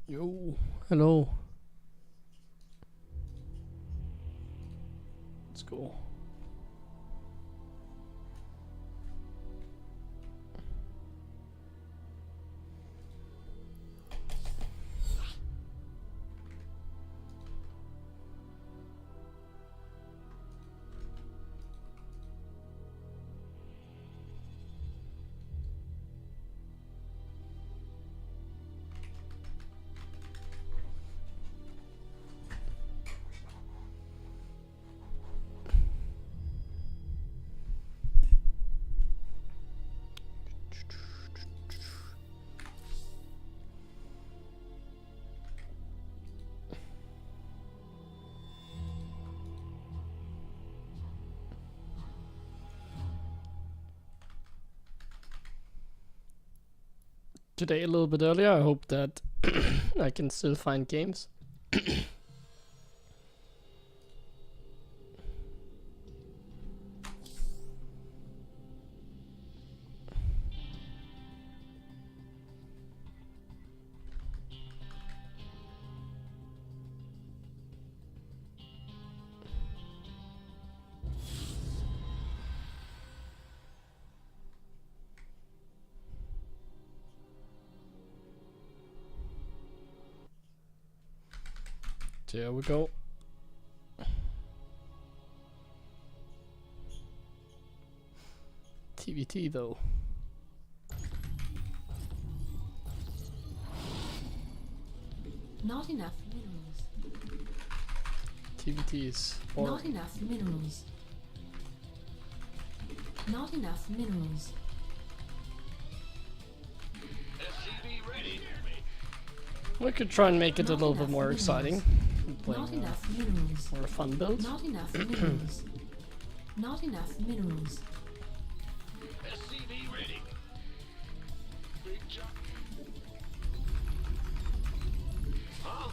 Yo, hello. Let's go. Today a little bit earlier. I hope that I can still find games. There we go. TVT though. Not enough minerals. TVT is boring. Not enough minerals. Not enough minerals. SCV ready. We could try and make it a Not little bit enough more minerals. exciting. Not Playing enough minerals. more fun build. Not enough minerals. Not enough minerals. SCV ready. Big jump. Huh?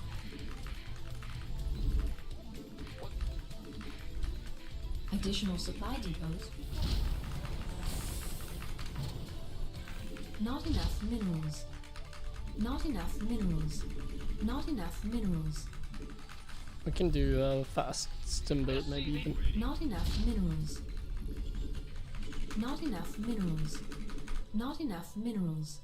Additional supply depots. Not enough minerals. Not enough minerals. Not enough minerals. We can do a fast stim build maybe even. Not enough minerals. Not enough minerals. Not enough minerals.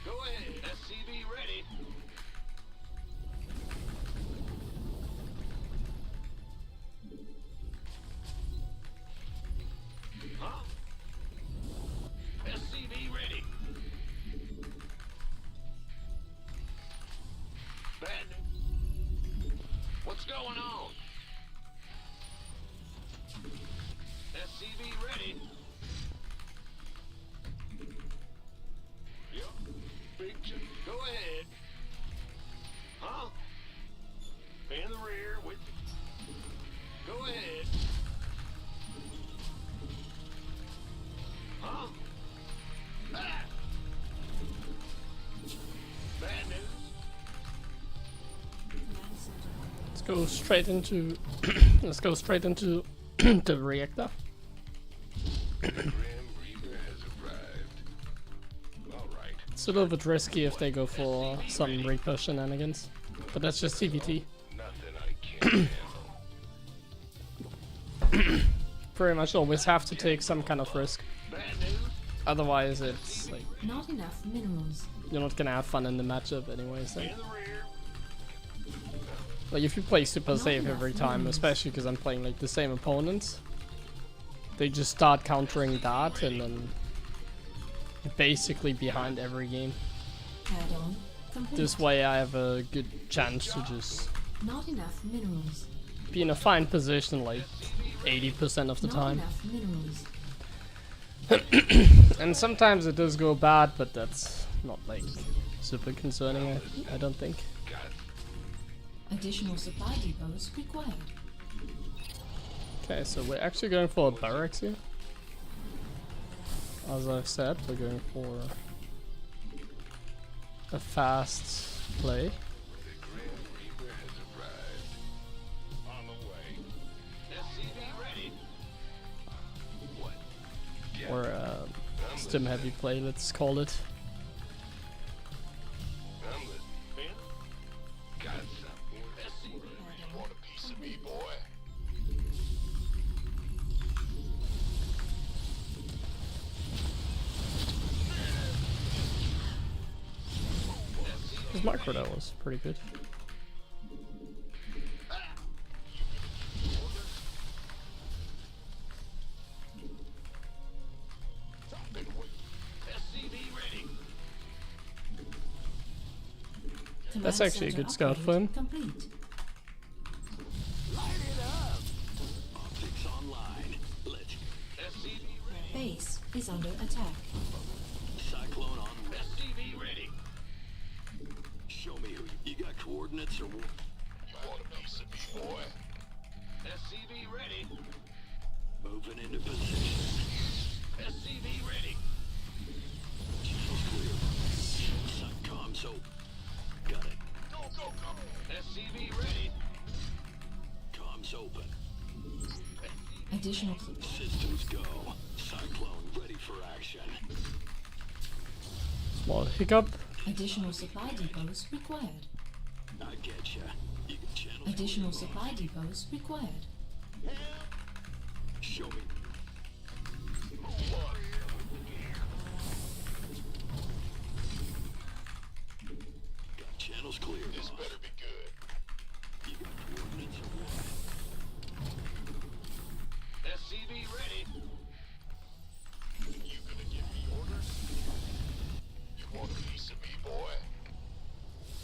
Go ahead. SCV ready. Huh? SCV ready. Bad news. What's going on? SCV ready. Yep. Big ch- Go ahead. Huh? In the rear with you. Go ahead. Huh? Ah! Bad news. Let's go straight into let's go straight into the reactor. The Grim Reaper has arrived. All right. It's a little bit risky if they go for some Reaper shenanigans, but that's just TVT. Nothing I can't handle. Pretty much always have to take some kind of risk. Bad news. Otherwise, it's like Not enough minerals. you're not gonna have fun in the matchup anyways. Then. In the rear. Like if you play super Not safe enough every time, minerals. especially because I'm playing like the same opponents, they just start countering that and then you're basically behind every game. Add-on complete. This way I have a good chance to just Not enough minerals. be in a fine position like 80% of the Not time. enough minerals. And sometimes it does go bad, but that's not like super concerning, I don't think. Additional supply depots required. Okay, so we're actually going for a barracks here. As I've said, we're going for a fast play. The Grim Reaper has arrived. On the way. SCV ready. What? Or stim heavy play, let's call it. macro that was pretty good. That's actually a good scout for him. Complete. Light it up. Optics online. Let's SCV ready. Base is under attack. Cyclone on. SCV ready. Show me who you got coordinates or what? You want a piece of me, boy? SCV ready. Moving into position. SCV ready. Channels clear. Comms open. Got it. Go, go, go. SCV ready. Comms open. Additional Systems go. Cyclone ready for action. Small hiccup. additional supply depots required. I get ya. You can channel. Additional supply depots required. Show me. Got channels clear. This better be good. You got coordinates or what? SCV ready. You gonna give me orders? You want a piece of me, boy?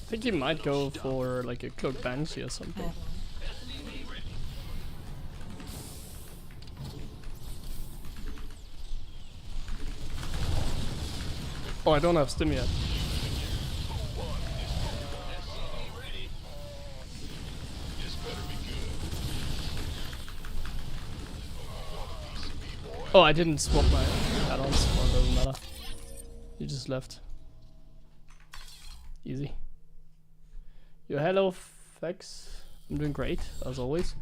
I think he might go for like a cloak banshee or something. Add-on. SCV ready. Oh, I don't have stim yet. SCV ready. This better be good. Want a piece of me, boy? Oh, I didn't swap my add-ons. Well, it doesn't matter. You just left. Easy. Yo, hello, Fex. I'm doing great, as always.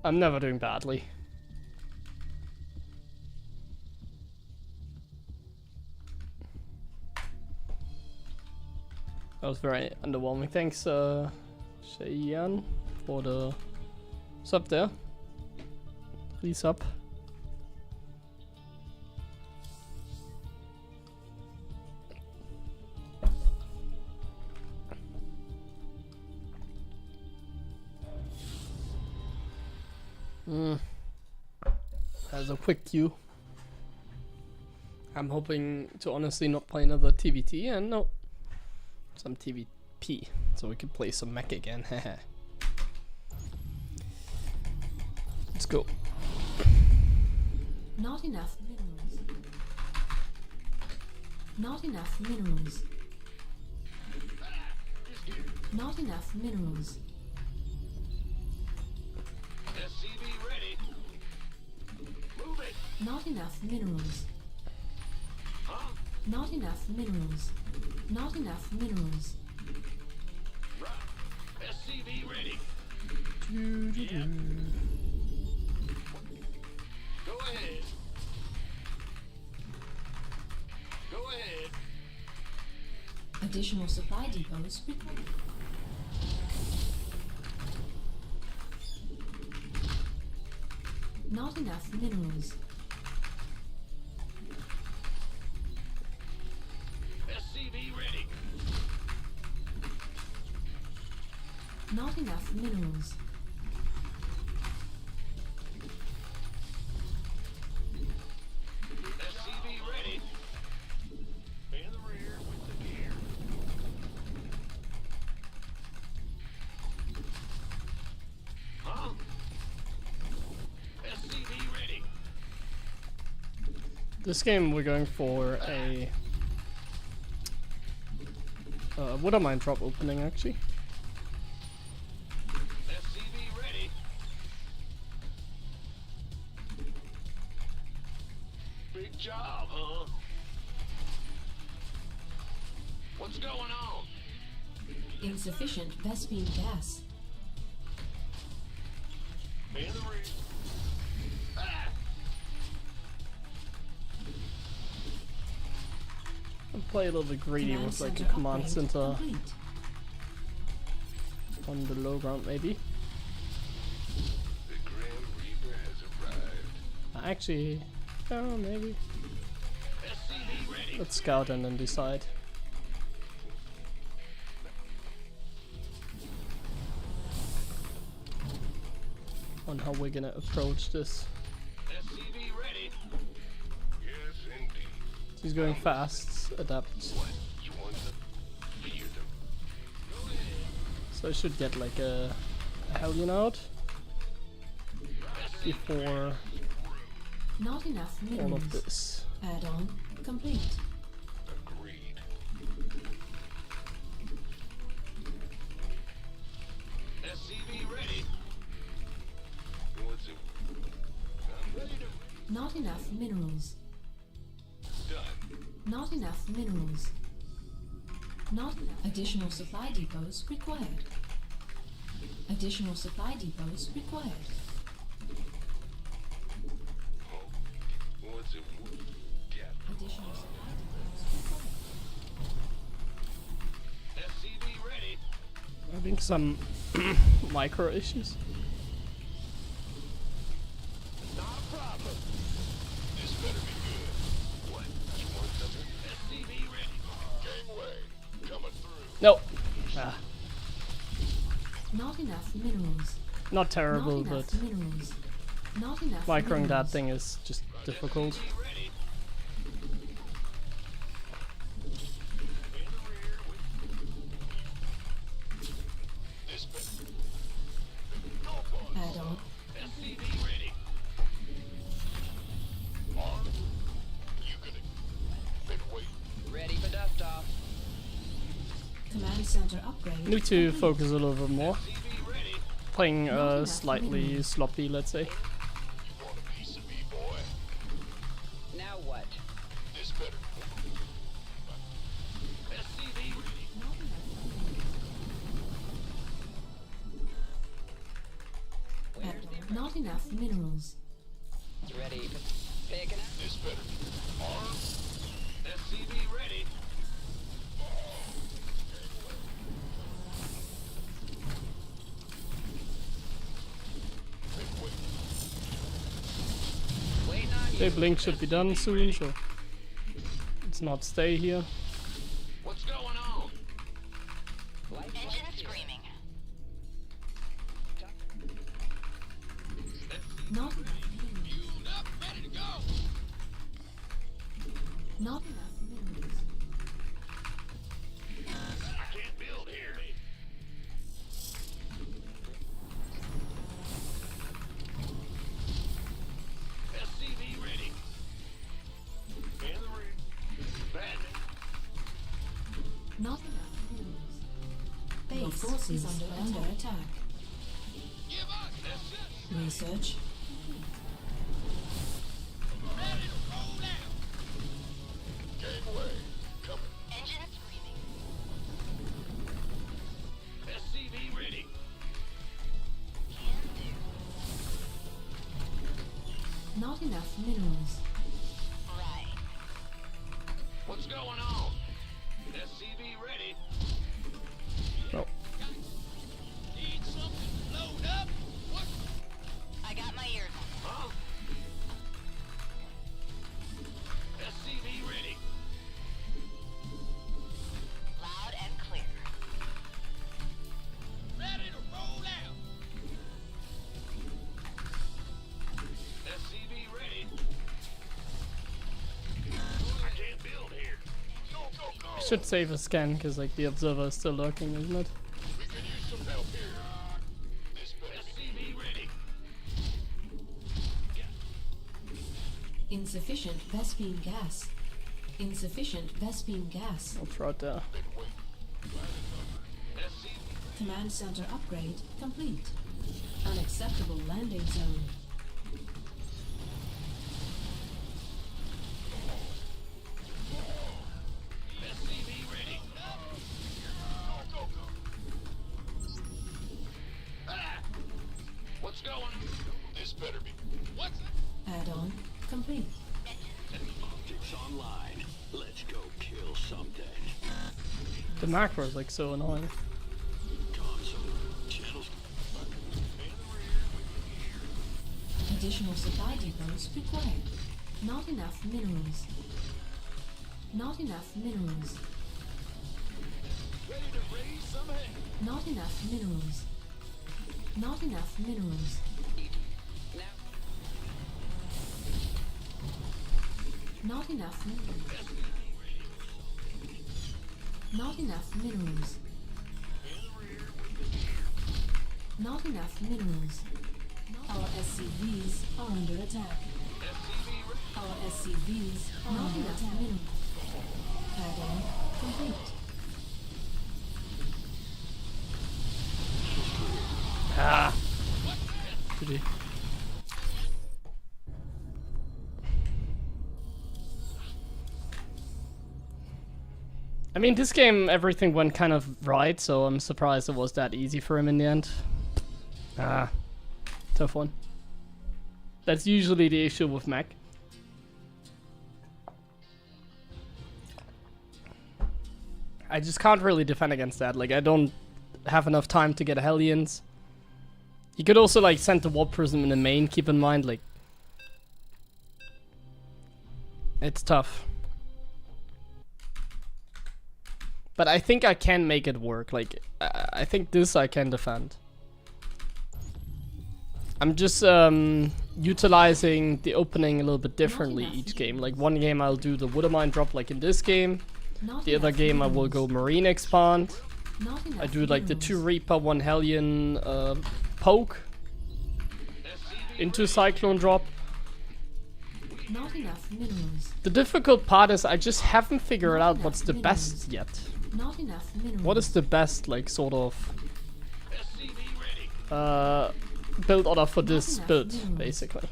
I'm never doing badly. That was very underwhelming. Thanks, Cheyenne, for the sub there. Please up. As a quick queue. I'm hoping to honestly not play another TVT, and no, some TVP, so we can play some mech again. Let's go. Not enough minerals. Not enough minerals. Not enough minerals. SCV ready. Move it. Not enough minerals. Huh? Not enough minerals. Not enough minerals. Right. SCV ready. Go ahead. Go ahead. Additional supply depots required. Not enough minerals. SCV ready. Not enough minerals. SCV ready. In the rear with the gear. Huh? SCV ready. This game we're going for a wouldn't mind drop opening actually. SCV ready. Big job, huh? What's going on? Insufficient Vespine gas. In the rear. Ah! I'll play a little bit greedy Command with like a center command upgrade center complete. on the low ground maybe. The Grim Reaper has arrived. Actually, oh maybe. SCV ready. Let's scout and then decide. how we're gonna approach this. SCV ready. Yes, indeed. He's going fast, adapt. What? You want to fear them? Go ahead. So I should get like a Hellion out before Not enough all minerals. of this. Add-on complete. Agreed. SCV ready. What's it? I'm ready to. Not enough minerals. Done. Not enough minerals. Not enough. Additional supply depots required. Additional supply depots required. What's it? Yeah. Additional supply depots required. SCV ready. Having some micro issues. Not a problem. This better be good. What? You want something? SCV ready. Gangway. Coming through. No. Ah, Not enough minerals. not terrible, Not but enough minerals. Not enough microing that minerals. thing is just difficult. SCV ready. In the rear with this better. Go for it. Add-on. SCV ready. Armed? You gonna been waiting. Ready for dust off. Command center upgrade. Need to complete. focus a little bit more. SCV ready. Playing Not enough slightly minerals. sloppy, let's say. You want a piece of me, boy? Now what? This better. SCV ready. Not enough. Add-on. Not enough minerals. Ready for picking up? This better. Armed? SCV ready. Been waiting. Waiting on The you. blink should be done soon, so let's not stay here. What's going on? Engine screaming. Not enough minerals. Fueled up, ready to go. Not enough minerals. I can't build here. SCV ready. In the ring. Batman. Not enough minerals. Your forces under attack. Give us SCV. Research. Ready to roll out. Gangway. Coming. Engine screaming. SCV ready. Not enough minerals. Right. What's going on? SCV ready. No. Need something to load up? What? I got my ears on. Huh? SCV ready. Loud and clear. Ready to roll out. SCV ready. I can't build here. Go, go, go. I should save a scan, because like the observer is still lurking, isn't it? We can use some help here. This SCV ready. Insufficient Vespine gas. Insufficient Vespine gas. I'll throw it there. SCV. Command center upgrade complete. Unacceptable landing zone. SCV ready. Go, go, go. Ah! What's going on? This better be. What's it? Add-on complete. Optics online. Let's go kill something. The macro is like so annoying. Console. Channels. Additional supply depots required. Not enough minerals. Not enough minerals. Ready to raise some hay. Not enough minerals. Not enough minerals. Not enough minerals. Not enough minerals. Not enough minerals. Our SCVs are under attack. Our SCVs are Not under enough attack. minerals. Add-on complete. Ah. Shitty. I mean, this game, everything went kind of right, so I'm surprised it was that easy for him in the end. Ah. Tough one. That's usually the issue with mech. I just can't really defend against that. Like, I don't have enough time to get Hellions. You could also, like, send the Warp Prism in the main, keep in mind, like... It's tough. But I think I can make it work. Like, I think this I can defend. I'm just utilizing the opening a little bit differently each game. Like, one game I'll do the Woodermine drop like in this game. Not The other enough game I will minerals. go Marine expand. Not enough I do like the minerals. 2 Reaper, 1 Hellion poke into Cyclone drop. Not enough minerals. The difficult part is I just haven't figured out what's the best yet. Not enough minerals. What is the best, like, sort of build order for this build, basically?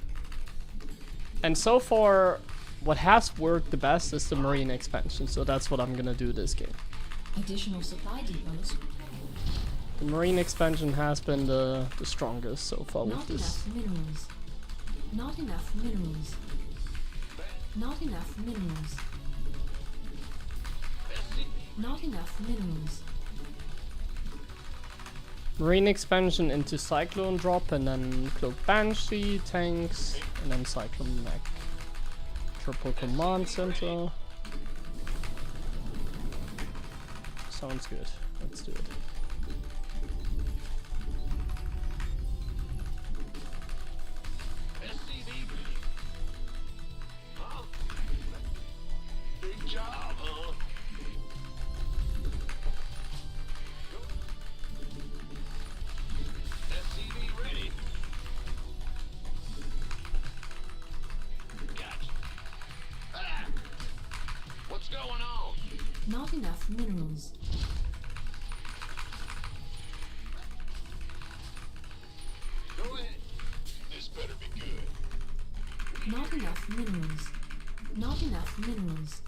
And so far, what has worked the best is the Marine expansion, so that's what I'm gonna do this game. Additional supply depots. The Marine expansion has been the strongest so far with Not this. enough minerals. Not enough minerals. Not enough minerals. Not enough minerals. Marine expansion into Cyclone drop, and then Cloak Banshee, tanks, and then Cyclone mech. Triple command center. Sounds good. Let's do it. Big job, huh? SCV ready. Gotcha. Ah! What's going on? Not enough minerals. Go ahead. This better be good. Not enough minerals. Not enough minerals.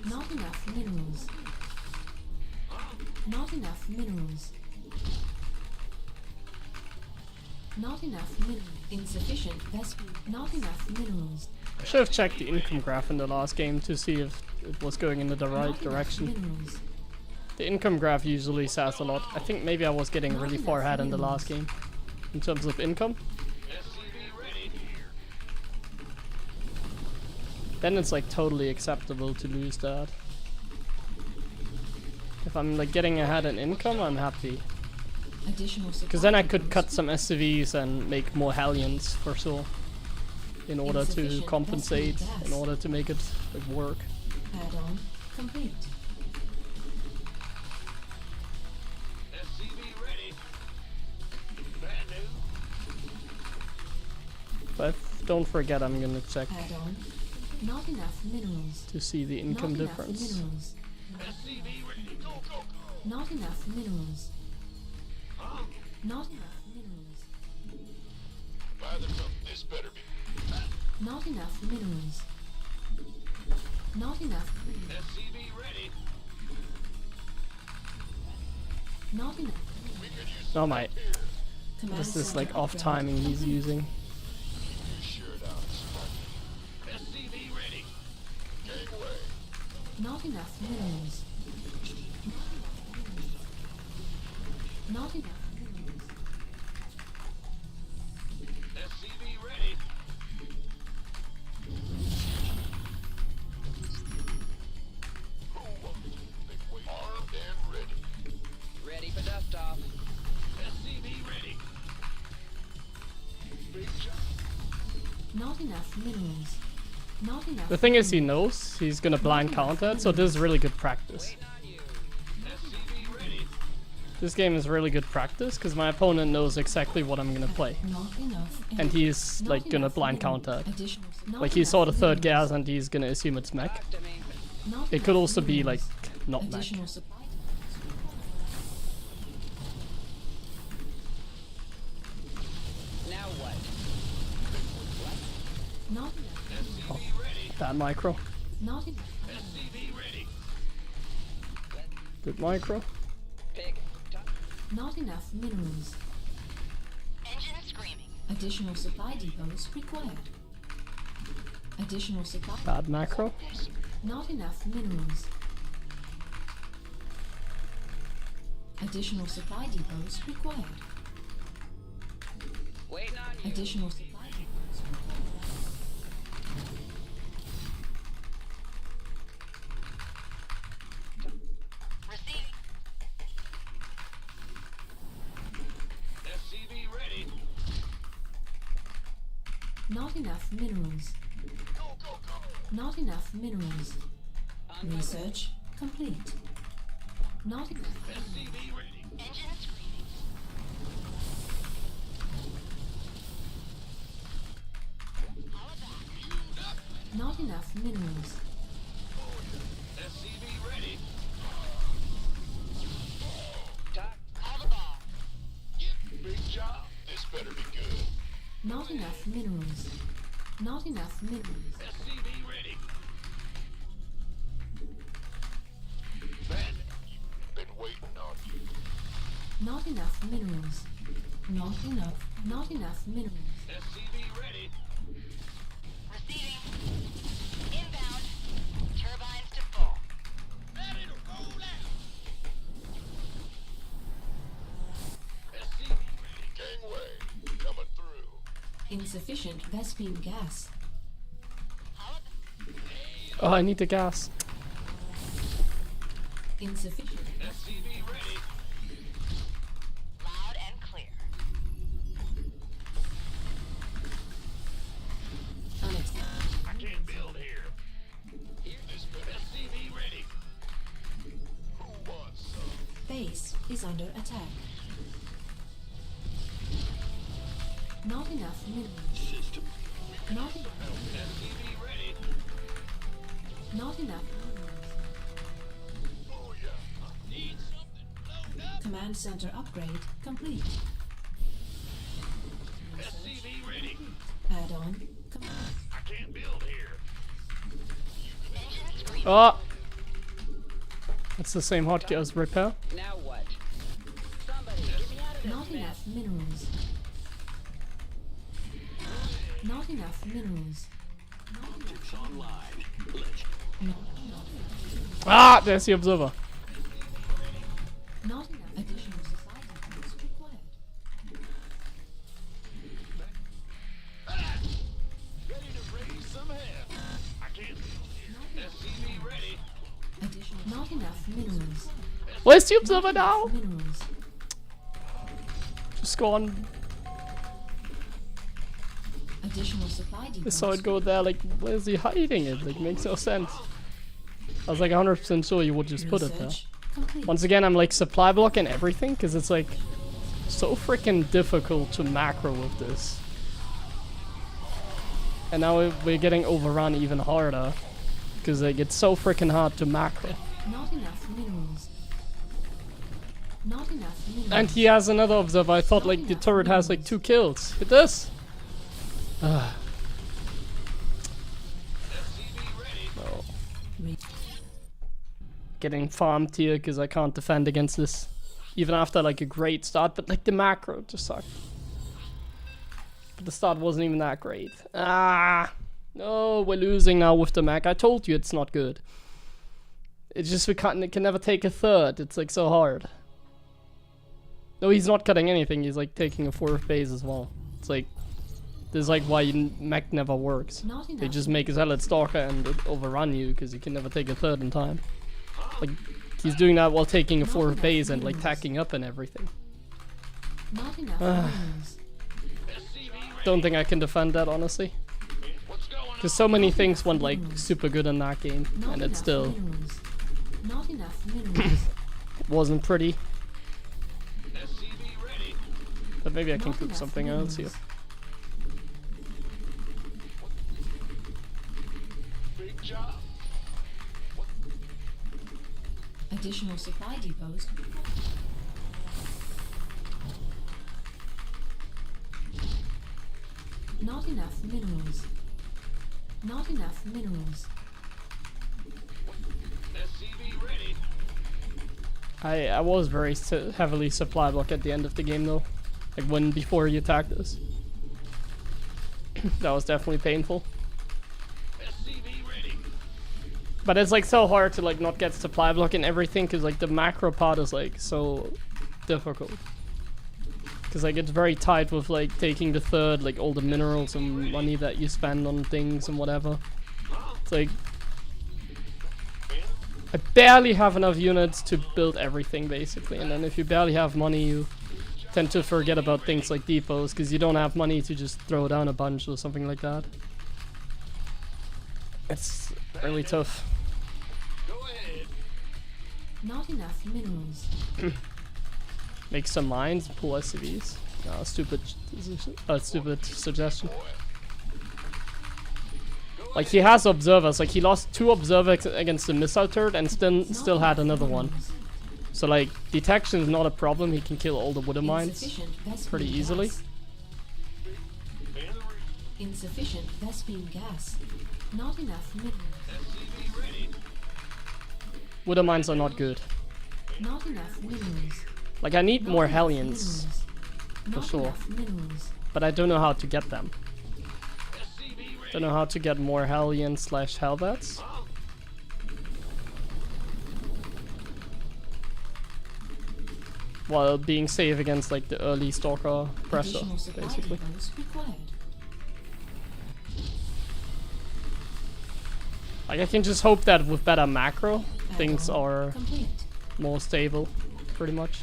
Not enough minerals. Not enough minerals. Not enough minerals. Insufficient vessel. Not enough minerals. I should have checked the income graph in the last game to see if it was going in the right Not enough direction. minerals. The income graph usually says a lot. I think maybe I was getting really far ahead in the last game in terms of income. SCV ready. Then it's like totally acceptable to lose that. If I'm like getting ahead in income, I'm happy. Additional supply Because then I could depots. cut some SCVs and make more Hellions for sure. In order to Insufficient compensate, vessel gas. in order to make it like, work. Add-on complete. SCV ready. Bad news. But don't forget, I'm gonna check Add-on. Not enough minerals. to see the income Not difference. Enough minerals. SCV ready. Go, go, go. Not enough minerals. Huh? Not enough minerals. By the room. This better be. Not enough minerals. Not enough. SCV ready. Not enough. We could use Oh my, Command this is center like off upgrade. timing he's using. sure it out. SCV ready. Gateway. Not enough minerals. Not enough minerals. SCV ready. Armed and ready. Ready for dust off. SCV ready. Big job. Not enough minerals. Not enough. The thing is, he knows he's gonna blind counter it, so this is really good practice. SCV ready. This game is really good practice because my opponent knows exactly what I'm gonna play, Not enough. and he's Not like gonna enough blind minerals. counter it. Additional. Not Like he saw the enough third minerals. gas and he's gonna assume it's mech. Not It could enough also be like minerals. not mech. Additional supply. Now what? Not enough. SCV ready. Bad micro. Not enough. SCV ready. Good micro. Pig. Not enough minerals. Engine screaming. Additional supply depots required. Additional supply. Bad macro. Not enough minerals. Additional supply depots required. Waiting on you. Additional supply depots Receiving. SCV ready. required. Not enough minerals. Go, go, go. Not enough minerals. On my way. Research complete. Not enough. SCV ready. Engine screaming. Power back. Queued up. Not enough minerals. SCV ready. Talk. Call the ball. Big job. This better be good. Not enough minerals. Not enough minerals. SCV ready. Man, been waiting on you. Not enough minerals. Not enough. Not enough minerals. SCV ready. Receiving. Inbound. Turbines to full. Ready to roll out. SCV ready. Gangway coming through. Insufficient Vespine gas. Power back. Oh, I need the gas. Insufficient. SCV ready. Loud and clear. Unacceptable. I can't build here. This better. SCV ready. Who wants some? Base is under attack. Not enough minerals. System. Not enough. SCV ready. Not enough minerals. Oh yeah. Need something load up. Command center upgrade complete. SCV ready. Add-on complete. I can't build here. Engine screaming. Oh! It's the same hotkey as repair. Now what? Somebody get me out of this Not mess. enough minerals. Not enough minerals. It's online. Let's Not enough. Ah! There's the observer. Not enough. Additional supply depots required. ready to raise some hell. I can't build here. SCV ready. Additional. Not enough minerals. Where's the observer now? Minerals. Just go on. Additional supply I depots. saw it go there, like, where's he hiding it? Like, makes no sense. I was like 100% sure you would just put it there. Research complete. Once again, I'm like supply block and everything, because it's like so freaking difficult to macro with this. And now we're getting overrun even harder, because like, it's so freaking hard to macro. Not enough minerals. Not enough minerals. And he has another observer. I thought like the turret has like 2 kills. It does. Ah. No. Re- Getting farmed here because I can't defend against this. Even after like a great start, but like the macro just sucked. But the start wasn't even that great. Ah, no, we're losing now with the mech. I told you it's not good. It's just we can never take a third. It's like so hard. No, he's not cutting anything. He's like taking a 4th base as well. It's like this is like why mech never works. Not enough. They just make a Zealot Stalker and it overrun you because you can never take a third in time. Like, he's doing that while taking a 4th base and like tacking up and everything. Not enough minerals. SCV ready. Don't think I can defend that, honestly. What's going Because so many things went like super good in that game, Not and enough it still minerals. Not enough minerals. wasn't pretty. SCV ready. But maybe I can Not cook enough something else here. minerals. Big job. Additional supply depots. Not enough minerals. Not enough minerals. SCV ready. I was very heavily supply block at the end of the game though. Like when before you attacked us. That was definitely painful. SCV ready. But it's like so hard to like not get supply block and everything because like the macro part is like so difficult. Because like it's very tight with like taking the third, like all the minerals and money that you spend on things and whatever. It's like I barely have enough units to build everything basically, and then if you barely have money you tend to forget about things like depots because you don't have money to just throw down a bunch or something like that. It's really tough. Go ahead. Not enough minerals. Make some mines, pull SCVs. No, stupid suggestion. Like he has observers, like he lost 2 observers against the missile turret and still had another one. So like detection is not a problem, he can kill all the wooden mines Insufficient Vespene pretty easily. gas. Insufficient Vespene gas. Not enough minerals. SCV ready. Wooden mines are not good. Not enough minerals. Like I need Not more enough Hellions, minerals. Not sure. enough minerals. but I don't know how to get them. SCV ready. Don't know how to get more Hellions / Hellbats. While being safe against like the early Stalker pressure, Additional supply basically. depots required. Like I can just hope that with better macro, things Add-on are complete. more stable, pretty much.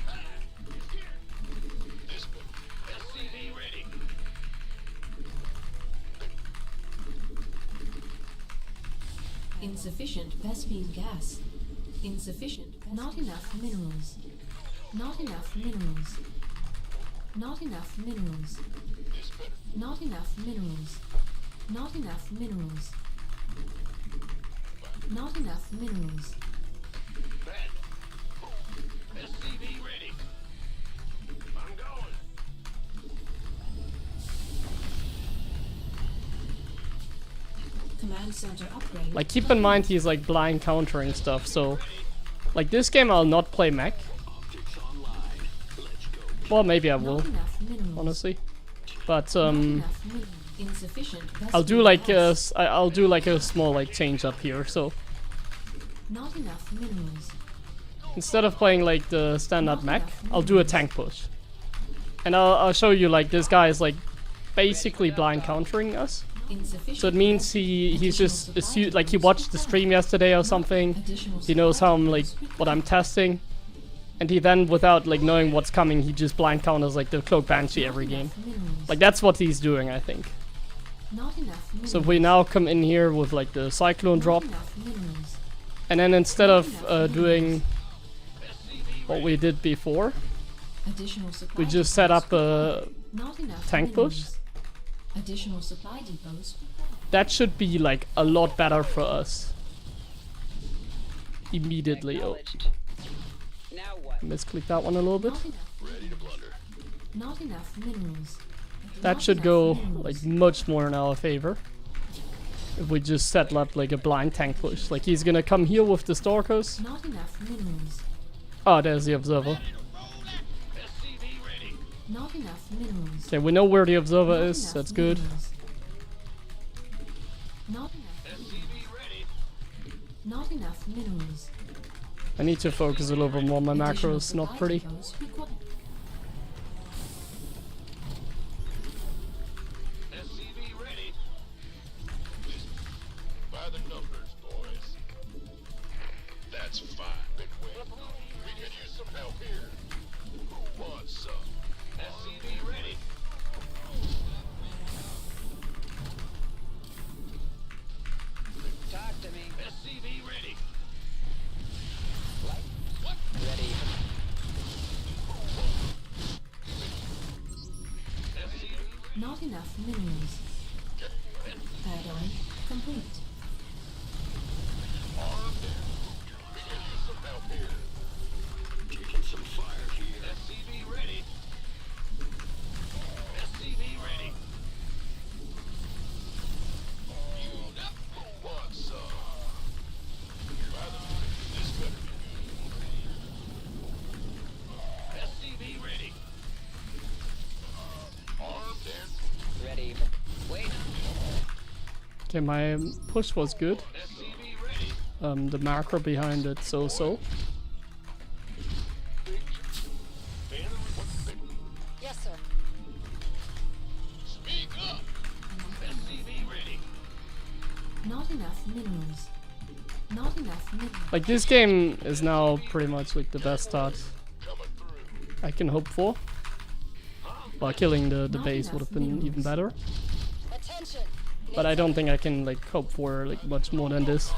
SCV ready. Insufficient Vespene gas. Insufficient. Not enough minerals. Not enough minerals. Not enough minerals. Not enough minerals. Not enough minerals. Not enough minerals. Bad. SCV ready. I'm going. Command center upgrade. Like keep in mind he's like blind countering stuff, so like this game I'll not play mech. Optics online. Let's go. Well, maybe I will, Not enough minerals. honestly. But Not enough minerals. Insufficient. I'll do Vespene like gas. I'll do like a small like change up here. So Not enough minerals. instead of playing like the standard mech, I'll do a tank push. And I'll show you like this guy is like basically blind countering us. Insufficient. So it means he's just like he watched the stream yesterday or something. Additional He knows how I'm like supply what I'm testing, and he then without like knowing what's coming, he just blind counters like the Cloak Banshee every game. minerals. Like that's what he's doing, I think. Not enough minerals. So if we now come in here with like the Cyclone drop, Not enough minerals. and then instead of doing what we did before, Additional supply we just set depots up a Not enough tank push. minerals. Additional supply depots. That should be like a lot better for us. Immediately. Oh, Acknowledged. Now what? misclicked that one a little bit. Not enough. Ready to blunder. Not enough minerals. That Not should enough go minerals. like much more in our favor. If we just set up like a blind tank push. Like he's gonna come here with the Stalkers. Not enough minerals. Oh, there's the Observer. SCV ready. Not enough minerals. Okay, we know where the Observer Not is. enough That's good. minerals. Not enough. SCV ready. Not enough minerals. I need to focus a little bit more on my Additional macros. Not supply pretty. depots required. SCV ready. By the numbers, boys. That's fine. Big win. We could use some help here. Who wants some? SCV ready. Not enough minerals. Add-on complete. Taking some fire here. SCV ready. SCV ready. You never want some. This better be good. SCV ready. Armed and Ready. Wait. Okay, my push was good. SCV ready. The macro behind it, so. Yes, sir. Speak up. SCV ready. Not enough minerals. Not enough minerals. Like, this game is now pretty much like the best start I can hope for. While killing the base would have been even better. Attention. But I don't think I can like hope for like much more than this.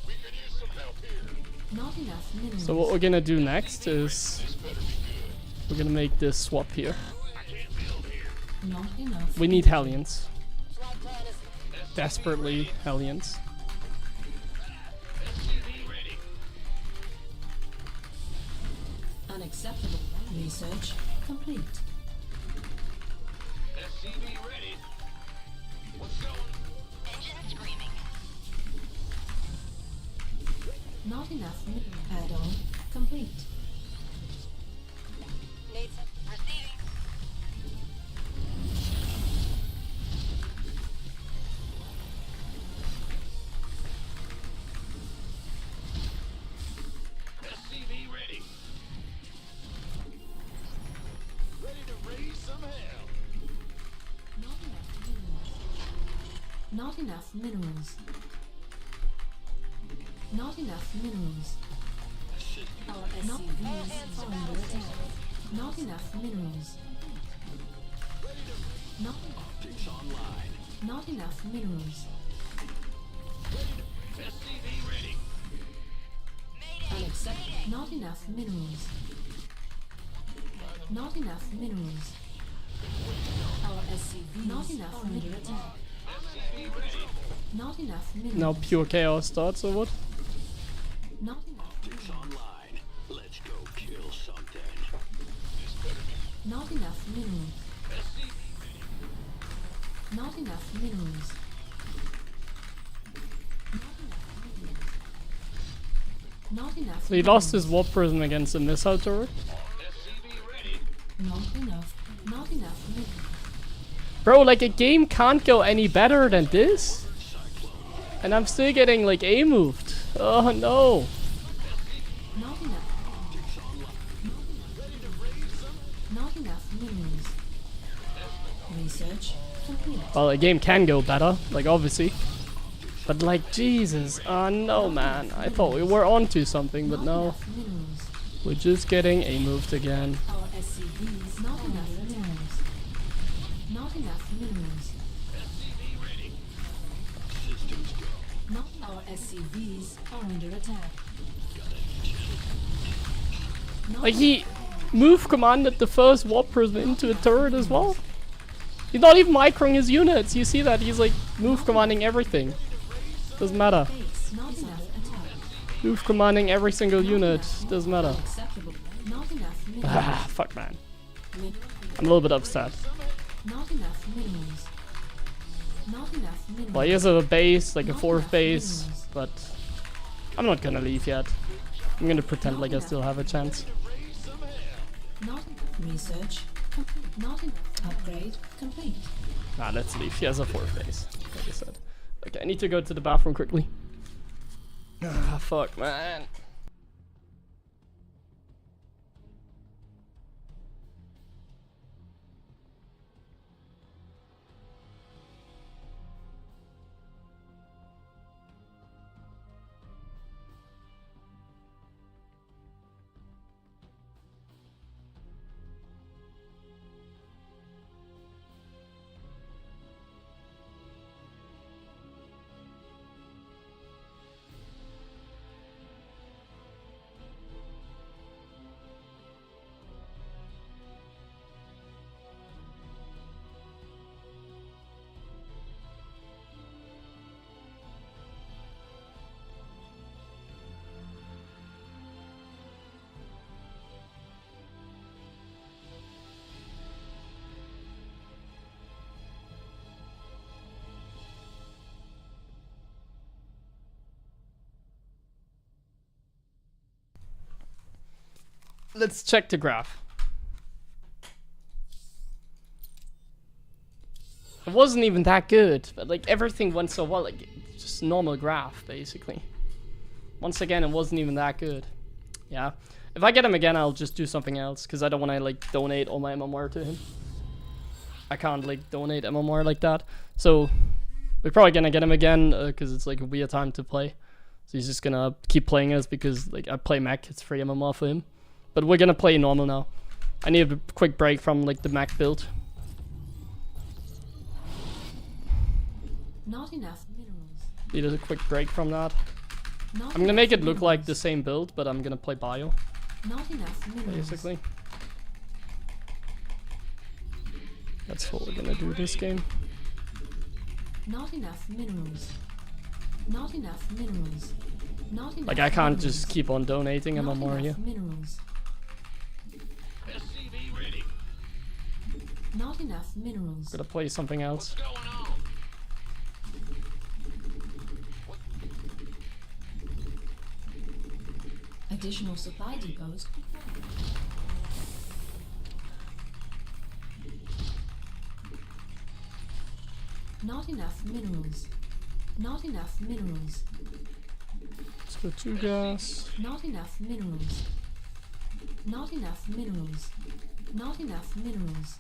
We could use some help here. Not enough minerals. So what we're gonna do next is This better be good. we're gonna make this swap here. I can't build here. Not enough. We need Hellions. Flight plan is Desperately Hellions. SCV ready. Unacceptable. Research complete. SCV ready. What's going? engine screaming. Not enough minerals. Add-on complete. Need some receiving. SCV ready. Ready to raise some hell. Not enough minerals. Not enough minerals. Our SCVs are under attack. Not enough minerals. Not Optics online. not enough minerals. SCV ready. Unacceptable. Not enough minerals. Not enough minerals. Our SCVs not enough are under attack. SCV ready. Not enough minerals. Now pure chaos starts or what? Not enough. Optics online. Let's go kill something. This better be Not enough minerals. SCV ready. Not enough minerals. Not enough. So he lost his warp prism against a missile turret. SCV ready. Not enough. Not enough minerals. Bro, like a game can't go any better than this. And I'm still getting like A moved. Oh no. Not enough. Not enough minerals. Research complete. Well, a game can go better, like obviously. But like Jesus, oh no man. I thought we were onto something, but no. Enough minerals. We're just getting A moved again. Our SCVs not enough minerals. Not enough minerals. SCV ready. Systems go. Not our SCVs are under attack. Like he move commanded the first warp prism into a turret as well. He's not even microing his units. You see that? He's like move commanding everything. Doesn't matter. Base not enough attack. Move commanding every single unit. Doesn't matter. Acceptable. Not enough minerals. Ah, fuck man. Min- I'm a little bit upset. Not enough minerals. Not enough minerals. Well, he has a base, like a fourth base, but I'm not gonna leave yet. I'm gonna pretend like I still have a chance. Not research complete. Not enough upgrade complete. Nah, let's leave. He has a fourth base, like I said. Okay, I need to go to the bathroom quickly. Ah, fuck, man. let's check the graph. It wasn't even that good, but like everything went so well, like just normal graph basically. Once again, it wasn't even that good. Yeah, if I get him again, I'll just do something else because I don't want to like donate all my MMR to him. I can't like donate MMR like that, so we're probably gonna get him again because it's like a weird time to play. So he's just gonna keep playing us because like I play mech, it's free MMR for him. But we're gonna play normal now. I need a quick break from like the mech build. Not enough minerals. Need a quick break from that. Not I'm gonna make it enough look like the minerals. same build, but I'm gonna play bio, Not enough minerals. basically. That's what we're gonna do this game. Not enough minerals. Not enough minerals. Not enough Like I can't minerals. just keep on donating Not MMR here. enough minerals. SCV ready. Not enough minerals. Gotta play something else. What's going on? Additional supply depots. Not enough minerals. Not enough minerals. Let's go 2 gas. Not enough minerals. Not enough minerals. Not enough minerals.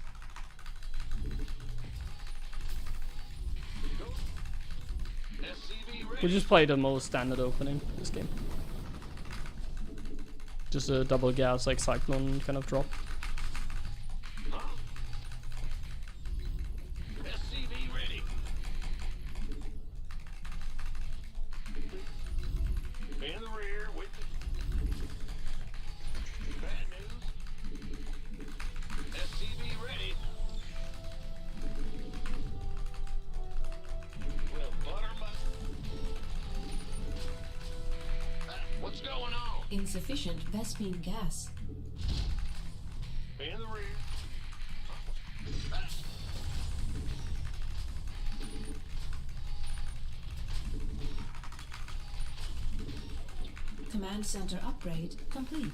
SCV We ready. just play the most standard opening this game. Just a double gas like cyclone kind of drop. SCV ready. In the rear with bad news. SCV ready. Well, buttermilk. What's going on? Insufficient Vespine gas. In the rear. Command center upgrade complete.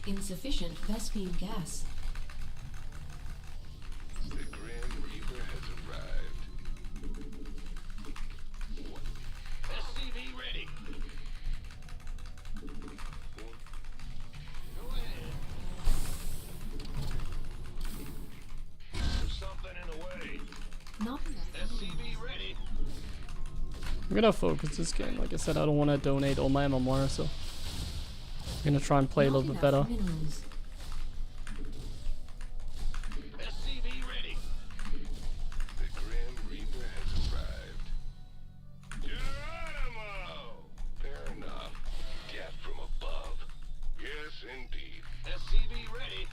Insufficient Vespine gas. The Grand Reaper has arrived. SCV ready. Go ahead. There's something in the way. Not enough. SCV ready. I'm gonna focus this game. Like I said, I don't want to donate all my MMR, so I'm gonna try and play a Not little bit enough better. Minerals. SCV ready. The Grand Reaper has arrived. Geronimo! Fair enough. Death from above. Yes, indeed. SCV ready.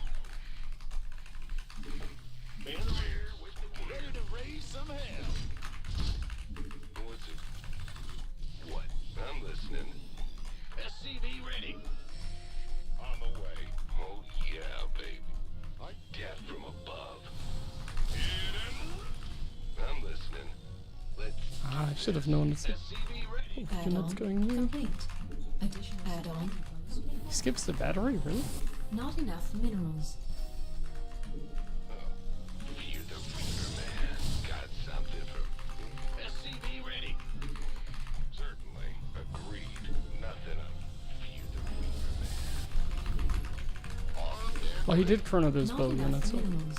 In the rear with the ready to raise some hell. What's it? What? I'm listening. SCV ready. On the way. Oh yeah, baby. Death from above. I'm listening. Let's Ah, I should have known this. SCV ready. Units Add-on going here. complete. Additional add-on. He skips the battery, really? Not enough minerals. Fear the Reaper, man. Got something for SCV ready. Certainly. Agreed. Nothing of Fear the Reaper, man. Armed and Well, he did chrono those Not bow enough units, so minerals.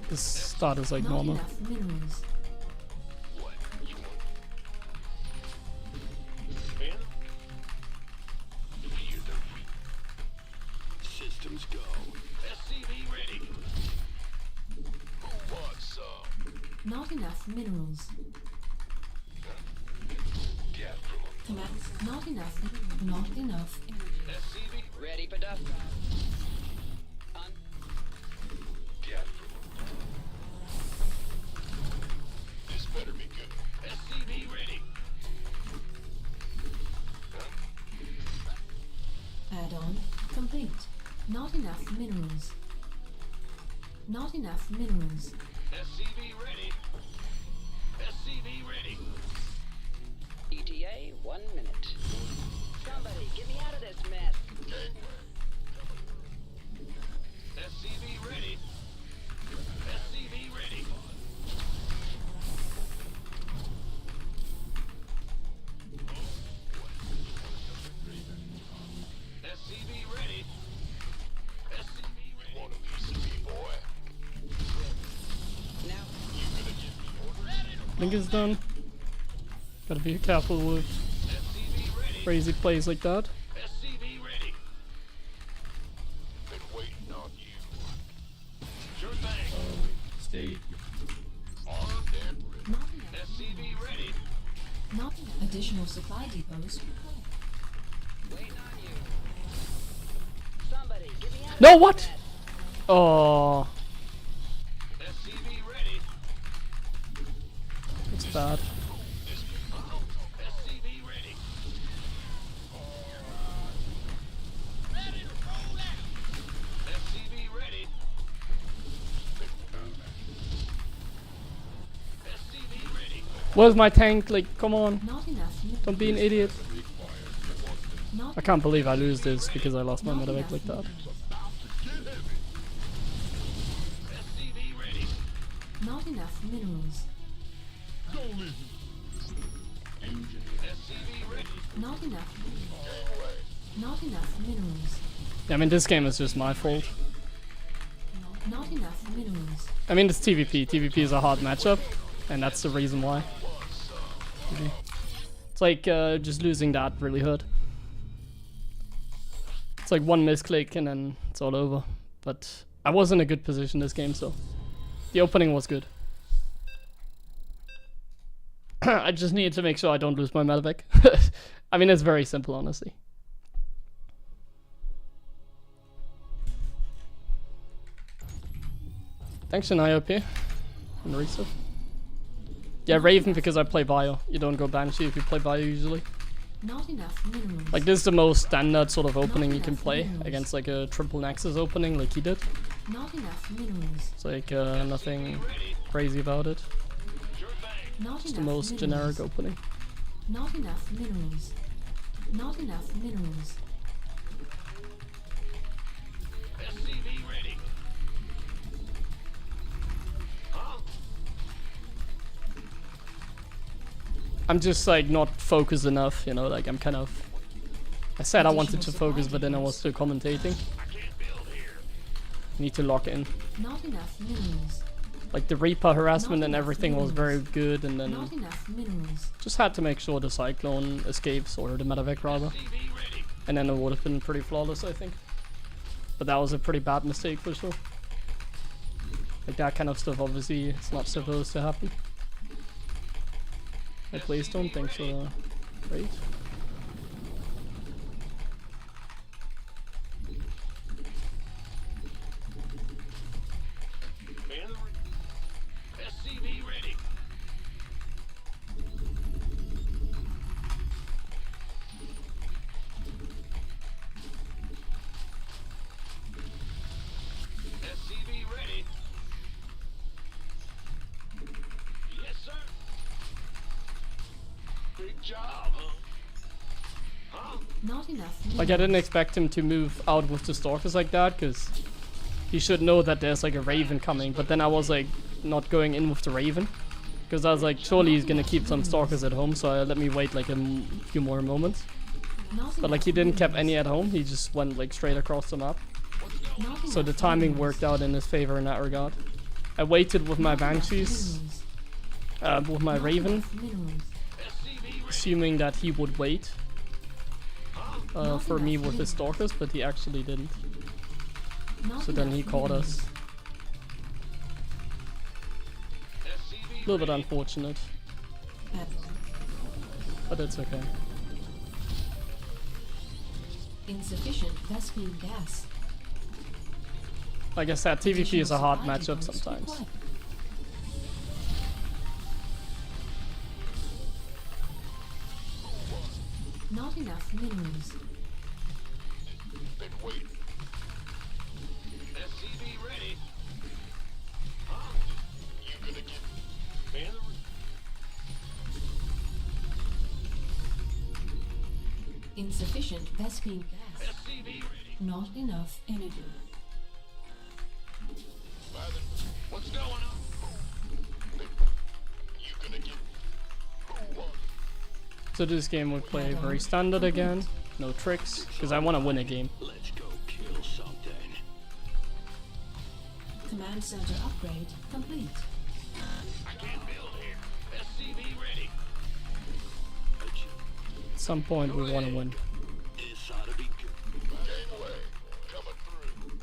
this start is like Not normal. enough minerals. what? You want? In? Fear the Reaper. Systems go. SCV ready. Who wants some? Not enough minerals. Death from Command. Not enough. Not enough. SCV Ready for dust. Death from This better be good. SCV ready. Add-on complete. Not enough minerals. Not enough minerals. SCV ready. SCV ready. ETA 1 minute. Somebody get me out of this mess. Gangway. Coming Blink is done. Gotta be careful with SCV ready. crazy plays like that. SCV ready. Been waiting on you. Sure thing. Stay. Armed and ready. Not enough. SCV ready. Not enough. Additional supply depots required. Waiting on you. Somebody, give me a No, what? Oh, SCV ready. it's bad. SCV ready. Ready to roll out. SCV ready. SCV ready. Where's my tank? Like, come on. Not enough. Don't be an idiot. Not I can't believe I lose this because I lost my medevac like that. SCV ready. Not enough minerals. SCV ready. Not enough. Not enough minerals. Yeah, I mean, this game is just my fault. Not enough minerals. I mean, it's TVP. TVP is a hard matchup, and that's the reason why. Really. It's like just losing that really hurt. It's like one misclick and then it's all over. But I was in a good position this game, so the opening was good. I just need to make sure I don't lose my medevac. I mean, it's very simple, honestly. Thanks, Shania and Risa. Yeah, Raven because I play Bio. You don't go Banshee if you play Bio usually. Not enough minerals. Like, this is the most standard sort of opening you can play against like a triple Nexus opening like he did. Not enough minerals. It's like nothing crazy about it. Not It's the enough most minerals. generic opening. Not enough minerals. Not enough minerals. SCV ready. Huh? I'm just like not focused enough, you know, like I'm kind of... I said I wanted to focus, but then I was still commentating. I can't build here. Need to lock in. Not enough minerals. Like the Reaper harassment and everything was very good, and then Not enough minerals. just had to make sure the Cyclone escapes, or the medevac rather. SCV ready. And then it would have been pretty flawless, I think. But that was a pretty bad mistake for sure. Like that kind of stuff obviously it's not supposed to happen. I please don't think so. Great. SCV ready. SCV ready. Yes, sir. Big job, huh? Huh? Not enough minerals. Like I didn't expect him to move out with the Stalkers like that, because he should know that there's like a Raven coming, but then I was like not going in with the Raven. Because I was like, surely he's gonna keep some Stalkers at home, so I let me wait like a few more moments. But like he didn't keep any at home, he just went like straight across the map. Not So the enough timing minerals. worked out in his favor in that regard. I waited with my Banshees, with my Raven, Minerals. assuming that he would wait for me with his Stalkers, but he actually didn't. Not So then he enough caught minerals. us. A little bit unfortunate, but it's okay. Insufficient Vespine gas. Like I said, TVP is a hard Supply matchup depots sometimes. required. Not enough minerals. Been waiting. SCV ready. Huh? You gonna get man? Insufficient Vespine gas. SCV ready. Not enough energy. Father, what's going on? You gonna get who won? So this game would play very standard again, no tricks, because I want to win a game. Let's go kill something. Command center upgrade complete. I can't build here. some point we want to win. This ought to be good. Gangway, coming through.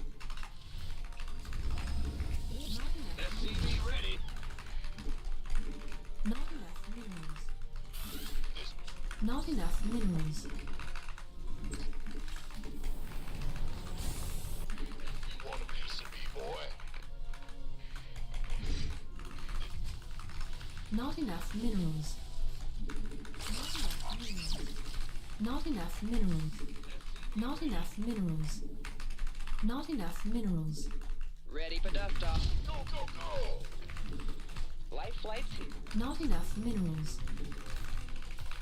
SCV ready. Not enough minerals. Not enough minerals. You want a piece of me, boy? Not enough minerals. Not enough minerals. Not enough minerals. Not enough minerals. Ready for dust off. Go, go, go! Life flights here. Not enough minerals.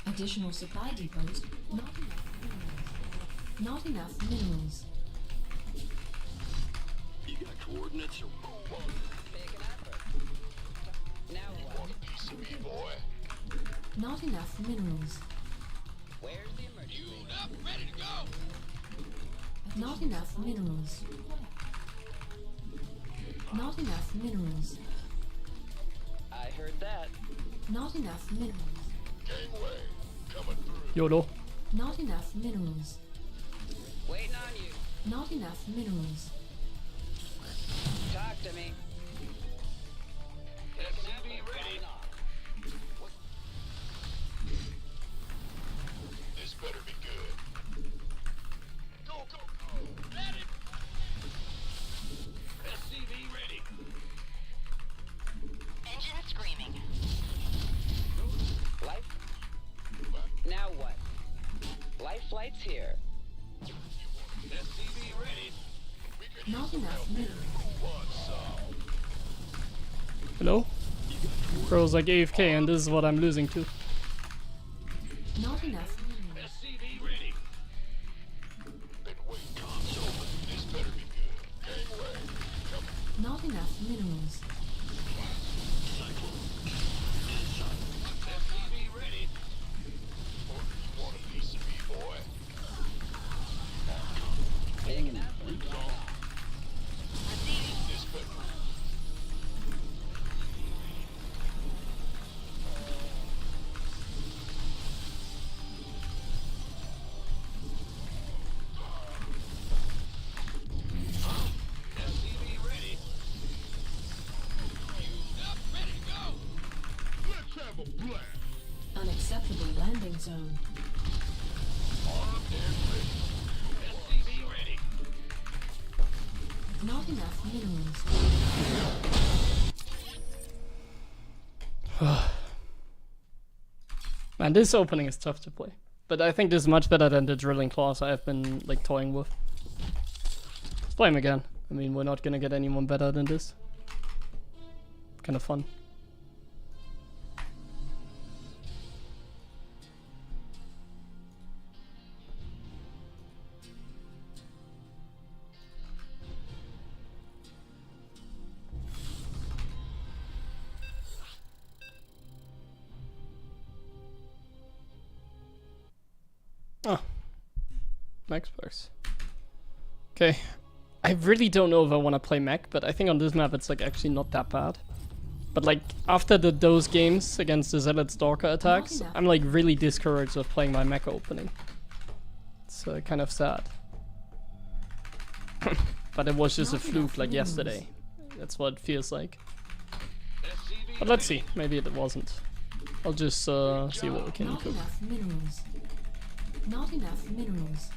Additional supply depots. Not enough minerals. Not enough minerals. You got coordinates or move on? Make an effort. Now what? Want a piece of me, boy? Not enough minerals. Where's the emergency? Fueled up, ready to go! Not enough minerals. Not enough minerals. I heard that. Not enough minerals. Gangway, coming through. YOLO. Not enough minerals. Waiting on you. Not enough minerals. Talk to me. SCV ready. This better be good. Go, go, go! Let it! SCV ready. Engine screaming. Life? Now what? Life flights here. SCV ready. Not enough minerals. Hello? Bro's like AFK and this is what I'm losing to. Not enough minerals. SCV ready. Been waiting. Comms open. This better be good. Gangway, coming. Not enough minerals. SCV ready. You want a piece of me, boy? Make an effort. This better. SCV ready. Fueled up, ready to go. Let's have a blast. Unacceptable landing zone. Armed and ready. SCV ready. Not enough minerals. Man, this opening is tough to play. But I think this is much better than the drilling claws I've been like toying with. Let's play him again. I mean, we're not gonna get anyone better than this. Kind of fun. Oh. Mech Sparks. Okay. I really don't know if I want to play mech, but I think on this map it's like actually not that bad. But like after those games against the Zealot Stalker attacks, I'm like really discouraged of playing my mech opening. It's kind of sad. But it was just a fluke like yesterday. That's what it feels like. But let's see, maybe it wasn't. I'll just see what we can Not cook. enough minerals. Not enough minerals.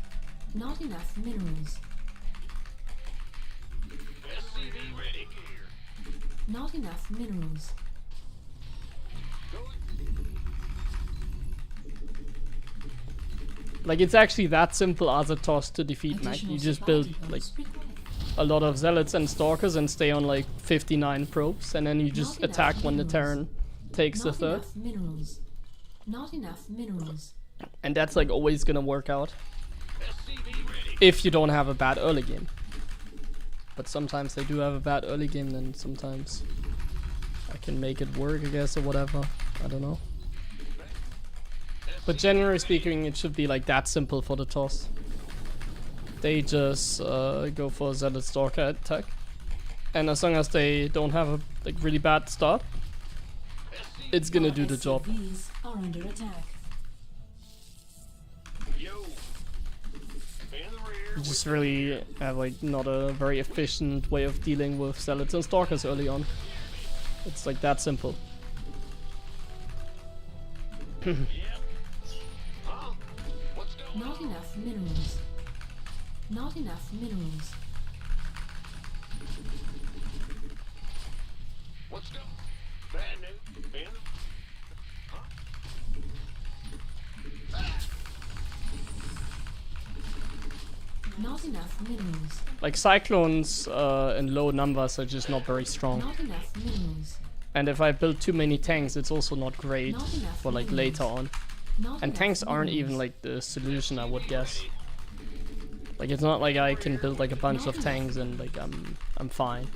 Not enough minerals. SCV ready. Not enough minerals. Like it's actually that simple as a toss to defeat mech. You just build like a lot of zealots and stalkers and stay on like 59 probes, and then you just attack when the Terran takes the Not third. enough minerals. Not enough minerals. And that's like always gonna work out SCV ready. if you don't have a bad early game. But sometimes they do have a bad early game, then sometimes I can make it work, I guess, or whatever. I don't know. But generally speaking, it should be like that simple for the toss. They just go for a Zealot Stalker attack. And as long as they don't have a like really bad start, it's gonna do the job. SCVs are under attack. just really have like not a very efficient way of dealing with skeleton stalkers early on. It's like that simple. Not enough minerals. Not enough minerals. What's going? Brand new. Man. Not enough minerals. Like cyclones in low numbers are just not very strong. Not enough minerals. And if I build too many tanks, it's also not great Not enough for like minerals. later on. Not And enough tanks aren't minerals. even like the solution, I would guess. Like it's not like I can build like a bunch of tanks and like I'm fine.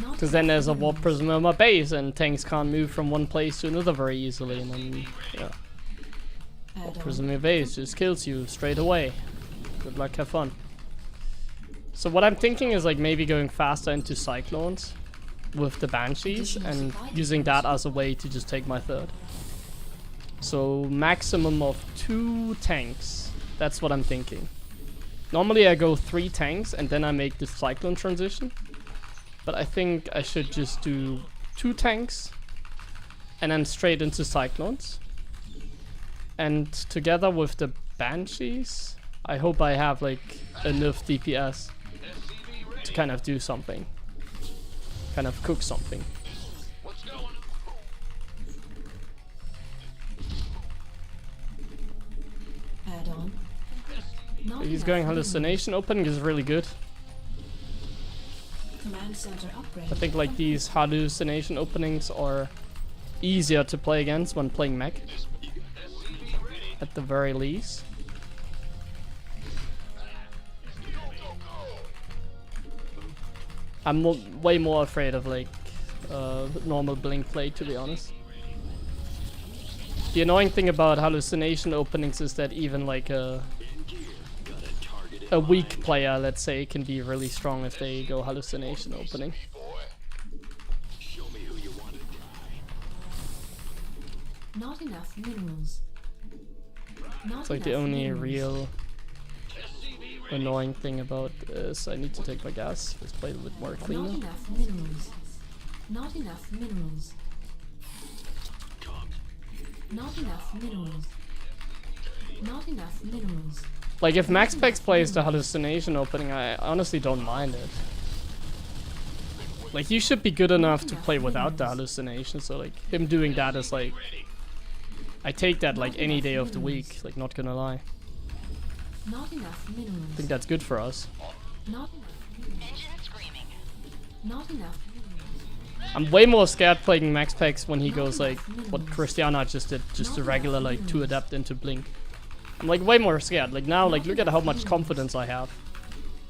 Not Because then there's a enough warp minerals. prism in my base and tanks can't move from one place to another very easily, and then yeah, Add-on. prism in your base just kills you straight away. Good luck, have fun. So what I'm thinking is like maybe going faster into cyclones with the banshees and using that as a way to just take my third. So maximum of 2 tanks. That's what I'm thinking. Normally I go 3 tanks and then I make the cyclone transition. But I think I should just do 2 tanks and then straight into cyclones. And together with the banshees, I hope I have like enough DPS to kind of do something. Kind of cook something. What's going? Add-on. Not He's enough going minerals. hallucination opening is really good. Command center upgrade. I think like these hallucination openings are easier to play against when playing mech. At the very least. I'm way more afraid of like normal blink play, to be honest. The annoying thing about hallucination openings is that even like a weak player, let's say, can be really strong if they go hallucination opening. Show me who you want to die. Not enough minerals. Not It's like the enough only minerals. real annoying thing about this. I need to take my gas. Let's play a little bit more Not cleaner. enough minerals. Not enough minerals. Not enough minerals. Not enough minerals. Like if MaxPex plays the hallucination opening, I honestly don't mind it. Like you should be good enough to play without the hallucination, so like him doing that is like, I take that like any day of the week, like not gonna lie. Not enough I minerals. think that's good for us. Not enough. Engine screaming. Not enough minerals. I'm way more scared playing MaxPex when he goes like what Christiana just did, just a regular like 2 adapt into blink. I'm like way more scared. Like now, like look at how much confidence I have.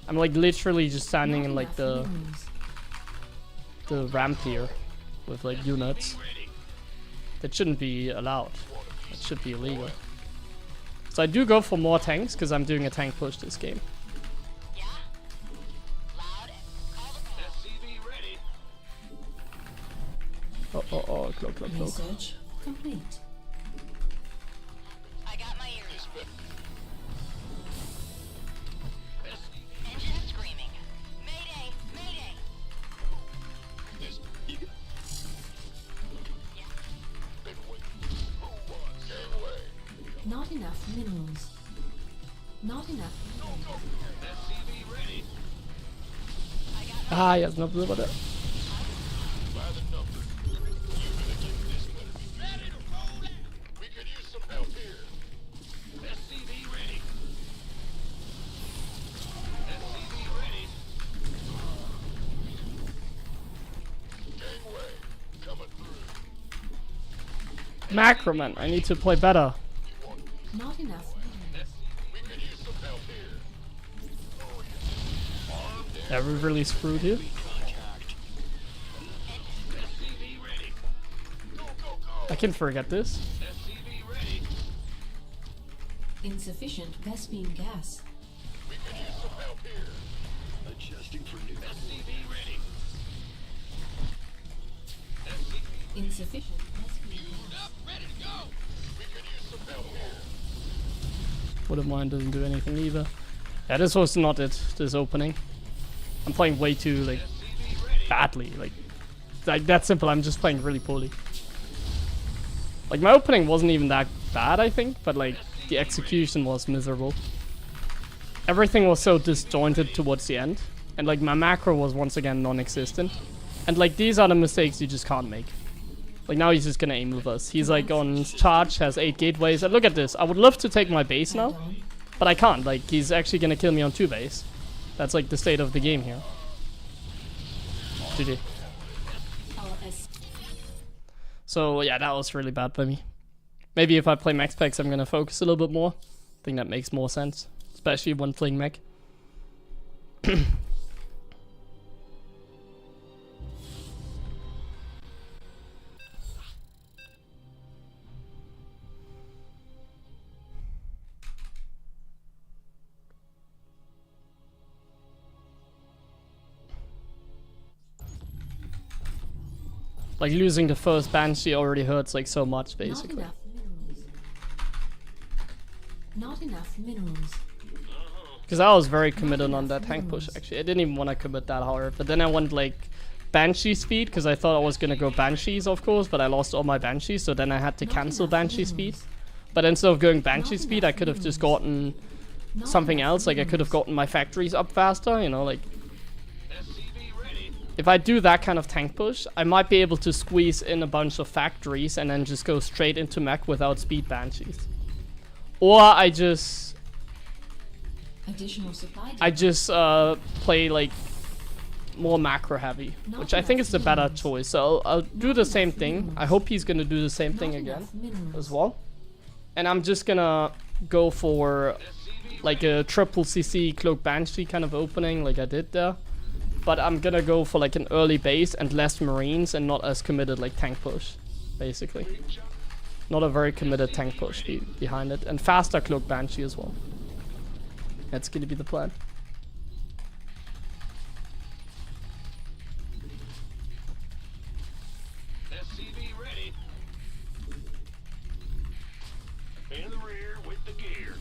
I'm like literally just standing in like the ramp here with like units. That shouldn't be allowed. That should be illegal. So I do go for more tanks because I'm doing a tank push this game. Yeah? Loud. Call the call. SCV ready. Oh, cloak. Research complete. I got my ears. Engine screaming. Mayday! Mayday! Yes, you got. Yeah. Been waiting. Who wants? Get away. Not enough minerals. Not enough. SCV ready. Ah, yes, no blue about it. By the numbers. You gonna get this better be ready to roll out. We could use some help here. SCV ready. SCV ready. Gangway coming through. Macroman, I need to play better. Not enough minerals. We could use some help here. Yeah, we're really screwed here. Contact. SCV ready. Go, go, go. I can forget this. SCV ready. Insufficient Vespine gas. We could use some help here. Adjusting for new. SCV ready. SCV Insufficient Vespine gas. up, ready to go. We could use some help here. Would of mine doesn't do anything either. Yeah, this was not it, this opening. I'm playing way too, like, badly. Like that simple, I'm just playing really poorly. Like, my opening wasn't even that bad, I think, but, like, the execution was miserable. Everything was so disjointed towards the end. And, like, my macro was once again non-existent. And, like, these are the mistakes you just can't make. Like, now he's just gonna aim with us. He's, like, on charge, has 8 gateways. And look at this. I would love to take my base now. But I can't, like, he's actually gonna kill me on 2 base. That's like the state of the game here. GG. So yeah, that was really bad by me. Maybe if I play max packs I'm gonna focus a little bit more. I think that makes more sense. Especially when playing mech. Like, losing the first Banshee already hurts, like, so much, basically. Not enough minerals. Because I was very committed on that tank push, actually. I didn't even want to commit that hard. But then I went, like, Banshee speed, because I thought I was going to go Banshees, of course. But I lost all my Banshees, so then I had to cancel Banshee speed. But instead of going Banshee speed, I could have just gotten something else. Like, I could have gotten my factories up faster, you know, like... If I do that kind of tank push, I might be able to squeeze in a bunch of factories and then just go straight into mech without speed Banshees. Or I just play like more macro heavy, which I think is the better choice. So I'll do the same thing. I hope he's gonna do the same thing again as well. And I'm just gonna go for like a triple CC cloak Banshee kind of opening like I did there. But I'm gonna go for like an early base and less marines and not as committed like tank push, basically. Not a very committed tank push behind it. And faster cloak Banshee as well. That's gonna be the plan. SCV ready. In the rear with the gear.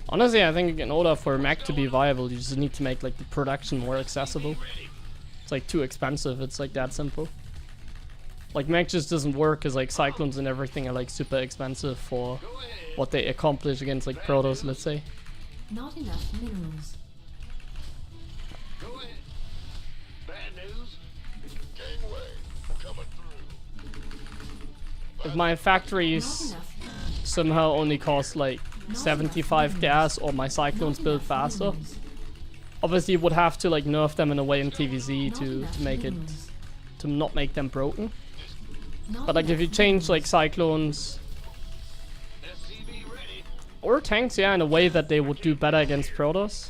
Honestly, I think in order for mech to be viable, you just need to make like the production more accessible. It's like too expensive, it's like that simple. Like mech just doesn't work because like cyclones and everything are like super expensive for what they accomplish against like protos, let's say. Not enough minerals. Go ahead. Bad news. Gangway coming through. If my factories somehow only cost like 75 gas or my cyclones build faster, obviously you would have to like nerf them in a way in TVZ to make it, to not make them broken. But like if you change like cyclones or tanks, yeah, in a way that they would do better against protoss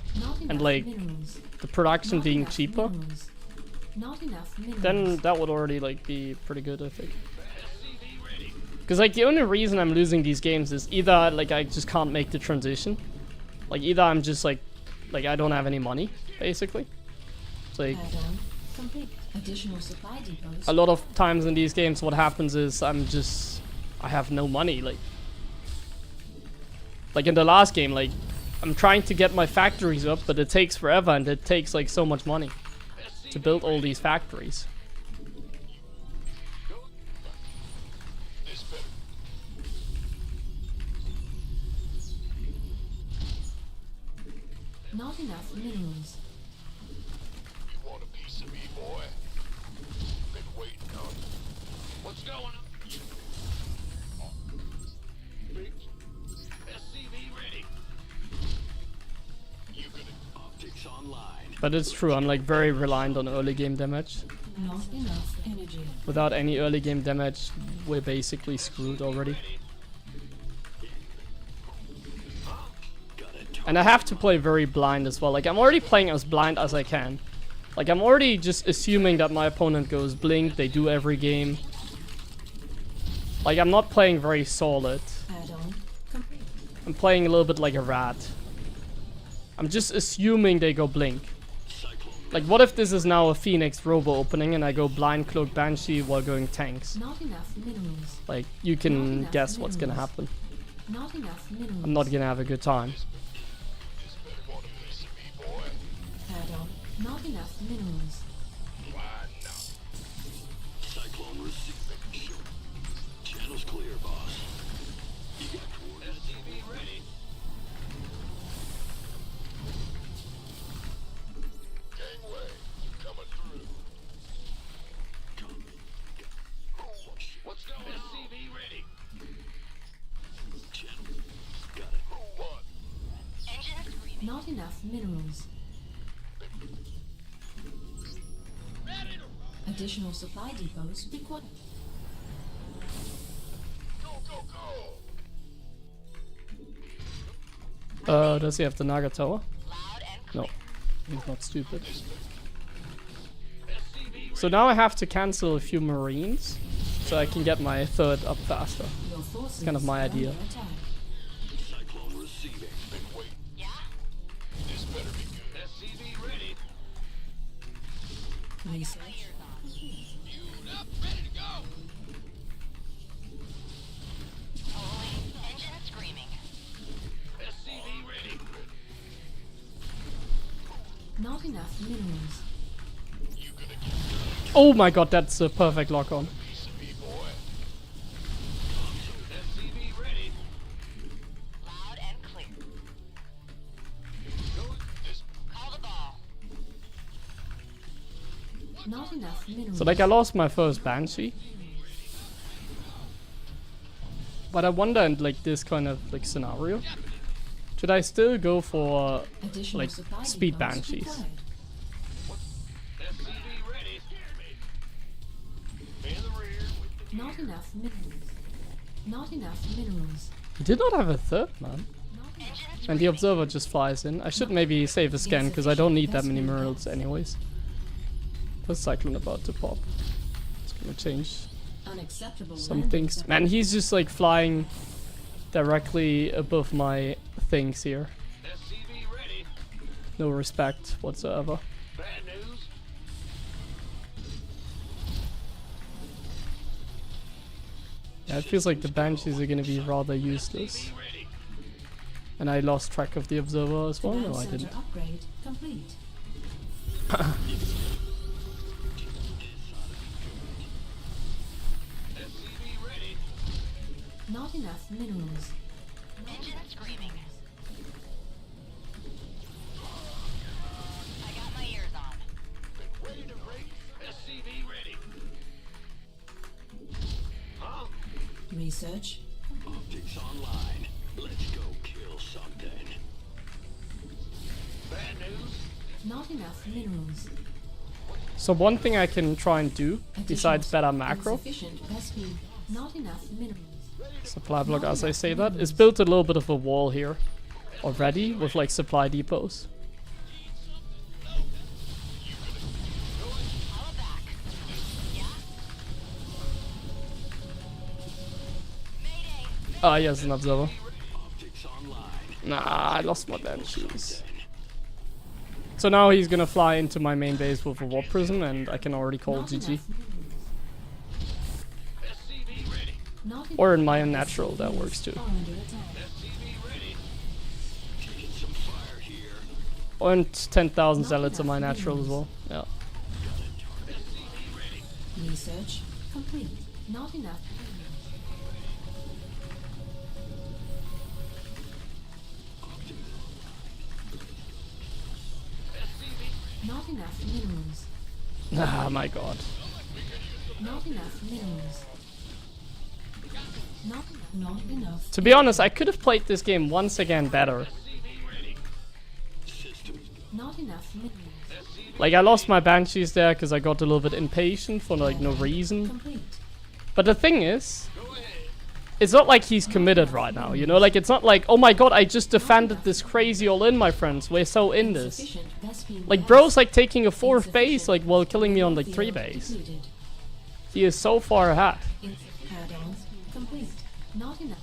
and like the production being cheaper, then that would already like be pretty good, I think. Because like the only reason I'm losing these games is either like I just can't make the transition, like either I'm just like I don't have any money, basically. It's like a lot of times in these games what happens is I have no money, like in the last game, like I'm trying to get my factories up, but it takes forever and it takes like so much money to build all these factories. Not enough minerals. You want a piece of me, boy? Been waiting on you. What's going on? SCV ready. You gonna optics online. But it's true, I'm like very reliant on early game damage. Not enough energy. Without any early game damage, we're basically screwed already. And I have to play very blind as well. Like I'm already playing as blind as I can. Like I'm already just assuming that my opponent goes blink, they do every game. Like I'm not playing very solid. I'm playing a little bit like a rat. I'm just assuming they go blink. Like what if this is now a Phoenix Robo opening and I go blind cloak Banshee while going tanks? Not enough minerals. Like you can guess what's gonna happen. Not enough minerals. I'm not gonna have a good time. Not enough minerals. Cyclone receiving. Sure. Channel's clear, boss. You got coordinates? SCV ready. Gangway, coming through. What's going on? SCV ready. Channel. Got it. What? Engine screaming. Not enough minerals. Additional supply depots required. Go, go, go! Does he have the Naga tower? Loud and clear. No, he's not stupid. So now I have to cancel a few marines, so I can get my third up faster. Your forces Kind of my are idea. under attack. Cyclone receiving. Been waiting. Yeah? This better be good. SCV ready. Research. Queued up, ready to go. Engine screaming. SCV ready. Not enough minerals. You gonna get Oh my god, that's a perfect lock on. piece of me, boy. SCV ready. Loud and clear. Go this. Call the ball. Not enough minerals. So like I lost my first Banshee. But I wonder in like this kind of like scenario, should I still go for Additional like supply speed depots banshees? required. SCV ready. In the rear. Not enough minerals. Not enough minerals. He did not have a third man. Not enough. And the observer just flies in. I should maybe save a scan because I don't need that many minerals anyways. There's Cyclone about to pop. It's gonna change Unacceptable. some landing things. zone. Man, he's just like flying directly above my things here. SCV ready. No respect whatsoever. Bad news. Yeah, it feels like the Banshees are gonna be rather useless. SCV ready. And I lost track of the observer as well. Command No, I center didn't. upgrade complete. SCV ready. Not enough minerals. Engine screaming. I got my ears on. Been ready to break. SCV ready. Huh? Research. Optics online. Let's go kill something. Bad news. Not enough minerals. So one thing I can try and do, besides better macro, Insufficient Vespine. Not enough minerals. supply block as I say that, is build a little bit of a wall here already with like supply depots. Call it back. Yeah? Mayday. Ah, yes, an observer. Optics online. Nah, I lost my Banshees. So now he's gonna fly into my main base with a warp prism and I can already call Not GG. enough minerals. SCV ready. Not Or in enough my minerals unnatural, that works too. are under attack. SCV ready. Taking some fire here. And 10,000 zealots in my natural as well. Yeah. SCV ready. Research complete. Not enough minerals. SCV. Not enough minerals. Ah, my god. Not enough minerals. Not enough. To be honest, I could have played this game once again better. SCV ready. Systems. Not enough minerals. Like, I lost my Banshees there because I got a little bit impatient for like no reason. Complete. But the thing is, Go ahead. it's not like he's committed right now, you know? Like, it's not like, oh my god, I just defended this crazy all-in, my friends. We're so in this. Insufficient Vespine Like, gas. bro's like taking a 4th base, Insufficient like, while killing me on like field 3 base. depleted. He is so far ahead. Add-ons complete. Not enough.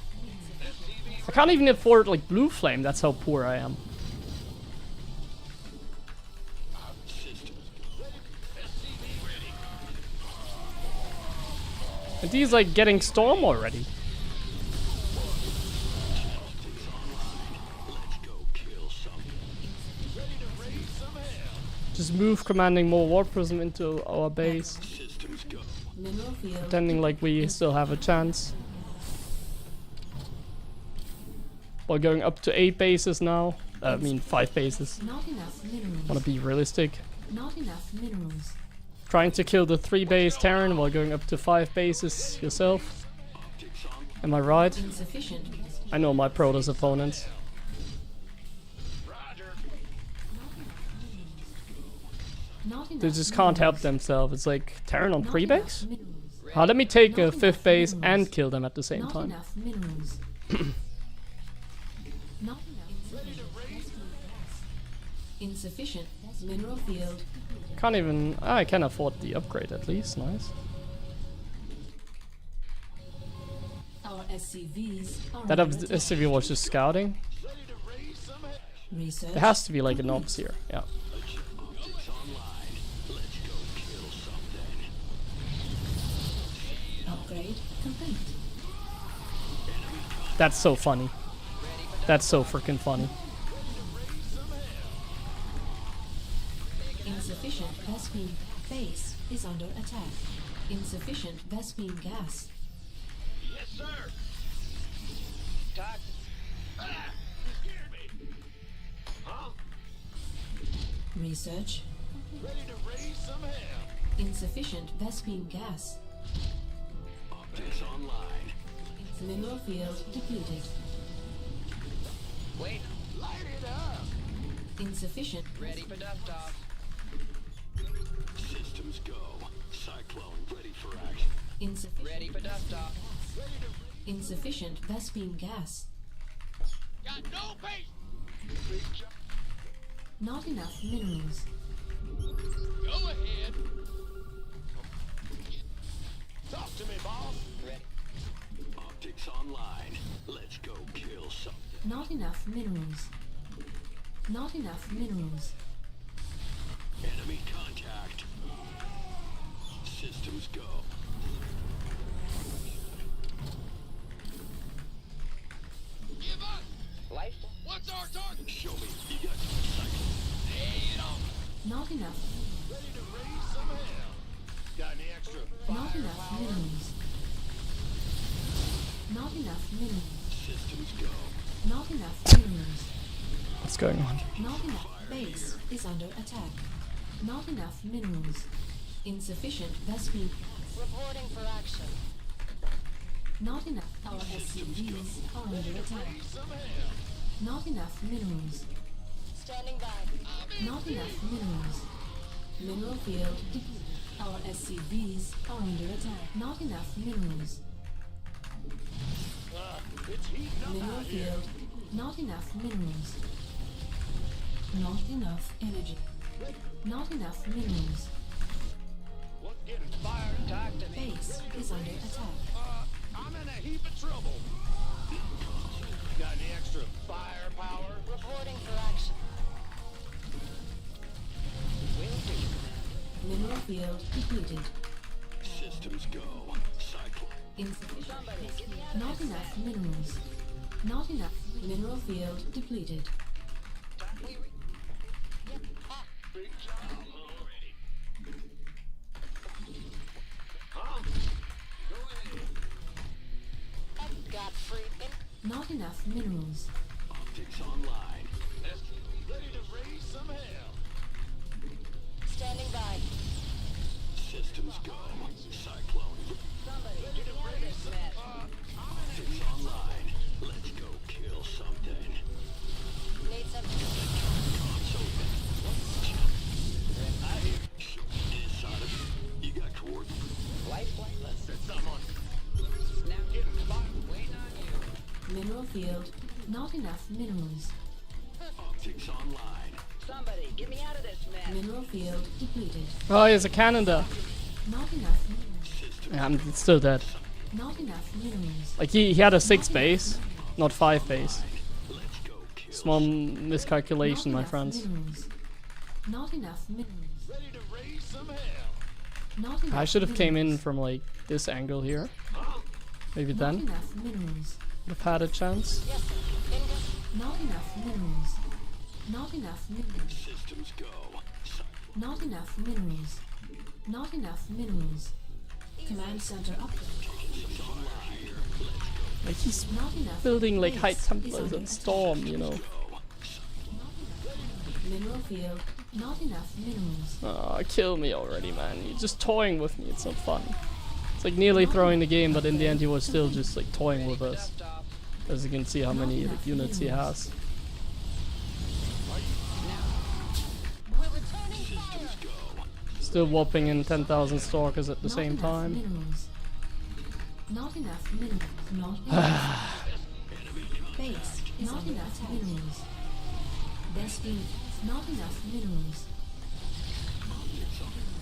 I can't even afford like blue flame, that's how poor I am. Systems. SCV ready. And he's like getting storm already. Optics online. Let's go kill something. Ready to raise some hell. Just move commanding more warp prism into our base, Systems go. Mineral field. pretending like we still have a chance. We're going up to 8 bases now. I mean 5 bases. Not enough minerals. Wanna be realistic. Not enough minerals. Trying to kill the 3 base Terran while going up to 5 bases yourself. Am I right? Insufficient. I know my Protoss opponents. Not enough They just can't help themselves. It's like Terran on Not 3 enough base? minerals. How let me take a Not 5th enough base minerals. and kill them at the same Not time. enough minerals. Not enough. Insufficient mineral field. Can't even... I can afford the upgrade at least, nice. Our SCVs are That under attack. SCV was just scouting. Research. There has to be like an ops here, yeah. Optics online. Let's go kill something. Upgrade complete. That's so funny. That's so freaking funny. Insufficient Vespene base is under attack. Insufficient Vespene gas. Yes, sir. Talk. Ah, you scared me. Huh? Research. Ready to raise some hell. Insufficient Vespene gas. Optics online. Mineral field depleted. Wait. Light it up. Insufficient. Ready for dust off. Systems go. Cyclone ready for action. Insufficient. Ready for dust off. Insufficient Vespene gas. Got no patience. Not enough minerals. Go ahead. Talk to me, boss. Ready. Optics online. Let's go kill something. Not enough minerals. Not enough minerals. Enemy contact. Systems go. Give up. Life. What's our target? Show me. You got cyclone. Lay it on. Not enough. Ready to raise some hell. Got any extra? Not enough minerals. Not enough minerals. Systems go. Not enough minerals. What's going on? Not enough base is under attack. Not enough minerals. Insufficient Vespene. Reporting for action. Not enough. Our SCVs are under attack. Not enough minerals. Standing by. Not enough minerals. Mineral field depleted. Our SCVs are under attack. Not enough minerals. It's heating up Mineral out here. field. Not enough minerals. Not enough energy. Not enough minerals. What's getting fired? Talk to me. Base is under attack. I'm in a heap of trouble. Got any extra firepower? Reporting for action. Will do. Mineral field depleted. Systems go. Cyclone. Insufficient. Somebody get me out of Not this enough minerals. Not enough. Mineral field depleted. We Big job already. Huh? Go ahead. Got free in. Not enough minerals. Optics online. Ready to raise some hell. Standing by. Systems go. Cyclone. somebody get me out of this mess. Optics online. Let's go kill something. Need some. I hear. Inside of you. You got coordinates. Life flight. Let's set some on. Now Getting fired. waiting on you. Mineral field. Not enough minerals. Optics online. Somebody get me out of this mess. Mineral field depleted. Oh, he has a cannon there. Not enough minerals. Yeah, I'm still dead. Not enough minerals. Like he had a 6 base, not 5 base. Let's go kill. Small miscalculation, Not my enough friends. Minerals. Not enough minerals. Ready to raise some hell. Not enough I should have came in minerals. from like this angle here. Maybe Not then enough minerals. would have had a chance. Yes, sir. In. Not enough minerals. Not enough minerals. Systems go. Cyclone. Not enough minerals. Not enough minerals. Command center upgrade. Like he's Not enough. building like high Base templars is under and attack. storm, you know. Mineral field. Not enough minerals. Ah, kill me already, man. You're just toying with me. It's not fun. It's like nearly throwing the game, but in the end he was still just like toying with us. Stop. As you can see how many like, units he has. We're returning fire. Still whopping in 10,000 stalkers at the Not same enough time. Minerals. Not enough minerals. Not enough. Base is not enough minerals. Best unit. Not enough minerals.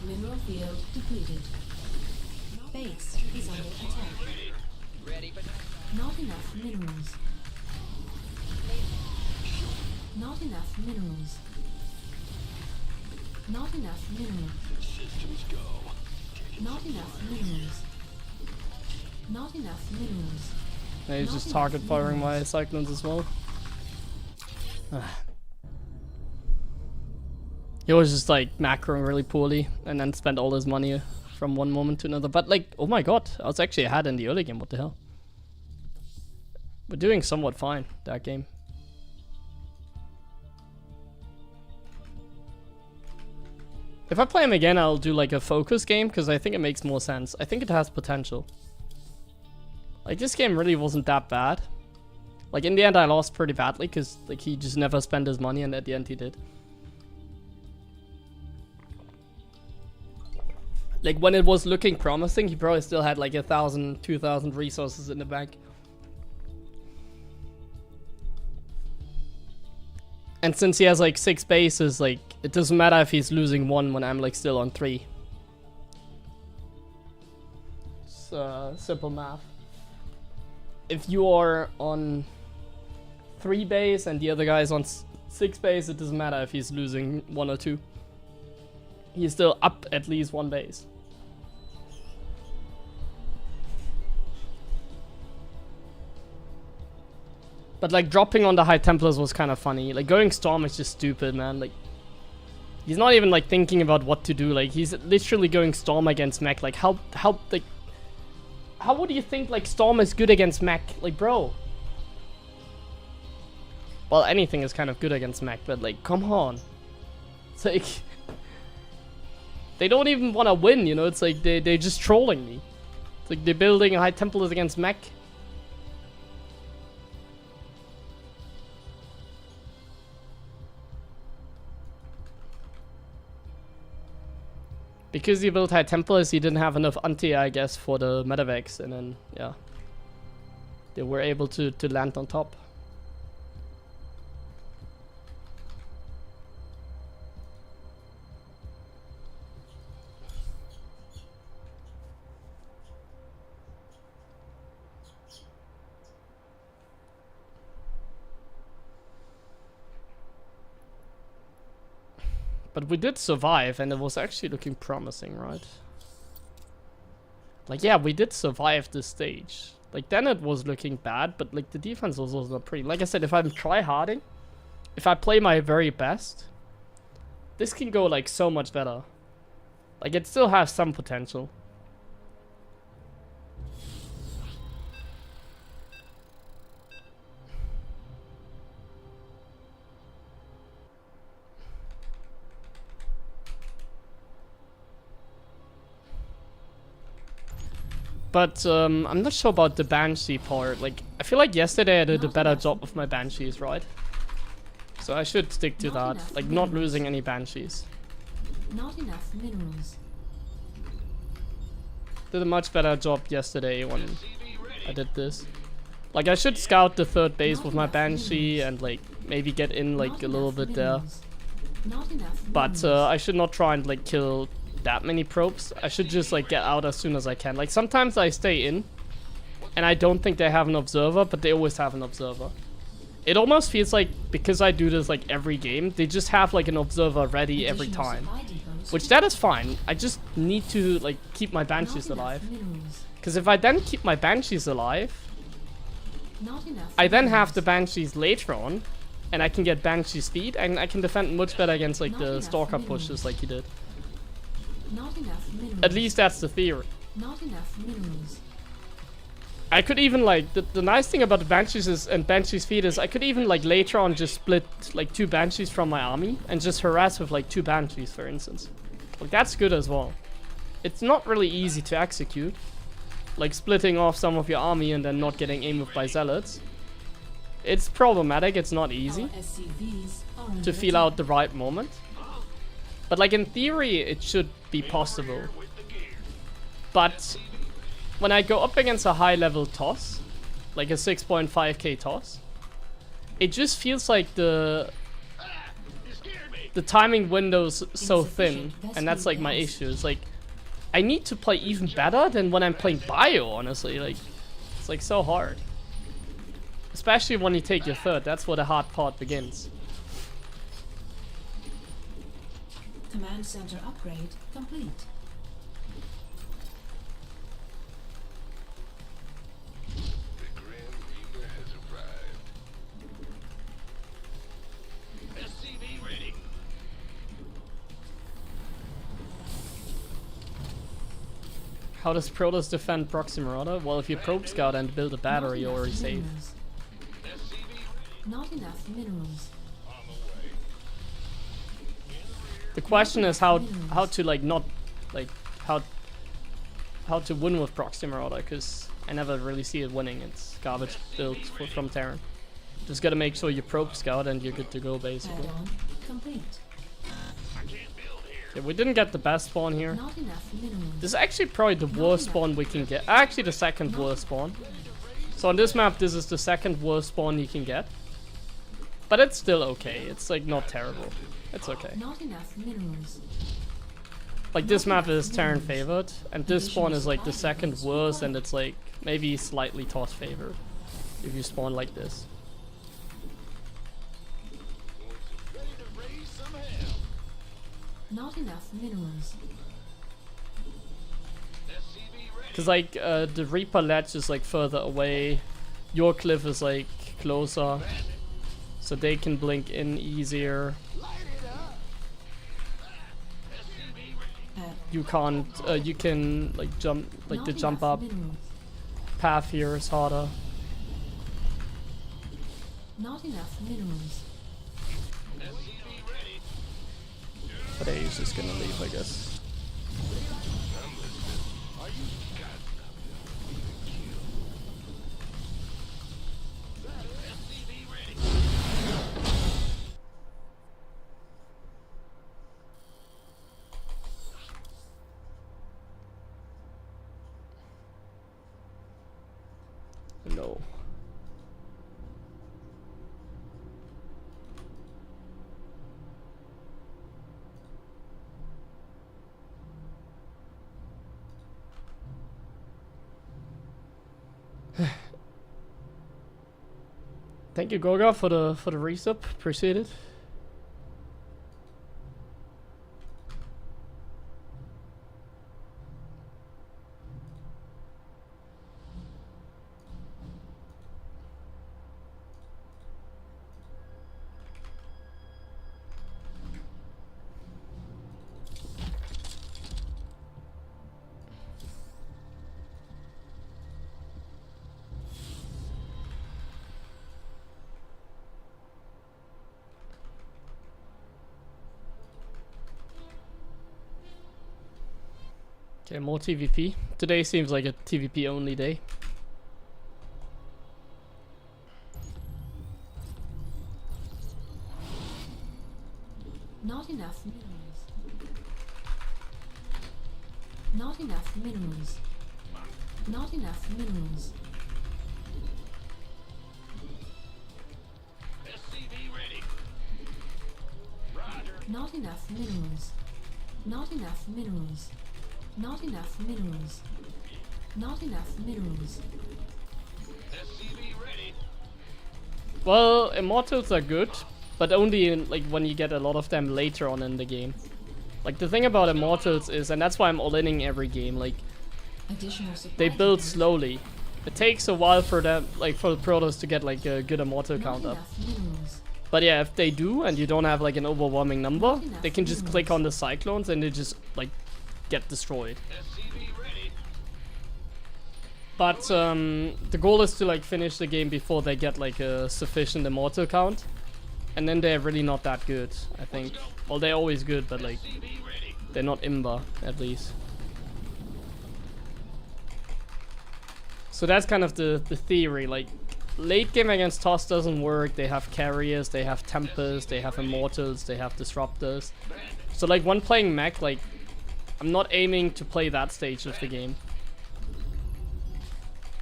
Mineral field depleted. Base is under attack. Ready, but Not enough minerals. Not enough minerals. Not enough minerals. Not enough minerals. Not enough minerals. Now he's just target firing my cyclones as well. He was just like macroing really poorly and then spent all his money from one moment to another. But like, oh my god, I was actually ahead in the early game, what the hell. We're doing somewhat fine, that game. If I play him again, I'll do like a focus game, because I think it makes more sense. I think it has potential. Like, this game really wasn't that bad. Like, in the end, I lost pretty badly, because like he just never spent his money, and at the end he did. Like, when it was looking promising, he probably still had like 1,000, 2,000 resources in the bank. And since he has like 6 bases, like, it doesn't matter if he's losing 1 when I'm like still on 3. It's simple math. If you are on 3 base and the other guy is on 6 base, it doesn't matter if he's losing 1 or 2. He's still up at least 1 base. But like dropping on the high Templars was kind of funny. Like going Storm is just stupid, man. Like he's not even like thinking about what to do. Like he's literally going Storm against mech. Like how like how would you think like Storm is good against mech? Like bro. Well, anything is kind of good against mech, but like come on. It's like they don't even want to win, you know? It's like they're just trolling me. It's like they're building high Templars against mech. Because he built high Templars, he didn't have enough anti, I guess, for the medevacs, and then, yeah. They were able to land on top. But we did survive, and it was actually looking promising, right? Like, yeah, we did survive this stage. Like, then it was looking bad, but, like, the defense was also not pretty. Like I said, if I'm try-harding, if I play my very best, this can go, like, so much better. Like, it still has some potential. But I'm not sure about the Banshee part. Like, I feel like yesterday I did a better job of my Banshees, right? So I should stick to that. Like, not losing any Banshees. Not enough minerals. Did a much better job yesterday when I did this. Like, I should scout the 3rd base with my Banshee and, like, maybe get in, like, a little bit there. Not enough But I should not try and, like, kill that many probes. I should just like get out as soon as I can. Like sometimes I stay in and I don't think they have an observer, but they always have an observer. It almost feels like because I do this like every game, they just have like an observer ready every time, which that is fine. I just need to like keep my Banshees alive, because if I then keep my Banshees alive, I then have the Banshees later on and I can get Banshee's feet, and I can defend much better against like the Stalker pushes like he did. Not enough minerals. At least that's the theory. Not enough minerals. I could even like the nice thing about the Banshees is, and Banshee's feet is I could even like later on just split like 2 Banshees from my army and just harass with like 2 Banshees, for instance. Like that's good as well. It's not really easy to execute, like splitting off some of your army and then not getting aimed with by zealots. It's problematic. It's not easy Our SCVs are under to feel attack. out the right moment. But like in theory, it should be possible. But when I go up against a high level toss, like a 6.5k toss, it just feels like the timing window's so thin, and that's like my issue. It's like I need to play even better than when I'm playing Bio, honestly. Like it's like so hard. Especially when you take your third, that's where the hard part begins. Command center upgrade complete. The Grim Reaper has arrived. SCV ready. How does Protoss defend Proxy Marauder? Well, if you probe scout and build a battery, you're already safe. Minerals. Not enough minerals. The question is how to like not like how to win with Proxy Marauder, because I never really see it winning. It's garbage built from Terran. Just gotta make sure you probe scout and you're good to go basically. Add-on complete. Okay, we didn't get the best spawn here. Not enough minerals. This is actually probably the worst spawn we can get. Actually the second worst spawn. So on this map this is the second worst spawn you can get. But it's still okay. It's like not terrible. It's okay. Not enough minerals. Like this map is Terran favored, and this spawn is like the second worst, and it's like maybe slightly toss favored if you spawn like this. Ready to raise some hell. Not enough minerals. SCV ready. Cause like the Reaper ledge is like further away, your cliff is like closer, so they can blink in easier. Light it up. SCV ready. You can't. You can like jump. Like Not the jump enough up minerals. path here is harder. Not enough minerals. SCV ready. But he's just gonna leave, I guess. Are you got SCV ready. No. Thank you, Goga, for the resub. Appreciate it. Okay, more TVP. Today seems like a TVP only day. Not enough minerals. Not enough minerals. Not enough minerals. SCV ready. Roger. Not enough minerals. Not enough minerals. Not enough minerals. Not enough minerals. SCV ready. Well, immortals are good, but only in, like when you get a lot of them later on in the game. Like the thing about immortals is, and that's why I'm all-inning every game, like Additional supply they build depots. slowly. It takes a while for them, like for the Protoss to get like a good immortal Not count up. enough minerals. But yeah, if they do and you don't have like an overwhelming number, they can just click on the cyclones and they just like get destroyed. But the goal is to like finish the game before they get like a sufficient immortal count. And then they're really not that good, I think. Well, they're always good, but like they're not imba at least. So that's kind of the theory. Like late game against Toss doesn't work. They have carriers, they have tempers, they have immortals, they have disruptors. So like when playing mech, like I'm not aiming to play that stage of the game.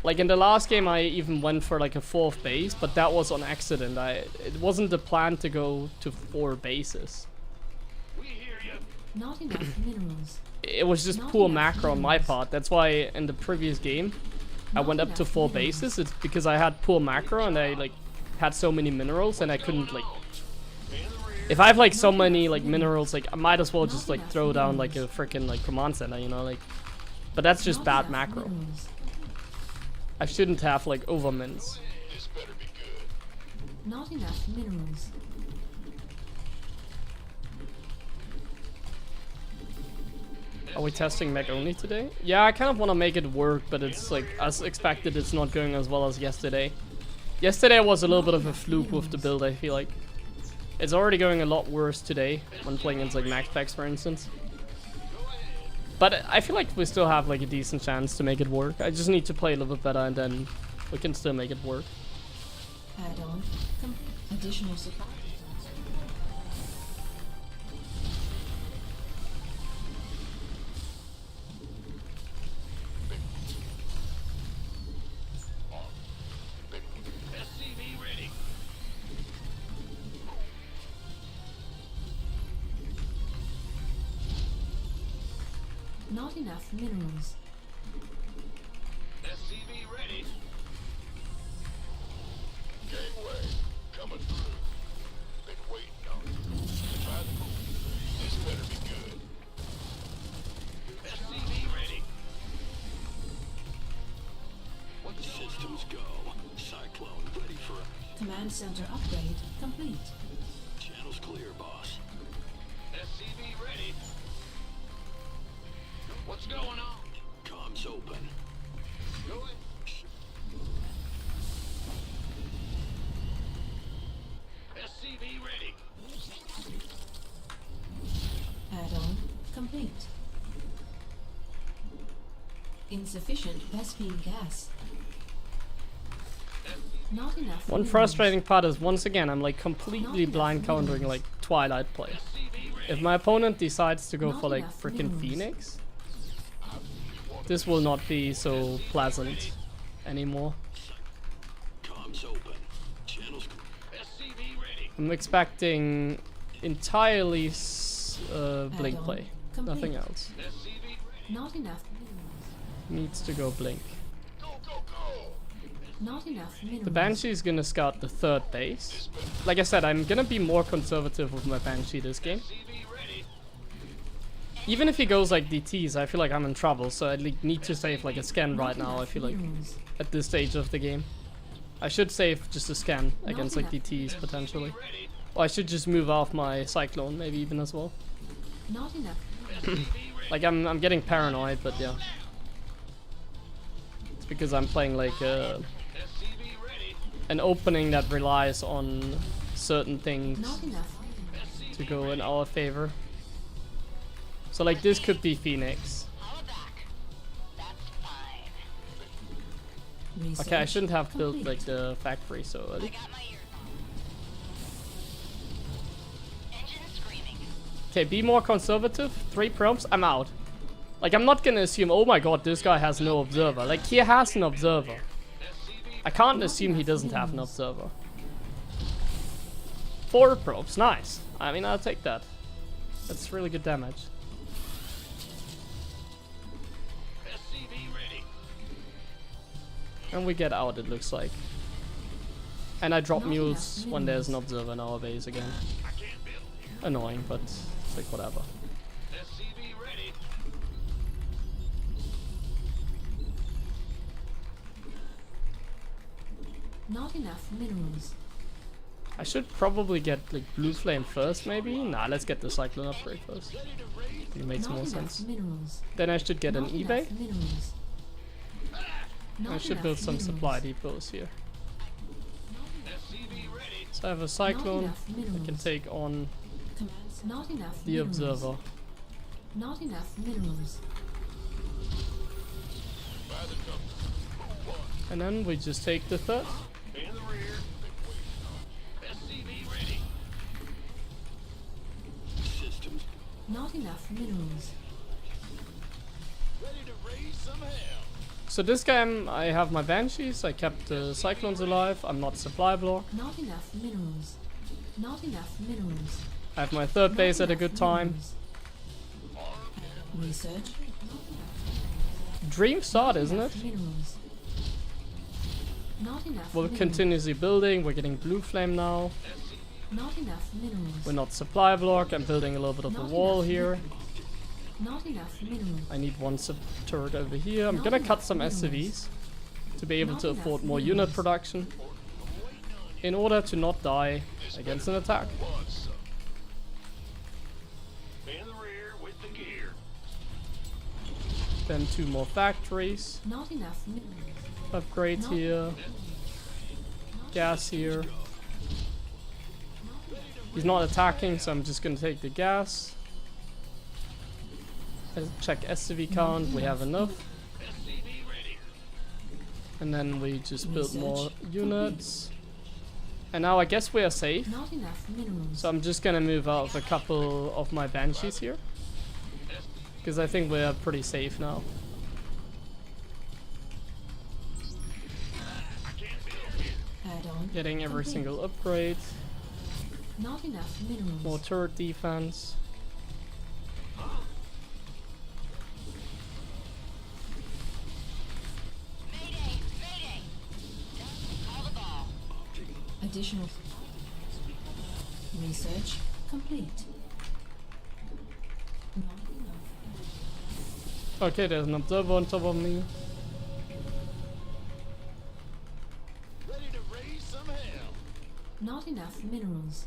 Like in the last game I even went for like a 4th base, but that was on accident. It wasn't the plan to go to 4 bases. Not enough minerals. It was just poor macro on my part. That's why in the previous game I went up to 4 bases. It's because I had poor macro and I like had so many minerals and I couldn't like... If I have like so many like minerals, like I might as well just like throw down like a freaking like command center, you know, like... But that's just bad macro. I shouldn't have like overmins. Not enough minerals. Are we testing mech only today? Yeah, I kind of want to make it work, but it's like, as expected, it's not going as well as yesterday. Yesterday was a little bit of a fluke with the build, I feel like. It's already going a lot worse today, when playing against like max packs, for instance. But I feel like we still have like a decent chance to make it work. I just need to play a little bit better and then we can still make it work. Add-on. Additional supply. Not enough minerals. SCV ready. Gateway coming through. Been waiting on it. Try the move. This better be good. SCV ready. What systems go? Cyclone ready for Command center upgrade complete. channels clear, boss. SCV ready. What's going on? Comms open. Go ahead. SCV ready. Add-on complete. Insufficient Vespine gas. Not enough. One minerals. frustrating part is, once again, I'm like completely blind countering like Twilight play. If my opponent decides to go for like freaking Phoenix, this will not be so pleasant anymore. Comms open. Channels. SCV ready. I'm expecting entirely blink Add-on play, complete. nothing else. SCV. Not enough minerals. Needs to go blink. Go, go, go. Not enough minerals. The Banshee is gonna scout the 3rd base. Like I said, I'm gonna be more conservative with my Banshee this game. SCV ready. Even if he goes like DTs, I feel like I'm in trouble, so I need to save like a scan Not right now, I enough feel like, minerals. at this stage of the game. I should save just a scan Not against like enough. DTs potentially. Ready. Or I should just move off my Cyclone maybe even as well. Not enough. Like I'm getting paranoid, but yeah. It's because I'm playing like SCV ready. an opening that relies on certain things Not enough. to go in our favor. So like this could be Phoenix. Holla back. That's fine. Okay, I Research shouldn't have built complete. like the factory so I early. got my ears on. Engine screaming. Okay, be more conservative. 3 prompts, I'm out. Like I'm not gonna assume, oh my god, this guy has no observer. Like he has an observer. I can't assume he doesn't have an observer. 4 probes, nice. I mean, I'll take that. That's really good damage. SCV ready. And we get out, it looks like. And I drop Not mules enough when there's an observer in our base again. I can't build. Annoying, but it's like whatever. SCV ready. Not enough minerals. I should probably get like blue flame first, maybe. Nah, let's get the cyclone upgrade first. It makes Not more enough sense. minerals. Then I should get an Not eBay. enough minerals. Not I should enough build some minerals. supply depots here. SCV ready. So I have a Not cyclone. enough I can minerals. take on Not enough the minerals. observer. Not enough minerals. And then we just take the third. In the rear. SCV ready. Systems Not enough minerals. ready to raise some hell. So this game I have my banshees. I kept the cyclones alive. I'm not supply block. Not enough minerals. Not enough minerals. I have my third Not base at a enough good time. minerals. Research. Dream start, isn't it? Minerals. Not enough We're minerals. continuously building. We're getting blue flame now. Not enough minerals. We're not supply block. I'm building a little bit of a Not wall enough here. Not enough minerals. I need one sub turret over here. I'm Not gonna cut enough some minerals. SCVs to be able Not to enough afford more minerals. unit production in order to not die against an attack. In the rear with the gear. Then 2 more factories. Not enough minerals. Upgrades Not- here. Gas here. He's not attacking, so I'm just gonna take the gas. Check SCV count, we have enough. SCV ready. And then we just build more Research units. And now I guess we are safe. Not enough minerals. So I'm just gonna move out of a couple of my banshees here. Because I think we're pretty safe now. Add on. Getting every Complete. single upgrade. Not enough minerals. More turret defense. Mayday! Mayday! Call the ball. Additional. Research complete. Not enough. Okay, there's an observer on top of me. Ready to raise some hell. Not enough minerals.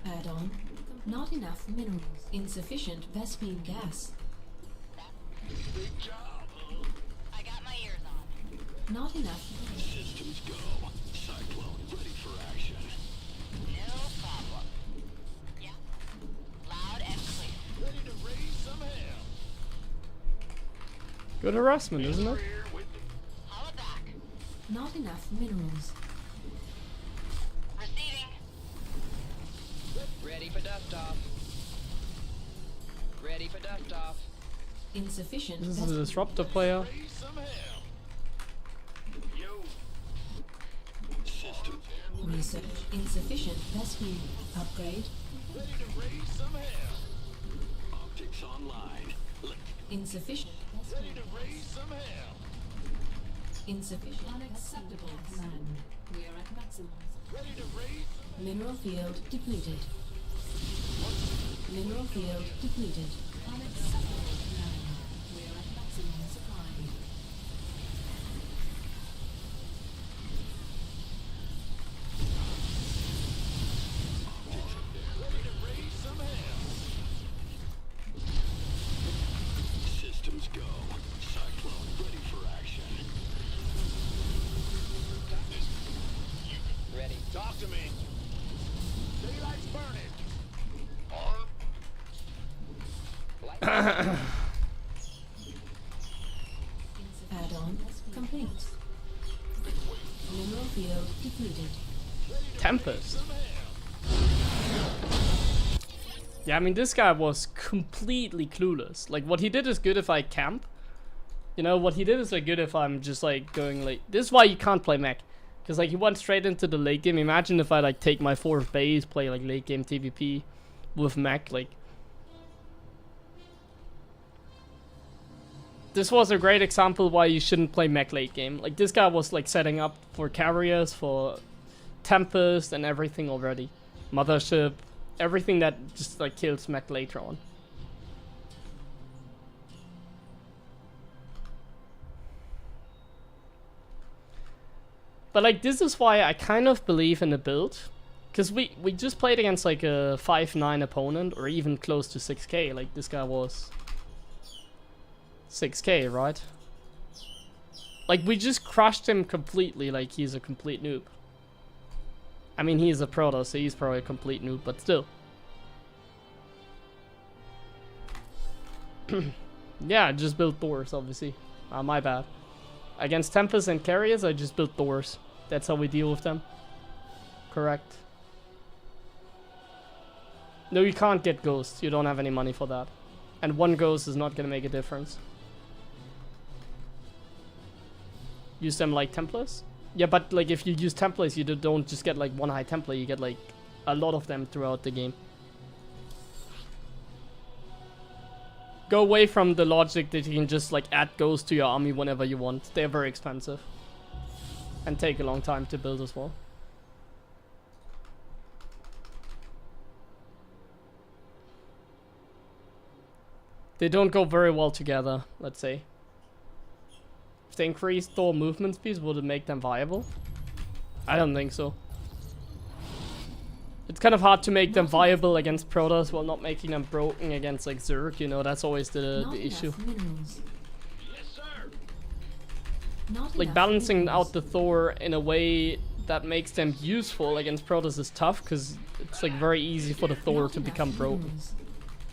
Add on. Not enough minerals. Insufficient Vespine gas. Big job, huh? I got my ears on. Not enough. Systems go. Cyclone ready for action. No problem. Yeah. Loud and clear. Ready to raise some hell. Good harassment, isn't it? Rear with the Haul it back. Not enough minerals. Receiving. Ready for dust off. Ready for dust off. Insufficient This is a Vespine. disruptor player. raise some hell. Yo. Systems Research. Insufficient Vespine. Upgrade. ready to raise some hell. Optics online. Insufficient Ready Vespine. to raise some hell. Insufficient. Unacceptable command. We are at maximum. Ready to raise some Mineral field depleted. Mineral field depleted. Unacceptable command. We are at maximum supply. ready to raise some hell. Systems go. Cyclone ready for action. Ready. Talk to me. Daylight's burning. Arm. Light. Add-on complete. Mineral field depleted. Tempest. Yeah, I mean, this guy was completely clueless. Like, what he did is good if I camp. You know, what he did is like good if I'm just like going like. This is why you can't play mech. Because like he went straight into the late game. Imagine if I like take my fourth base, play like late game TVP with mech. Like, this was a great example why you shouldn't play mech late game. Like, this guy was like setting up for carriers, for Tempest and everything already. Mothership, everything that just like kills mech later on. But like, this is why I kind of believe in the build. Because we just played against like a 5-9 opponent, or even close to 6k. Like, this guy was 6k, right? Like, we just crushed him completely, like he's a complete noob. I mean, he's a proto, so he's probably a complete noob, but still. Yeah, I just built Thors, obviously. My bad. Against Tempest and Carriers, I just built Thors. That's how we deal with them. Correct. No, you can't get Ghosts. You don't have any money for that. And one Ghost is not gonna make a difference. Use them like Templars? Yeah, but like if you use Templars, you don't just get like one high Templar. You get like a lot of them throughout the game. Go away from the logic that you can just like add Ghosts to your army whenever you want. They're very expensive. And take a long time to build as well. They don't go very well together, let's say. If they increase Thor movement speeds, would it make them viable? I don't think so. It's kind of hard to make them viable against Protoss while not making them broken against like Zerg, you know, that's always the issue. Like balancing out the Thor in a way that makes them useful against Protoss is tough, because it's like very easy for the Thor to become broken.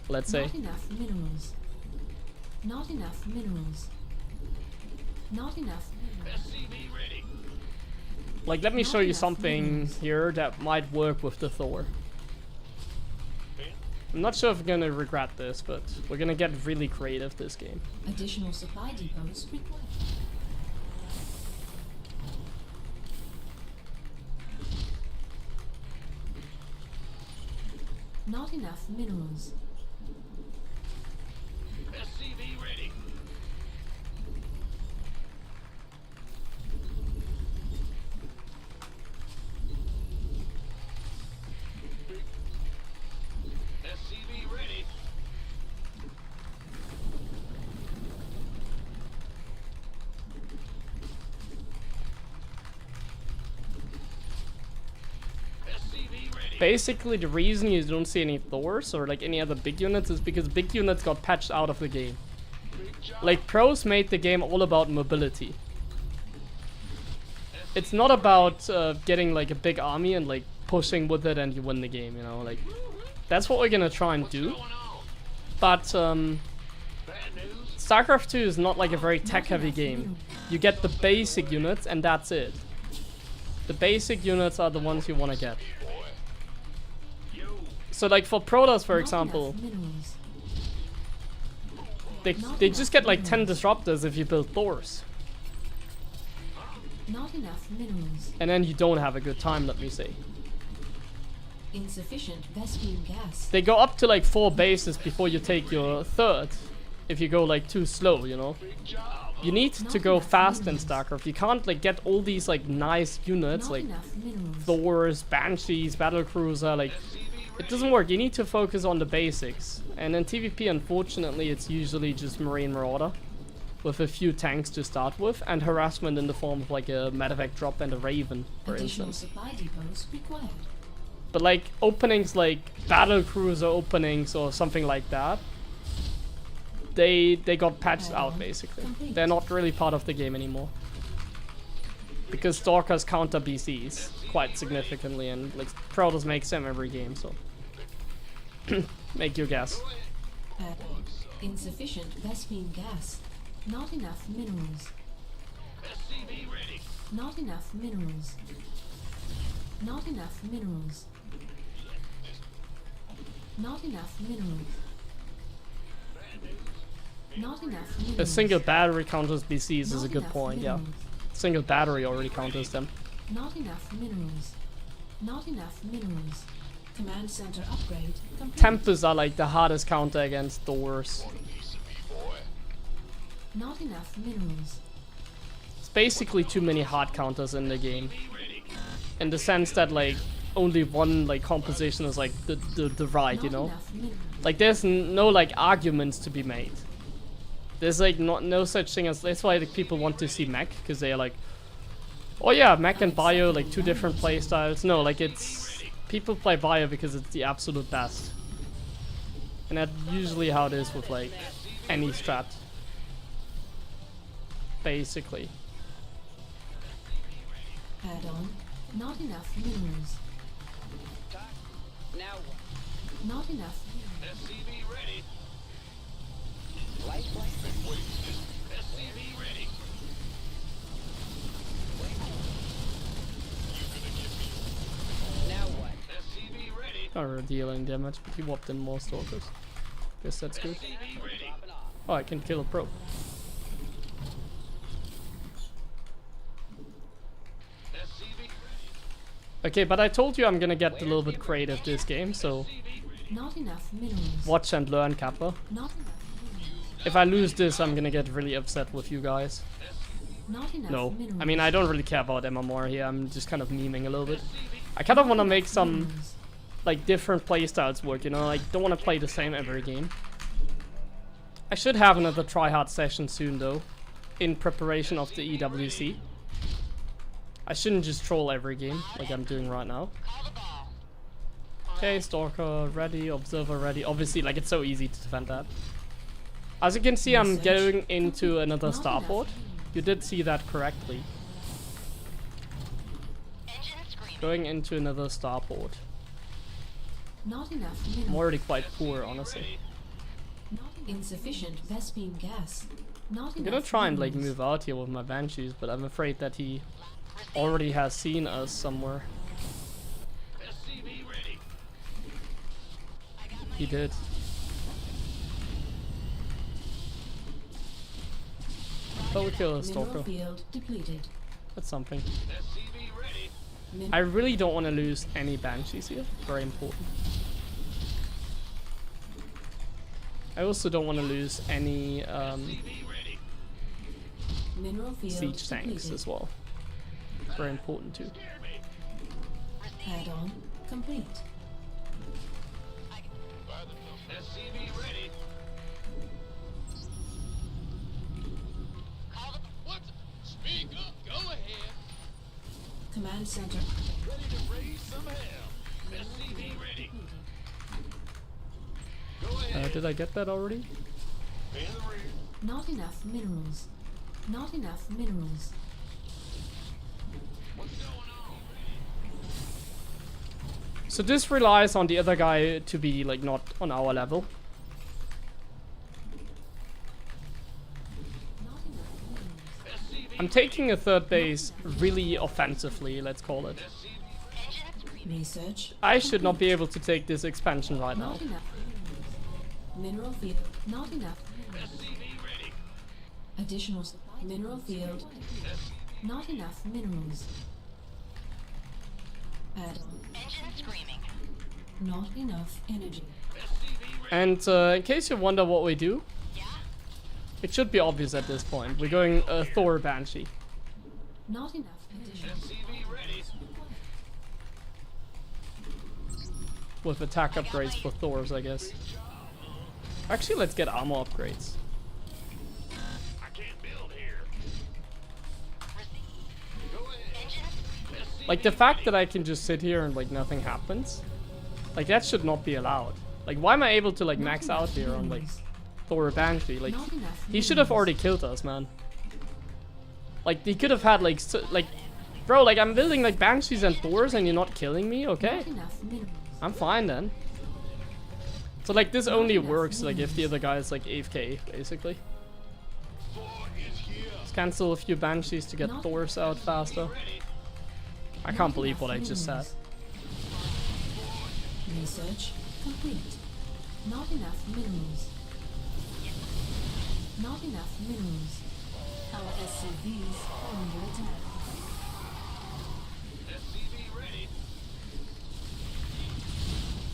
Let's say. Not enough minerals. Not enough minerals. Not enough minerals. SCV ready. Like, let me show you something here that might work with the Thor. I'm not sure if I'm gonna regret this, but we're gonna get really creative this game. Additional supply depots required. Not enough minerals. SCV ready. SCV ready. SCV ready. Basically, the reason you don't see any Thors or like any other big units is because big units got patched out of the game. Like, pros made the game all about mobility. It's not about getting like a big army and like pushing with it and you win the game, you know, like that's what we're gonna try and do. But StarCraft 2 is not like a very tech heavy game. You get the basic units and that's it. The basic units are the ones you want to get. So like for Protoss, for example, they just get like 10 disruptors if you build Thors. Not enough minerals. And then you don't have a good time, let me say. Insufficient Vespene gas. They go up to like 4 bases before you take your third. If you go like too slow, you know. You need to go fast in StarCraft. You can't like get all these like nice units like Thors, Banshees, Battlecruiser, like it doesn't work. You need to focus on the basics. And in TVP, unfortunately, it's usually just Marine Marauder with a few tanks to start with, and harassment in the form of like a medevac drop and a Raven, for instance. Supply depots required. But like openings like Battlecruiser openings or something like that, they got patched out basically. They're not really part of the game anymore. Because Stalkers counter BCs quite significantly, and like Protoss makes them every game, so make your guess. Insufficient Vespene gas. Not enough minerals. SCV ready. Not enough minerals. Not enough minerals. Not enough minerals. Not enough minerals. A single battery counters BCs is a good point, yeah. Single battery already counters them. Not enough minerals. Not enough minerals. Command center upgrade complete. Tempests are like the hardest counter against Thors. Not enough minerals. It's basically too many hard counters in the game. In the sense that like only one like composition is like the right, you know? Like there's no like arguments to be made. There's like no such thing as, that's why like, people want to see mech, because they're like, Oh yeah, mech and bio, like 2 different playstyles. No, like it's... People play bio because it's the absolute best. And that's usually how it is with like any strat. Basically. Add-on. Not enough minerals. Now what? Not enough minerals. SCV ready. Light flight. SCV ready. Now what? SCV ready. Not really dealing damage, but he whopped in more stalkers. Guess that's good. SCV ready. Popping off. Oh, I can kill a pro. SCV ready. Okay, but I told you I'm gonna get a little bit creative this game, so Not enough minerals. watch and learn, Kappa. Not enough minerals. If I lose this, I'm gonna get really upset with you guys. Not enough No, minerals. I mean, I don't really care about MMR here, I'm just kind of memeing a little bit. I kind of want to make some, Minerals. like, different playstyles work, you know? Like, don't want to play the same every game. I should have another tryhard session soon, though, in preparation of the EWC. I shouldn't just troll every game, like I'm doing right now. Okay, Stalker ready, Observer ready. Obviously, like, it's so easy to defend that. As you can see, I'm going into another starport. You did see that correctly. Going into another starport. Not enough I'm minerals. already quite poor, honestly. Not insufficient Vespine gas. Not I'm gonna try and, like, move out here with my Banshees, but I'm afraid that he already has seen us somewhere. SCV ready. He did. But we kill a Stalker. Mineral field depleted. That's something. SCV ready. I really don't want to lose any Banshees here. Very important. I also don't want to lose any SCV ready. Mineral field siege tanks depleted. as well. Very important too. Add-on complete. SCV ready. What? Speak up. Go ahead. Command center. Ready to raise some hell. SCV ready. Go ahead. Did I get that already? In the rear. Not enough minerals. Not enough minerals. What's going on? So this relies on the other guy to be like not on our level. Not enough minerals. SCV I'm taking a third base really offensively, let's call it. Research. I should not be able to take this expansion right now. Not enough minerals. Mineral field. Not enough minerals. SCV ready. Additional supply. Mineral field. Not enough minerals. Add-on. Not enough energy. And in case you wonder what we do, it should be obvious at this point. We're going Thor Banshee. Not enough additional. SCV ready. With attack upgrades for Thors, I guess. Actually, let's get armor upgrades. I can't build here. Go ahead. Like, the fact that I can just sit here and, like, nothing happens. Like, that should not be allowed. Like, why am I able to, like, max out here on, like, Thor Banshee? Like, Not enough he should have minerals. already killed us, man. Like, he could have had, like, like... Bro, like, I'm building, like, Banshees and Thors and you're not killing me? Okay. Not enough minerals. I'm fine then. So, like, this only works, like, if the other guy is, like, AFK, basically. Thor is here. Let's cancel a few Banshees to get Not Thors out faster. I can't believe what I just said. Research complete. Not enough minerals. Not enough minerals. Our SCVs are under attack. SCV ready.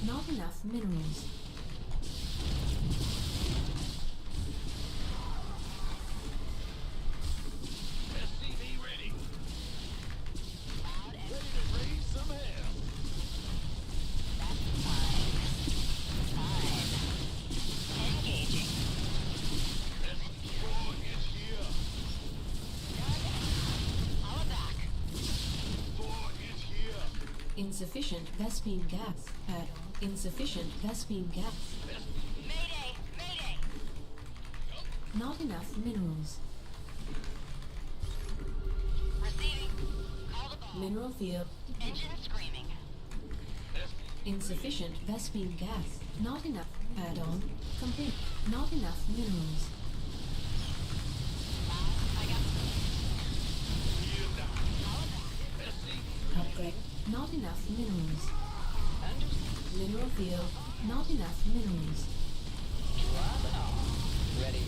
Not enough minerals. SCV ready. Ready to raise some hell. Thor is here. Insufficient Vespine gas. Insufficient Vespine gas. Mayday! Mayday! Not enough minerals. Receiving. Call the ball. Mineral field. Engine screaming. Insufficient Vespine gas. Not enough. Add-on complete. Not enough minerals. I got Upgrade. Not enough minerals. Mineral field. Not enough minerals. Ready.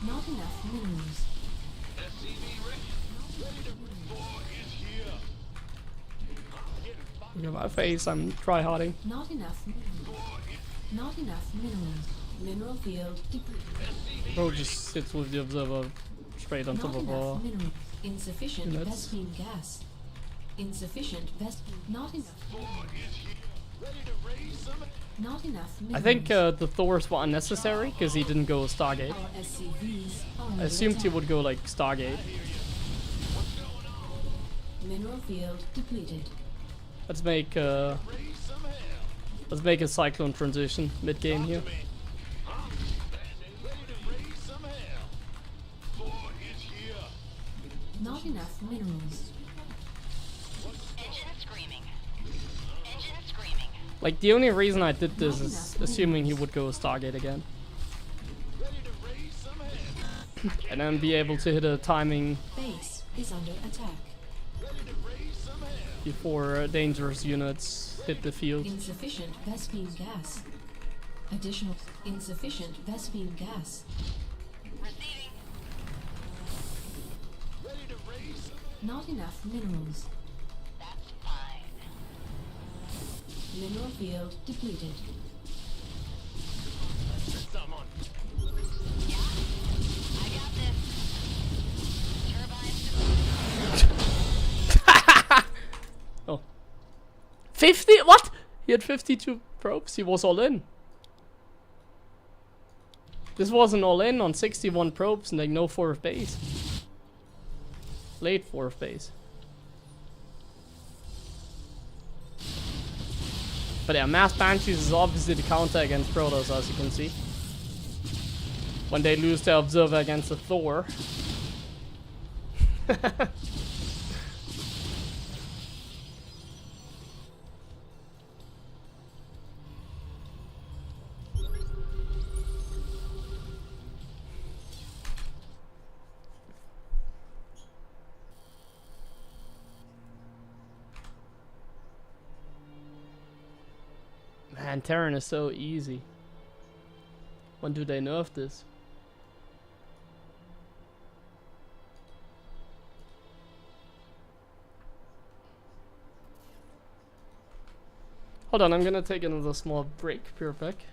Not enough minerals. SCV ready. Ready to Thor is here. Look at my face, I'm tryharding. Not enough minerals. Not enough minerals. Mineral field depleted. Bro just sits with the observer straight on top Not of our... enough minerals. Insufficient Units. Vespine gas. Insufficient Vespine. Not enough. Thor is here. Ready to raise some. Not enough minerals. I think the Thors were unnecessary because he didn't go Stargate. Our SCVs are I under assumed he attack. would go like Stargate. Mineral field depleted. Let's make Raise some hell. let's make a cyclone transition mid game here. Huh? Ready to raise some hell. Thor is here. Not enough minerals. engine screaming. Engine screaming. Like the only reason I did this is assuming he would go Stargate again, Ready to raise some hell. and then be able to hit a timing Base is under attack. Ready to raise some hell. before dangerous units hit the field. Insufficient Vespine gas. Additional insufficient Vespine gas. Receiving. Ready to raise some. Not enough minerals. That's fine. Mineral field depleted. Some on. Yeah? I got this. Turbines. Oh. 50? What? He had 52 probes. He was all in. This wasn't all in on 61 probes and like no fourth base. Late fourth base. But yeah, mass banshees is obviously the counter against Protoss, as you can see. When they lose their observer against a Thor. Man, Terran is so easy. When do they nerf this? Hold on, I'm gonna take another small break, pure back.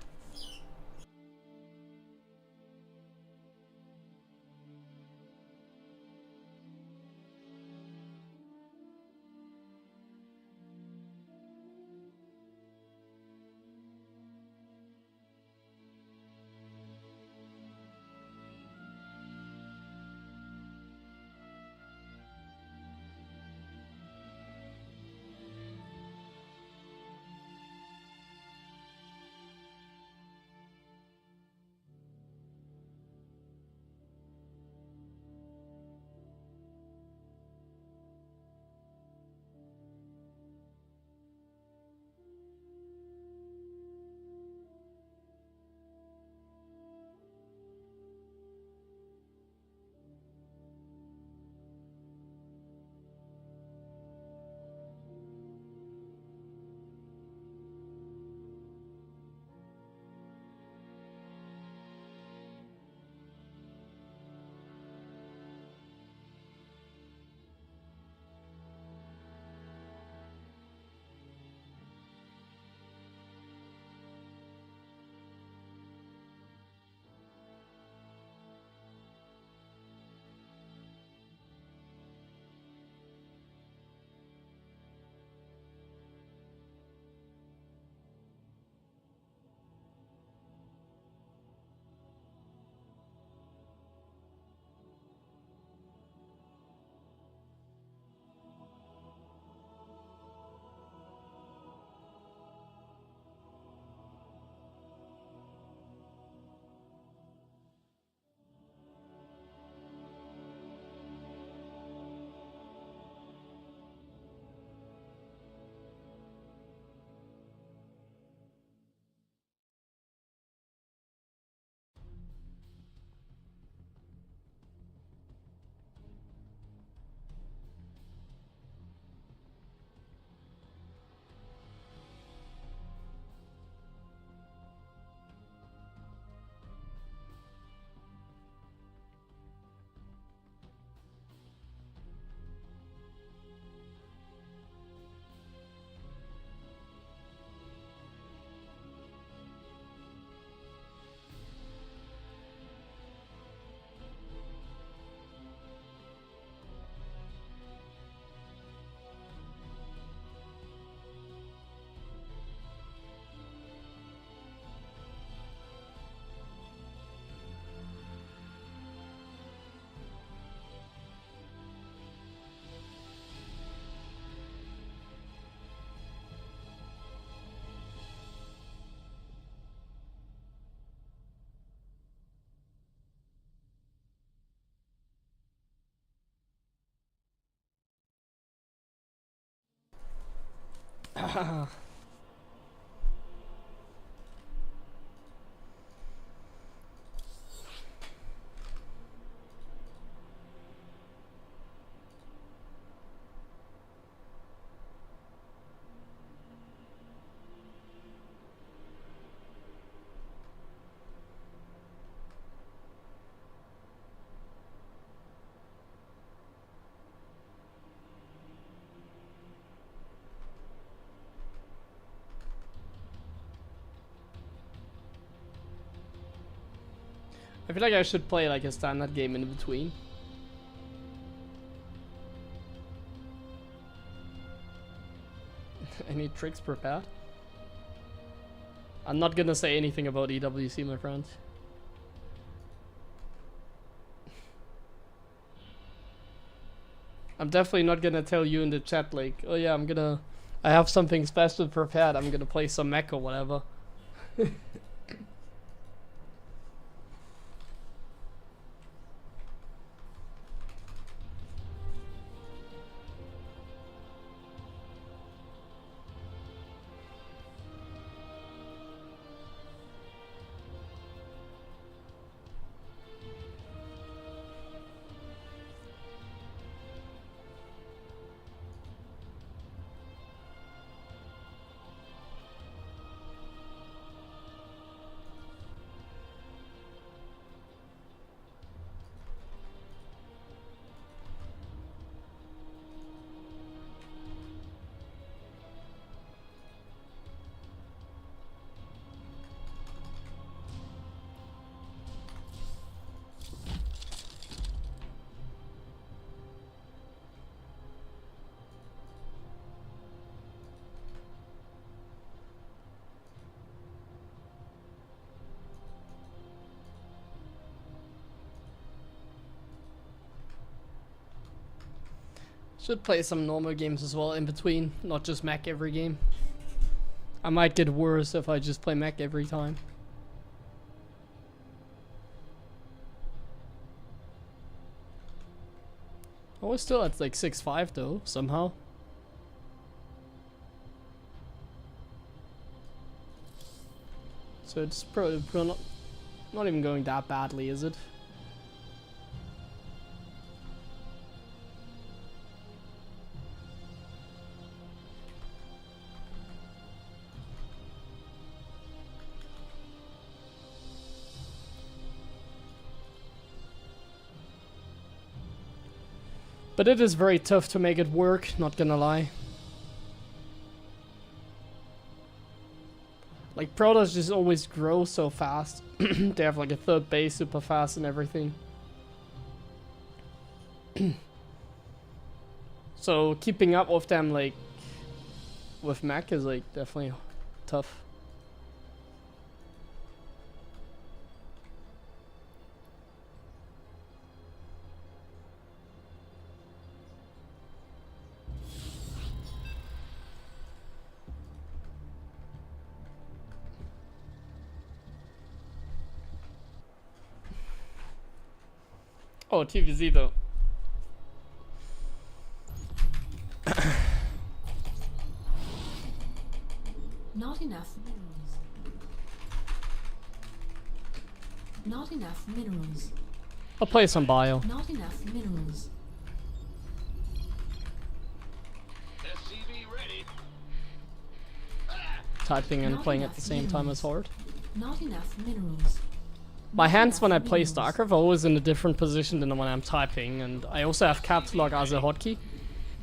I feel like I should play like a standard game in between. Any tricks prepared? I'm not gonna say anything about EWC, my friends. I'm definitely not gonna tell you in the chat like, oh yeah, I have something special prepared, I'm gonna play some mech or whatever. Should play some normal games as well in between, not just mech every game. I might get worse if I just play mech every time. I was still at like 6-5 though, somehow. So it's probably not even going that badly, is it? But it is very tough to make it work, not gonna lie. Like, Protoss just always grow so fast. They have like a third base super fast and everything. So keeping up with them, like, with mech is like definitely tough. Oh, TVZ though. Not enough minerals. Not enough minerals. I'll play some bio. Not enough minerals. SCV ready. Typing and Not playing at enough the same time is hard. Not enough minerals. My hands when I play minerals. StarCraft are always in a different position than when I'm typing, and I also have caps lock as a hotkey.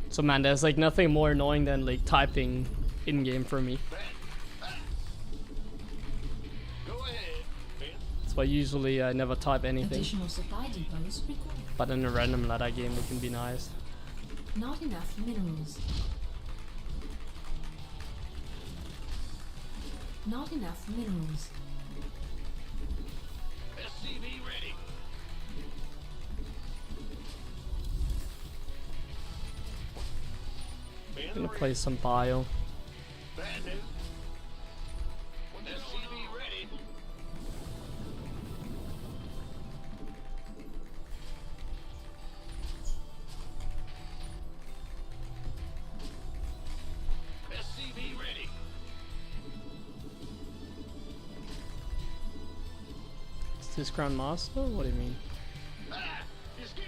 So man, there's like nothing more annoying than like typing in-game for me. Go ahead. That's why usually I never type anything. Additional supply depots required. But in a random ladder game it can be nice. Not enough minerals. Not enough minerals. SCV ready. I'm gonna play some bio. Bad news. SCV ready. SCV Is this Grandmaster? What do you mean? Ah! He's here!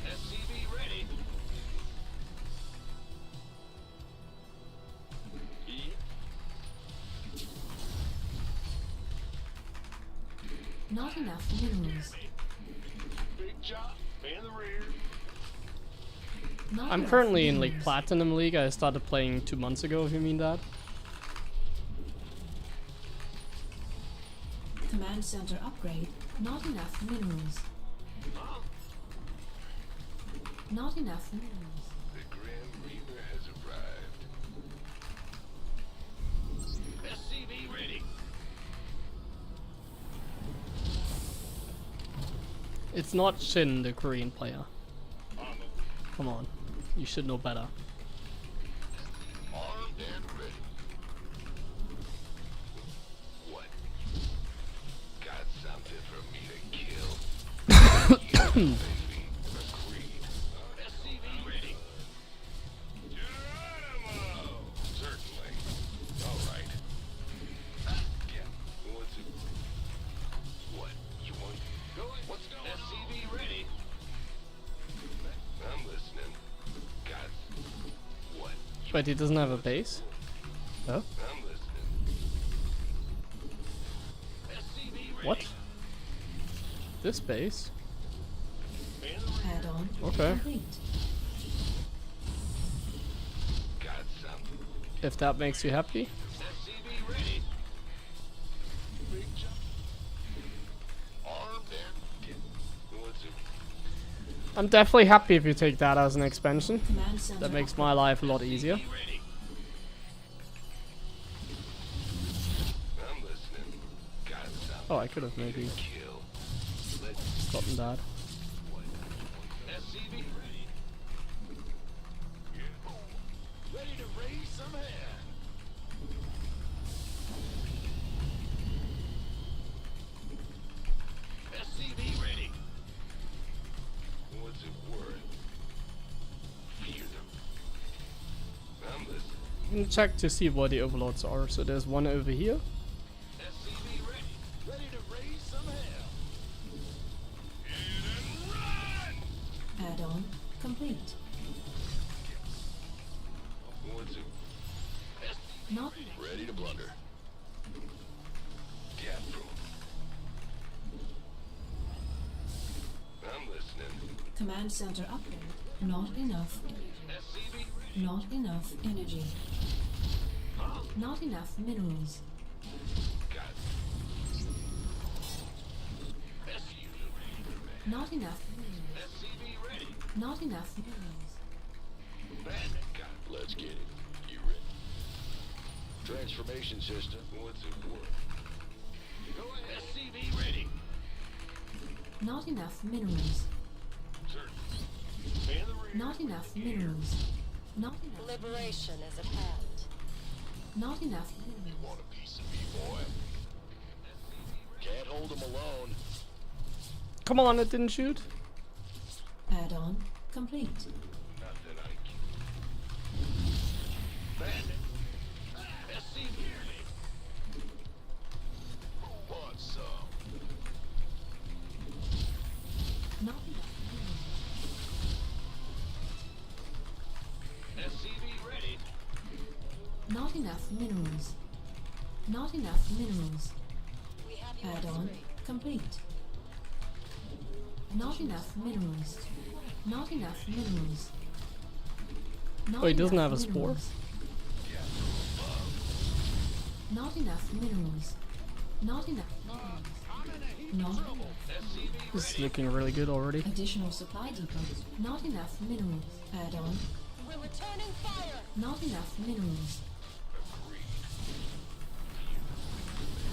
SCV ready. Not enough minerals. Big chop in the rear. Not I'm enough currently in like minerals. Platinum League. I started playing 2 months ago, if you mean that. Command center upgrade. Not enough minerals. Not enough minerals. The Grim Reaper has arrived. SCV ready. It's not Shin, the Korean player. Come on, you should know better. Armed and ready. What? Got something for me to kill? Yeah, baby. Agreed. SCV ready. Geronimo! Certainly. All right. Yeah. What's it? What? You want? What's going on? SCV ready. I'm listening. God. What? But he doesn't have a base? Oh? I'm listening. SCV ready. What? This base? Add-on Okay. complete. Got something. If that makes you happy. SCV ready. Big jump. Armed and get. What's it? I'm definitely happy if you take that as an expansion. Command center That makes upgrade. my life a lot easier. SCV ready. I'm listening. Got something. Oh, I could have maybe Kill. Let's gotten that. SCV ready. Ready to raise some hell. SCV ready. What's it worth? Fear them. I'm listening. I'm gonna check to see what the overlords are. So there's one over here. SCV ready. Ready to raise some hell. Hit and run! Add-on complete. What's it? Not Ready to blunder. Gap room. I'm listening. command center upgrade. Not enough. SCV ready. Not enough energy. Not enough minerals. Got SCV ready. Not enough minerals. SCV ready. Not enough minerals. Bandit got it. Let's get it. You ready? Transformation system. What's it worth? Go ahead. SCV ready. Not enough minerals. Certain. And the rear. Not enough minerals. Not enough. Liberation is at hand. Not enough minerals. Want a piece of me, boy? Can't hold him alone. Come on, it didn't shoot. Add-on complete. Nothing I can. Bandit. SCV ready. Want some? Not enough minerals. SCV ready. Not enough minerals. Not enough minerals. We have you Add-on on screen. complete. Not enough minerals. Not enough minerals. Not Oh, he doesn't enough have a spore? minerals. Not enough minerals. Not enough minerals. Not enough. This is looking really good already. Additional supply depots. Not enough minerals. Add-on. We're returning fire. Not enough minerals.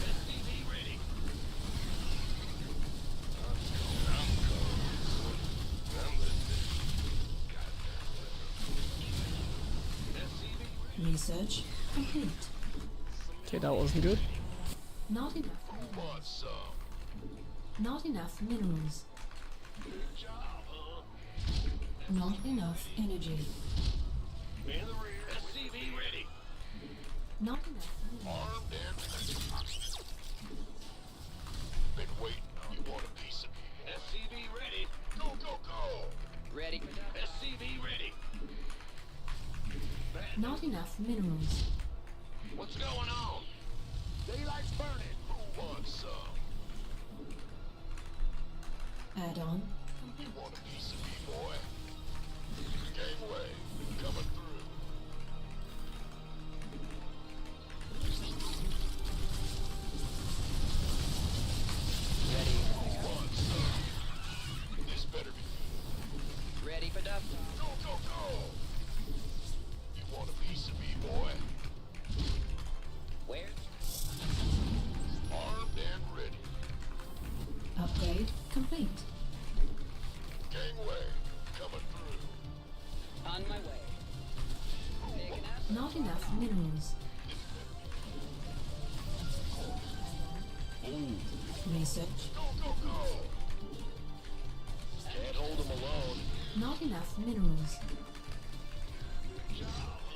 SCV ready. I'm listening. Got that. SCV Research complete. Okay, that wasn't good. Not enough. want some. Not enough minerals. Good job, huh? Not enough energy. In the rear. SCV ready. Not enough minerals. Armed and Not enough minerals. What's going on? Daylight's burning. Who wants some? Add-on. You want a piece of me, boy? Gangway, coming through. Ready. Who wants some? This better be. Ready for duff. Go, go, go! You want a piece of me, boy? Where? Armed and ready. Upgrade complete. Gangway, coming through. On my way. Taking out. Not enough minerals. Research. Go, go, go! Can't hold them alone. Not enough minerals.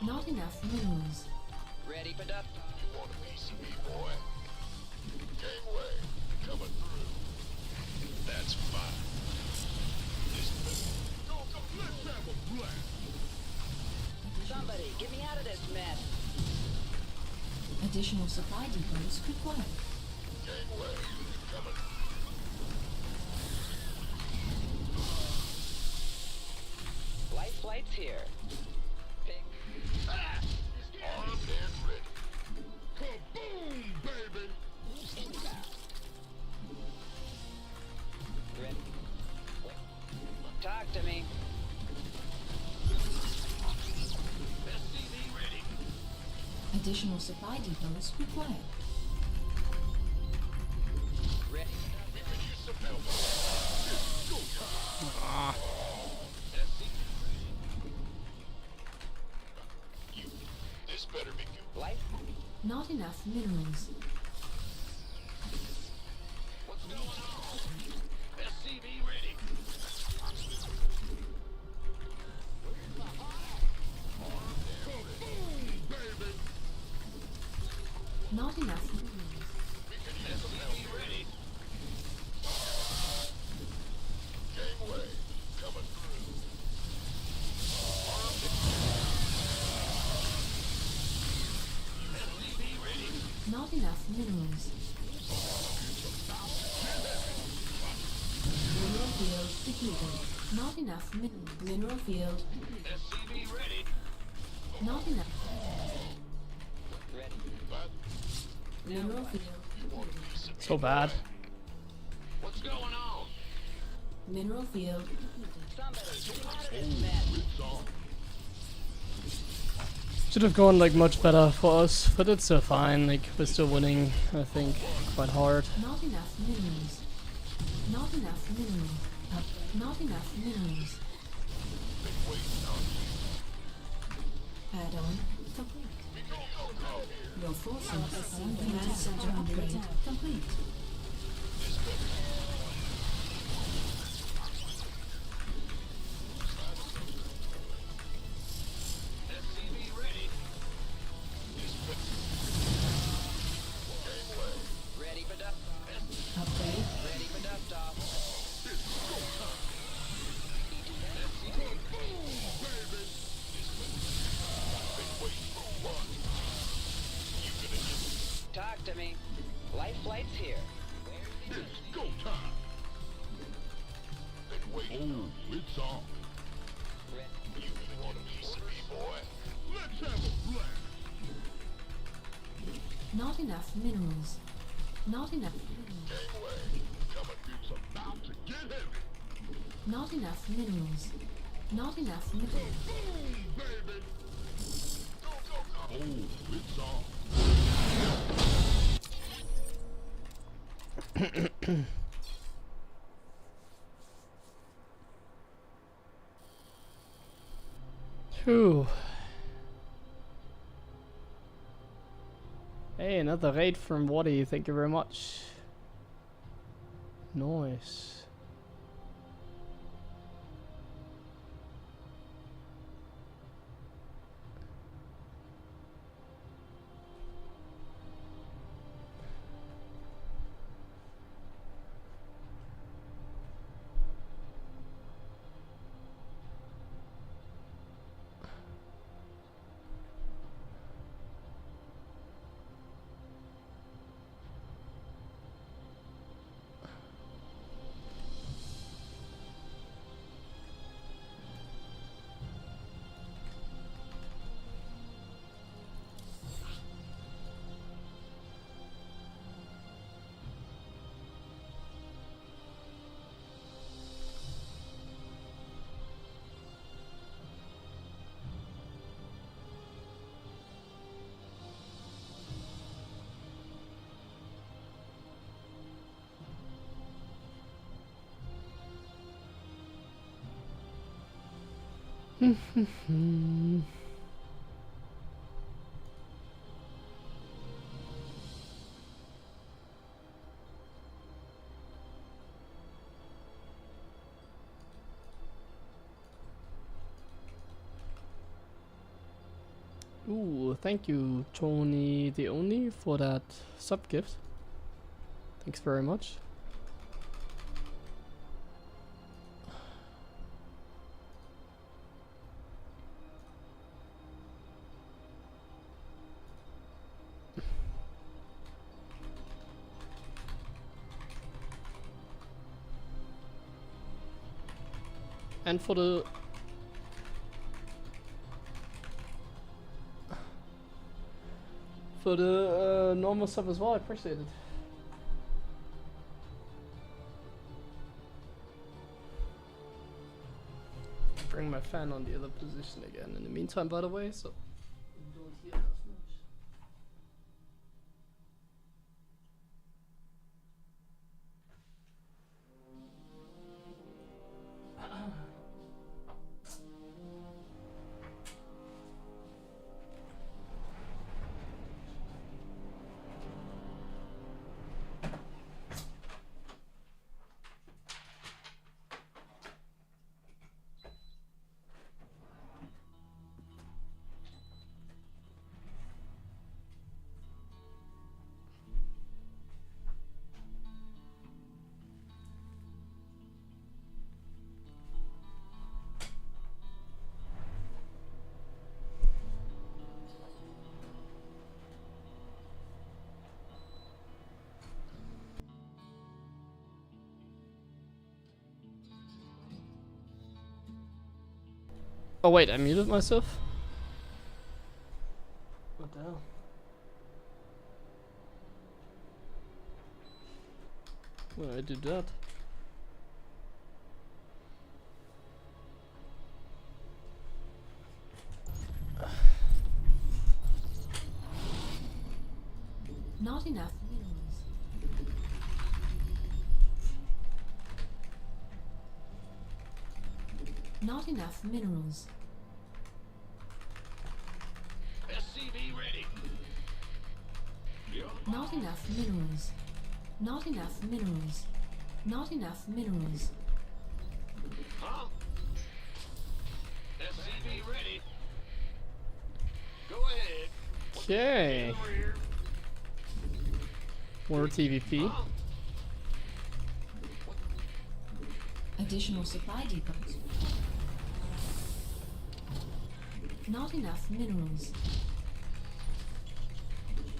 Not enough minerals. Ready for duff. You want a piece of me, boy? Gangway, coming through. That's fine. This better. Go, go, let's have a blast. Somebody, get me out of this mess. Additional supply depots required. Gangway, coming. Life flight's here. Pick. Armed and ready. Kaboom, baby! Ready. Talk to me. SCV ready. Additional supply depots required. Ready. We could use some help. Go time. You. This better be good. Life. Not enough minerals. What's going on? SCV ready. Kaboom, baby! Not enough minerals. We could use some help. Ready. Gangway, coming through. SCV ready. Not enough minerals. Mineral field depleted. Not enough mineral field. SCV ready. Not enough Ready. But mineral field. you want a piece of me. So bad. What's going on? Mineral field depleted. Somebody, get me out of this mess. It's on. Should have gone like much better for us, but it's still fine. Like we're still winning, I think, quite hard. Not enough minerals. Not enough minerals. Not enough minerals. Add-on complete. Your forces command center upgrade complete. SCV ready. Ready for duff. Upgrade. Ready for duff off. Talk to me. Life flight's here. It's go time. Been waiting. Oh, it's on. Ready. You want a piece of me, boy? Let's have a blast. Not enough minerals. Not enough minerals. Gangway, coming. It's about to get heavy. Not enough minerals. Not enough minerals. Boom, baby. Go, go, go. Oh, it's on. Phew. Hey, another raid from Waddy, thank you very much. Nice. Ooh, thank you, Tony the Only, for that sub gift. Thanks very much. And for the normal sub as well, I appreciate it. Bring my fan on the other position again in the meantime, by the way, so you don't hear that much. Oh wait, I muted myself? What the hell? When I did that? Not enough minerals. Not enough minerals. SCV ready. Not enough minerals. Not enough minerals. Not enough minerals. Huh? SCV ready. Go ahead. Okay. In the rear. More TVP. Huh? Additional supply depots. Not enough minerals.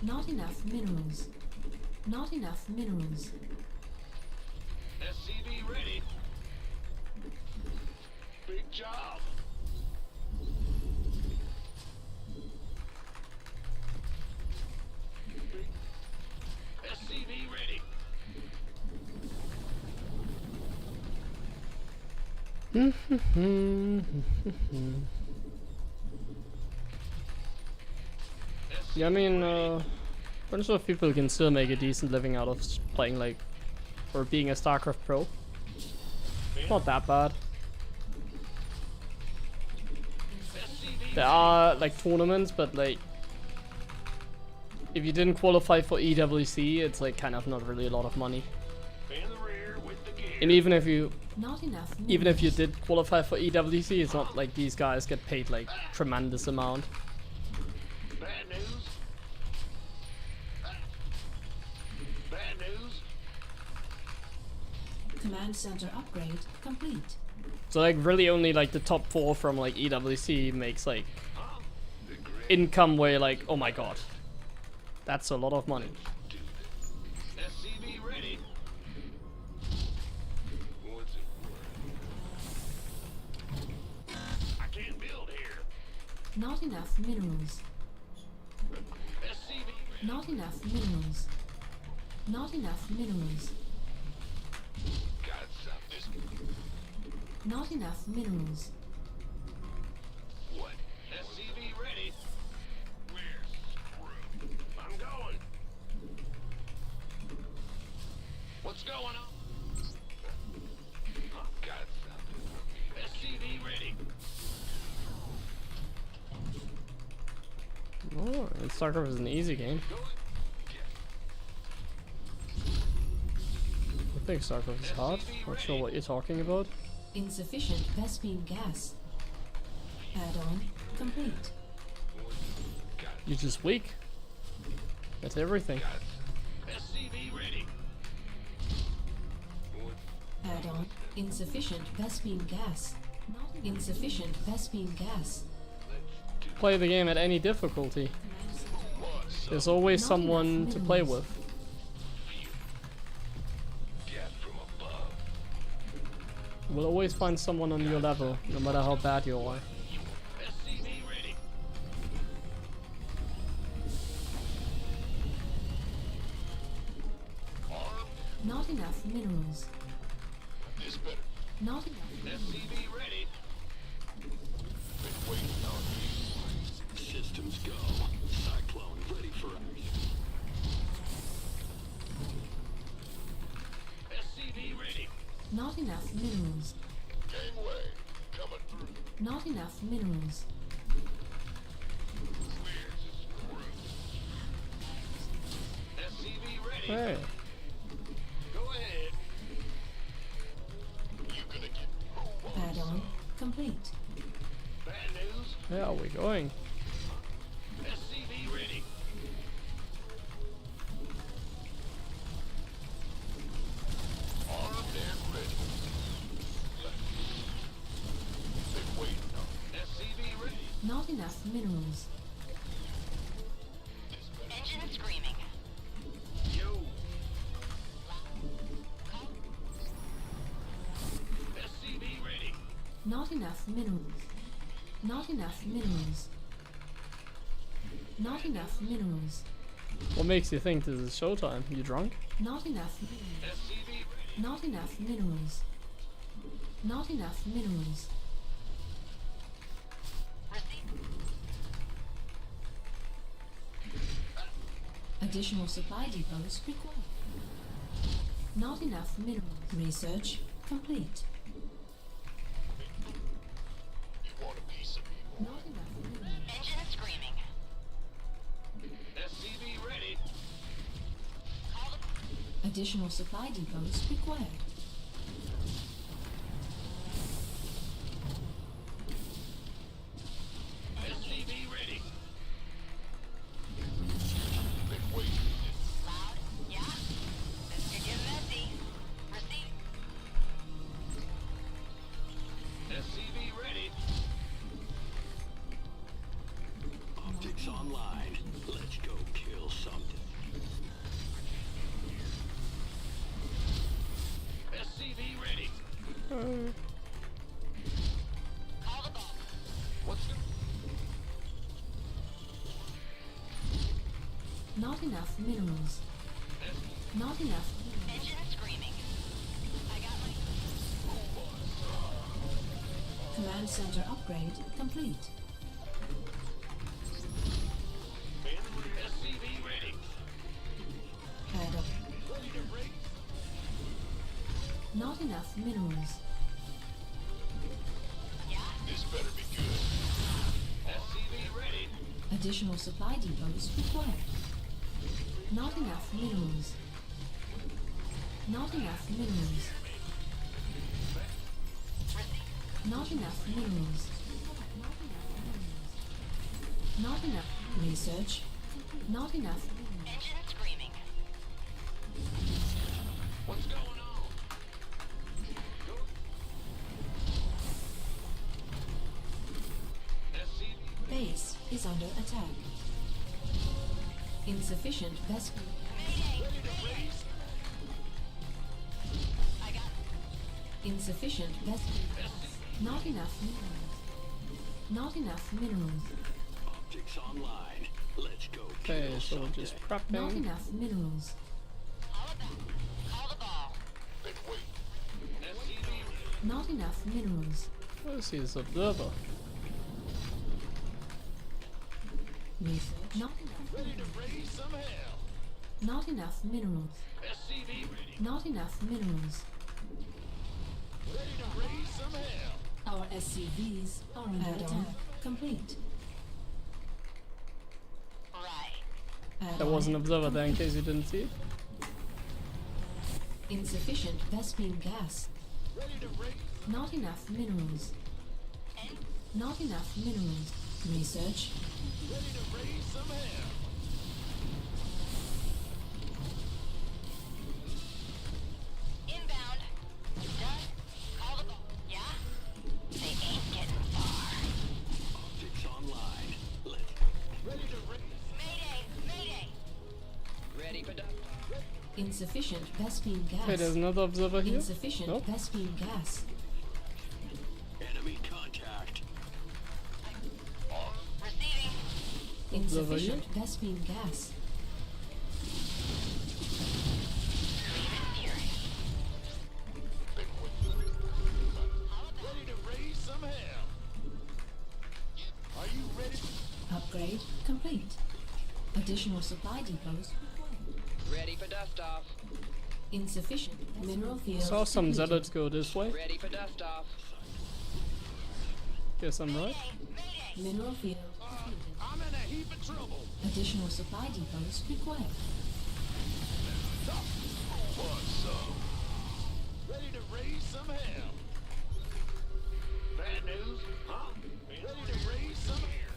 Not enough minerals. Not enough minerals. SCV ready. Big job. SCV ready. Yeah, I mean, bunch of people can still make a decent living out of playing like, or being a StarCraft pro. Not that bad. There are like tournaments, but like, if you didn't qualify for EWC, it's like kind of not really a lot of money. In the rear with the gear. And even if you Not enough. did qualify for EWC, it's not like these guys get paid like tremendous amount. Bad news. Bad news. Command center upgrade complete. So like really only like the top 4 from like EWC makes like Huh? The grid. income where like, oh my god, that's a lot of money. SCV ready. What's it worth? I can't build here. Not enough minerals. SCV ready. Not enough minerals. Not enough minerals. Got something. Not enough minerals. What? SCV ready. We're screwed. I'm going. What's going on? Got something. SCV ready. Oh, and StarCraft is an easy game. I think StarCraft is hard. Not sure what you're talking about. Insufficient Vespene gas. Add-on complete. You're just weak. That's everything. SCV ready. Add-on insufficient Vespene gas. Not insufficient Vespene gas. Play the game at any difficulty. There's always Not someone enough to play minerals. with. Get from above. We'll always find someone on your level, no matter how bad you are. SCV ready. Not enough minerals. This better. Not enough. SCV ready. Been waiting on you. Systems go. Cyclone ready for action. SCV ready. Not enough minerals. Gangway coming through. Not enough minerals. SCV ready. Hey, Go ahead. You gonna get Add-on complete. bad news? where are we going? SCV ready. Armed and ready. Been waiting on. SCV ready. Not enough minerals. Engine screaming. Yo. SCV ready. Not enough minerals. Not enough minerals. Not enough minerals. What makes you think this is showtime? You drunk? Not enough minerals. SCV ready. Not enough minerals. Not enough minerals. Receive. Additional supply depots required. Not enough minerals. Research complete. You want a piece of me? Not enough minerals. Engine screaming. SCV ready. Call the Additional supply depots required. SCV ready. Been waiting. loud. Yeah? This could get messy. Receive. SCV ready. Optics online. Let's go kill something. SCV ready. Call the ball. What's the... Not enough minerals. Not enough minerals. Engine screaming. I got my Command center upgrade complete. SCV ready. Add up. Ready to race. Not enough minerals. This better be good. SCV ready. Additional supply depots required. Not enough minerals. Not enough minerals. Not enough minerals. Not enough research. Not enough minerals. engine screaming. What's going on? SCV Base is under attack. Insufficient vessel. Mayday! Mayday! I got Insufficient vessel. Not enough minerals. Not enough minerals. optics online. Let's go Okay, kill so we're something. just Not prepping. enough minerals. all of that. Call the ball. Been waiting. SCV ready. Not enough minerals. Let's see this observer. Research. Not enough. Ready to raise some hell. Not enough minerals. SCV ready. Not enough minerals. Ready to raise some hell. Our SCVs are under attack. Complete. was an observer there in case you didn't see it. Insufficient Vespine gas. Ready to race. Not enough minerals. Not enough minerals. Research. Ready to raise some hell. Inbound. Done. Call the ball. Yeah? They ain't getting far. Optics online. Let's. Ready to race. Mayday! Mayday! Ready for duck. Insufficient Vespine gas. Okay, there's another observer here. Insufficient Nope. Vespine gas. Enemy contact. Receiving. Insufficient Vespine gas. Ready to raise some hell. Are you ready? Upgrade complete. Additional supply depots required. Ready for dust off. Insufficient mineral field. Saw some depleted. zealots go this way. Ready for dust off. Guess I'm right. Mayday! Mineral field depleted. I'm in a heap of trouble. Additional supply depots required. What's up? Ready to raise some hell. Bad news? Huh? Ready to raise some hell.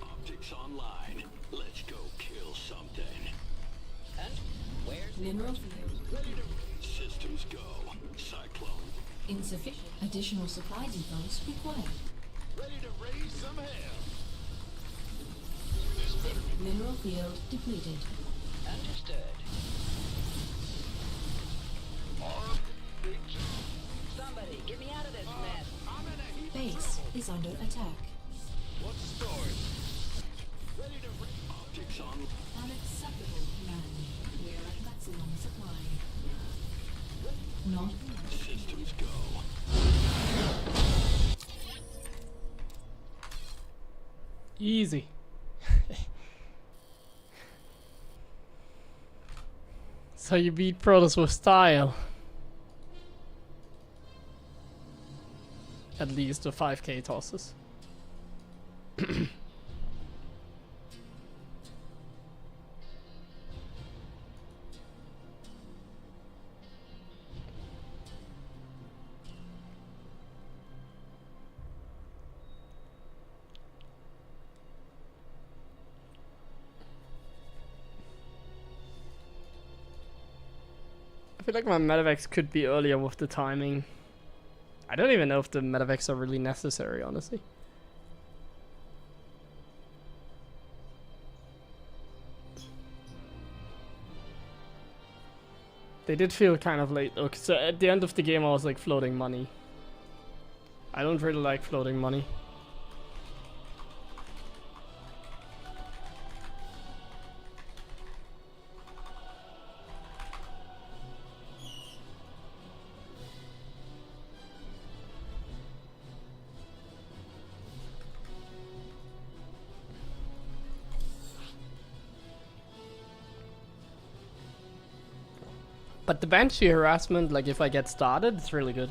Optics online. Let's go kill something. And where's the Mineral field Ready to systems go. Cyclone. insufficient. Additional supply depots required. Ready to raise some hell. Mineral field depleted. understood? Somebody get me out of this mess. I'm in a heap. Base is under attack. What's the story? Ready to optics on. Unacceptable, command. We are at maximum supply. Not Systems go. Easy. So you beat Protoss with style. At least the 5k tosses. I feel like my medevacs could be earlier with the timing. I don't even know if the medevacs are really necessary, honestly. They did feel kind of late though, 'cause at the end of the game I was like floating money. I don't really like floating money. But the Banshee harassment, like if I get started, it's really good.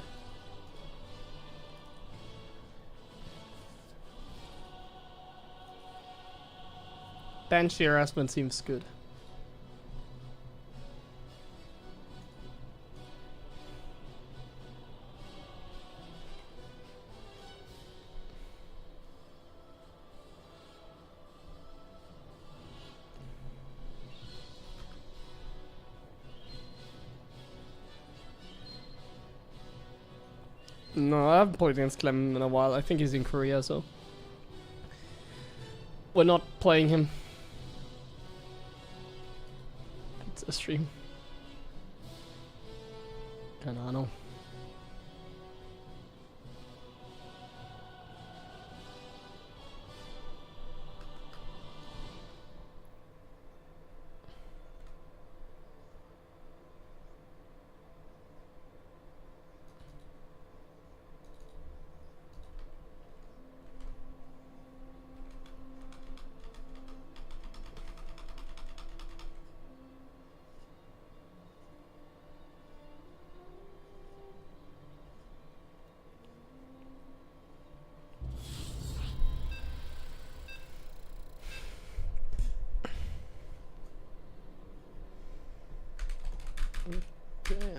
Banshee harassment seems good. No, I haven't played against Clem in a while. I think he's in Korea, so we're not playing him. It's a stream. Canano.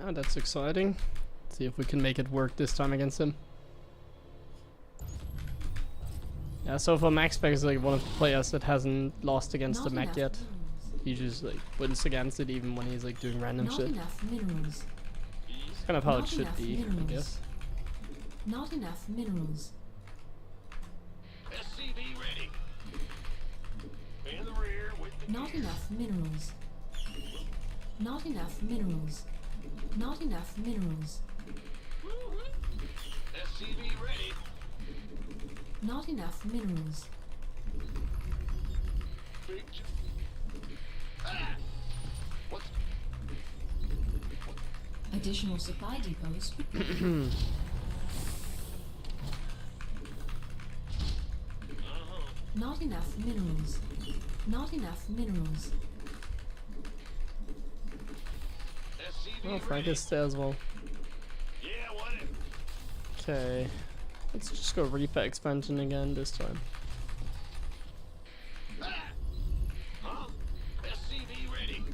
Ah, that's exciting. See if we can make it work this time against him. Yeah, so far Max Spec is like one of the players that hasn't lost against the mech yet. He just like wins against it even when he's like doing random Not shit. enough minerals. It's kind of how it Not should enough be, I minerals. guess. Not enough minerals. SCV ready. In the rear with the Not enough minerals. Not enough minerals. Not enough minerals. SCV ready. Not enough minerals. Big ah! What's Additional supply depots. Not enough minerals. Not enough minerals. SCV Oh, Frank ready? is there as well. Yeah, what it? Okay. Let's just go Reaper expansion again this time. Ah! Huh? SCV ready.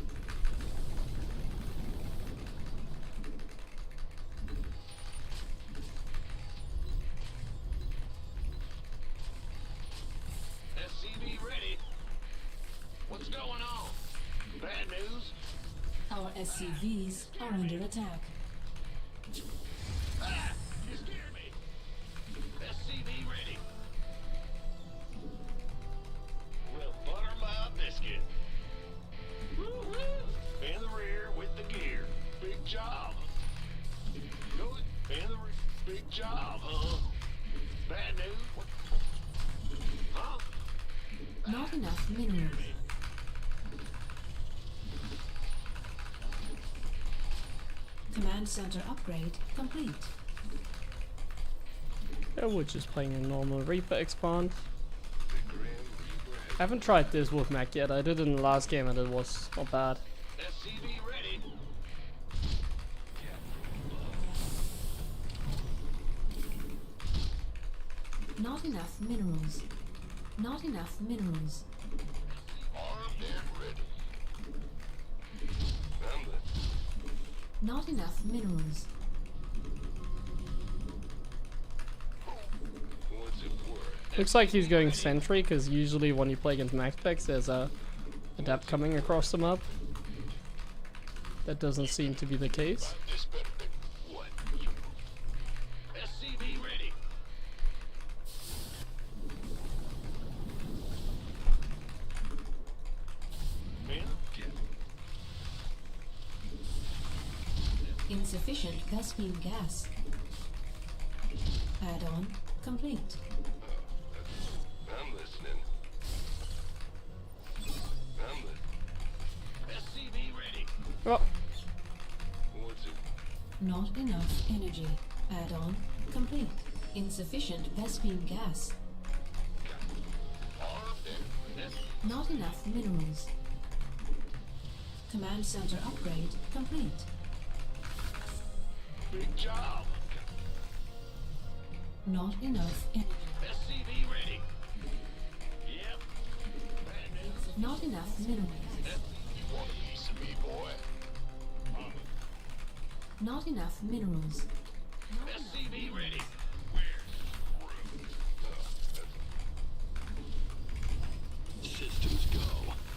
SCV ready. What's going on? Bad news? Our SCVs are under attack. Ah! You scared me. SCV ready. Well, butter my biscuit. Woo-hoo! In the rear with the gear. Big job. Go it. In the rear. Big job, huh? Bad news? What? Huh? Not enough minerals. Command center upgrade complete. Yeah, we're just playing a normal Reaper expand. I haven't tried this with mech yet. I did it in the last game and it was not bad. SCV ready. Not enough minerals. Not enough minerals. Armed and ready. Not enough minerals. What's it worth? Looks like he's going sentry because usually when you play against max specs there's a adapt coming across the map. That doesn't seem to be the case. This better be what? SCV ready. Man, Insufficient Vespene gas. Add-on complete. I'm listening. I'm listening. SCV ready. Oh, What's it? Not enough energy. Add-on complete. Insufficient Vespene gas. Armed and Not enough minerals. Command center upgrade complete. big job. Not enough energy. SCV ready. Yep. Bad news. Not enough minerals. You want a piece of me, boy? Not enough minerals. SCV ready. Systems go.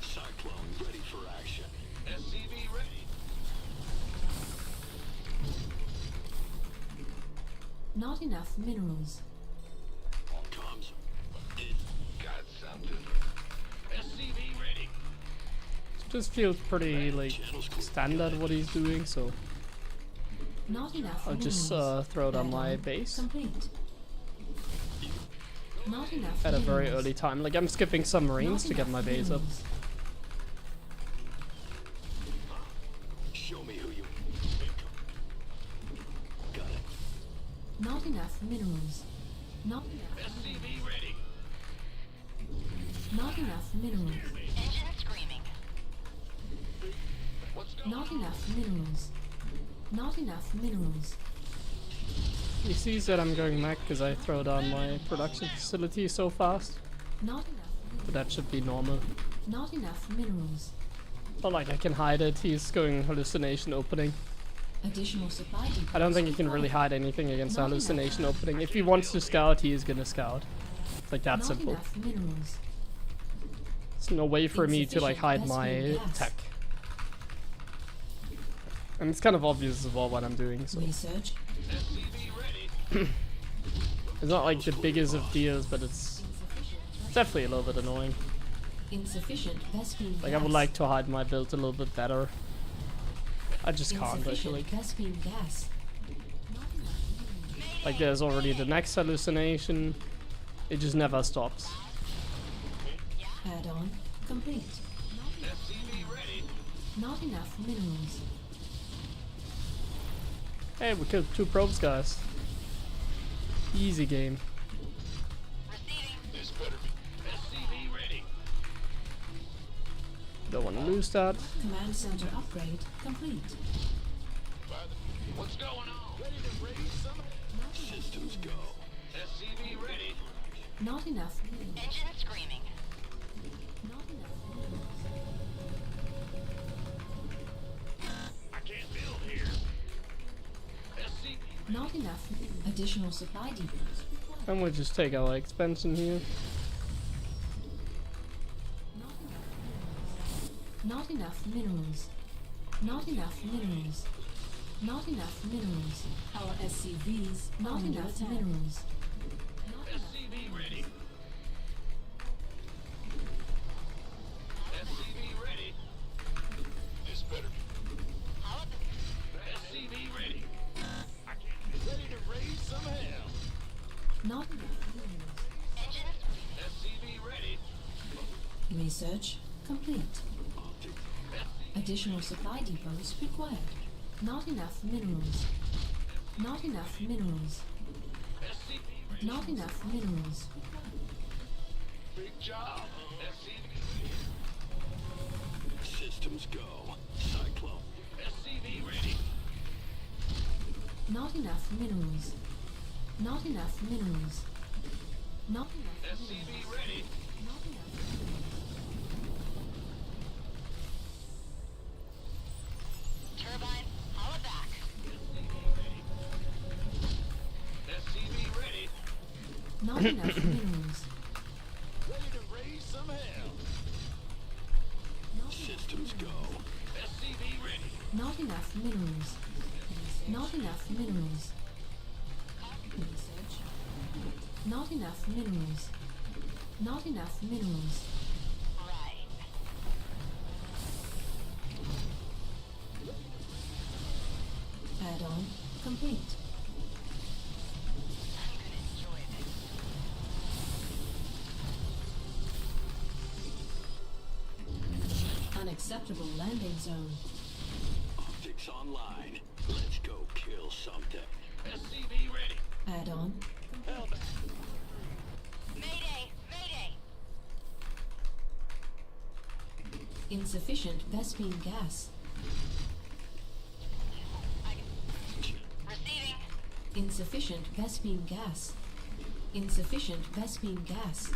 Cyclone ready for action. SCV ready. Not enough minerals. Comms. It got something. SCV ready. just feels pretty like standard what he's doing, so Not enough I'll just throw down my Add-on base complete. Not enough at a very minerals. early time. Like I'm skipping some marines Not to get enough my base up. minerals. Show me who you. Got it. Not enough minerals. Not enough. SCV ready. Not enough minerals. Engine screaming. What's going Not on? enough minerals. Not enough minerals. He sees that I'm going mech because I throw down my production facility so fast, Not enough. but that should be normal. Not enough minerals. Not like I can hide it, he's going hallucination opening. Additional supply depots. I don't think he can really hide anything against hallucination opening. If he wants to scout, he is gonna scout. It's like that Not simple. enough minerals. There's no way for me to like hide my Insufficient gas. tech. And it's kind of obvious as well what I'm doing, so Research. it's not like the biggest of deals, but it's definitely a little bit annoying. Insufficient Vespine Like I would gas. like to hide my build a little bit better. I just can't actually. Insufficient Vespine gas. Like there's already the next hallucination. It just never stops. Add-on complete. Not enough minerals. Hey, we killed 2 probes, guys. Easy game. This better be. SCV ready. Don't want to lose that. Command center upgrade complete. What's going on? Ready to raise some? Systems go. SCV ready. Not enough minerals. Engine screaming. Not enough minerals. I can't build here. SCV. Not enough additional supply depots. And we'll just take our expansion here. Not enough minerals. Not enough minerals. Not enough minerals. Our SCVs not enough minerals. SCV ready. SCV ready. This better be. SCV ready. I can't. Ready to raise some hell. Not enough minerals. Engine SCV ready. Research complete. Additional supply depots required. Not enough minerals. Not enough minerals. Not enough minerals. Big job. SCV. Systems go. Cyclone. SCV ready. Not enough minerals. Not enough minerals. Not enough SCV minerals. ready. Not enough minerals. turbine, holla back. SCV ready. Not enough minerals. Ready to raise some hell. Systems go. SCV ready. Not enough minerals. Not enough minerals. Research. Not enough minerals. Not enough minerals. Right. Add-on complete. I'm gonna enjoy this. Unacceptable landing zone. Optics online. Let's go kill something. SCV ready. Add-on. Hell back. Mayday! Mayday! Insufficient Vespine gas. Receiving. Insufficient Vespine gas. Insufficient Vespine gas.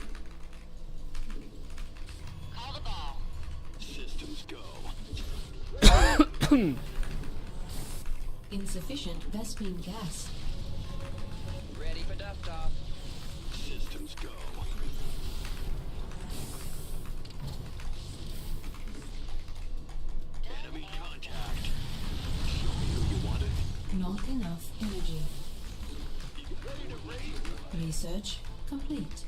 Call the ball. Systems go. Insufficient Vespine gas. Ready for dust off. Systems go. Enemy contact. Show me who you wanted. Not enough energy. Ready to raise. Research complete.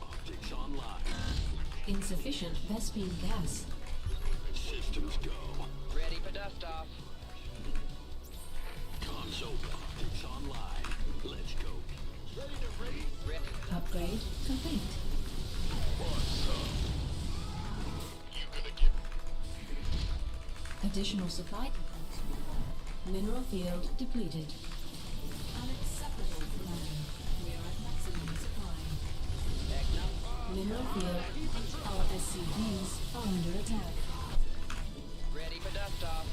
Optics online. Insufficient Vespine gas. Systems go. Ready for dust off. Console optics online. Let's go. Ready to raise. Ready. Upgrade complete. What's up? You gonna get Additional supply depots. Mineral field depleted. Unacceptable command. We are at maximum supply. Mineral field. Our SCVs are under attack. Ready for dust off.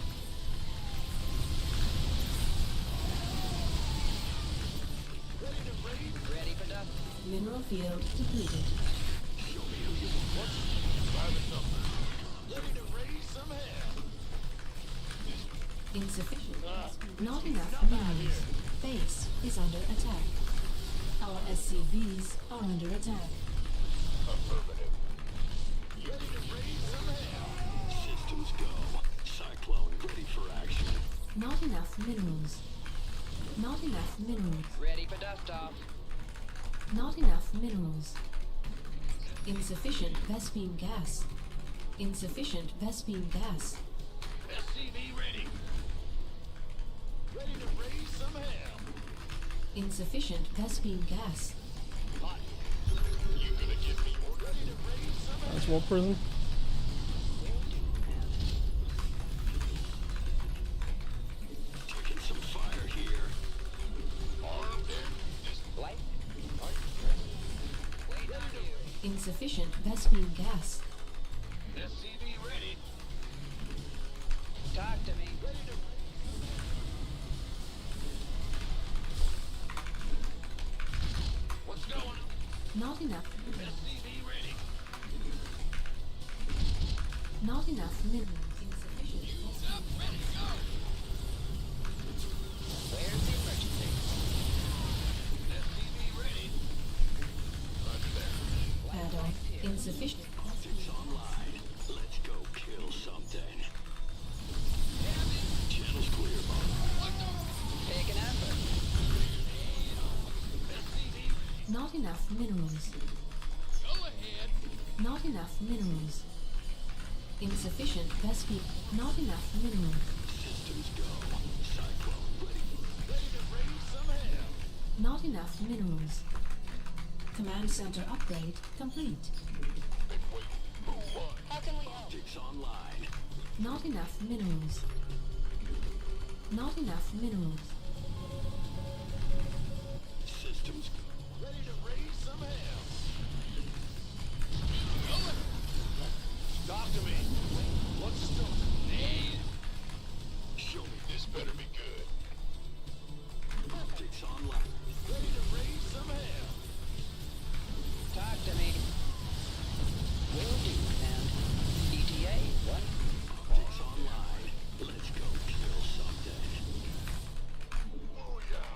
Ready for dust. Mineral field depleted. Show me who you want. Private number. Insufficient. Not enough minerals. Base is under attack. Our SCVs are under attack. Systems go. Cyclone ready for action. Not enough minerals. Not enough minerals. Ready for dust off. Not enough minerals. Insufficient Vespine gas. Insufficient Vespine gas. SCV ready. Ready to raise some hell. Insufficient Vespine gas. You gonna give me more? Ready to raise some hell. That's one prison. Taking some fire here. Armed and Light. Wait on you. Insufficient Vespine gas. SCV ready. Talk to me. What's going on? Not enough. SCV ready. Not enough minerals. Insufficient Vespine Ready to go. Where's the emergency? SCV ready. Roger that. add-on. Insufficient. Optics online. Let's go kill something. Channel's clear, Bob. Take an amber. Not enough minerals. Go ahead. Not enough minerals. Insufficient Vespine. Not enough minerals. Systems go. Cyclone ready. Ready to raise some hell. Not enough minerals. Command center upgrade complete. How can we help? Optics online. Not enough minerals. Not enough minerals. Systems ready to raise some hell. Talk to me. What's the story? Show me. This better be good. Optics online. Ready to raise some hell. Talk to me. Will do. And ETA, what? Optics online. Let's go kill something. Oh yeah.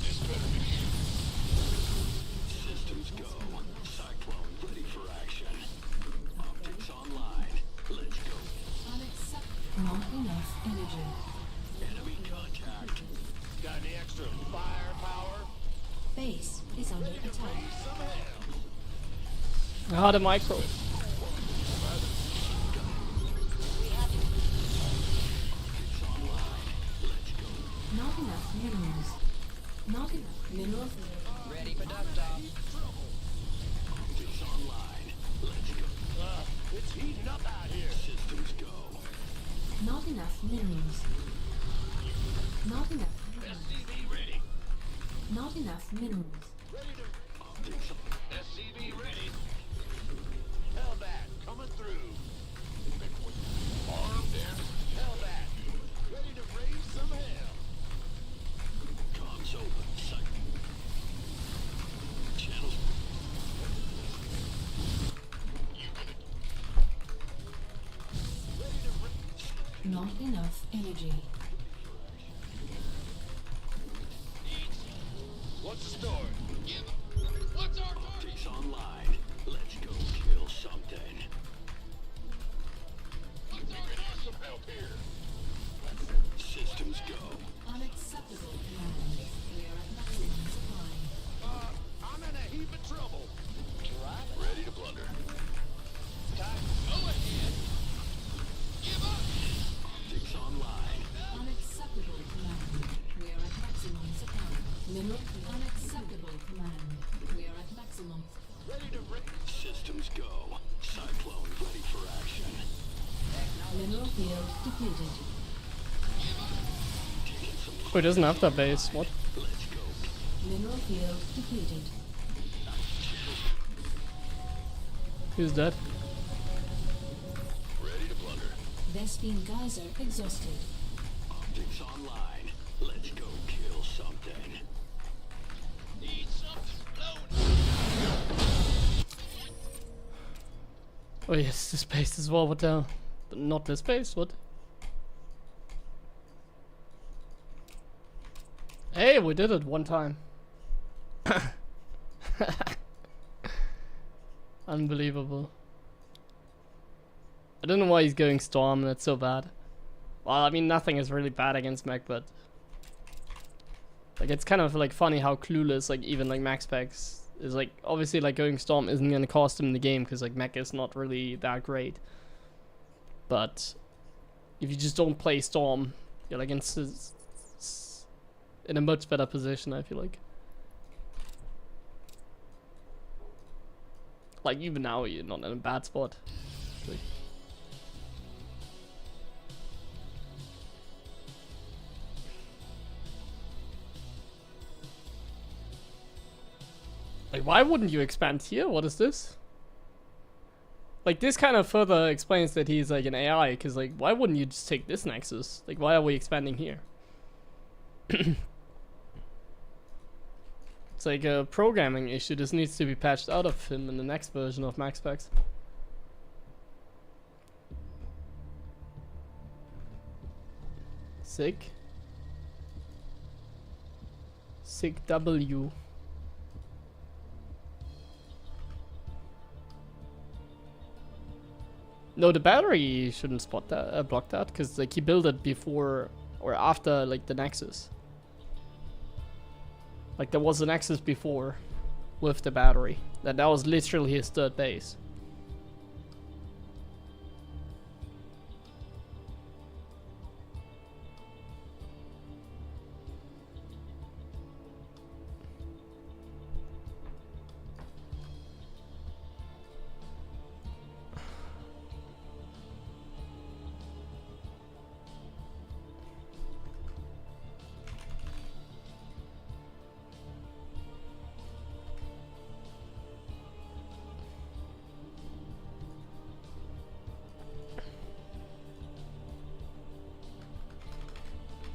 This better be good. Systems go. Cyclone ready for action. Optics online. Let's go. Not enough energy. Enemy contact. Got any extra firepower? Base is under attack. Some hell. Ah, the micro. Optics online. Let's go. Not enough minerals. Not enough minerals. Ready for dust off. Optics online. Let's go. It's heating up out here. Systems go. Not enough minerals. Not enough. SCV ready. Not enough minerals. Ready to. Optics. SCV ready. Hellbat coming through. Armed and Hellbat. Ready to raise some hell. Comms open. Channels. You gonna. Ready to raise. Not enough energy. What's the story? What's our Optics online. Let's go kill something. What's our some help here? Systems go. Unacceptable command. We are at maximum supply. I'm in a heap of trouble. Drop it. Ready to blunder. Talk. Go ahead. Give up. Optics online. Unacceptable command. We are at maximum supply. Mineral. Unacceptable command. We are at maximum. Ready to Systems go. Cyclone ready for action. Mineral field depleted. Taking some. Wait, doesn't have that base. What? Let's go. Mineral field depleted. Who's dead? Ready to blunder. Vespine geyser exhausted. Optics online. Let's go kill something. Need something blown. Oh yes, this base as well. What the hell? Not this base, what? Hey, we did it one time. Unbelievable. I don't know why he's going Storm, that's so bad. Well, I mean, nothing is really bad against mech, but... Like, it's kind of, like, funny how clueless, like, even, like, max specs is, like, obviously, like, going Storm isn't gonna cost him the game, because, like, mech is not really that great. But... if you just don't play Storm, you're, like, in a much better position, I feel like. Like, even now, you're not in a bad spot. Like, why wouldn't you expand here? What is this? Like, this kind of further explains that he's, like, an AI, because, like, why wouldn't you just take this Nexus? Like, why are we expanding here? It's like a programming issue. This needs to be patched out of him in the next version of Max Specs. Sick. Sick W. No, the battery shouldn't spot that, block that, because like he built it before or after like the Nexus. Like there was a Nexus before with the battery. That was literally his third base.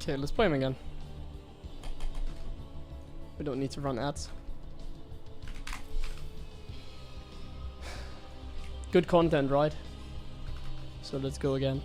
Okay, let's play him again. We don't need to run ads. Good content, right? So let's go again.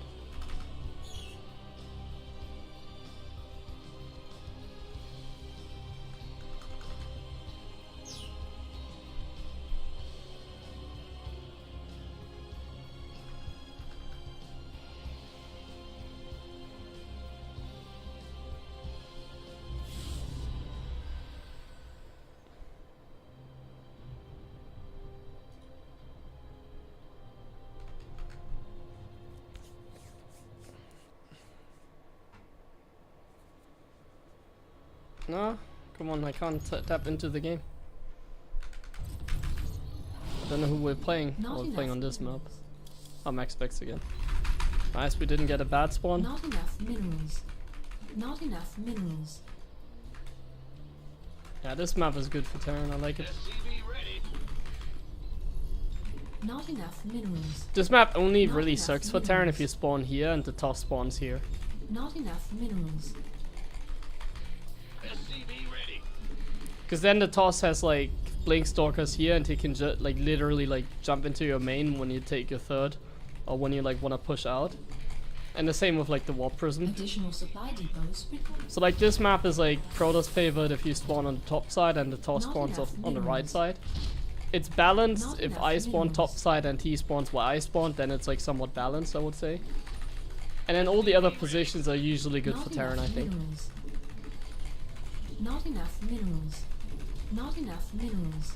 No, come on, I can't tap into the game. I don't know who we're playing. We're playing on this map. Oh, Max Specs again. Nice, we didn't get a bad spawn. Not enough minerals. Not enough minerals. Yeah, this map is good for Terran, I like it. SCV ready. Not enough minerals. This map only Not really enough sucks for Terran if minerals. you spawn here and the toss spawns here. Not enough minerals. SCV ready. Because then the toss has like blink stalkers here and he can just like literally like jump into your main when you take your third or when you like want to push out. And the same with like the warp prism. Additional supply depots required. So like this map is like Protoss favored if you spawn on the top side and the toss Not spawns enough on the right minerals. side. It's balanced. Not If enough I spawn top minerals. side and he spawns where I spawn, then it's like somewhat balanced, I would say. And then all the other positions are usually good Not for Terran, I enough think. minerals. Not enough minerals. Not enough minerals.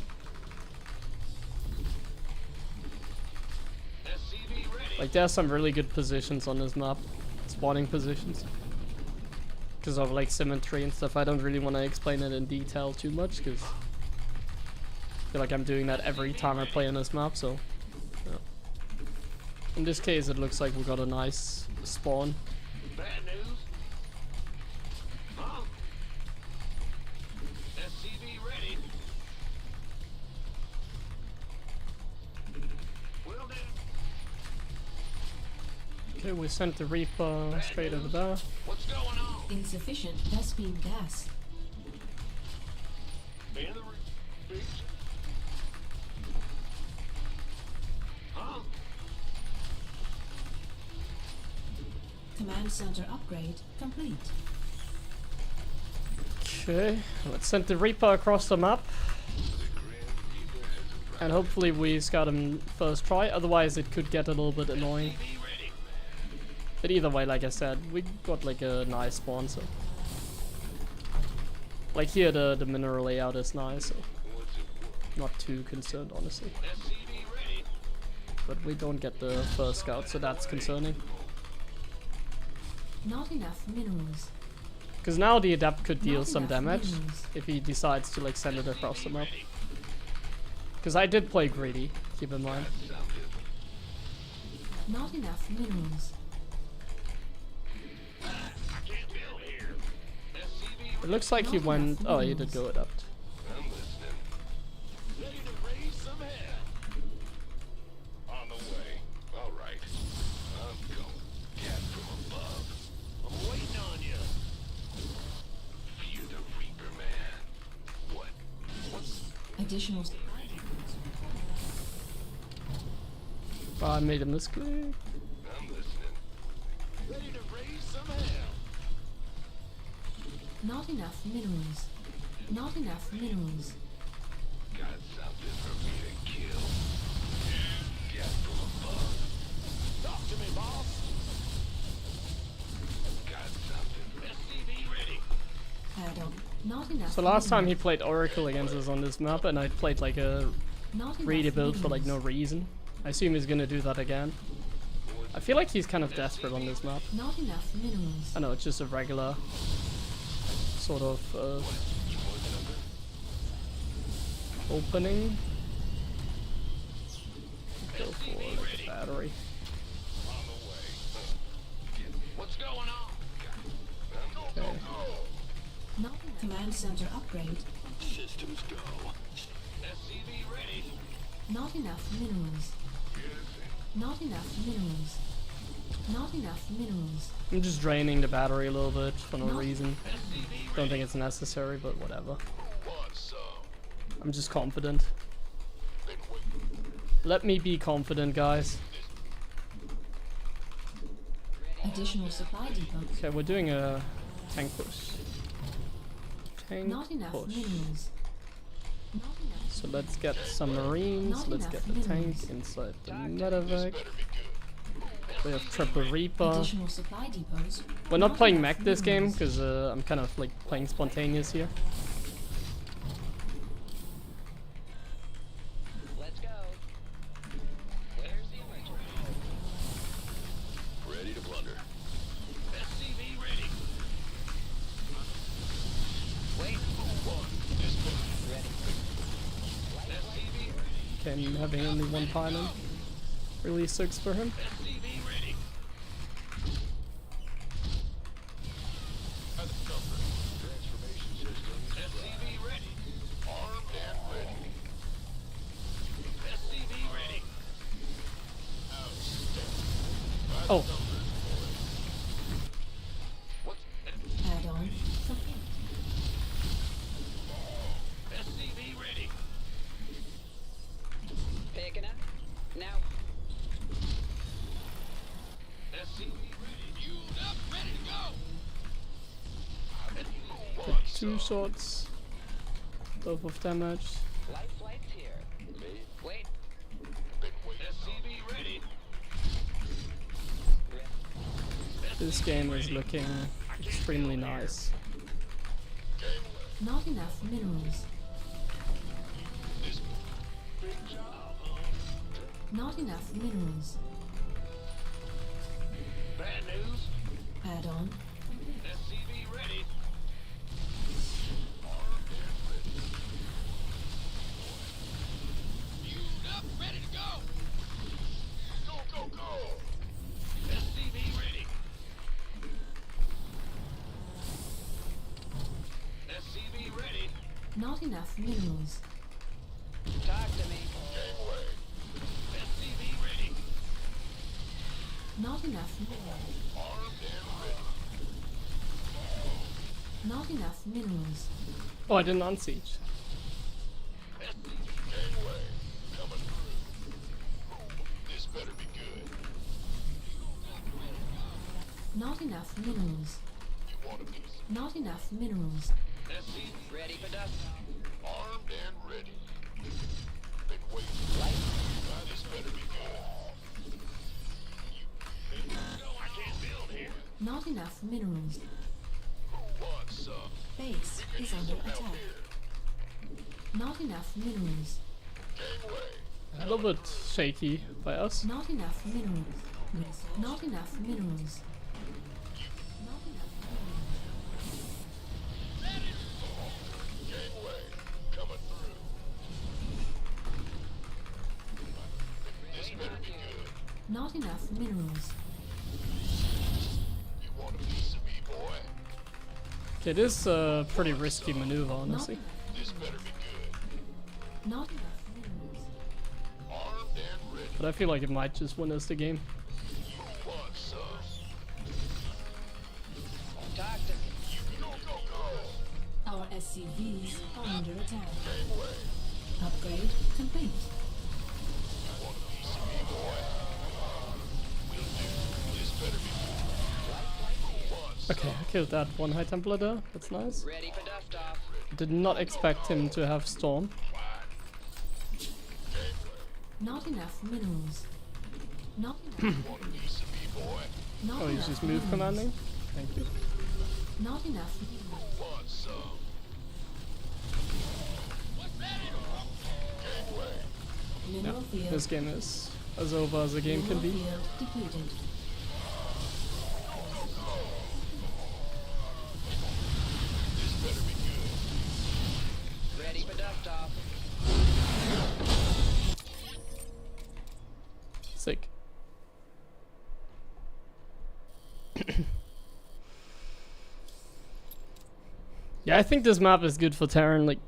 SCV ready. Like there's some really good positions on this map, spawning positions. Because of like symmetry and stuff. I don't really want to explain it in detail too much because I feel like I'm doing that every time I play on this map, so yeah. In this case it looks like we got a nice spawn. Bad news. Huh? SCV ready. Will do. Okay, we sent the Reaper straight over there. What's going on? Insufficient best beam gas. In the beach. Huh? Command center upgrade complete. Okay, let's send the Reaper across the map. And hopefully we got him first try, otherwise it could get a little bit annoying. But either way, like I said, we got like a nice spawn, so. Like here the mineral layout is nice, so. Not too concerned, honestly. But we don't get the first scout, so that's concerning. Not enough minerals. Because now the Adept could deal Not some enough damage minerals. if he decides to like send it across the map. Because I did play greedy, keep in mind. Not enough minerals. It looks like he Not went. enough Oh, he did minerals. go Adept. I'm listening. Ready to raise some hell. On the way. All right. I'm going. Cat from above. I'm waiting on you. Fear the Reaper, man. What? What's Additional. Oh, I made a misclick. I'm listening. Ready to raise some hell. Not enough minerals. Not enough minerals. Got something for me to kill. Cat from above. Talk to me, boss. Got something. SCV ready. Add-on. Not enough. So last time he minerals. played Oracle against us on this map, and I played like a Not enough greedy build for like no minerals. reason. I assume he's gonna do that again. I feel like he's kind of desperate on this map. Not enough minerals. I know it's just a regular sort of opening. Go for like a battery. On the way. What's going on? Okay. Not enough. Command center upgrade. Systems go. SCV ready. Not enough minerals. Not enough minerals. Not enough minerals. I'm just draining the battery a little bit for no Not- reason. Don't think it's necessary, but whatever. Want some? I'm just confident. Been waiting. Let me be confident, guys. Additional supply depot. Okay, we're doing a tank push. Tank Not enough push. minerals. Not enough. So let's get some marines, Not let's get enough the tank minerals. inside the medevac. Better be good. We have triple reaper. Additional supply depots. We're not playing enough mech this game minerals. because I'm kind of like playing spontaneous here. Let's go. Where's the emergency? Ready to plunder. SCV ready. Wait. Ready. SCV. Okay, and having only one pylon really sucks for him. SCV ready. Transformation system. SCV ready. Armed and ready. SCV ready. Oh, What's Add-on complete. SCV ready? Picking up. Now. SCV ready. You up, ready to go. the 2 shots. Both of damage. Light flight's here. Wait. SCV ready. This game is looking extremely nice. Not enough minerals. Not enough minerals. Bad news. Add-on. SCV ready. You up, ready to go. Go, go, go. SCV ready. SCV ready. Not enough minerals. Talk to me. Gangway. SCV ready. Not enough minerals. Armed and ready. Not enough minerals. Oh, I didn't unsiege. Gangway. Coming through. This better be good. Not enough minerals. Not enough minerals. SCV Ready for dust. armed and ready. Been waiting. Now this better be good. No, I can't build here. Not enough minerals. Who wants some? Base is under attack. Not enough minerals. A little bit shaky by us. Not enough minerals. Not enough minerals. Not enough Gangway coming through. This better be good. Not enough minerals. You want a piece of me, boy? It is a pretty risky maneuver, honestly. This better be good. Not enough minerals. Armed and ready. But I feel like it might just win us the game. Who wants some? Talk to me. Go, go, go. Our SCVs are under attack. Gangway. Upgrade complete. Want a piece of me, boy? Will do. This better be good. Who wants Okay, I killed that one High Templar there. That's nice. Ready for dust off. Did not expect him to have Storm. Not enough minerals. Not enough. want a piece of me, boy? Not Oh, he's enough just move minerals. commanding. Thank you. Not enough minerals. Want some? Gangway. Mineral field. This game is as over as a game can Mineral be. field depleted. This better be good. Ready for dust off. Sick. Yeah, I think this map is good for Terran. Like,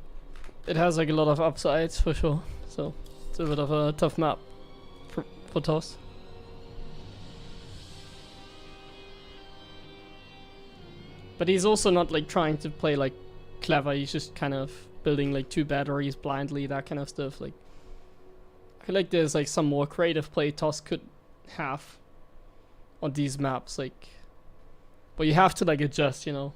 it has like a lot of upsides for sure. So it's a bit of a tough map for TOS. But he's also not like trying to play like clever. He's just kind of building like 2 batteries blindly, that kind of stuff. Like, I feel like there's like some more creative play TOS could have on these maps. Like, but you have to like adjust, you know.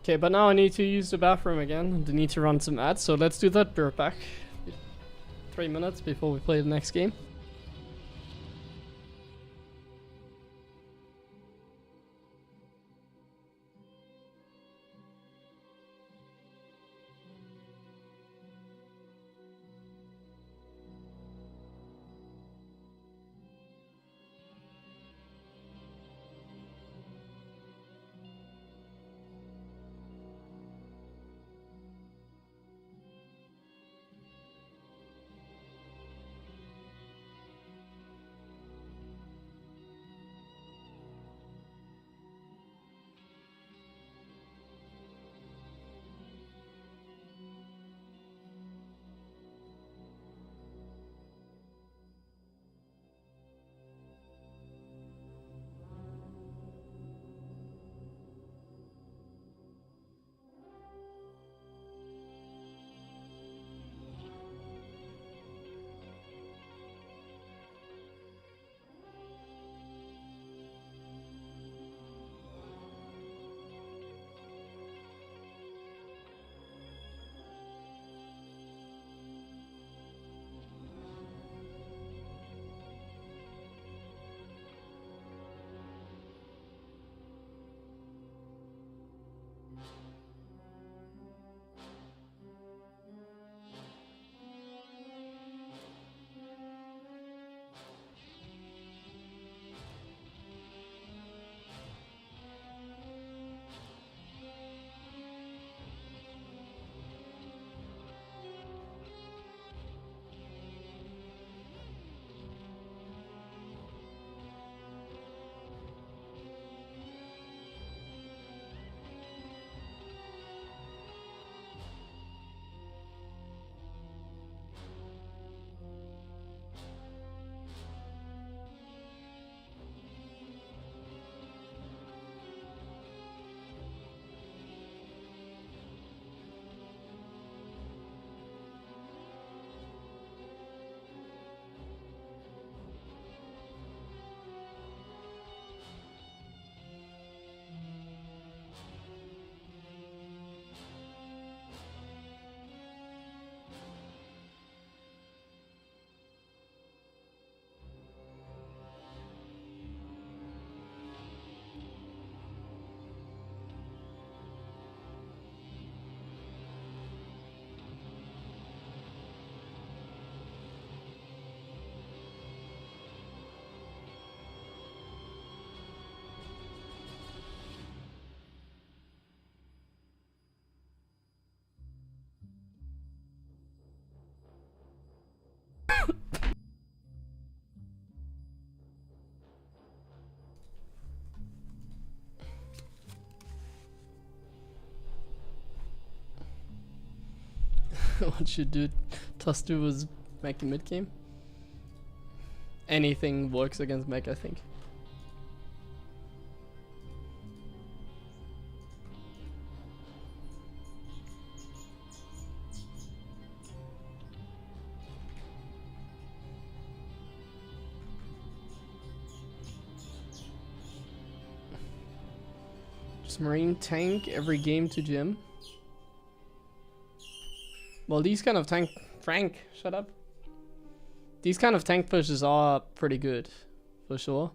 Okay, but now I need to use the bathroom again, and I need to run some ads, so let's do that. Be right back. 3 minutes before we play the next game. What should do Toss do was mech in mid game. Anything works against mech, I think. Just Marine tank every game to gym. Well, these kind of tank... Frank, shut up. These kind of tank pushes are pretty good, for sure.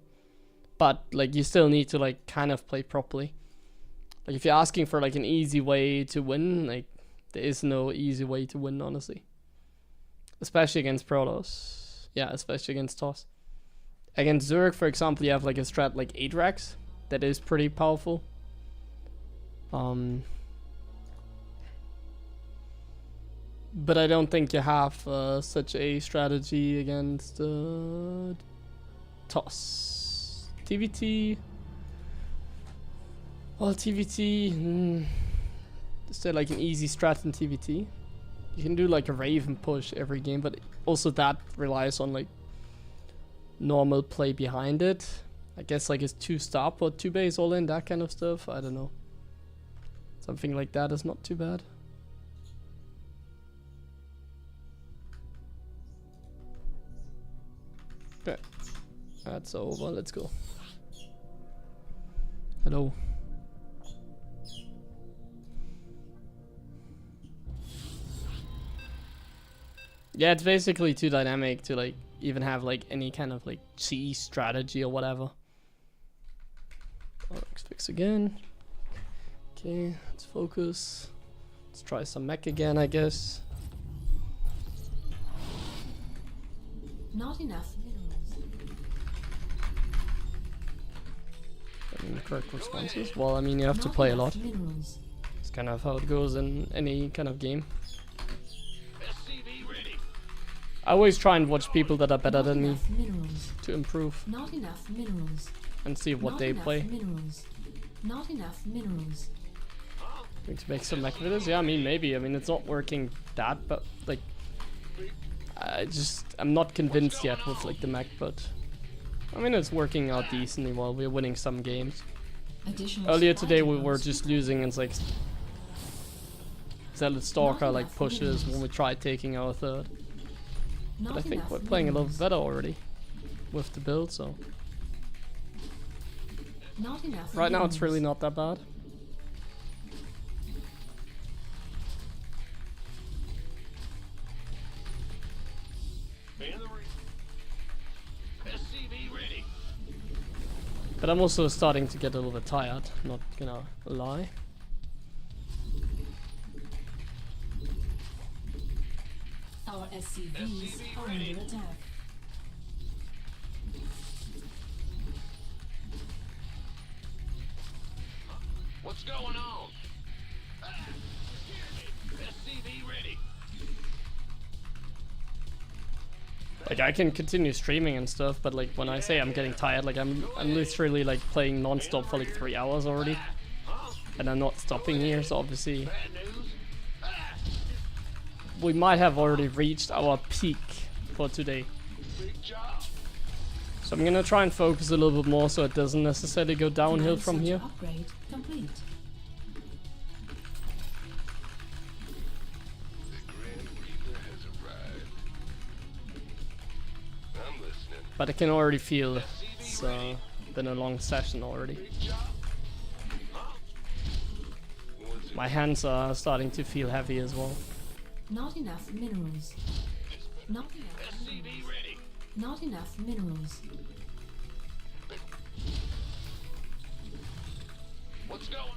But, like, you still need to, like, kind of play properly. Like, if you're asking for, like, an easy way to win, like, there is no easy way to win, honestly. Especially against Protoss. Yeah, especially against Toss. Against Zerg, for example, you have, like, a strat like Atrax. That is pretty powerful. But I don't think you have such a strategy against Toss. TVT. Well, TVT. Is there like an easy strat in TVT? You can do like a Raven push every game, but also that relies on like normal play behind it. I guess like it's 2 stop or 2 base all in, that kind of stuff. I don't know. Something like that is not too bad. Okay, that's over. Let's go. Hello. Yeah, it's basically too dynamic to like even have like any kind of like C strategy or whatever. Oh, let's fix again. Okay, let's focus. Let's try some mech again, I guess. Not enough minerals. I mean, correct responses. Well, I mean, you have to play a lot. Minerals. It's kind of how it goes in any kind of game. SCV ready. I always try and watch people that are better Not than me enough minerals. to improve Not enough minerals. and see what Not they enough play. Minerals. Not enough minerals. Going to make some mech videos? Yeah, I mean, maybe. I mean, it's not working that, but like, I'm not convinced yet with like the mech, but I mean, it's working out decently well. We're winning some games. Additional Earlier supply today, we depots were just losing and like Zealot Stalker like enough pushes when minerals. we tried taking our third. Not But I think enough we're playing a little minerals. better already with the build, so Not enough right now it's minerals. really not that bad. Man the ring. SCV ready. But I'm also starting to get a little bit tired, not gonna lie. Our SCVs are under attack. What's going on? Ah, SCV ready. Like I can continue streaming and stuff, but like when I say I'm getting tired, like I'm literally like playing non-stop for like 3 hours already, and I'm not stopping here. So obviously Bad news. we might have already reached our peak for today. Big job. So I'm gonna try and focus a little bit more so it doesn't necessarily go downhill Command from center here. Upgrade complete. The Grand Reaper has arrived. I'm listening. But I can already feel it's been a long session already. Big job. What's it? My hands are starting to feel heavy as well. Not enough minerals. Not enough SCV minerals. ready. Not enough minerals. What's going?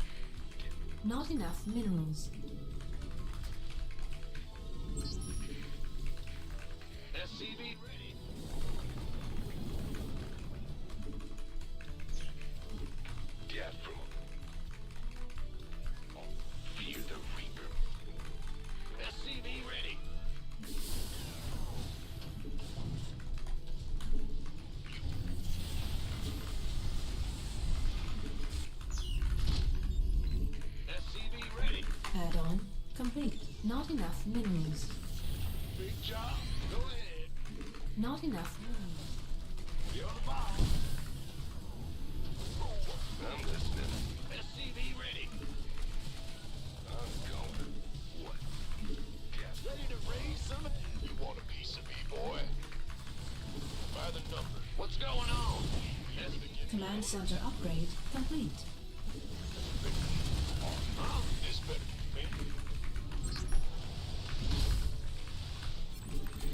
Not enough minerals. SCV ready. Death from fear the Reaper. SCV ready. SCV ready. Add-on complete. Not enough minerals. Big job. Go ahead. Not enough minerals. You're the boss. I'm listening. SCV ready. I'm going. What? Gas ready to raise some? You want a piece of me, boy? By the numbers. What's going on? Command center upgrade complete. This better be me.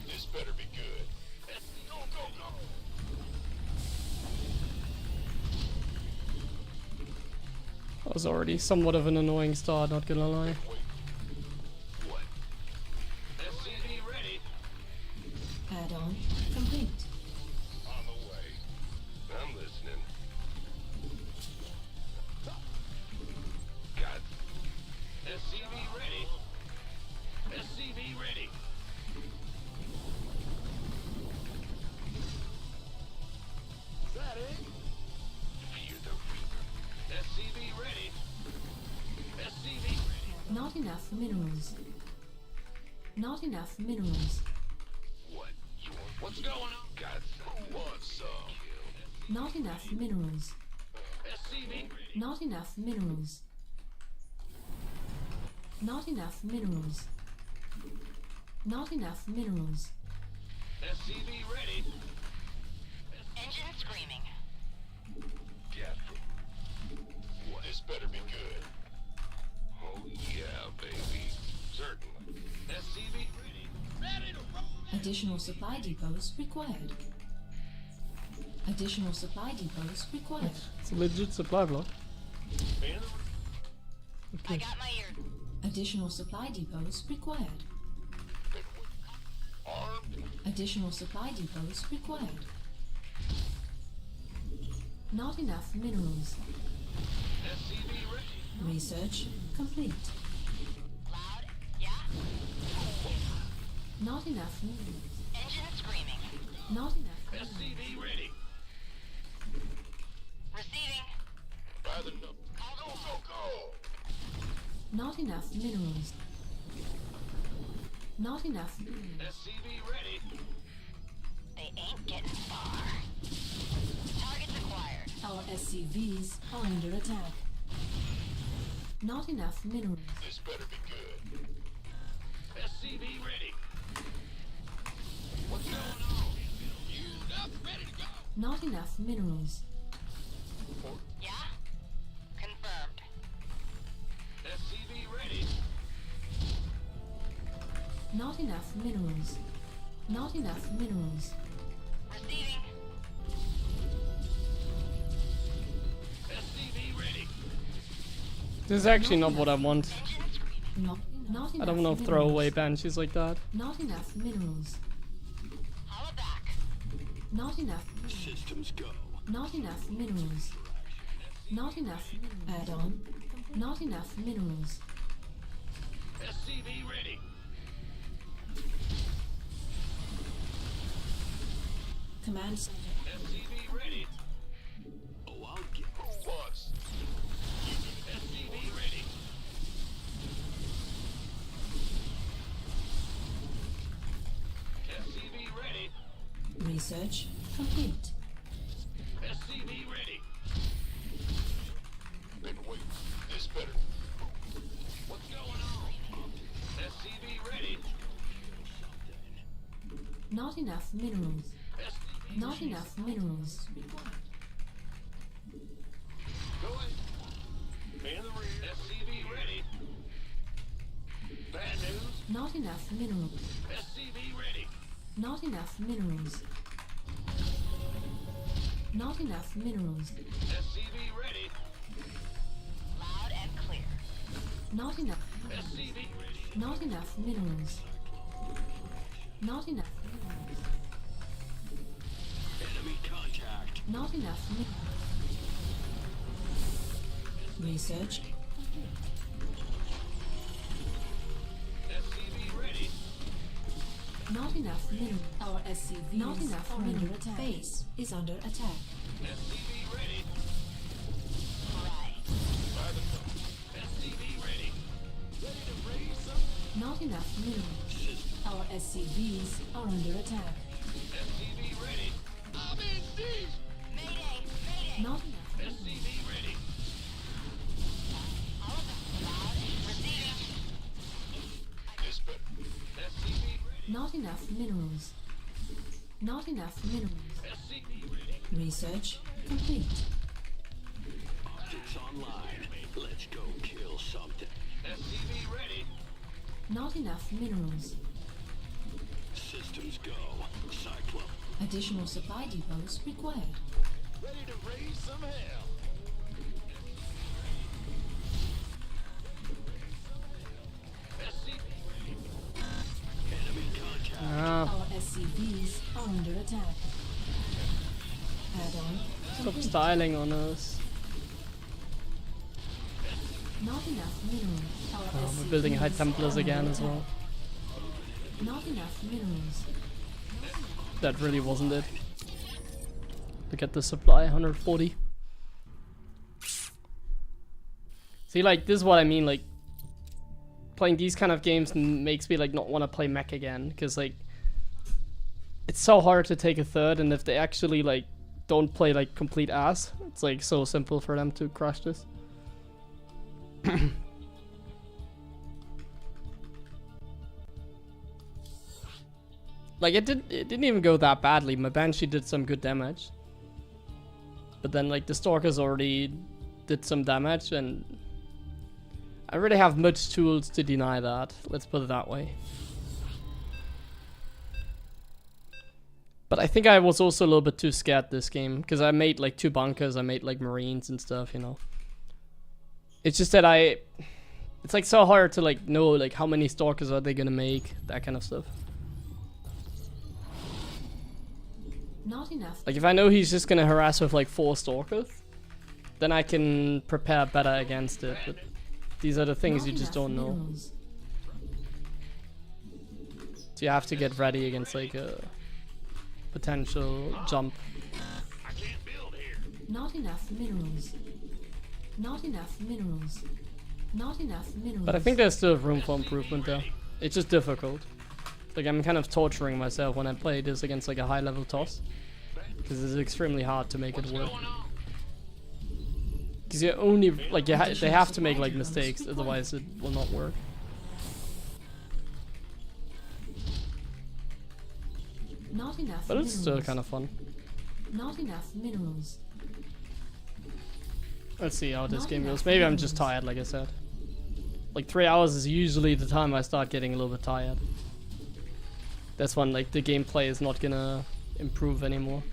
This better be good. Go, go, go. That was already somewhat of an annoying start, not gonna lie. What? SCV ready. Add-on complete. On the way. I'm listening. Got SCV ready. SCV ready. Is that it? Fear the Reaper. SCV ready. SCV ready. Not enough minerals. Not enough minerals. What? You want? What's going on? Got some. Want some? Not enough minerals. SCV ready. Not enough minerals. Not enough minerals. Not enough minerals. SCV ready. Engine screaming. Get. What? This better be good. Oh yeah, baby. Certainly. SCV ready. Ready to roll. Additional supply depots required. Additional supply depots required. It's a legit supply block. I got my ear. Additional supply depots required. Armed. Additional supply depots required. Not enough minerals. SCV ready. Research complete. Loud? Yeah? Not enough minerals. Engine screaming. Not enough minerals. SCV ready. Receiving. By the number. Go, go, go. Not enough minerals. Not enough minerals. SCV ready. They ain't getting far. Targets acquired. Our SCVs are under attack. Not enough minerals. This better be good. SCV ready. What's going on? You up, ready to go. Not enough minerals. Yeah? Confirmed. SCV ready. Not enough minerals. Not enough minerals. Receiving. SCV ready. This is actually not what I want. Engine screaming. Not enough I don't want to throw away banshees like that. Not enough minerals. Holla back. Not enough. Systems go. Not enough minerals. Not enough. Add-on. Not enough minerals. SCV ready. Command center. SCV ready. Oh, I'll get. Who wants? SCV ready. SCV ready. Research complete. SCV ready. Been waiting. This better. What's going on? SCV ready. Not enough minerals. SCV Not enough minerals. Go ahead. Man the rear. SCV ready. Bad news. Not enough minerals. SCV ready. Not enough minerals. Not enough minerals. SCV ready. Loud and clear. Not enough. SCV ready. Not enough minerals. Not enough minerals. Enemy contact. Not enough minerals. Research. SCV ready. Not enough minerals. Our SCVs Not enough are mineral under attack. Base is under attack. SCV ready. Right. By the SCV ready. Ready to raise some? Not enough minerals. Our SCVs are under attack. SCV ready. I'm in deep. Mayday! Mayday! Not enough minerals. SCV ready. All of them. Loud. Receiving. This better. SCV ready. Not enough minerals. Not enough minerals. SCV ready. Research complete. Optics online. Let's go kill something. SCV ready. Not enough minerals. Systems go. Cyclone. Additional supply depots required. Ready to raise some hell. SCV ready. Enemy contact. Ah, Our SCVs are under attack. Add-on stop complete. styling on us. Not enough minerals. Our We're building high SCVs Templars are again under as well. attack. Not enough minerals. That really wasn't it. Look at the supply, 140. See, like, this is what I mean, like, playing these kind of games makes me, like, not want to play mech again, because, like, it's so hard to take a third, and if they actually, like, don't play, like, complete ass, it's, like, so simple for them to crush this. Like, it didn't even go that badly. My Banshee did some good damage. But then, like, the Stalkers already did some damage, and I really have much tools to deny that. Let's put it that way. But I think I was also a little bit too scared this game, because I made, like, 2 bunkers, I made, like, Marines and stuff, you know. It's just that it's, like, so hard to, like, know, like, how many Stalkers are they gonna make, that kind of stuff. Not enough. Like, if I know he's just gonna harass with, like, 4 Stalkers, then I can prepare better against it, but these are the things Not you just enough don't know. minerals. So you have to get ready against, like, a potential jump. I can't build here. Not enough minerals. Not enough minerals. Not enough minerals. But I think there's still room for improvement there. It's just difficult. Like, I'm kind of torturing myself when I play this against, like, a high level toss, because it's extremely hard to make it work. Because you only, like, they have to make, like, mistakes, otherwise it will not work. Not enough But it's minerals. still kind of fun. Not enough minerals. Let's see how this Not game enough goes. Maybe I'm just minerals. tired, like I said. Like, 3 hours is usually the time I start getting a little bit tired. That's when, like, the gameplay is not gonna improve anymore.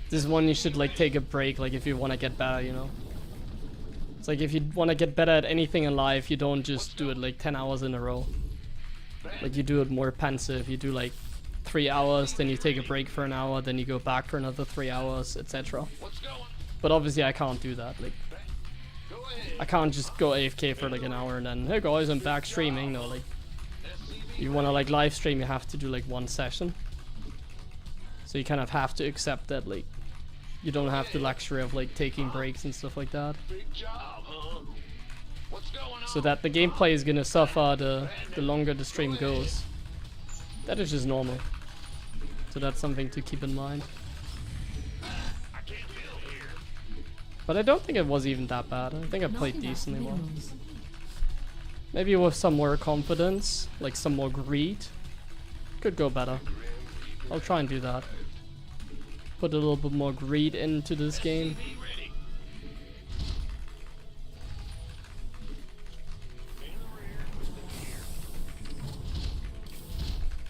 This is one you should, like, take a break, like, if you want to get better, you know. It's like, if you want to get better at anything in life, you don't just do it, like, 10 hours in a row. Like, you do it more pensive. You do, like, 3 hours, then you take a break for an hour, then you go back for another 3 hours, etc. But obviously I can't do that. Like, I can't just go AFK for, like, an hour and then, hey guys, I'm back streaming. No, like, you want to, like, live stream, you have to do, like, 1 session. So you kind of have to accept that, like, you don't have the luxury of, like, taking breaks and stuff like that. Big job, huh? What's going on? So that the gameplay is gonna suffer the longer the stream goes. That is just normal. So that's something to keep in mind. I can't build here. But I don't think it was even that bad. I think I Not played enough decently well. minerals. Maybe with some more confidence, like some more greed, could go better. I'll try and do that. Put a little bit more greed into this game.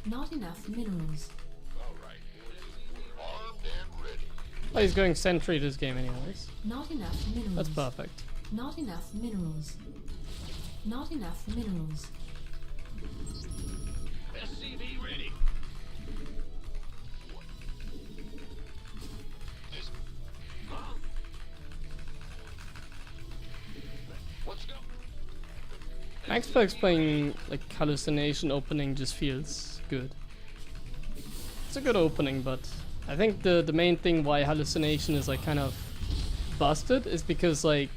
Not enough minerals. All right. Armed and ready. Oh, he's going sentry this game anyways. Not enough minerals. That's perfect. Not enough minerals. Not enough minerals. SCV ready. This. Huh? Let's go. Max playing like hallucination opening just feels good. It's a good opening, but I think the main thing why hallucination is like kind of busted is because like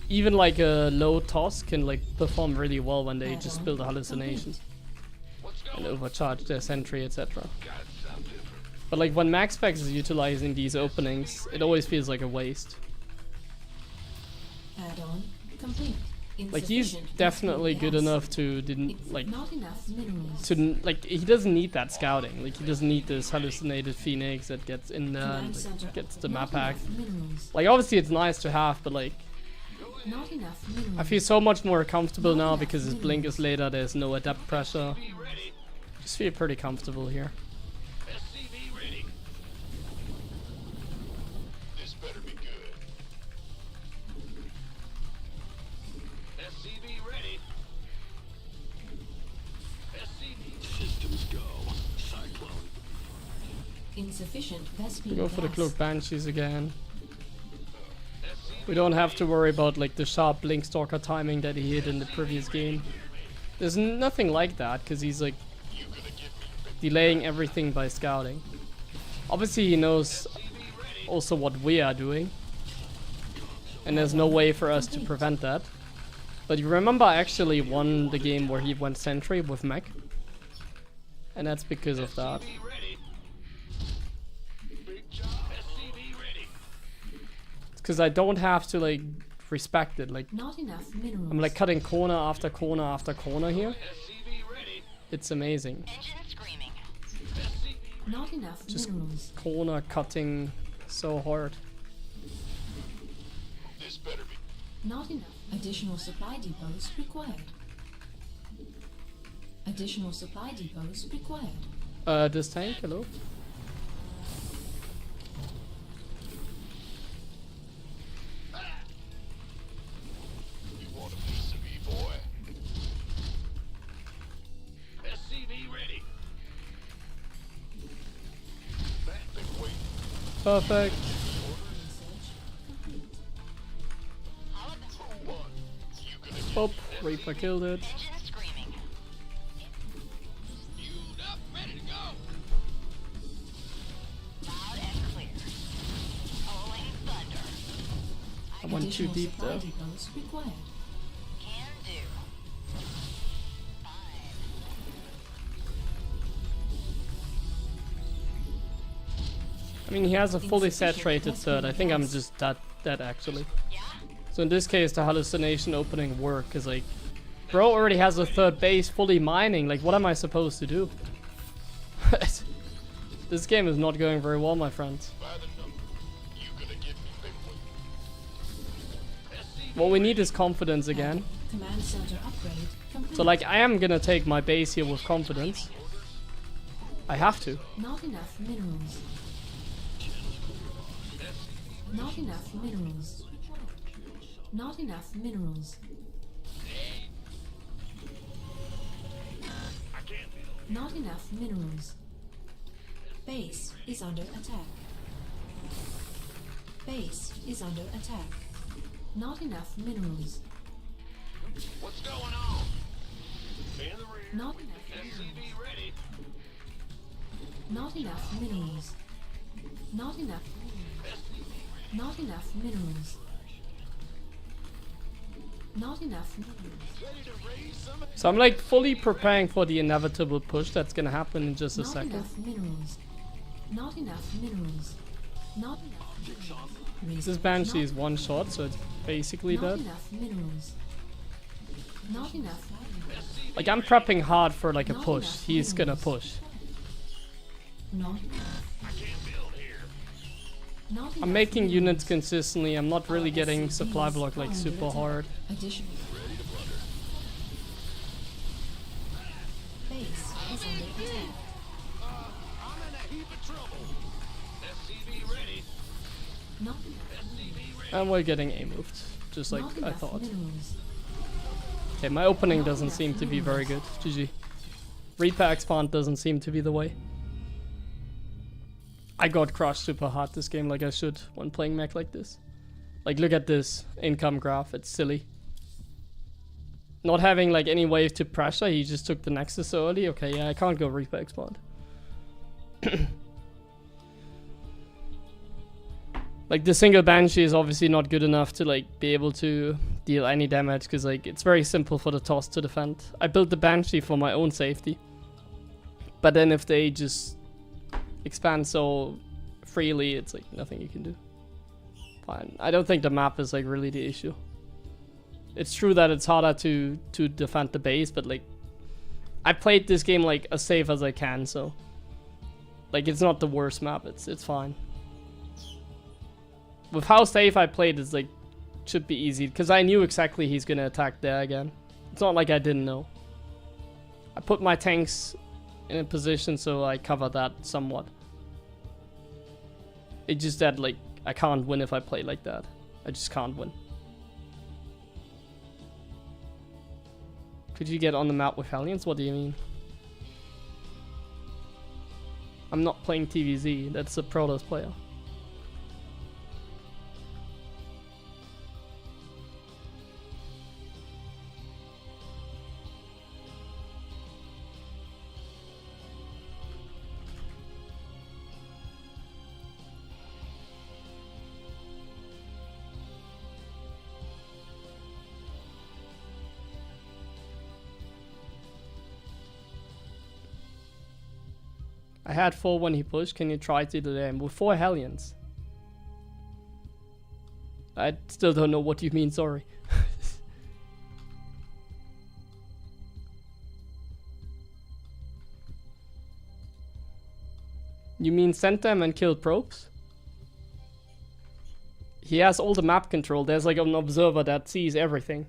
even like a low toss can like perform really well when they just Add-on build hallucinations complete. and overcharge their sentry, etc. Got something for But like when max specs is utilizing these openings, it always feels like a waste. Add-on complete. Like he's Insufficient definitely good gas. enough to didn't like Not enough minerals. to like he doesn't need that scouting. Like he doesn't need this hallucinated phoenix that gets in there Command and center like, gets the not map pack. enough minerals. Like obviously it's nice to have, but like Not enough minerals. I feel so much more comfortable Not now enough because his blink is minerals. later. There's no adapt pressure. SCV ready. Just feel pretty comfortable here. SCV ready. This better be good. SCV ready. SCV systems go. Cyclone. Insufficient Vespene We go for the gas. cloak banshees again. We don't have to worry about like the sharp blink stalker timing that he hit in the previous game. There's nothing like that because he's like delaying everything by scouting. Obviously he knows also what we are doing, and there's no way for us to prevent that. But you remember I actually won the game where he went sentry with mech, and that's because of that. SCV ready. Big job. SCV ready. Because I don't have to like respect it. Like Not enough minerals. I'm like cutting corner after corner after corner here. SCV ready. It's amazing. Engine screaming. Not enough Just minerals. corner cutting so hard. This better be. Not enough. Additional supply depots required. Additional supply depots required. This tank, hello? You want a piece of me, boy? SCV ready. Back been waiting. Perfect. All of them. For what? You gonna get Pop. Reaper killed it. Engine screaming. queued up, ready to go? Loud and clear. Rolling thunder. I went too Additional deep supply there. depots required. Can do. Fine. I mean, he has a fully Insufficient saturated Vespene third. I think I'm gas. just dead actually. Yeah? So in this case, the hallucination opening work because like, bro already has a third base fully mining. Like, what am I supposed to do? This game is not going very well, my friends. By the number. You gonna give me big one? SCV What we need is confidence again. Command center upgrade complete. So like, I am gonna take my base here with confidence. I have to. Not enough minerals. Not enough minerals. Not enough minerals. Not enough minerals. Base is under attack. Base is under attack. Not enough minerals. What's going on? In the rear. Not enough minerals. SCV ready. Not enough minerals. Not enough minerals. Not enough minerals. Not enough minerals. Ready to raise some. So I'm like fully preparing for the inevitable push that's gonna happen in just a Not second. enough minerals. Not enough minerals. Not enough minerals. This Banshee is one shot, so it's basically Not dead. enough minerals. Not enough minerals. Like I'm prepping hard for like a Not push. enough He's gonna minerals. push. Not enough. I can't build here. Not I'm enough making minerals. units consistently. I'm not really getting SCVs supply block like under super attack. hard. Additional Ready to blunder. base is under attack. I'm in a heap of trouble. SCV ready. Not SCV ready. And we're getting A moved, just like not I enough thought. minerals. Okay, my opening Not doesn't enough seem to be very good. minerals. GG. Reaper expand doesn't seem to be the way. I got crushed super hard this game like I should when playing mech like this. Like look at this income graph, it's silly. Not having like any wave to pressure, he just took the Nexus so early. Okay, yeah, I can't go Reaper expand. Like the single Banshee is obviously not good enough to like be able to deal any damage because like it's very simple for the toss to defend. I built the Banshee for my own safety. But then if they just expand so freely, it's like nothing you can do. Fine. I don't think the map is like really the issue. It's true that it's harder to defend the base, but like I played this game like as safe as I can, so like it's not the worst map. It's fine. With how safe I played, it's like should be easy because I knew exactly he's gonna attack there again. It's not like I didn't know. I put my tanks in a position so I cover that somewhat. It's just that like I can't win if I play like that. I just can't win. Could you get on the map with Hellions? What do you mean? I'm not playing TVZ. That's a Protoss player. I had 4 when he pushed. Can you try to do that with 4 Hellions? I still don't know what you mean, sorry. You mean sent them and killed probes? He has all the map control. There's like an observer that sees everything.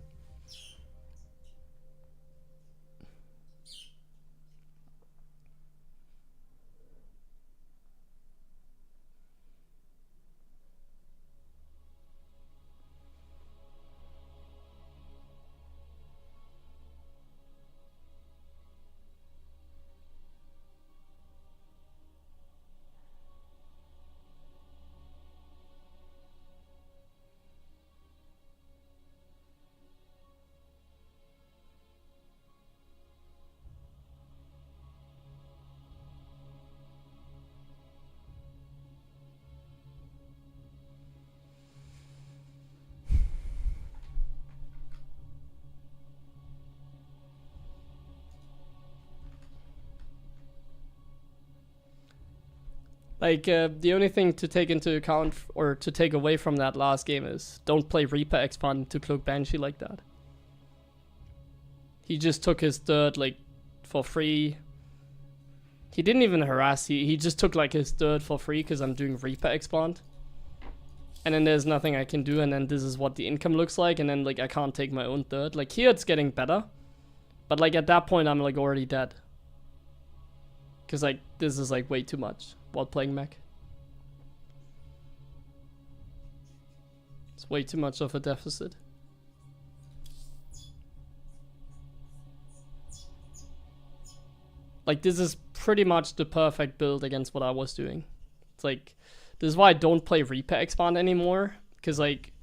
Like, the only thing to take into account, or to take away from that last game is, don't play Reaper Expand into Cloak Banshee like that. He just took his third, like, for free. He didn't even harass, he just took, like, his third for free, because I'm doing Reaper Expand. And then there's nothing I can do, and then this is what the income looks like, and then, like, I can't take my own third. Like, here it's getting better. But, like, at that point, I'm, like, already dead. Because, like, this is, like, way too much while playing mech. It's way too much of a deficit. Like, this is pretty much the perfect build against what I was doing. It's like, this is why I don't play Reaper Expand anymore. Because, like,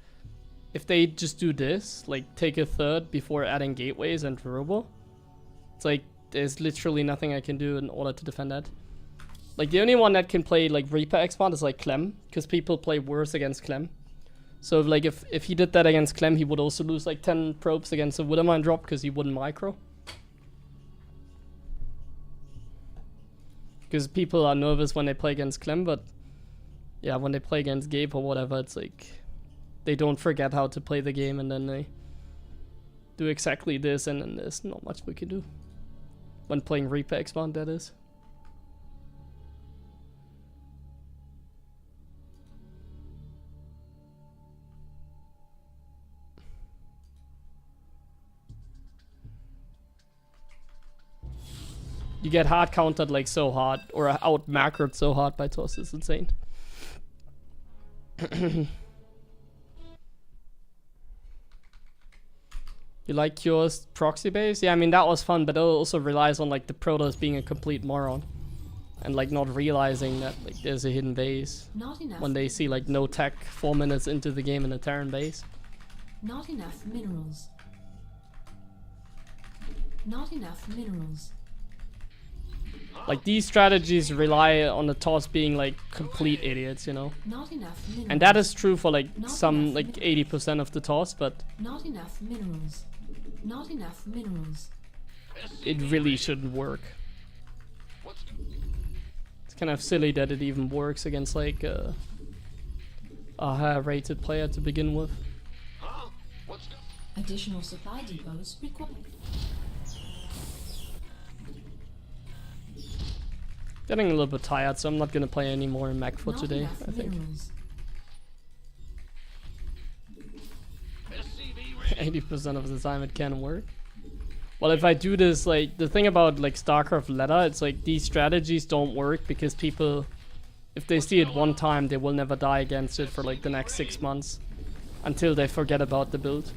if they just do this, like, take a third before adding gateways and Robo, it's like, there's literally nothing I can do in order to defend that. Like, the only one that can play, like, Reaper Expand is, like, Clem. Because people play worse against Clem. So, like, if he did that against Clem, he would also lose, like, 10 probes against a Widowmine drop because he wouldn't micro. Because people are nervous when they play against Clem, but yeah, when they play against Gabe or whatever, it's like they don't forget how to play the game, and then they do exactly this, and then there's not much we can do. When playing Reaper Expand, that is. You get hard countered like so hard, or out macroed so hard by Toss, it's insane. You like Cure's proxy base? Yeah, I mean that was fun, but it also relies on like the Protoss being a complete moron. And like not realizing that like there's a hidden base. Not enough. When they see like no tech 4 minutes into the game in a Terran base. Not enough minerals. Not enough minerals. Like, these strategies rely on the toss being like complete idiots, you know? Not enough minerals. And that is true for like Not some, enough like 80% of the toss, but Not enough minerals. Not enough minerals. it really shouldn't work. It's kind of silly that it even works against like a higher rated player to begin with. Huh? What's Additional supply depots required. Getting a little bit tired, so I'm not gonna play any more mech for Not today, enough I think. minerals. SCV ready? 80% of the time it can work. Well, if I do this, like, the thing about like StarCraft Ladder, it's like these strategies don't work because people, if they see it one time, they will never die against it for like the next 6 months until they forget about the build.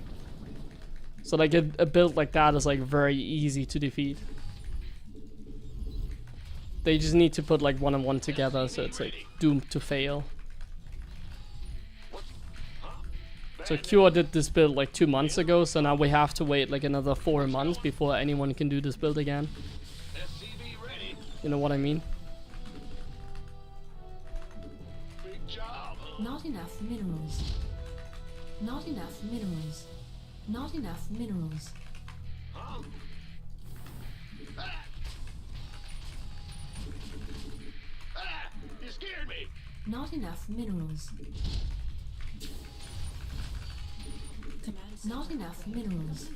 So like a build like that is like very easy to defeat. They just need to put like one and one together, so it's like doomed to fail. So Cure did this build like 2 months ago, so now we have to wait like another 4 months before anyone can do this build again. SCV ready? You know what I mean? Big job, huh? Not enough minerals. Not enough minerals. Not enough minerals. Huh? Ah! Ah! You scared me! Not enough minerals. Not enough minerals.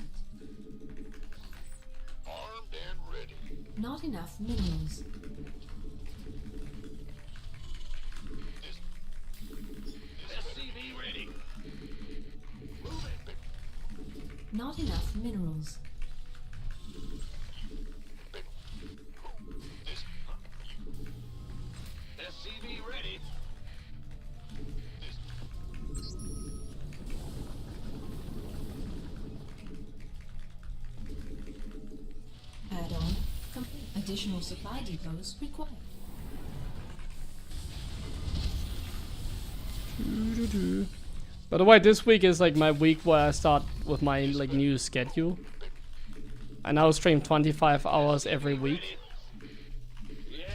Armed and ready. Not enough minerals. SCV ready. Move it. Not enough minerals. SCV ready. Add-on complete. Additional supply depots required. By the way, this week is like my week where I start with my like new schedule. I now stream 25 hours every week. Yeah.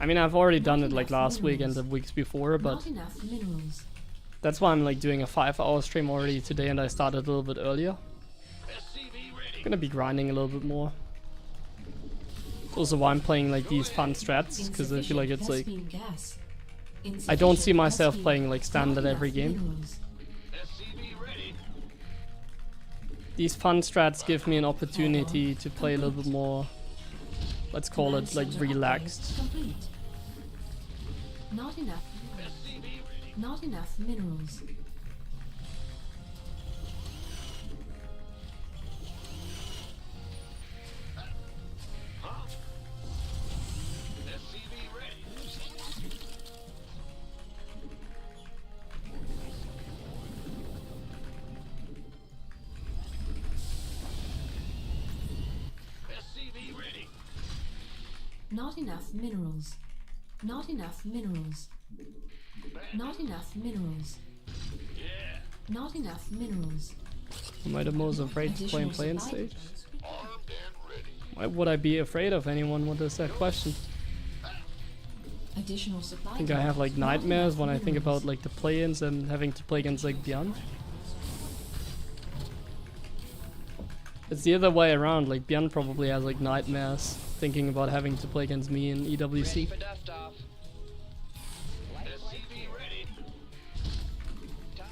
I mean, I've already done it like last week and the weeks before, but Not enough minerals. that's why I'm like doing a 5-hour stream already today, and I started a little bit earlier. SCV ready. Gonna be grinding a little bit more. Also why I'm playing like these fun strats, because I feel like it's like Insufficient gas. I don't see Insufficient myself gas playing like Not standard every enough game. minerals. SCV ready. These fun strats give me an opportunity to play a little bit more, let's call Command it like center relaxed. upgrade complete. Not enough. SCV ready. Not enough minerals. Huh? SCV ready. SCV ready. Not enough minerals. Not enough minerals. Not enough minerals. Yeah. Not enough minerals. Am I the most afraid to play and play in supply stage? depots required. Armed and ready. Why would I be afraid of anyone? What is that question? Additional supply I think I have like depots. Not nightmares enough when I think minerals. about like the play-ins and having to play against like Beyond. It's the other way around, like Beyond probably has like nightmares thinking about having to play against me in Ready EWC. for dust off. Light plate SCV ready. top.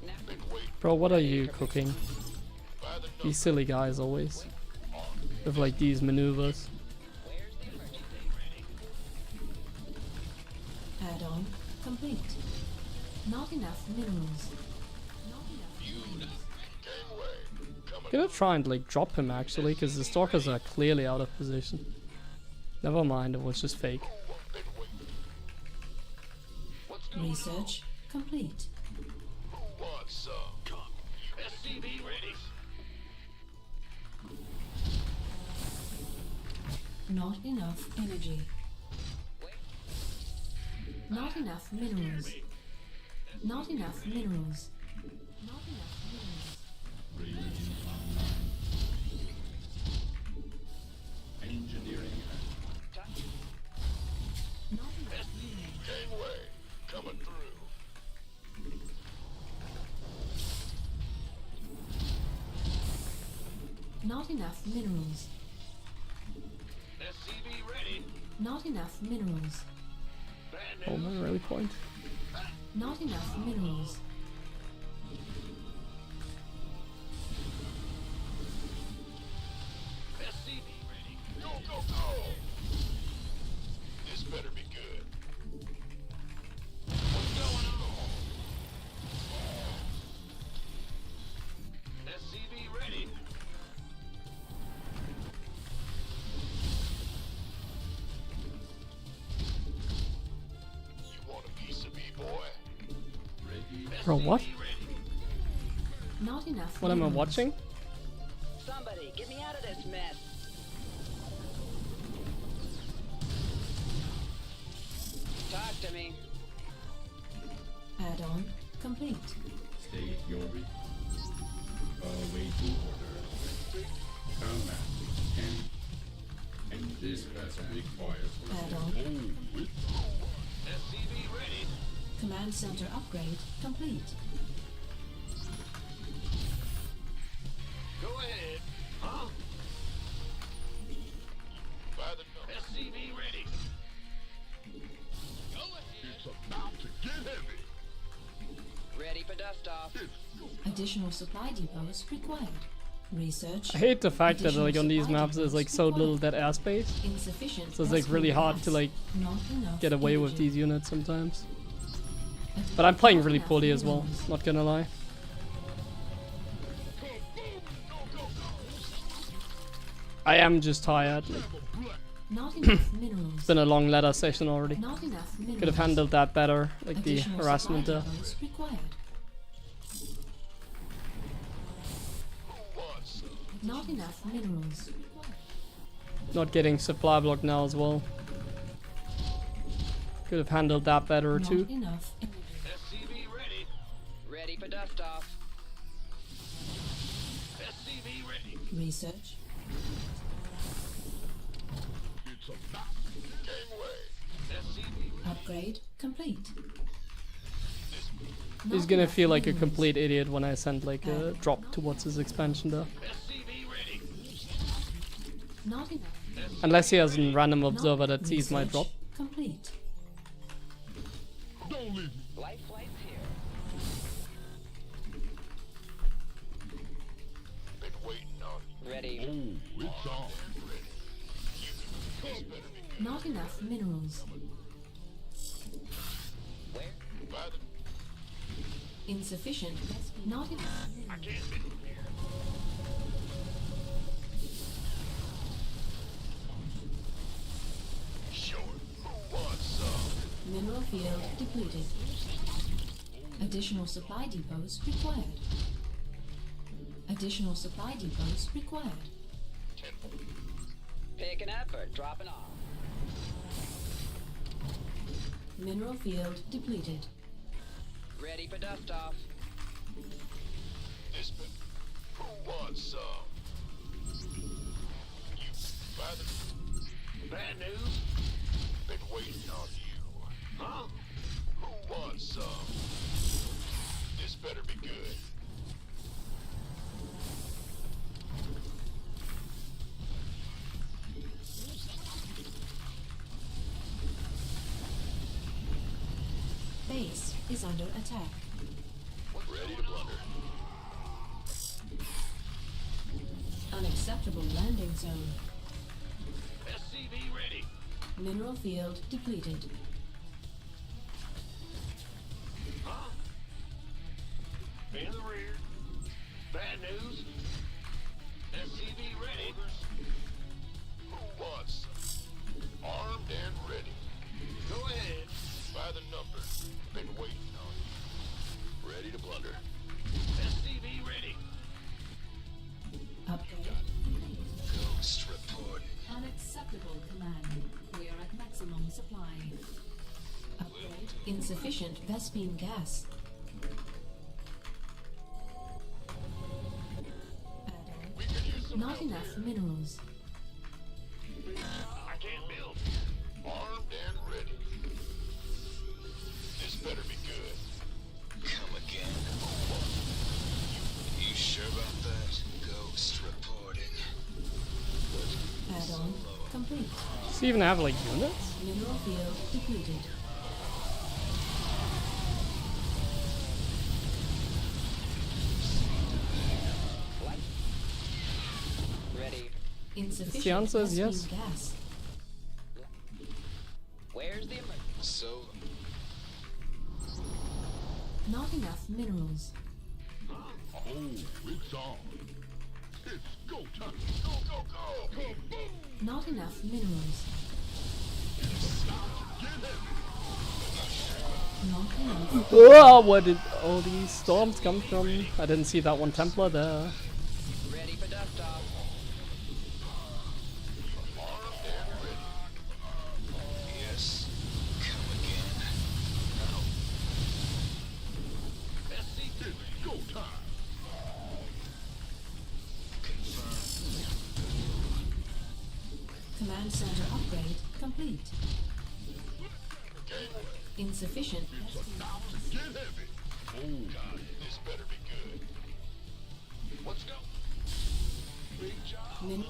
Now, Bro, what are you cooking? These silly guys always. With like these maneuvers. where's the emergency? Add-on complete. Not enough minerals. Not enough minerals. Gonna try and like drop him actually, because the stalkers are clearly out of position. Never mind, it was just fake. Research complete. Who wants some? Come. SCV ready. Not enough energy. Not enough minerals. Not enough minerals. Not enough minerals. Not enough minerals. SCV ready. Not enough minerals. Bad Oh, news. my rally point. Not enough minerals. SCV ready. Go, go, go! This better be good. What's going on? SCV ready. You want a piece of me, boy? Ready. Bro, what? SCV ready. Not enough What am I minerals. watching? Somebody, get me out of this mess. Talk to me. Add-on complete. State your await order. Command. And this vessel requires Add-on. SCV ready. Command center upgrade complete. Go ahead. Huh? By the SCV ready. Go ahead. It's about to get heavy. Ready for dust off. Additional supply depots required. Research. I hate the fact that Additional like on these supply maps there's like depots so little required. dead airspace. Insufficient. So it's like really hard to like Not enough get away with energy. these units sometimes. But I'm playing really poorly as well, not gonna lie. I am just tired. Like, Not enough minerals. it's been a long ladder session already. Not enough minerals. Could have handled that better, like the Additional harassment supply there. depots required. Not enough minerals. Not getting supply block now as well. Could have handled that better Not too. enough. SCV ready. Ready for dust off. SCV ready. Research. It's about gangway. SCV Upgrade complete. He's Not gonna enough feel like a minerals. complete idiot when I send like a drop towards his expansion there. SCV ready. Not enough. Unless he has a random observer Not that sees my research drop. Complete. Don't leave me. Life flight's here. Been waiting on you. Ready. Oh, it's on. This better be Not enough minerals. Where? by the Insufficient. Not enough minerals. Sure. Who wants some? Mineral field depleted. Additional supply depots required. Additional supply depots required. Picking up or dropping off? Mineral field depleted. Ready for dust off. This been. Who wants some? You by the bad news. Been waiting on you. Huh? Who wants some? This better be good. Base is under attack. Ready to blunder. Unacceptable landing zone. SCV ready. Mineral field depleted. Huh? In the rear. Bad news. SCV ready. Who wants some? Armed and ready. Go ahead. By the numbers. Been waiting on you. Ready to blunder. SCV ready. Upgrade. Ghost reporting. Unacceptable command. We are at maximum supply. Upgrade. Insufficient Vespine gas. Add-on. We could use some Not help enough here. minerals. I can't build. Armed and ready. This better be good. Come again. You sure about that? Ghost reporting. he even have like units? Mineral field depleted. What? Ready. Insufficient The answer is gasoline yes. gas. Where's the emergency? So, Not enough minerals. oh, it's on. It's go time. Go, go, go. Kaboom! Not enough minerals. Not enough. Oh, where did all these storms come from? I didn't see that one Templar there. Ready for dust off. Yes. Come again. SC, it's go time. Command center upgrade complete. Insufficient. Get heavy. Oh, God, this better be good. Let's go. Big job. Min-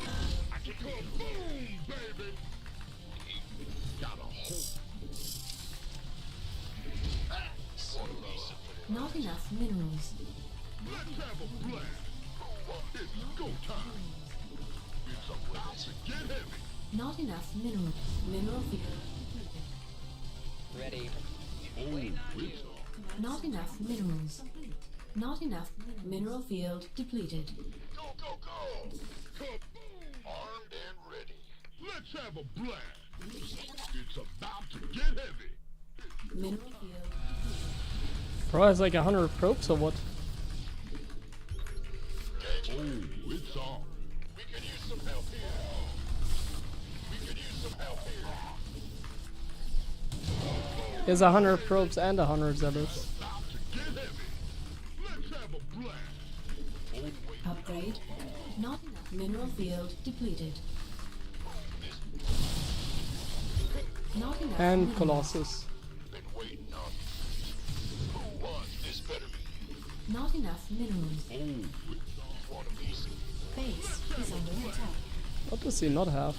I can go boom, baby. Got a hole. not enough minerals. Let's have a blast. It's go time. It's about to get heavy. Not enough minerals. Mineral field. Ready. Oh, it's on. Not enough minerals. Not enough mineral field depleted. Go, go, go. Kaboom. Armed and ready. Let's have a blast. It's about to get heavy. Mineral field. Bro has like 100 probes or what? Oh, it's on. We can use some help here. We can use some help here. He has 100 probes and 100 zealots. About to get heavy. Let's have a blast. Oh, wait. Upgrade. Not enough mineral field depleted. Not enough And minerals. Colossus. Been waiting on. Who won? This better be. Not enough minerals. Oh, it's on. Want a piece? Base is under attack. What does he not have?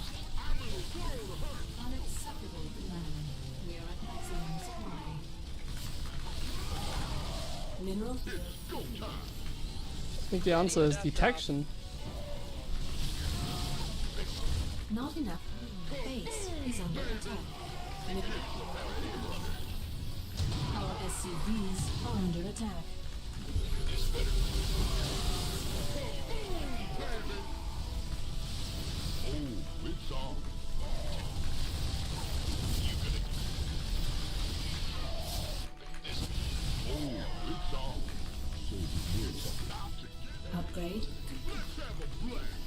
Unacceptable command. We are at maximum supply. Mineral field. Go time. I think the answer is detection. Not enough. Base is under attack. Mineral field. Our SCVs are under attack. This better be. Oh, it's on. You gonna... This... Oh, it's on. So the world's about to get... Upgrade. Let's have a blast.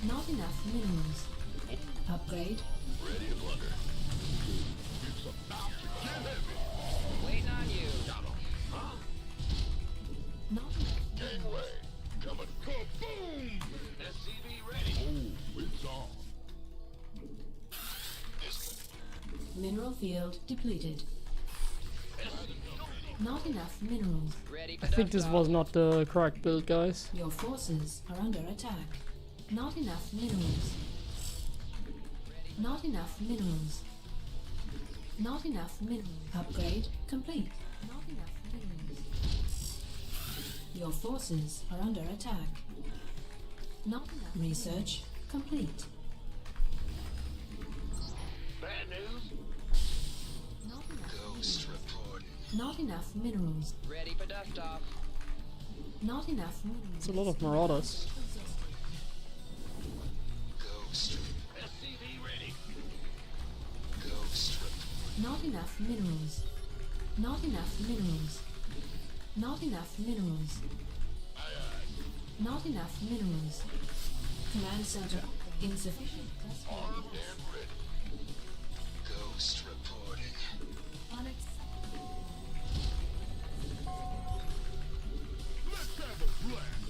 Not enough minerals. Upgrade. Ready to plunder. It's about to get heavy. Waiting on you. Got 'em. Huh? Not enough. Gangway. Coming. Kaboom! SCV ready. Oh, it's on. This... Mineral field depleted. Not enough minerals. Ready for I think dust this off. was not the correct build, guys. Your forces are under attack. Not enough minerals. Not enough minerals. Not enough minerals. Upgrade complete. Not enough minerals. Your forces are under attack. Not enough. Research complete. Bad news? Not enough. Ghost reporting. Not enough minerals. Ready for dust off. Not enough minerals. It's a lot of marauders. Ghost. SCV ready. Ghost reporting. Not enough minerals. Not enough minerals. Not enough minerals. Not enough minerals. Command center insufficient. Armed and ready. Ghost reporting. Unacceptable. Let's have a blast.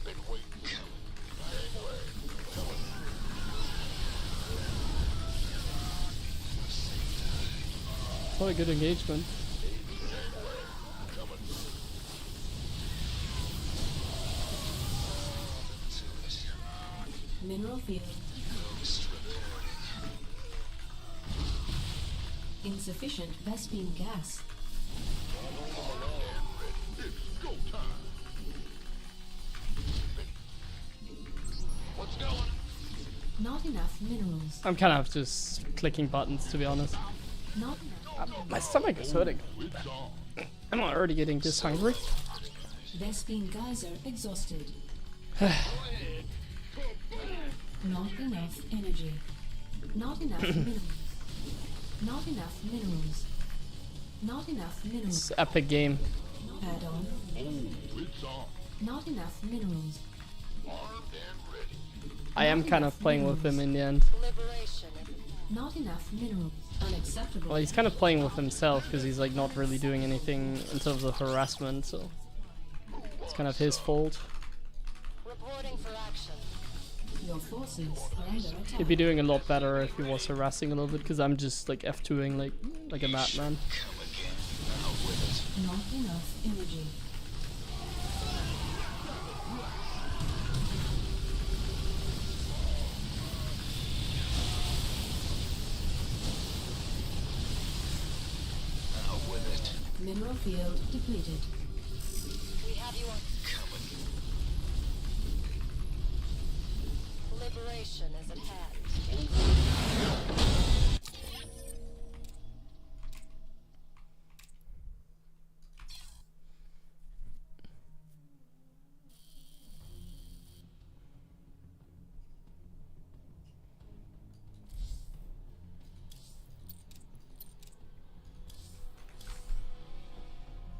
Been waiting. Gangway. Coming. What a good engagement. Mineral Mineral field. Insufficient Vespine gas. What's going? Not enough minerals. I'm kind of just clicking buttons, to be honest. Not enough. My stomach is hurting. Am I already getting this hungry? Vespine geyser exhausted. Not enough energy. Not enough minerals. Not enough minerals. Not enough minerals. It's epic game. Add on. Not enough minerals. I am kind of playing with him in the end. Liberation. Not enough minerals. Unacceptable. Well, he's kind of playing with himself because he's like not really doing anything in terms of harassment, so it's kind of his fault. Reporting for action. Your forces are under attack. He'd be doing a lot better if he was harassing a little bit because I'm just like F2ing like a madman. Not enough energy. Mineral field depleted. We have you on. Liberation is at hand.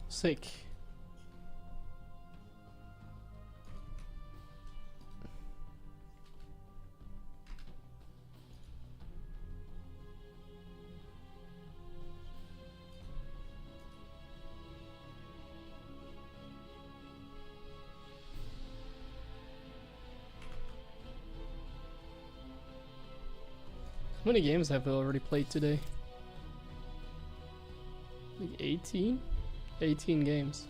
Sick. How many games have we already played today? Like 18? 18 games.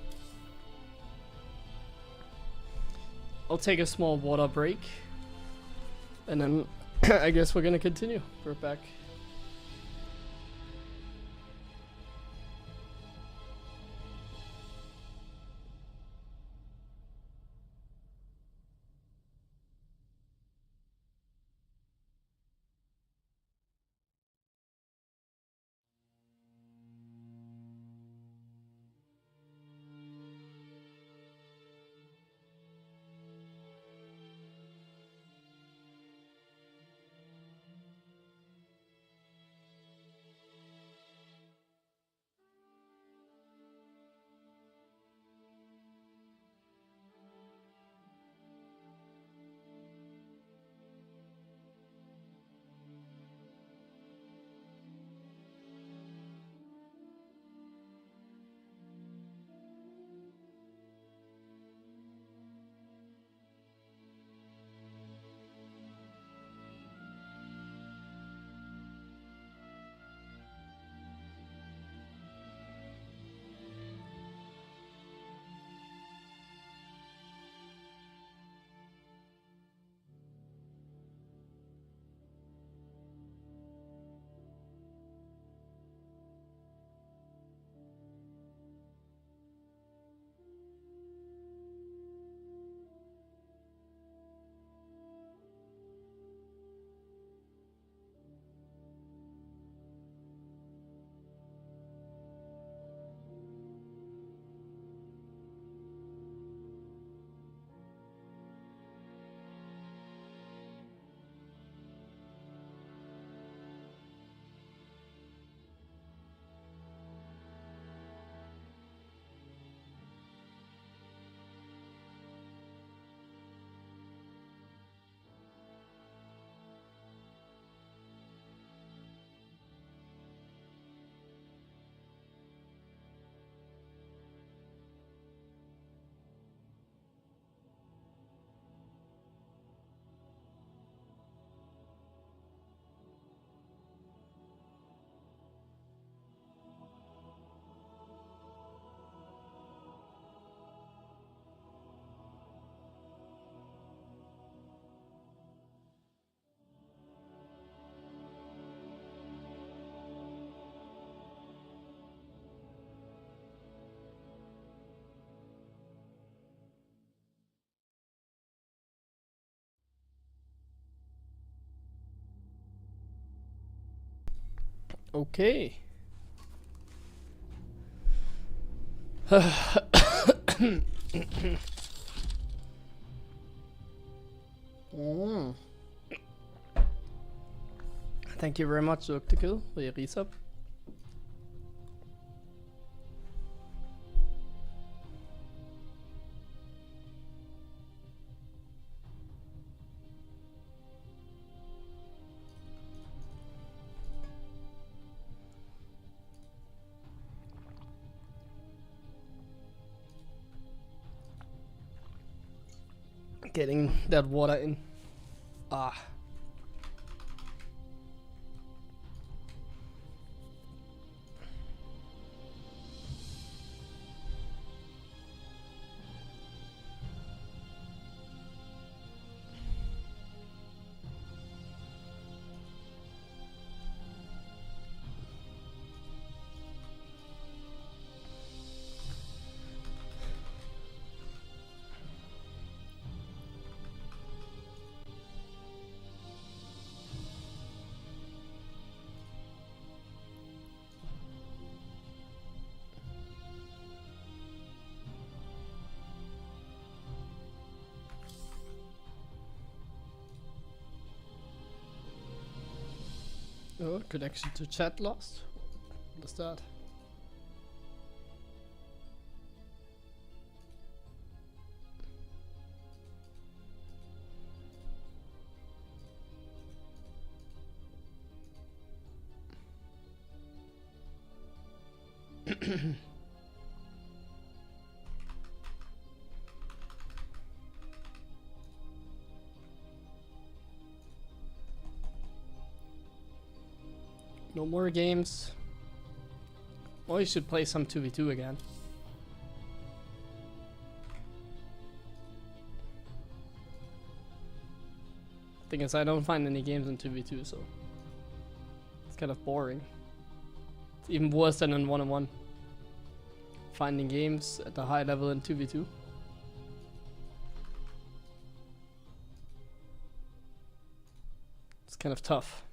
I'll take a small water break. And then I guess we're gonna continue. We're back. Okay. Mm. Thank you very much, Octical, for your resub. Getting that water in. Ah. Oh, connection to chat lost. What is that? No more games. Well, you should play some 2v2 again. Thing is, I don't find any games in 2v2, so it's kind of boring. It's even worse than in 1-on-1. Finding games at a high level in 2v2. It's kind of tough.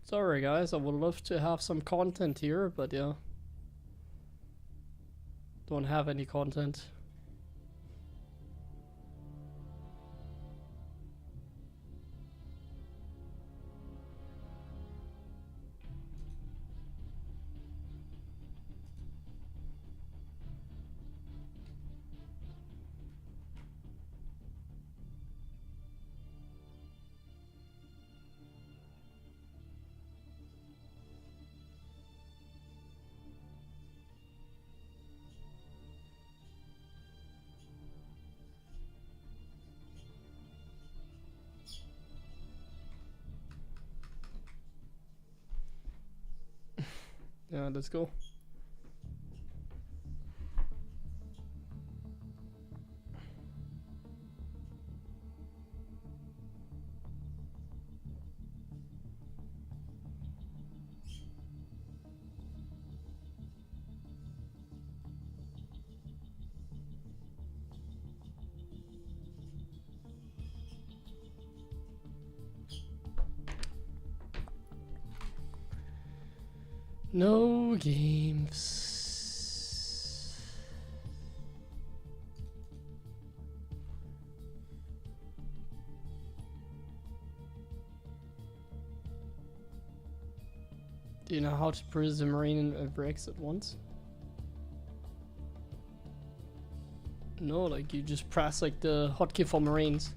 Sorry guys, I would love to have some content here, but yeah. Don't have any content. Yeah, let's go. No games. Do you know how to press the marine and brakes at once? No, like you just press like the hotkey for marines.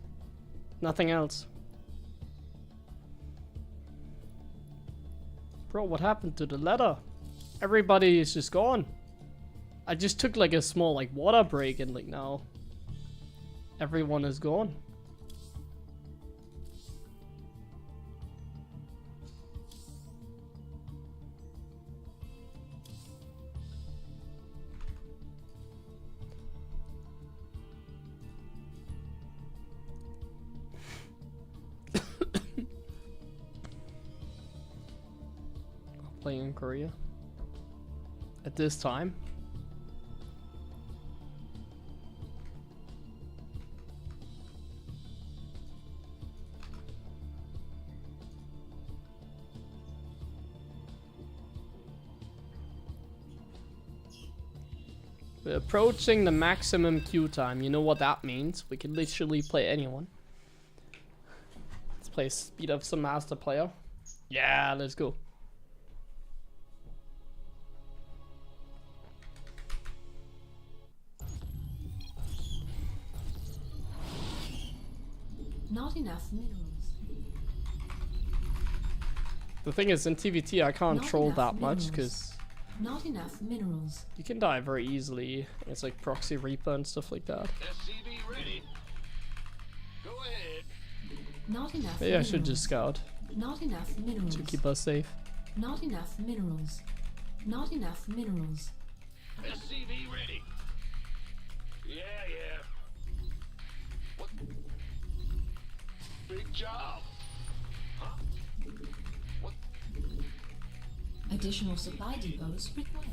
Nothing else. Bro, what happened to the ladder? Everybody is just gone. I just took like a small like water break and like now everyone is gone. Playing in Korea at this time. We're approaching the maximum queue time. You know what that means? We can literally play anyone. Let's play speed up some master player. Yeah, let's go. Not enough minerals. The thing is, in TVT I can't Not troll enough that much minerals. because Not enough minerals. you can die very easily. It's like proxy reaper and stuff like that. SCV ready. Go ahead. Not enough Maybe I minerals. should just scout Not enough minerals. to keep us safe. Not enough minerals. Not enough minerals. SCV ready. Yeah. What? Big job. Huh? What? Additional supply depots required.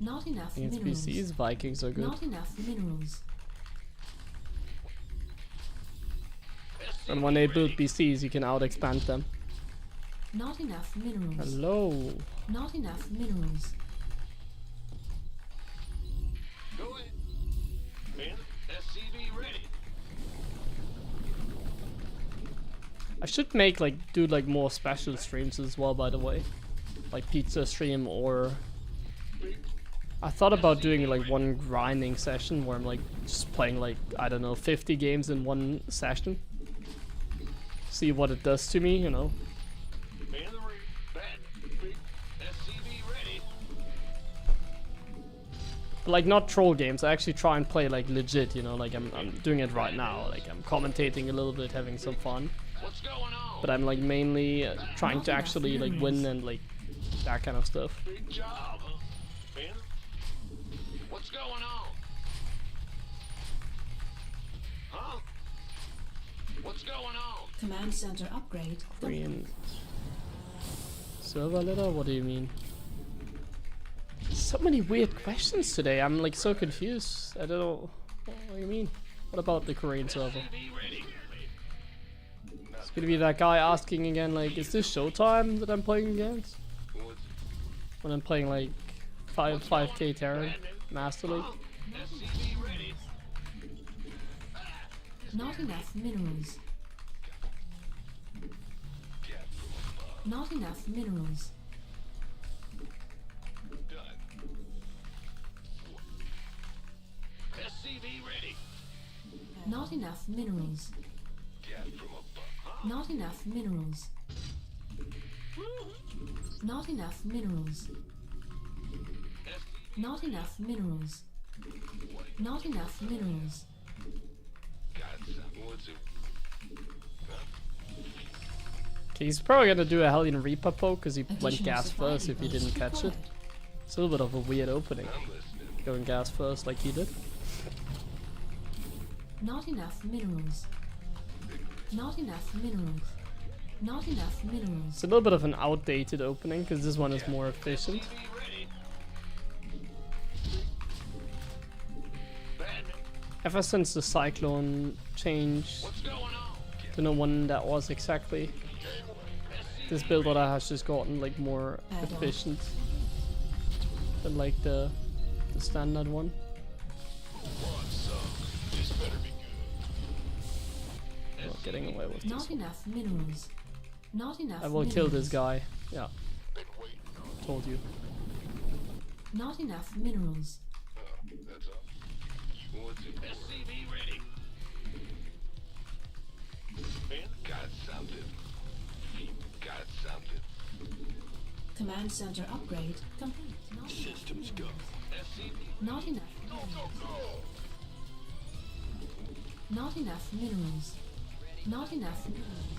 Not enough Against minerals. PCs, Vikings are good. Not enough minerals. And when they build PCs, you can out-expand them. Not enough minerals. Hello. Not enough minerals. Go ahead. Man, SCV ready. I should make do more special streams as well, by the way. Like pizza stream, or I thought about doing like one grinding session where I'm like just playing like, I don't know, 50 games in one session. See what it does to me, you know. Man the ring. Bad. Big. SCV ready. But, like not troll games. I actually try and play like legit, you know, like I'm doing it right now. Like I'm commentating a little bit, having some fun. What's going on? But I'm like mainly trying to actually like win and like that kind of stuff. Big job, huh? Man? What's going on? Huh? What's going on? Command center upgrade. Korean server letter? What do you mean? So many weird questions today. I'm like so confused. I don't know what do you mean. What about the Korean server? SCV ready. It's gonna be that guy asking again, like, is this showtime that I'm playing against? What's When I'm playing like 5k Terran Master League. SCV ready. Not enough minerals. Not enough minerals. Done. SCV ready. Not enough minerals. Gas from above. Not enough minerals. Not enough minerals. Not enough minerals. Not enough minerals. Got something. What's it? Okay, he's probably gonna do a Hellion Reaper poke because he went Additional gas supply first if he depots didn't catch it. required. It's a little bit of a weird opening. I'm listening. Going gas first like he did. Not enough minerals. Not enough minerals. Not enough minerals. It's a little bit of an outdated opening because this one is more efficient. SCV ready. Bad. Ever since the Cyclone change, What's going on? Don't know when that was exactly. This build order has just gotten like more efficient than like the standard one. Oh, getting away with Not this. enough minerals. Not enough I will kill this minerals. guy. Yeah. Told you. Not enough minerals. SCV ready. Man, got something. Got something. Command center upgrade complete. Not enough Systems go. SCV. Not enough. Go, go, go. Not enough minerals. Not enough minerals.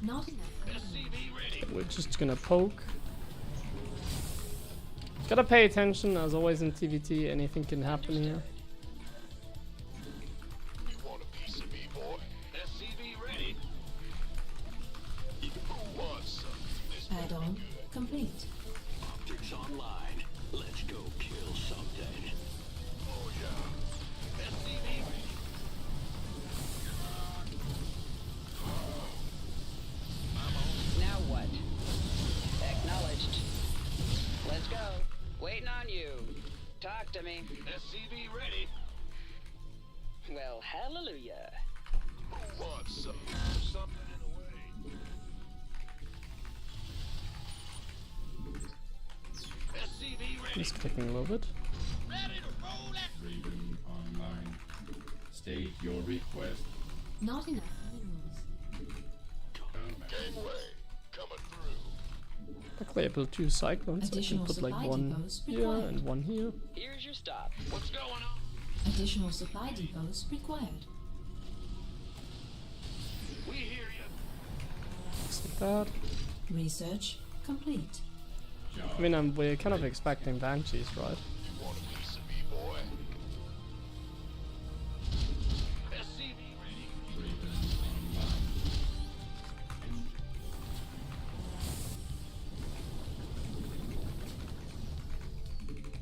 Not enough. SCV ready. We're just gonna poke. Gotta pay attention, as always in TVT, anything can happen here. You want a piece of me, boy? SCV ready. Who wants some? This Add-on complete. optics online. Let's go kill something. Oh yeah. SCV ready. Now what? Acknowledged. Let's go. Waiting on you. Talk to me. SCV ready. Well, hallelujah. Who wants some? Something in the way. SCV ready. Just clicking a little bit. Ready to roll that. Raven online. State your request. Not enough minerals. Gangway. Coming through. Luckily I built 2 cyclones, so I can Additional put like supply one depots here required. and one here. Here's your stop. What's going on? Additional supply depots required. We hear you. Just like that. Research complete. I mean, we're kind of expecting banshees, right? You want a piece of me, boy? SCV ready. Raven online.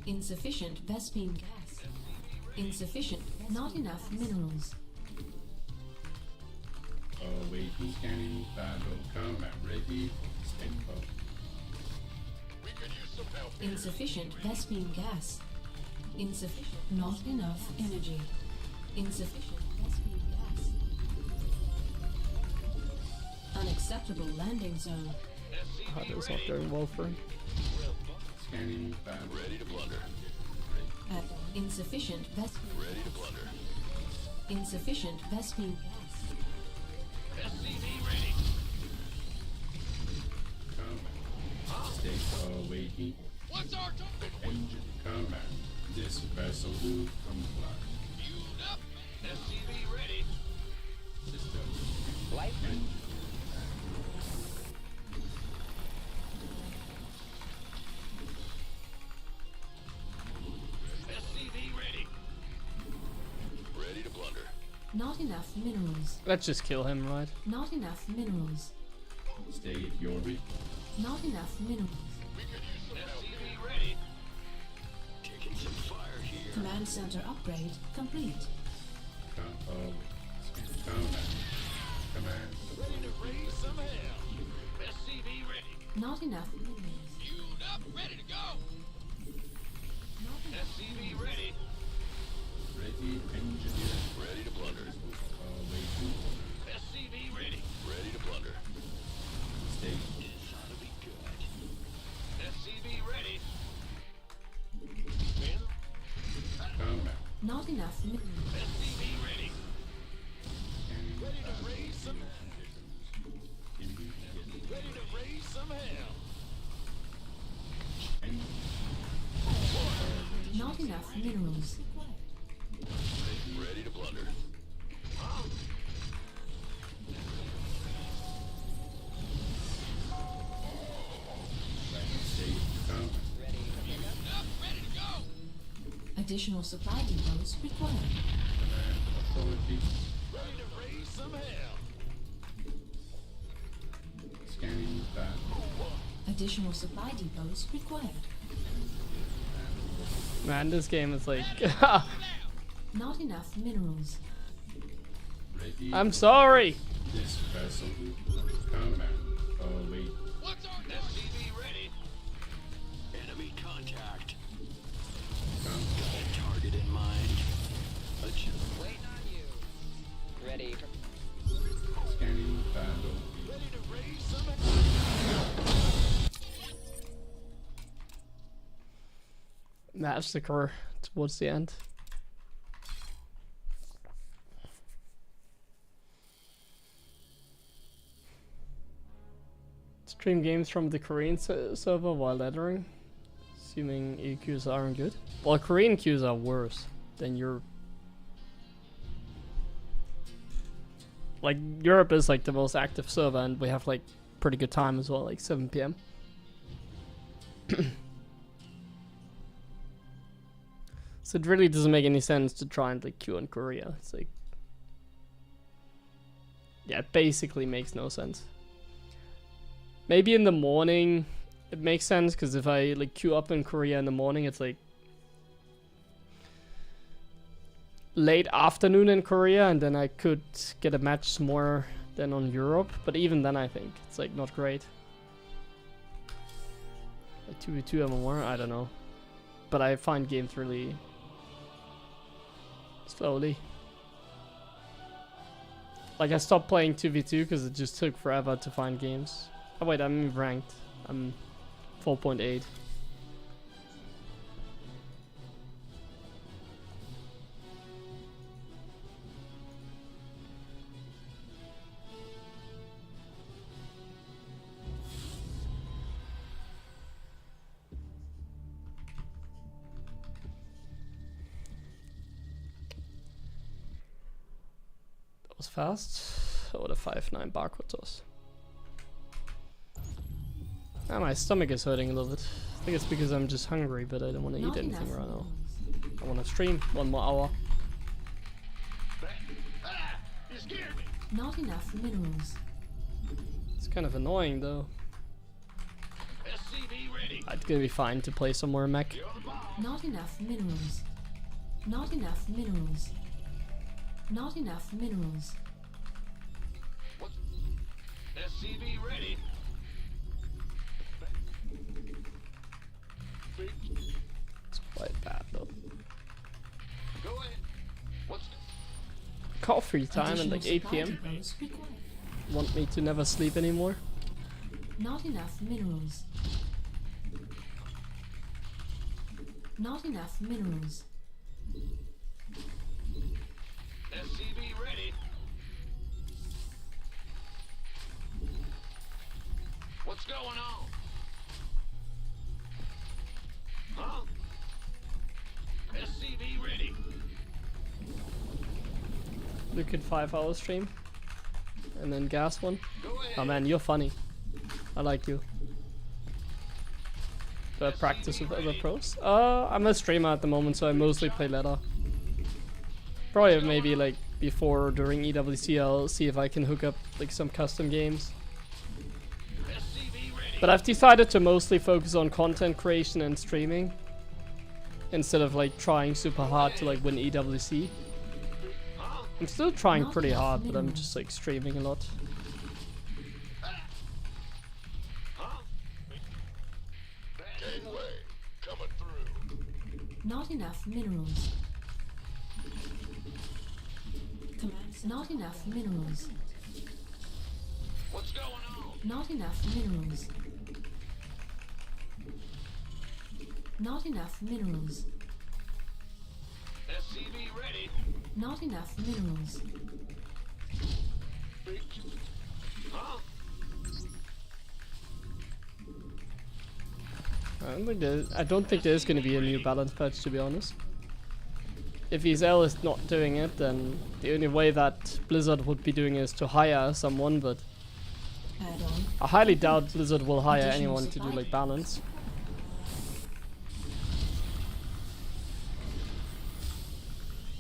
Insufficient Vespine gas. Insufficient. Not enough minerals. Awaiting scanning. Battle combat ready. Tempo. We could use some help here. Insufficient Vespine gas. Insufficient. Not enough energy. Insufficient Vespine gas. Unacceptable landing zone. Ah, that was not going well for him. Scanning. Battle Ready to blunder. At insufficient Vespine. Ready to blunder. Insufficient Vespine gas. SCV ready. combat. State awaiting. What's our topic? Engine combat. This vessel will comply. Fueled up. SCV ready. System. Life. Engine. SCV ready. Ready to blunder. Not enough minerals. Let's just kill him, right? Not enough minerals. State your request. Not enough minerals. We could use some help. SCV ready. Taking some fire here. Command center upgrade complete. Combat. Command. Ready to raise some hell. SCV ready. Not enough minerals. Fueled up. Ready to go. Not enough. SCV ready. Ready. Engineer. Ready to blunder. Awaiting. SCV ready. Ready to blunder. State. This ought to be good. SCV ready. Man. Combat. Not enough minerals. SCV ready. Scanning. Ready to Battle raise some. Immediate. Ready to raise some hell. Engine. Not enough minerals. Ready to blunder. State. Combat. Up. Ready to go. Additional supply depots required. Command authority. Ready to raise some hell. Scanning. Battle. Additional supply depots required. Man, this game is like... Not enough minerals. Ready I'm sorry. this vessel to combat. Oh wait, What's our SCV ready? Enemy contact. Got a target in mind. Adjust. Waiting on you. Ready for... scanning battle. Ready to raise some. Massacre towards the end. Stream games from the Korean server while lettering, assuming EU queues aren't good. Well, Korean queues are worse than Europe. Like Europe is like the most active server, and we have like pretty good time as well, like 7 PM. So it really doesn't make any sense to try and like queue in Korea. It's like, yeah, it basically makes no sense. Maybe in the morning it makes sense, because if I like queue up in Korea in the morning, it's like late afternoon in Korea, and then I could get a match more than on Europe. But even then, I think it's like not great. Like 2v2 MMR, I don't know. But I find games really slowly. Like I stopped playing 2v2 because it just took forever to find games. Oh wait, I'm ranked. I'm 4.8. That was fast. Oh, the 5-9 barcode was. Ah, my stomach is hurting a little bit. I think it's because I'm just hungry, but I don't want to eat anything right now. I want to stream 1 more hour. Ah, you scared me. Not enough minerals. It's kind of annoying though. SCV ready. It's gonna be fine to play some more mech. You're the bomb. Not enough minerals. Not enough minerals. Not enough minerals. SCV ready. It's quite bad though. Go ahead. What's Coffee time at like 8 PM. Depots required. Want me to never sleep anymore? Not enough minerals. Not enough minerals. SCV ready. What's going on? Huh? SCV ready. Look at 5-hour stream. And then gas one. Go ahead. Oh man, you're funny. I like you. Do I practice with other pros? I'm a streamer at the moment, so I mostly play ladder. Probably maybe like before or during EWC I'll see if I can hook up like some custom games. SCV ready. But I've decided to mostly focus on content creation and streaming, instead of like trying super hard to like win EWC. Huh? I'm still trying pretty hard, but I'm just like streaming a lot. Huh? Gangway coming through. Not enough minerals. Not enough minerals. What's going on? Not enough minerals. Not enough minerals. SCV ready. Not enough minerals. Huh? I don't think there's going to be a new balance patch, to be honest. If ESL is not doing it, then the only way that Blizzard would be doing is to hire someone, but Add-on. I highly doubt Blizzard will hire anyone to do like balance.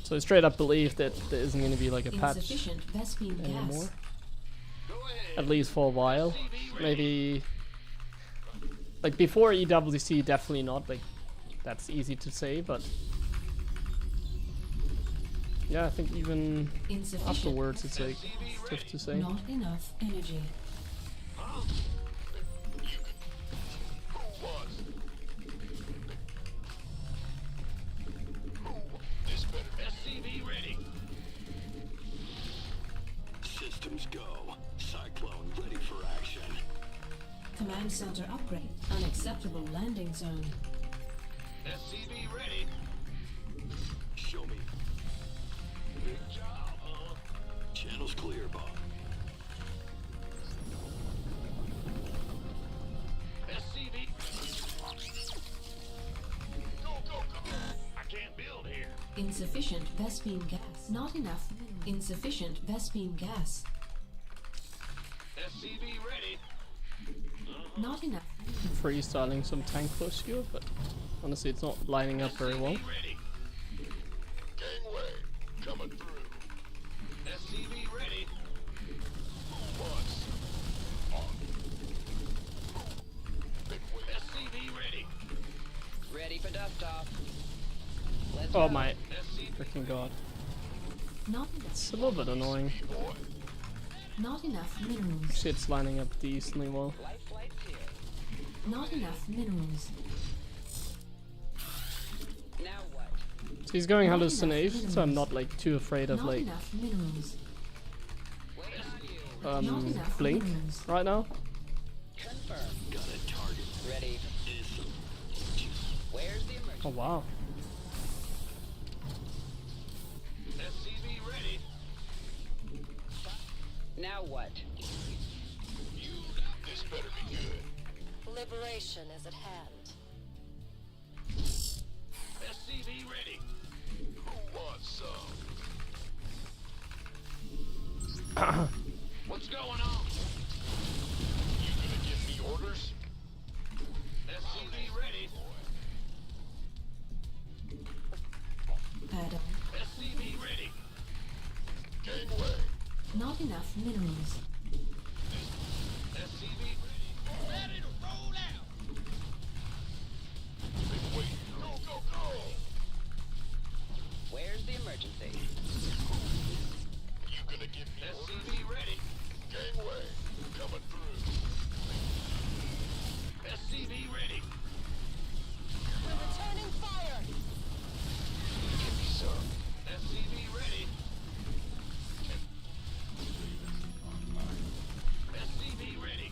So I straight up believe that there isn't going to be like a patch Insufficient Vespene anymore. gas. Go ahead. At least for a while. Maybe like before EWC, definitely not. Like that's easy to say, but Yeah, I think even Insufficient. afterwards it's like tough to say. Not enough energy. SCV ready. Systems go. Cyclone ready for action. Command center upgrade. Unacceptable landing zone. SCV ready. Show me. Big job, huh? Channel's clear, Bob. SCV. Go, go, go. I can't build here. Insufficient Vespine gas. Not enough mineral. Insufficient Vespine gas. SCV ready. Not enough. Freestyling some tank push skill, but honestly it's not lining up very well. Ready. Gangway coming through. SCV ready. Once. On. SCV ready. Ready for dust off. Let's Oh go. my SCV freaking god. Not enough. It's a little bit annoying. boy. Not enough minerals. Actually it's lining up decently well. Light flight's here. Not enough minerals. Now what? So he's going hallucination, so I'm not like too afraid of Not like enough minerals. Wait on you. Not enough blink minerals. right now. Confirm. Got a target. Ready. Where's the emergency? Oh wow. SCV ready. Now what? This better be good. Liberation is at hand. SCV ready. Who wants some? What's going on? You gonna give me orders? SCV ready. Add on. SCV ready. Gangway. Not enough minerals. SCV ready to roll out. Big wait. Go, go, go. Where's the emergency? You gonna give me SCV ready. Gangway coming through. SCV ready. We're returning fire! Give me some. SCV ready. SCV ready.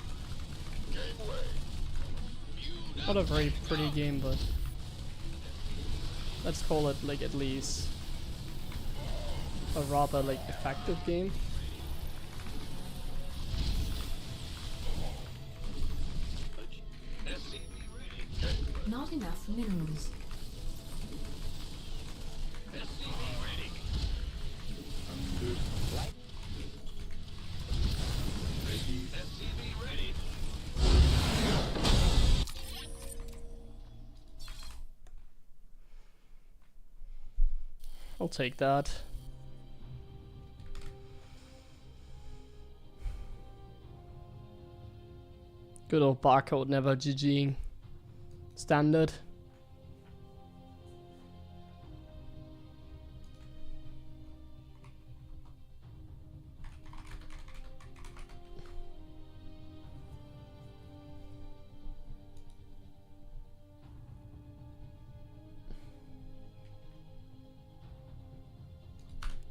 Gangway. Not a very pretty game, but let's call it like at least a rather like effective game. SCV ready. Not enough minerals. SCV ready. Understood. Ready. SCV ready. I'll take that. Good old barcode never GGing. Standard.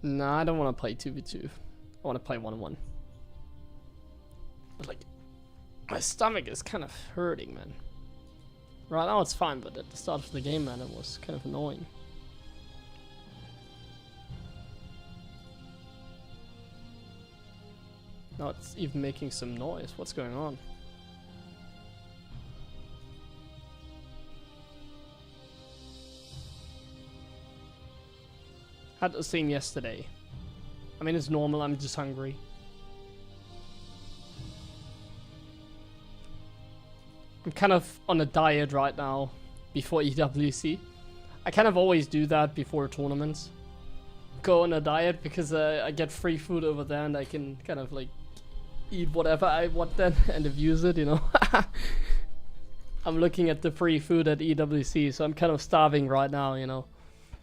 Nah, I don't want to play 2v2. I want to play 1-on-1. But like, my stomach is kind of hurting, man. Right now it's fine, but at the start of the game, man, it was kind of annoying. Now it's even making some noise. What's going on? Had the same yesterday. I mean, it's normal, I'm just hungry. I'm kind of on a diet right now before EWC. I kind of always do that before tournaments. Go on a diet because I get free food over there and I can kind of like eat whatever I want then and abuse it, you know. I'm looking at the free food at EWC, so I'm kind of starving right now, you know,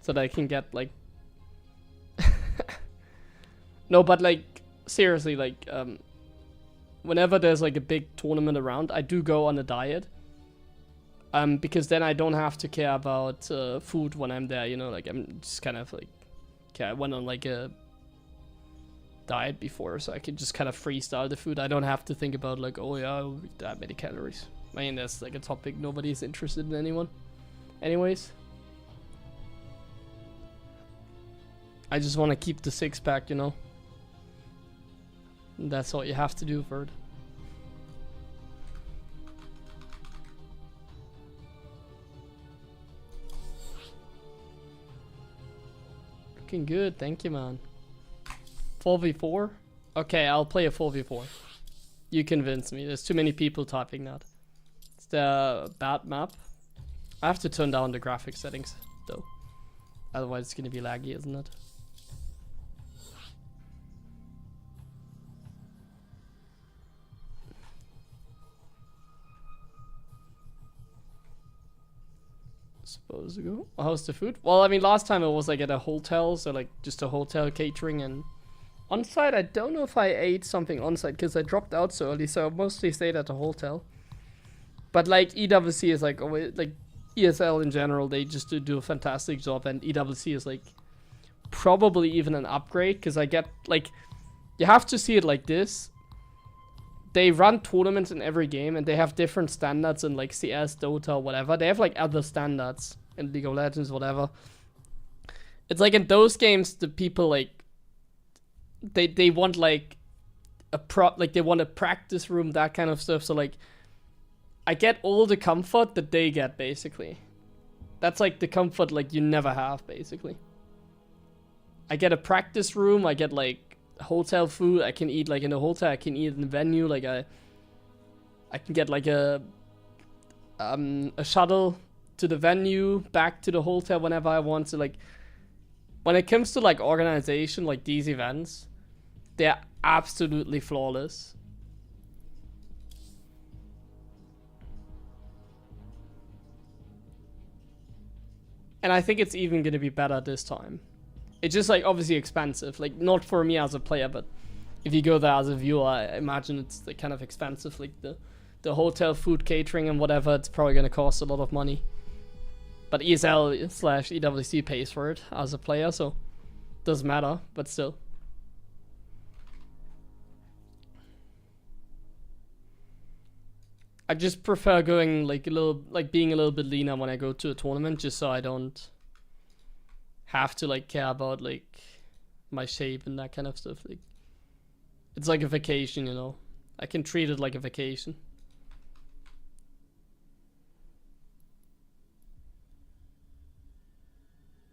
so that I can get like No, but like seriously, like whenever there's like a big tournament around, I do go on a diet. Because then I don't have to care about food when I'm there, you know, like I'm just kind of like, okay, I went on like a diet before, so I can just kind of freestyle the food. I don't have to think about like, oh yeah, I'll eat that many calories. I mean, that's like a topic nobody's interested in anyways. I just want to keep the six-pack, you know. And that's all you have to do for it. Looking good, thank you, man. 4v4? Okay, I'll play a 4v4. You convince me. There's too many people typing that. It's the bad map. I have to turn down the graphics settings, though. Otherwise it's gonna be laggy, isn't it? Supposed to go. How's the food? Well, I mean, last time it was like at a hotel, so like just a hotel catering, and on site I don't know if I ate something on site because I dropped out so early, so I mostly stayed at a hotel. But like EWC is like always, like ESL in general, they just do a fantastic job, and EWC is like probably even an upgrade because I get like, you have to see it like this. They run tournaments in every game, and they have different standards in like CS, Dota, whatever. They have like other standards in League of Legends, whatever. It's like in those games, the people like they want like they want a practice room, that kind of stuff. So like, I get all the comfort that they get basically. That's like the comfort like you never have basically. I get a practice room. I get like hotel food. I can eat like in a hotel. I can eat in the venue. Like I can get like a shuttle to the venue, back to the hotel whenever I want. So like, when it comes to like organization, like these events, they're absolutely flawless. And I think it's even gonna be better this time. It's just like obviously expensive, like not for me as a player, but if you go there as a viewer, I imagine it's like kind of expensive, like the hotel food, catering and whatever. It's probably gonna cost a lot of money, but ESL/EWC pays for it as a player, so doesn't matter, but still. I just prefer going like being a little bit leaner when I go to a tournament, just so I don't have to like care about like my shape and that kind of stuff. Like, it's like a vacation, you know. I can treat it like a vacation.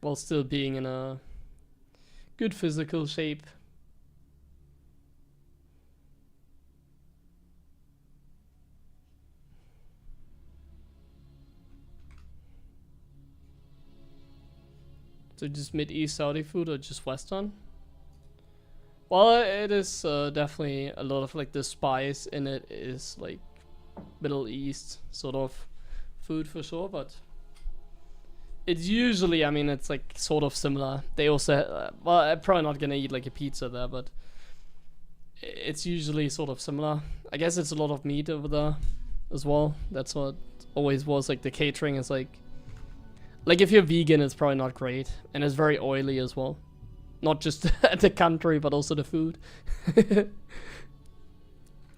While still being in a good physical shape. So just Mid-East Saudi food or just Western? Well, it is definitely a lot of like the spice in it is like Middle East sort of food for sure, but it's usually, I mean, it's like sort of similar. They also, well, I'm probably not gonna eat like a pizza there, but it's usually sort of similar. I guess it's a lot of meat over there as well. That's what always was, like the catering is like if you're vegan, it's probably not great, and it's very oily as well. Not just the country, but also the food.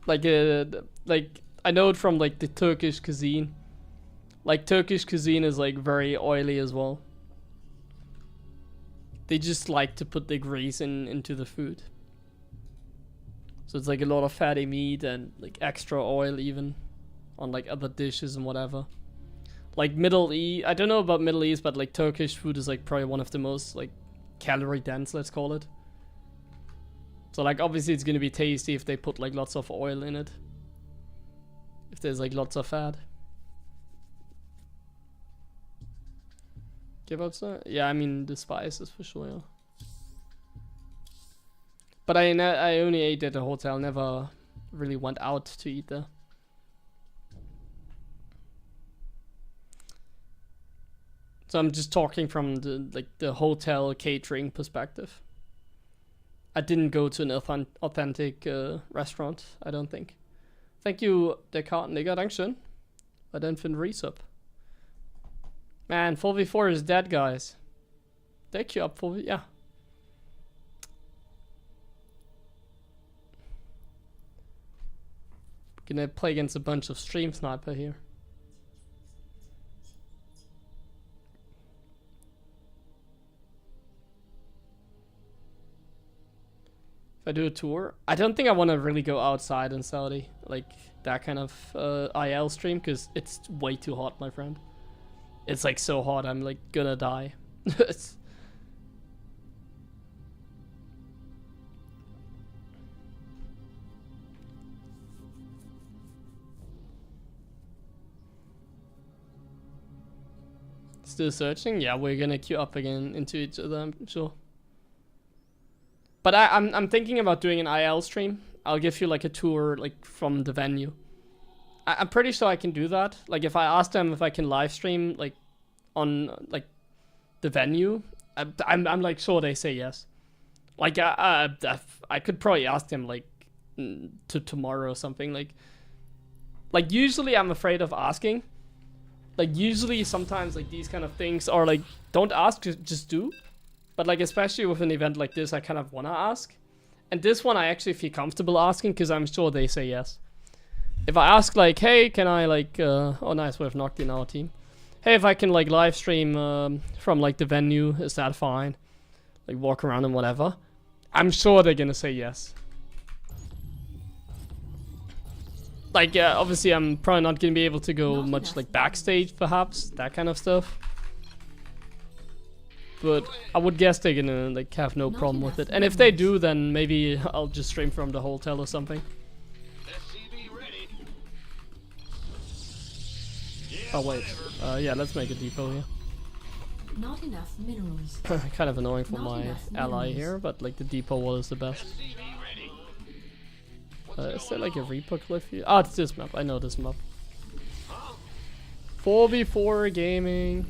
like I know it from like the Turkish cuisine. Like Turkish cuisine is like very oily as well. They just like to put the grease into the food. So it's like a lot of fatty meat and like extra oil even on like other dishes and whatever. Like Middle East, I don't know about Middle East, but like Turkish food is like probably one of the most like calorie dense, let's call it. So like obviously it's gonna be tasty if they put like lots of oil in it. If there's like lots of fat. Kebabs? Yeah, I mean the spices for sure, yeah. But I only ate at a hotel, never really went out to eat there. So I'm just talking from the hotel catering perspective. I didn't go to an authentic restaurant, I don't think. Thank you, Descartes Nigger, dankeschön. Bei den für den Resub. Man, 4v4 is dead, guys. They queue up 4v, yeah. Gonna play against a bunch of stream sniper here. If I do a tour, I don't think I want to really go outside in Saudi, like that kind of IL stream, because it's way too hot, my friend. It's like so hot, I'm like gonna die. It's still searching? Yeah, we're gonna queue up again into each other, I'm sure. But I'm thinking about doing an IL stream. I'll give you like a tour like from the venue. I'm pretty sure I can do that. Like if I ask them if I can live stream like on like the venue, I'm like sure they say yes. Like I could probably ask them like to tomorrow or something. Like usually I'm afraid of asking. Like usually sometimes like these kind of things are like don't ask, just do. But like especially with an event like this, I kind of wanna ask. And this one I actually feel comfortable asking because I'm sure they say yes. If I ask like, hey, can I like, oh nice, we've knocked in our team. Hey, if I can like live stream from like the venue, is that fine? Like walk around and whatever. I'm sure they're gonna say yes. Like obviously I'm probably not gonna be able to go much like backstage perhaps, that kind of stuff. But I would guess they're gonna like have no problem with it. And if they do, then maybe I'll just stream from the hotel or something. Oh wait, yeah, let's make a depot here. Not enough minerals. Kind of annoying for Not my enough ally minerals. here, but like the depot wall is the best. Is there like a Reaper cliff here? Oh, it's this map. I know this map. 4v4 gaming.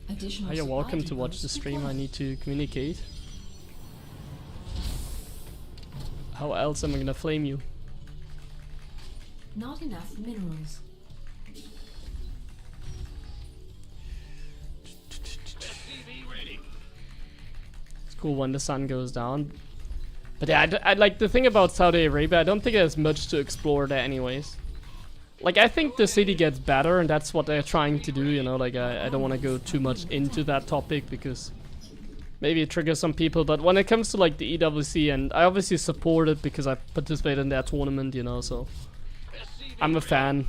Additional Oh, you're welcome supply to watch the depots stream. I deployed. need to communicate. How else am I gonna flame you? Not enough minerals. It's cool when the sun goes down. But yeah, I like the thing about Saudi Arabia, I don't think there's much to explore there anyways. Like, I think the city gets better, and that's what they're trying to do, you know, like, I don't want to go too much into that topic, because maybe it triggers some people, but when it comes to, like, the EWC, and I obviously support it because I participated in that tournament, you know, so I'm a fan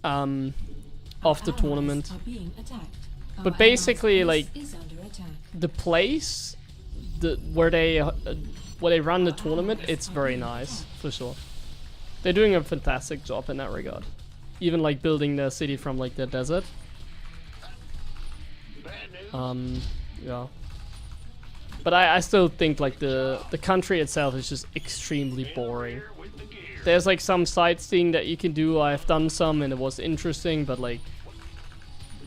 of the tournament. Are being attacked. But Our basically, allies' like, base is under attack. the place where they run the tournament, it's very nice, for sure. They're doing a fantastic job in that regard. Even like building their city from like the desert. Yeah. But I still think like the country itself is just extremely boring. There's like some sightseeing that you can do. I've done some and it was interesting, but like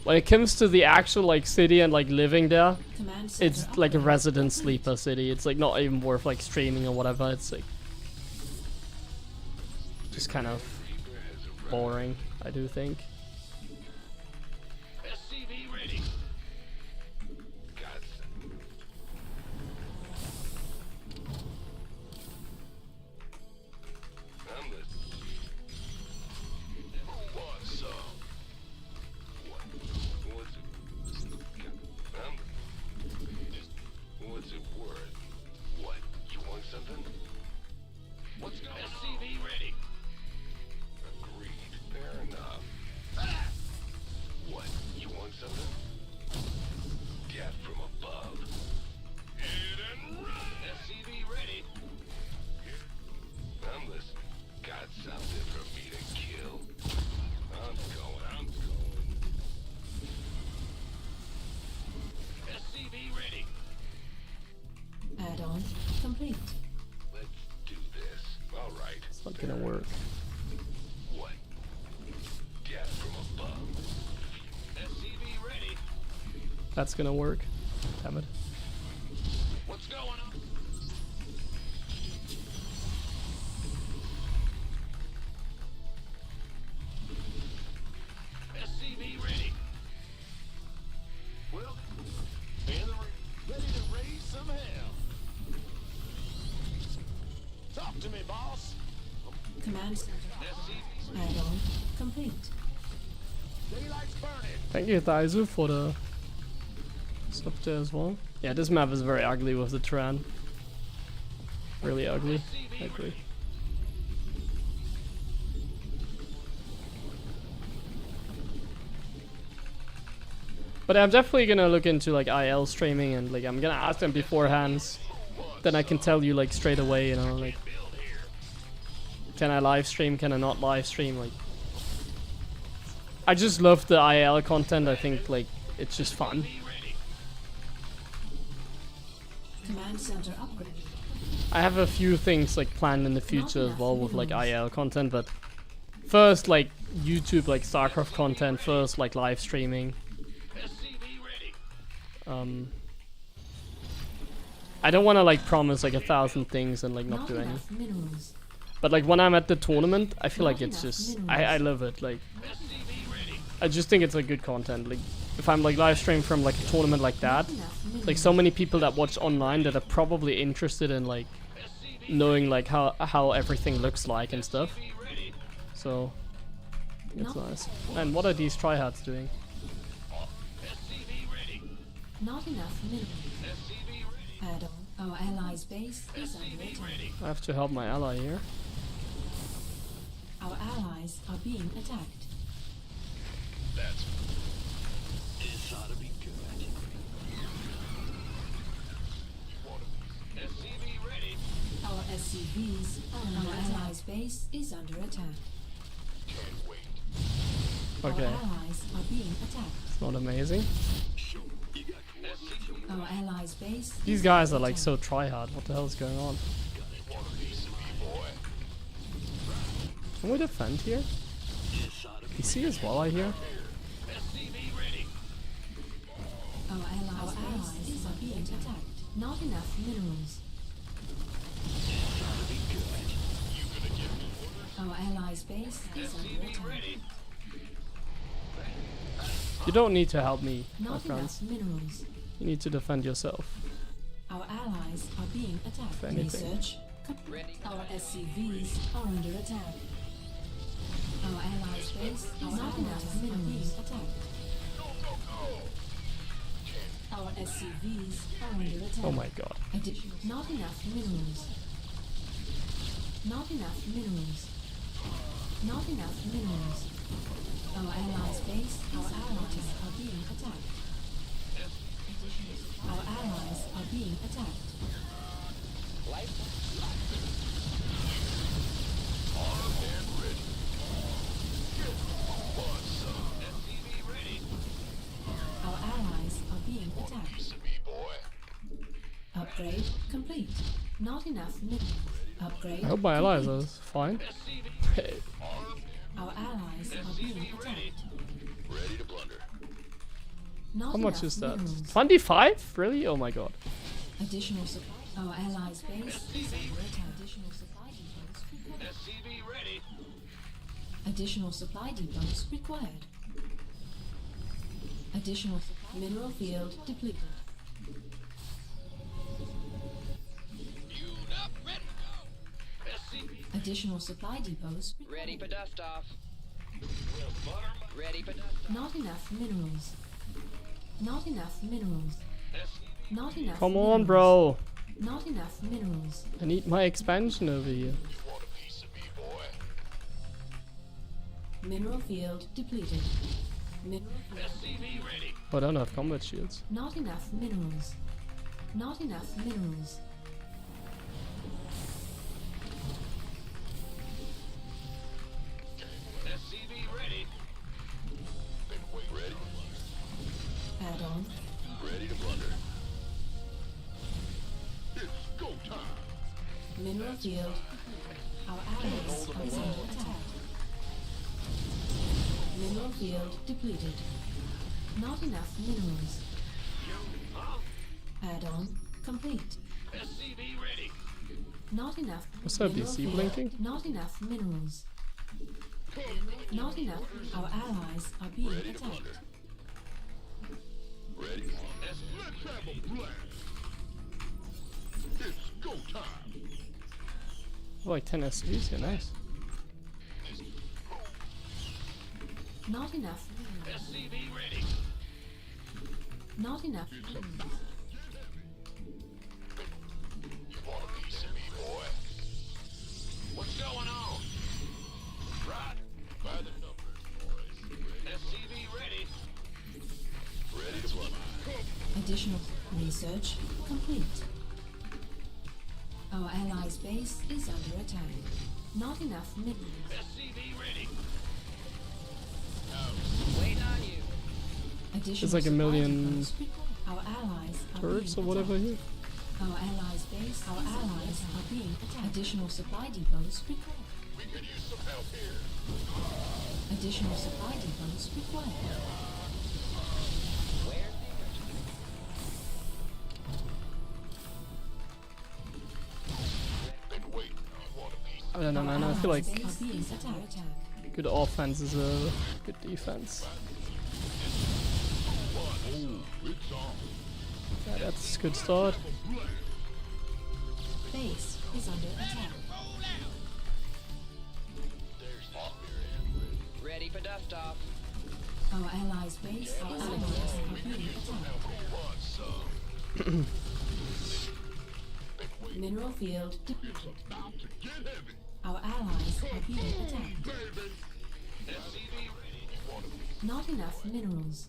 when it comes to the actual like city and like living there, Command center it's like a upgrade resident complete. sleeper city. It's like not even worth like streaming or whatever. It's like just kind of boring, I do think. SCV ready. I'm listening. Who wants some? What's it worth? What? You want something? What's going on? SCV ready. Agreed. Fair enough. What? You want something? Death from above. Hit and run! SCV ready. I'm listening. Got something for me to kill. I'm going. SCV ready. Add-on complete. Let's do this. All right. It's not gonna work. What? Death from above. SCV ready. That's gonna work. Damn it. Talk to me, boss. Command center add-on complete. Daylight's burning. Thank you, Thaizu, for the stuff there as well. Yeah, this map is very ugly with the terrain. Really ugly. I agree. But I'm definitely gonna look into like IL streaming, and like I'm gonna ask them beforehand. Then I can tell you like straight away, you know, like can I live stream, can I not live stream, like I just love the IL content. I think like it's just fun. Command center upgrade. I have a few things like planned in the future as well with like IL content, but first like YouTube like StarCraft content, first like live streaming. I don't want to like promise like 1,000 things and like not do any. enough minerals. But like when I'm at the tournament, I feel like it's just I love it. Like I just think it's like good content. Like if I'm like live stream from like a tournament like that, like so many people that watch online that are probably interested in like knowing like how everything looks like and stuff. So it's nice. And what are these tryhards doing? Not enough minerals. Add-on. Our allies' base is under attack. I have to help my ally here. Our allies are being attacked. This ought to be good. SCV ready. Our SCVs are our allies' base is under attack. Can't wait. Okay, Our allies are being attacked. it's not amazing. Show me. You got coordinates. Our allies' base. These is guys are under like so attack. tryhard. What the hell is going on? Want a piece of me, boy? Can we defend here? This ought to be PC as well, I hear. SCV ready. Our allies' are being attacked. Not enough minerals. Our allies' base is under attack. You don't need to help me, my Not friends. enough minerals. You need to defend yourself. Our allies are being attacked. If anything. Research. Our SCVs are under attack. Our allies' base is not enough minerals. Being attacked. Our SCVs are under attack. Oh my god. Not enough minerals. Not enough minerals. Not enough minerals. Our allies' base, our allies are being attacked. Our allies are being attacked. Our allies are being attacked. Upgrade complete. Not enough minerals. Upgrade. I hope my allies complete. are fine. Our allies are being attacked. Ready to plunder. Not How much enough is that? minerals. 25? Really? Oh my god. Additional supply. Our allies' base is under attack. Additional supply depots required. SCV ready. Additional supply depots required. Additional mineral field depleted. Queued up, ready to go. SCV Additional supply depots required. Ready for dust off. Ready for dust off. Not enough minerals. Not enough minerals. Not enough. Come minerals. on, bro. Not enough minerals. I need my expansion over here. want a piece of me, boy? Mineral field depleted. Mineral field. SCV ready. Oh, I don't have combat shields. Not enough minerals. Not enough minerals. SCV ready. Ready. Add on. Ready to plunder. It's go time. Mineral field. Our allies are under attack. Mineral field depleted. Not enough minerals. Add on complete. SCV ready. Not enough. What's that, mineral DC field. blinking? Not enough minerals. Not enough. Our allies are being Ready to attacked. plunder. Ready. Let's have a blast. It's go time. Oh, like 10 SCVs here, nice. Not enough minerals. SCV ready. Not enough minerals. You want a piece of me, boy? What's going on? Right. By the numbers, boys. SCV ready. Ready to fly. Additional research complete. Our allies' base is under attack. Not enough minerals. SCV ready. Waiting on you. Additional There's like a million supply depots required. Our allies are turrets or being whatever attacked. here. Our allies' base, our allies are being attacked. Additional supply depots required. We could use some help here. Additional supply depots required. Where's the emergency? Been waiting. You want a piece? I don't know, man. I feel like Are being attacked. good offense is a good defense. It's on. Yeah, that's a good start. Base is under attack. There's the spirit. Ready for dust off. Our allies' base, our allies are being attacked. Mineral field depleted. Get heavy. Our allies are being attacked. Baby. SCV ready. You want a piece? Not enough minerals.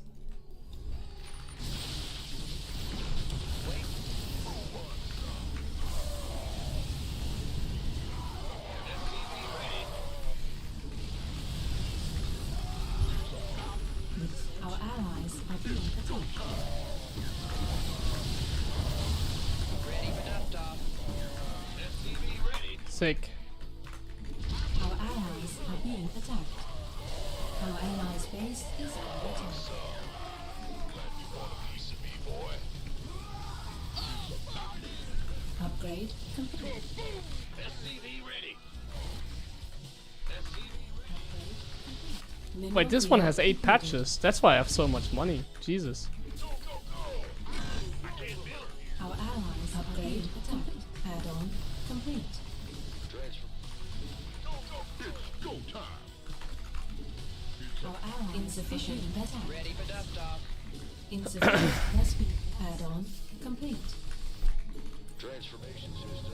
Our allies are being attacked. Ready for dust off. SCV ready. Sick. Our allies are being attacked. Our allies' base is under attack. Glad you want a piece of me, boy. Upgrade complete. SCV ready. SCV ready. Mineral Wait, this one field has 8 depleted. patches. That's why I have so much money. Jesus. Go, go, go. I can't build. Our allies upgrade attacked. Add-on complete. Transfer. Go, go. It's go time. Our allies insufficient attack. Ready for dust off. Insufficient rescue. Add-on complete. Transformation systems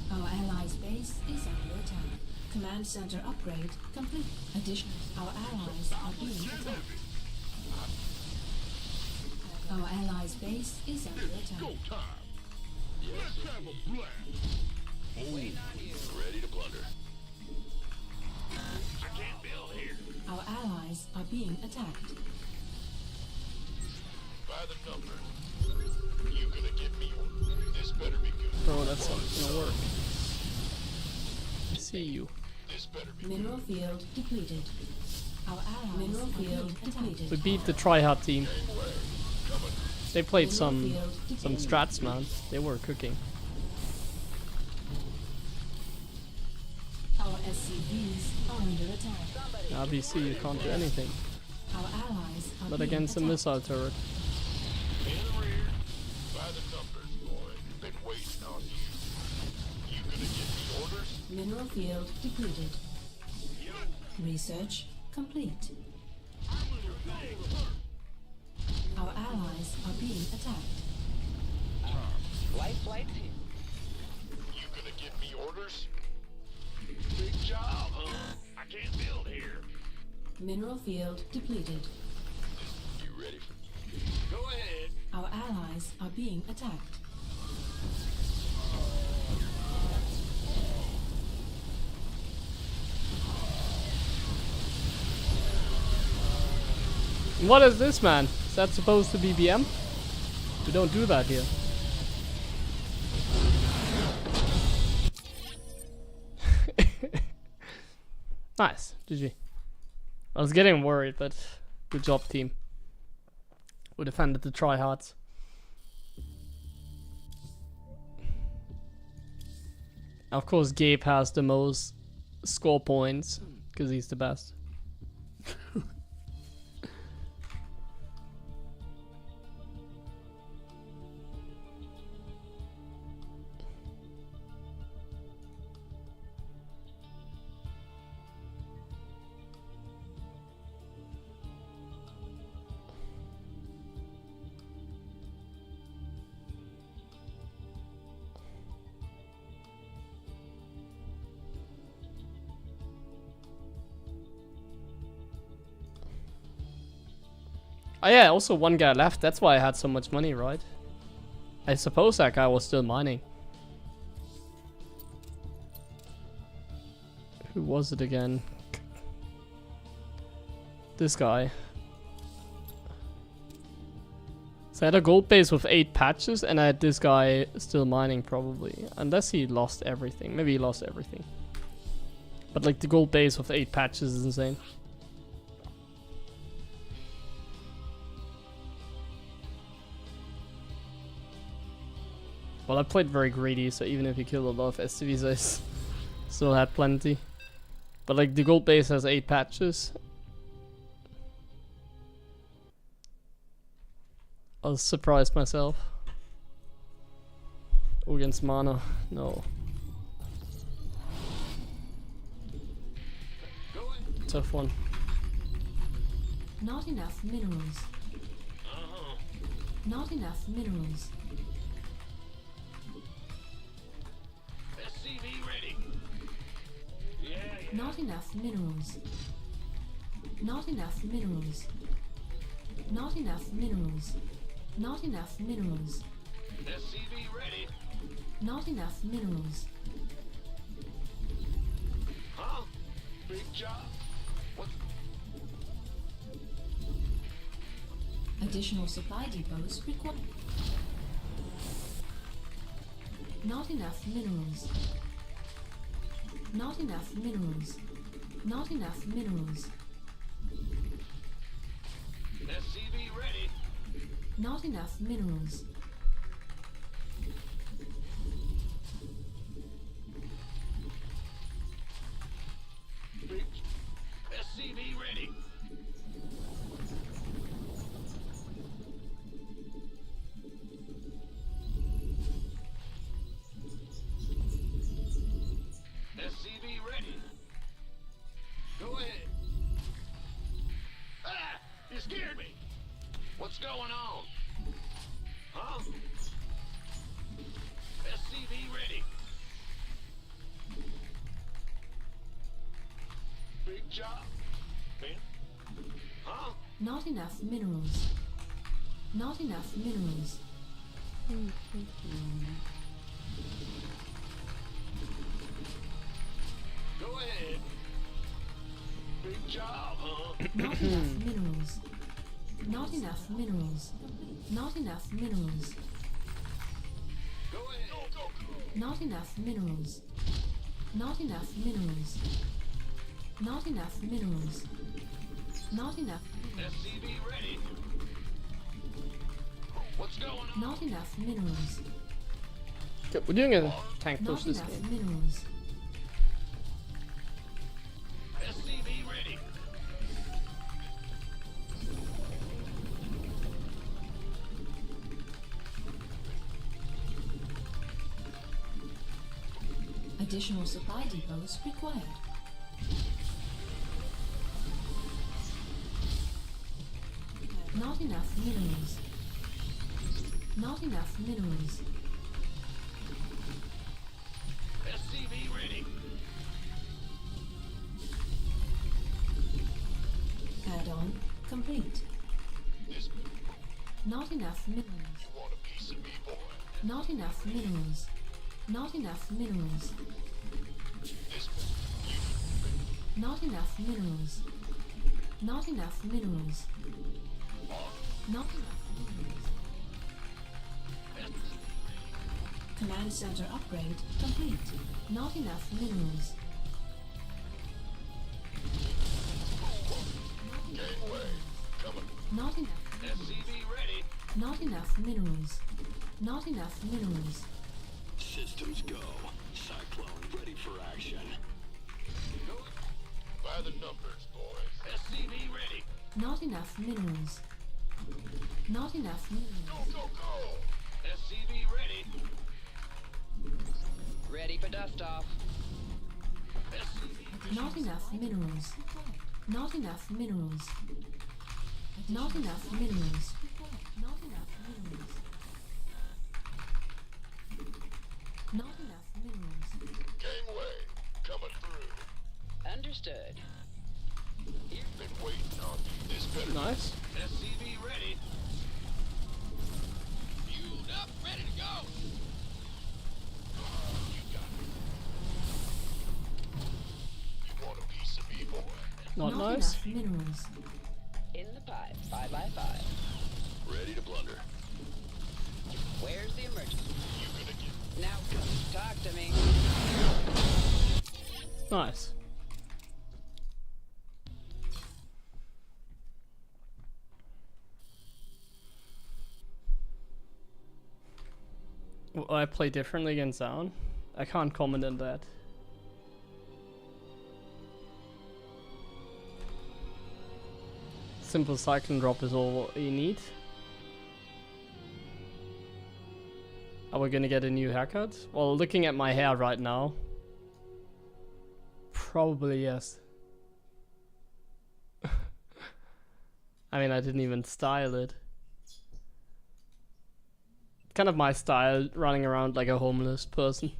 prime. Our allies' base is under attack. Command center upgrade complete. Addition. Our allies are being attacked. Our allies' base is under attack. Go time. Let's have a blast. Waiting on you. Ready to plunder. I can't build here. Our allies are being attacked. By the numbers. You gonna get me one? This better be good. Bro, that's not gonna work. I see you. This better be Mineral field depleted. Our allies mineral field depleted. We beat the tryhard team. They played some strats, man. They were cooking. Our SCVs are under attack. Obviously, you can't do anything. Our allies are But being against a attacked. missile turret. in the rear. By the numbers, boy. Been waiting on you. You gonna get me orders? Mineral field depleted. Research complete. Our allies are being attacked. Life flight's here. You gonna get me orders? Big job, huh? I can't build here. Mineral field depleted. You ready for? Go ahead. Our allies are being attacked. What is this, man? Is that supposed to be BM? We don't do that here. Nice, GG. I was getting worried, but good job, team. We defended the tryhards. Of course, Gabe has the most score points because he's the best. Oh yeah, also one guy left. That's why I had so much money, right? I suppose that guy was still mining. Who was it again? This guy. So I had a gold base with 8 patches and I had this guy still mining probably. Unless he lost everything. Maybe he lost everything. But like the gold base with 8 patches is insane. Well, I played very greedy, so even if he killed a lot of SCVs, I still had plenty. But like the gold base has 8 patches. I was surprised myself. Oh, against mana, no. Tough one. Not enough minerals. Not enough minerals. SCV ready. Yeah. Not enough minerals. Not enough minerals. Not enough minerals. Not enough minerals. SCV ready. Not enough minerals. Huh? Big job. What? Additional supply depots required. Not enough minerals. Not enough minerals. Not enough minerals. SCV ready. Not enough minerals. Big. SCV ready. SCV ready. Go ahead. Ah! You scared me. What's going on? Huh? SCV ready. Big job. Man. Huh? Not enough minerals. Not enough minerals. Go ahead. Big job, huh? Not enough minerals. Not enough minerals. Not enough minerals. Go ahead. Go. Not enough minerals. Not enough minerals. Not enough minerals. Not enough. SCV ready. What's going on? Not enough minerals. Okay, we're doing a tank push Not this enough game. minerals. SCV ready. Additional supply depots required. Not enough minerals. Not enough minerals. SCV ready. Add-on complete. This Not enough minerals. you want a piece of me, boy? Not enough minerals. Not enough minerals. This Not enough minerals. Not enough minerals. Not enough minerals. Command center upgrade complete. Not enough minerals. Gateway coming. Not enough. SCV ready. Not enough minerals. Not enough minerals. Systems go. Cyclone ready for action. Go. By the numbers, boys. SCV ready. Not enough minerals. Not enough minerals. Go. SCV ready. Ready for dust off. SCV Not enough minerals. Not enough minerals. Not enough minerals. Not enough minerals. Not enough minerals. Gangway coming through. Understood. Been waiting on you. This better. Nice. SCV ready. Fueled up, ready to go. You got it. You want a piece of me, boy? Not Not nice. enough minerals. In the pipe, 5x5. Ready to blunder. Where's the emergency? You gonna get Now, talk to me. Nice. Will I play differently against Zaun? I can't comment on that. Simple cyclone drop is all you need. Are we gonna get a new haircut? Well, looking at my hair right now, probably yes. I mean, I didn't even style it. Kind of my style, running around like a homeless person.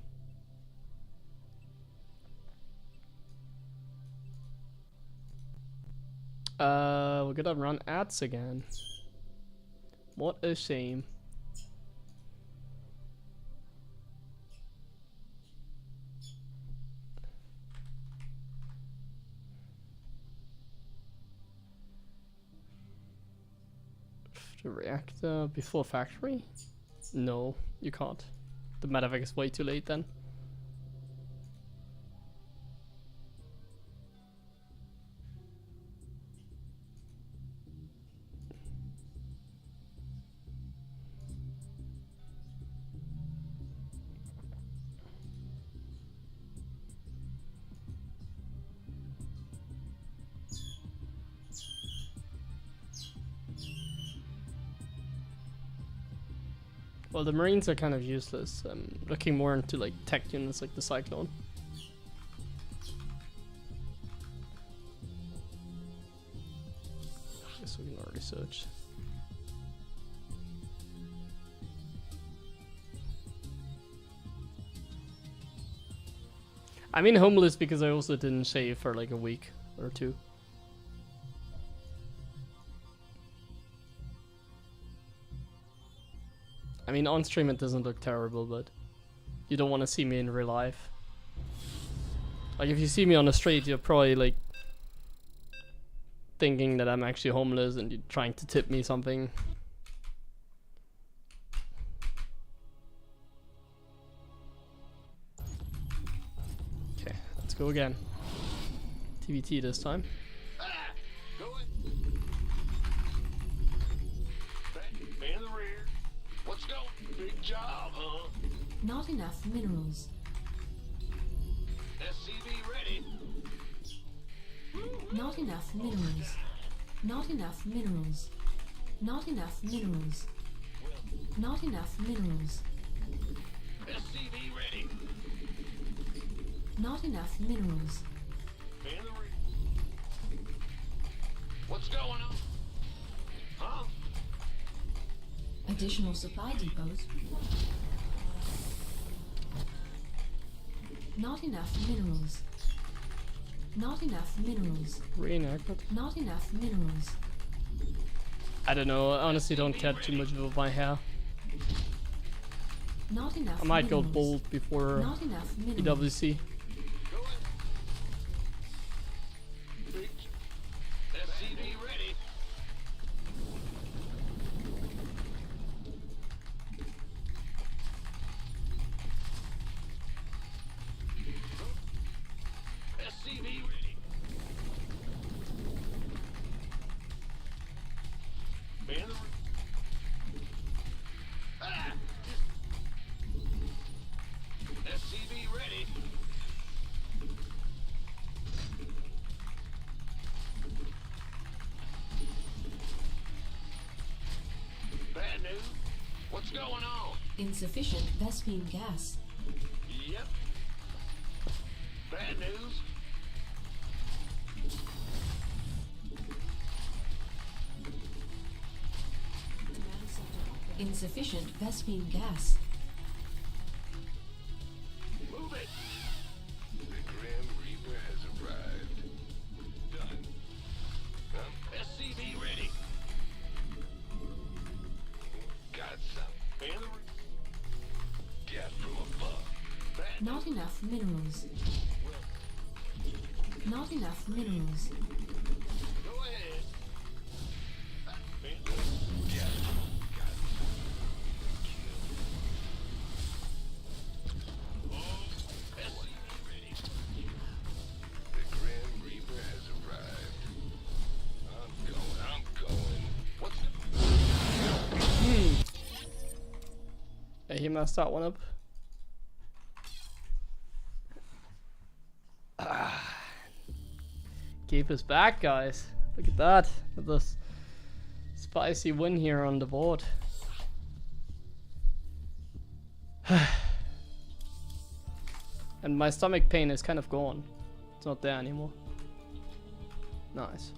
We're gonna run ads again. What a shame. The reactor before factory? No, you can't. The medevac is way too late then. Well, the Marines are kind of useless. Looking more into like tech units like the Cyclone. Guess we can already search. I mean homeless because I also didn't shave for like a week or two. I mean, on stream it doesn't look terrible, but you don't want to see me in real life. Like, if you see me on the street, you're probably, like, thinking that I'm actually homeless and you're trying to tip me something. Okay, let's go again. TVT this time. going. Back in the rear. Let's go. Big job, huh? Not enough minerals. SCV ready. Not enough minerals. Not enough minerals. Not enough minerals. Not enough minerals. SCV ready. Not enough minerals. In the rear. What's going on? Huh? Additional supply depots. Not enough minerals. Not enough minerals. Reenactment. Not enough minerals. I don't know, I honestly don't care too much about my hair. Not enough I might go minerals. bald before Not enough minerals. EWC. Going. Big. SCV ready. SCV ready. Man the ah! SCV ready. Bad news. What's going on? Insufficient Vespine gas. Yep. Bad news. Insufficient Vespine gas. Move it. The Grim Reaper has arrived. Done. minerals. Not enough minerals. Go ahead. The Grim Reaper has arrived. I'm going. What's Yeah, he messed that one up. Keep us back, guys. Look at that. With this spicy win here on the board. And my stomach pain is kind of gone. It's not there anymore. Nice.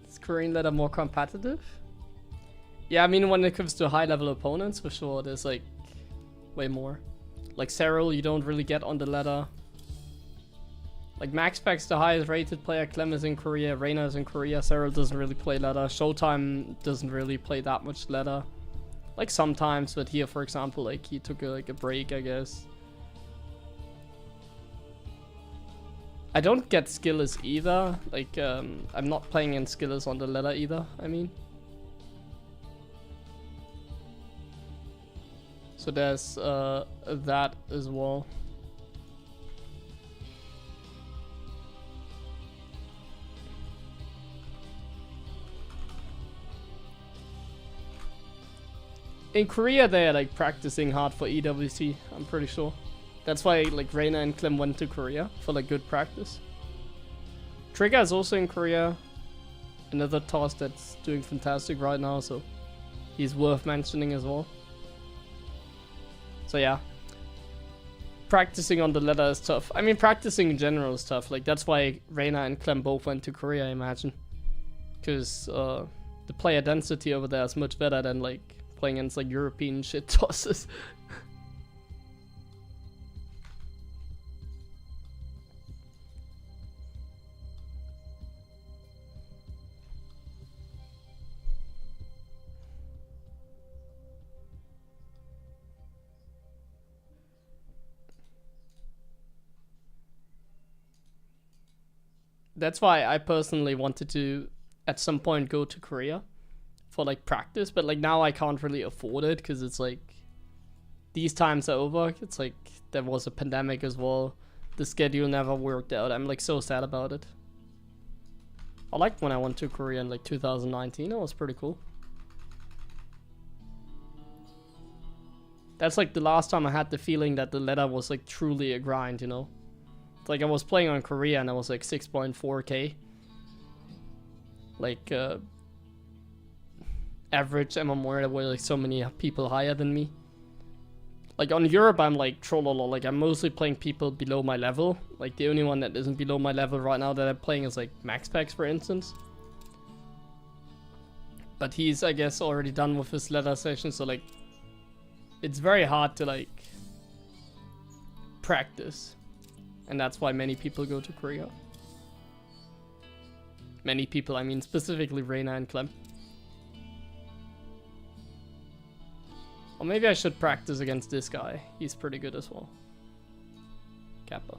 Is Korean letter more competitive? Yeah, I mean when it comes to high level opponents, for sure, there's like way more. Like Cyril, you don't really get on the ladder. Like Max Pack's the highest rated player, Clem is in Korea, Reina is in Korea, Cyril doesn't really play ladder, Showtime doesn't really play that much ladder. Like sometimes, but here for example, like he took a break, I guess. I don't get skillers either, like I'm not playing in skillers on the ladder either, I mean. So there's that as well. In Korea, they're like practicing hard for EWC, I'm pretty sure. That's why like Reina and Clem went to Korea for like good practice. Trigger is also in Korea. Another toss that's doing fantastic right now, so he's worth mentioning as well. So yeah, practicing on the ladder is tough. I mean, practicing in general is tough. Like that's why Reina and Clem both went to Korea, I imagine, because the player density over there is much better than like playing against like European shit tosses. That's why I personally wanted to at some point go to Korea for like practice, but like now I can't really afford it because it's like these times are over. It's like there was a pandemic as well. The schedule never worked out. I'm like so sad about it. I liked when I went to Korea in like 2019. It was pretty cool. That's like the last time I had the feeling that the ladder was like truly a grind, you know? It's like I was playing on Korea and I was like 6.4k. Like average MMR, there were like so many people higher than me. Like on Europe, I'm like trollolo, like I'm mostly playing people below my level. Like the only one that isn't below my level right now that I'm playing is like Max Pax, for instance. But he's, I guess, already done with his ladder session, so like it's very hard to like practice. And that's why many people go to Korea. Many people, I mean specifically Reina and Clem. Or maybe I should practice against this guy. He's pretty good as well. Kappa.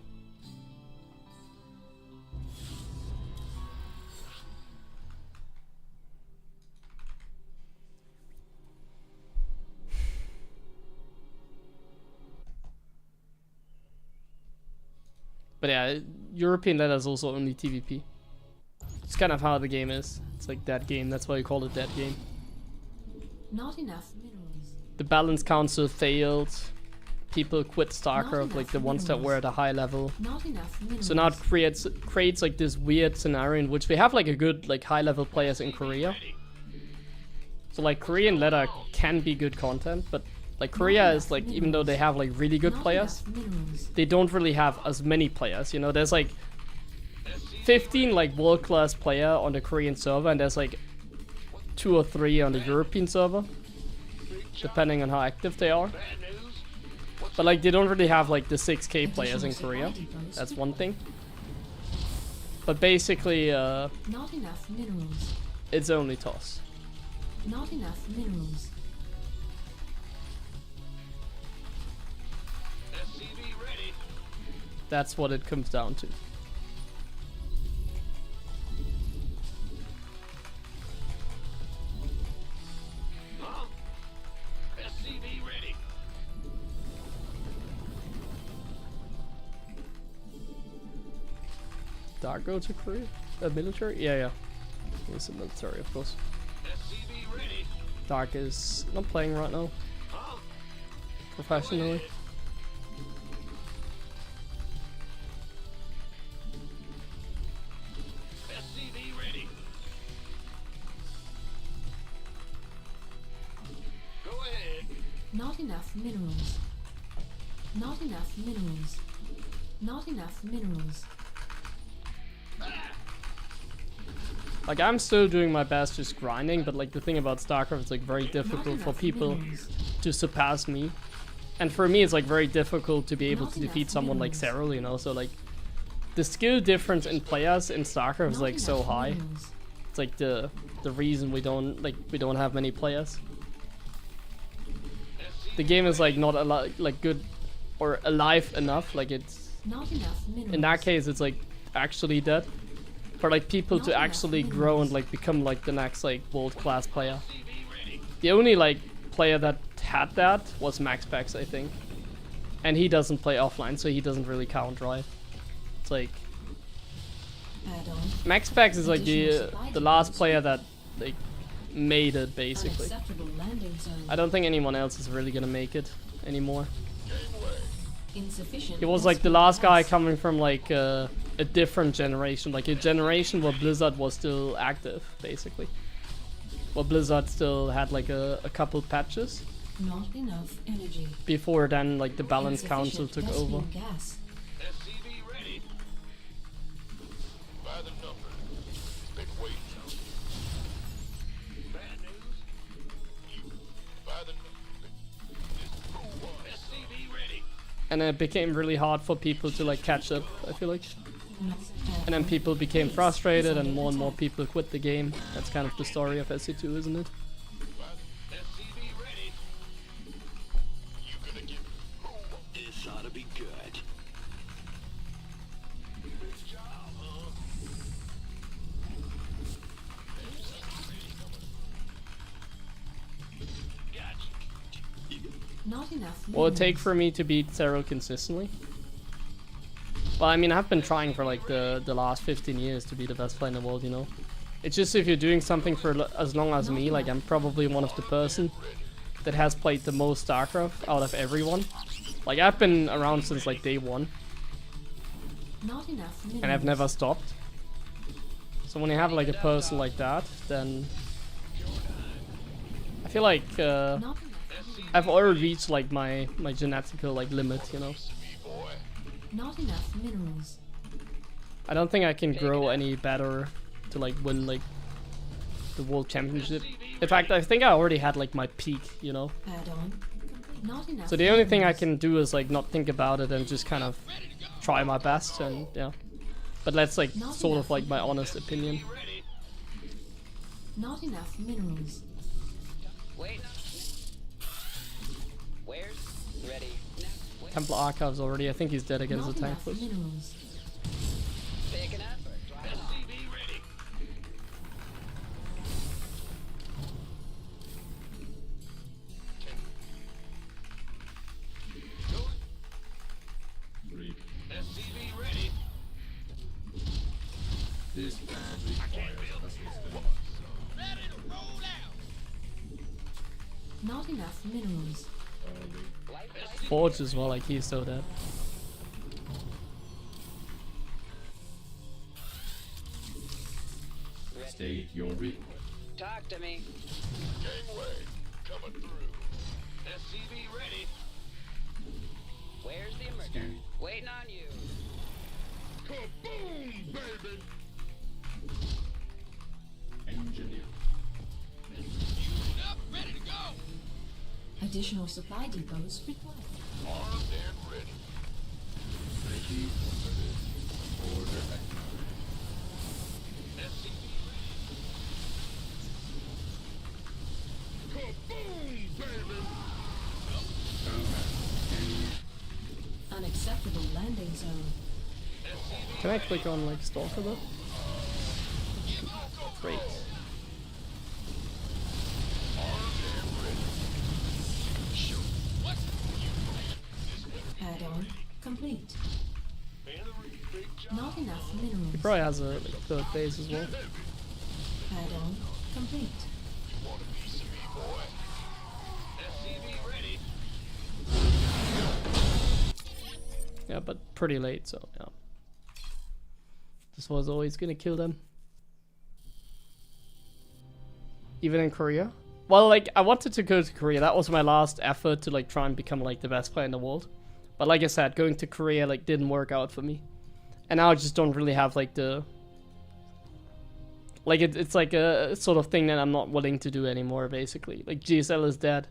But yeah, European ladder is also only TVP. It's kind of how the game is. It's like that game, that's why you call it that game. Not enough minerals. The balance council failed. People quit StarCraft, like the ones that were at a high level. Not enough minerals. So now it creates like this weird scenario in which we have like a good like high level players in Korea. So like Korean ladder can be good content, but like Korea is like, even though they have like really good players, they don't really have as many players, you know. There's like 15 like world class player on the Korean server, and there's like 2 or 3 on the European server, depending on how active they are. But like they don't really have like the 6k players in Korea. That's one thing. But basically, Not enough minerals. it's only toss. Not enough minerals. SCV ready. That's what it comes down to. Huh? SCV ready. Dark go to career? Military? Yeah, yeah. He's a military, of course. SCV ready. Dark is not playing right now, Huh? professionally. SCV ready. Go ahead. Not enough minerals. Not enough minerals. Not enough minerals. Like, I'm still doing my best just grinding, but like the thing about StarCraft is like very Not difficult for enough people minerals. to surpass me. And for me it's like very difficult to be able Not to defeat enough someone like minerals. Cyril, you know, so like the skill difference in players in StarCraft is Not like so enough high. minerals. It's like the reason we don't have many players. The game is like not like good or alive enough, like it's Not enough minerals. in that case it's like actually dead. For like people Not to enough actually grow and minerals. like become like the next like world class player. The only like player that had that was MaxPax, I think. And he doesn't play offline, so he doesn't really count, right? It's like Add-on. MaxPax is like Additional supply the last depots. player that like made it basically. Unacceptable landing zone. I don't think anyone else is really gonna make it anymore. Insufficient. He was like the SP last guy gas. coming from like a different generation, like a generation where Blizzard was still active, basically. Where Blizzard still had like a couple patches. Not enough energy. Before then, like the Balance Council Insufficient took over. Thespian gas. SCV ready. By the number. Been waiting. Bad news. By the number. SCV ready. And it became really hard for people to like catch up, I feel like. And then people became frustrated and more people quit the game. That's kind of the story of SC2, isn't it? SCV ready. You gonna get this ought to be good. Good job, huh? Gotcha. Not enough. What will it take minerals. for me to beat Cyril consistently? Well, I mean, I've been trying for like the last 15 years to be the best player in the world, you know? It's just if you're doing something for as long as me, like I'm probably one of the person that has played the most StarCraft out of everyone. Like I've been around since like day one, Not enough minerals. and I've never stopped. So when you have like a person like that, then I feel like Not enough. I've already reached like my genetical like limit, you know? Not enough minerals. I don't think I can grow any better to like win like the world championship. In fact, I think I already had like my peak, you know? Add-on. Not enough. So the only thing I minerals. can do is like not think about it and just kind of try my best, and yeah. But that's like Not sort enough of like my honest opinion. Not enough minerals. Wait. Where's ready? Wait. Templar Archives already, I think he's dead against Not the tank enough push. minerals. Picking up or dropping off? SCV ready. Read. SCV ready. This round requires special stamina. Ready to roll out. Not enough minerals. Light, Forge as well, like he's so dead. ready. State your request. Talk to me. Gangway coming through. SCV ready. Where's the emergency? Scanning. Waiting on you. Kaboom, baby. Engineer. Up, ready to go. Additional supply depots required. Armed and ready. Ready for service. Order acknowledged. acceptable landing zone. Can I click on like Stalker though? Great. Add-on complete. Not enough minerals. He probably has a like, third base as well. Add-on complete. Yeah, but pretty late, so yeah. This was always gonna kill them. Even in Korea? Well, like, I wanted to go to Korea. That was my last effort to, like, try and become, like, the best player in the world. But like I said, going to Korea, like, didn't work out for me. And now I just don't really have, like, the... Like, it's like a sort of thing that I'm not willing to do anymore, basically. Like, GSL is dead.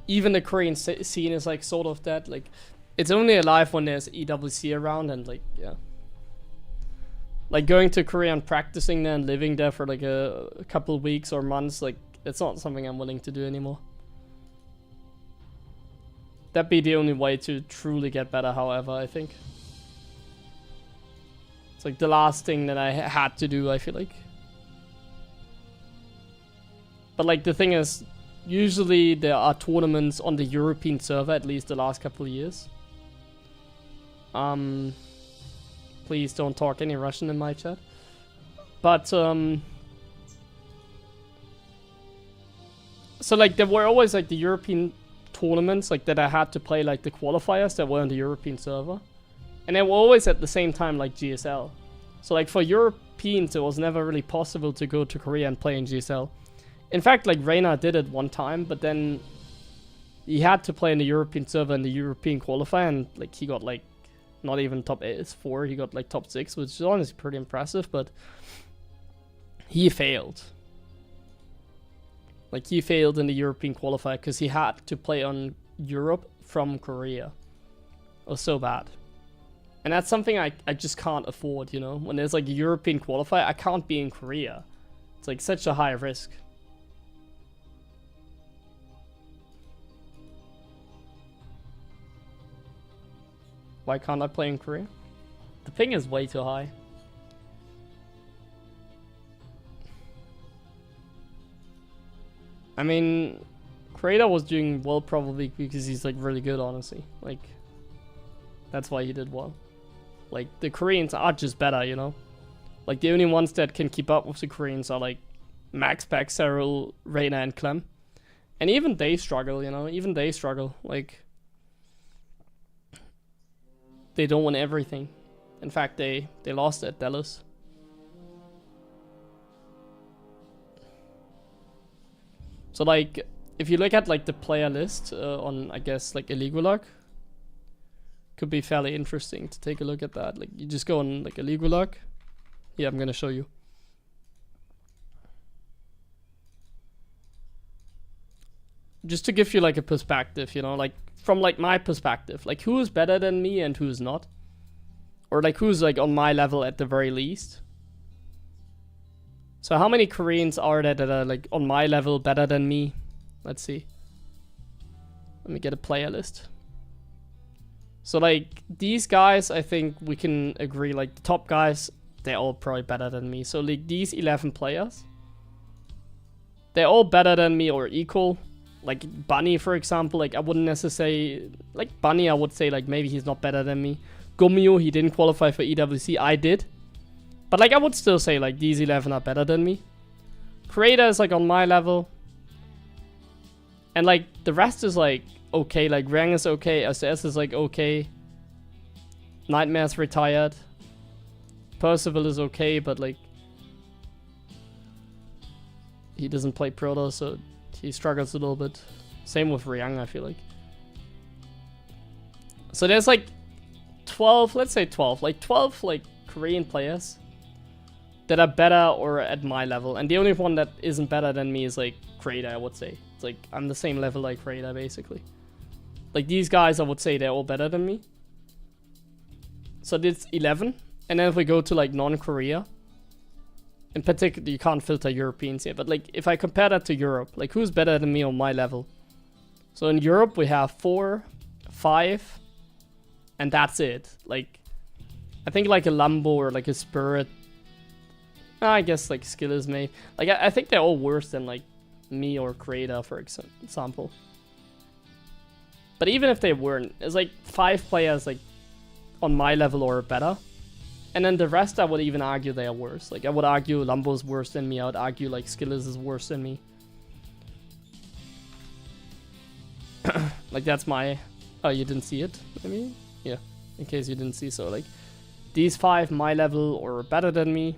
Even the Korean scene is, like, sort of dead. Like, it's only alive when there's EWC around, and, like, yeah. Like, going to Korea and practicing there and living there for, like, a couple weeks or months, like, it's not something I'm willing to do anymore. That'd be the only way to truly get better, however, I think. It's, like, the last thing that I had to do, I feel like. But, like, the thing is, usually there are tournaments on the European server, at least the last couple of years. Please don't talk any Russian in my chat. But, so, like, there were always, like, the European tournaments, like, that I had to play, like, the qualifiers that were on the European server. And they were always at the same time, like, GSL. So, like, for Europeans, it was never really possible to go to Korea and play in GSL. In fact, like, Reina did it one time, but then he had to play in the European server in the European qualifier, and, like, he got, like, not even top 4, he got like top 6, which is honestly pretty impressive, but he failed. Like, he failed in the European qualifier because he had to play on Europe from Korea. It was so bad. And that's something I just can't afford, you know? When there's like a European qualifier, I can't be in Korea. It's like such a high risk. Why can't I play in Korea? The ping is way too high. I mean, Creator was doing well probably because he's like really good, honestly. Like, that's why he did well. Like, the Koreans are just better, you know? Like, the only ones that can keep up with the Koreans are like Max, Pack, Cyril, Reina, and Clem. And even they struggle, you know? Even they struggle. Like, they don't win everything. In fact, they lost at Dallas. So, like, if you look at, like, the player list on, I guess, like, Illegal Luck, could be fairly interesting to take a look at that. Like, you just go on, like, Illegal Luck. Yeah, I'm gonna show you. Just to give you, like, a perspective, you know, like, from, like, my perspective, like, who is better than me and who is not, or like who's like on my level at the very least. So how many Koreans are there that are like on my level better than me? Let's see. Let me get a player list. So like these guys, I think we can agree, like the top guys, they're all probably better than me. So like these 11 players, they're all better than me or equal. Like Bunny, for example, like I wouldn't necessarily, like Bunny, I would say like maybe he's not better than me. Gomio, he didn't qualify for EWC, I did. But like I would still say like these 11 are better than me. Creator is like on my level. And like the rest is like okay, like Rang is okay, SS is like okay. Nightmare's retired. Percival is okay, but like he doesn't play Proto, so he struggles a little bit. Same with Ryang, I feel like. So there's like 12, let's say 12, like 12 like Korean players that are better or at my level. And the only one that isn't better than me is like Creator, I would say. It's like I'm the same level like Creator, basically. Like these guys, I would say they're all better than me. So this 11. And then if we go to like non-Korea, in particular, you can't filter Europeans here, but like if I compare that to Europe, like who's better than me on my level? So in Europe we have 4, 5, and that's it. Like, I think like a Lambo or like a Spirit. I guess like skill is me. Like I think they're all worse than like me or Creator, for example. But even if they weren't, it's like 5 players like on my level or better. And then the rest, I would even argue they are worse. Like, I would argue Lambo's worse than me. I would argue, like, Skillers is worse than me. Like, that's my... Oh, you didn't see it? I mean, yeah. In case you didn't see, so, like... These 5, my level, or better than me.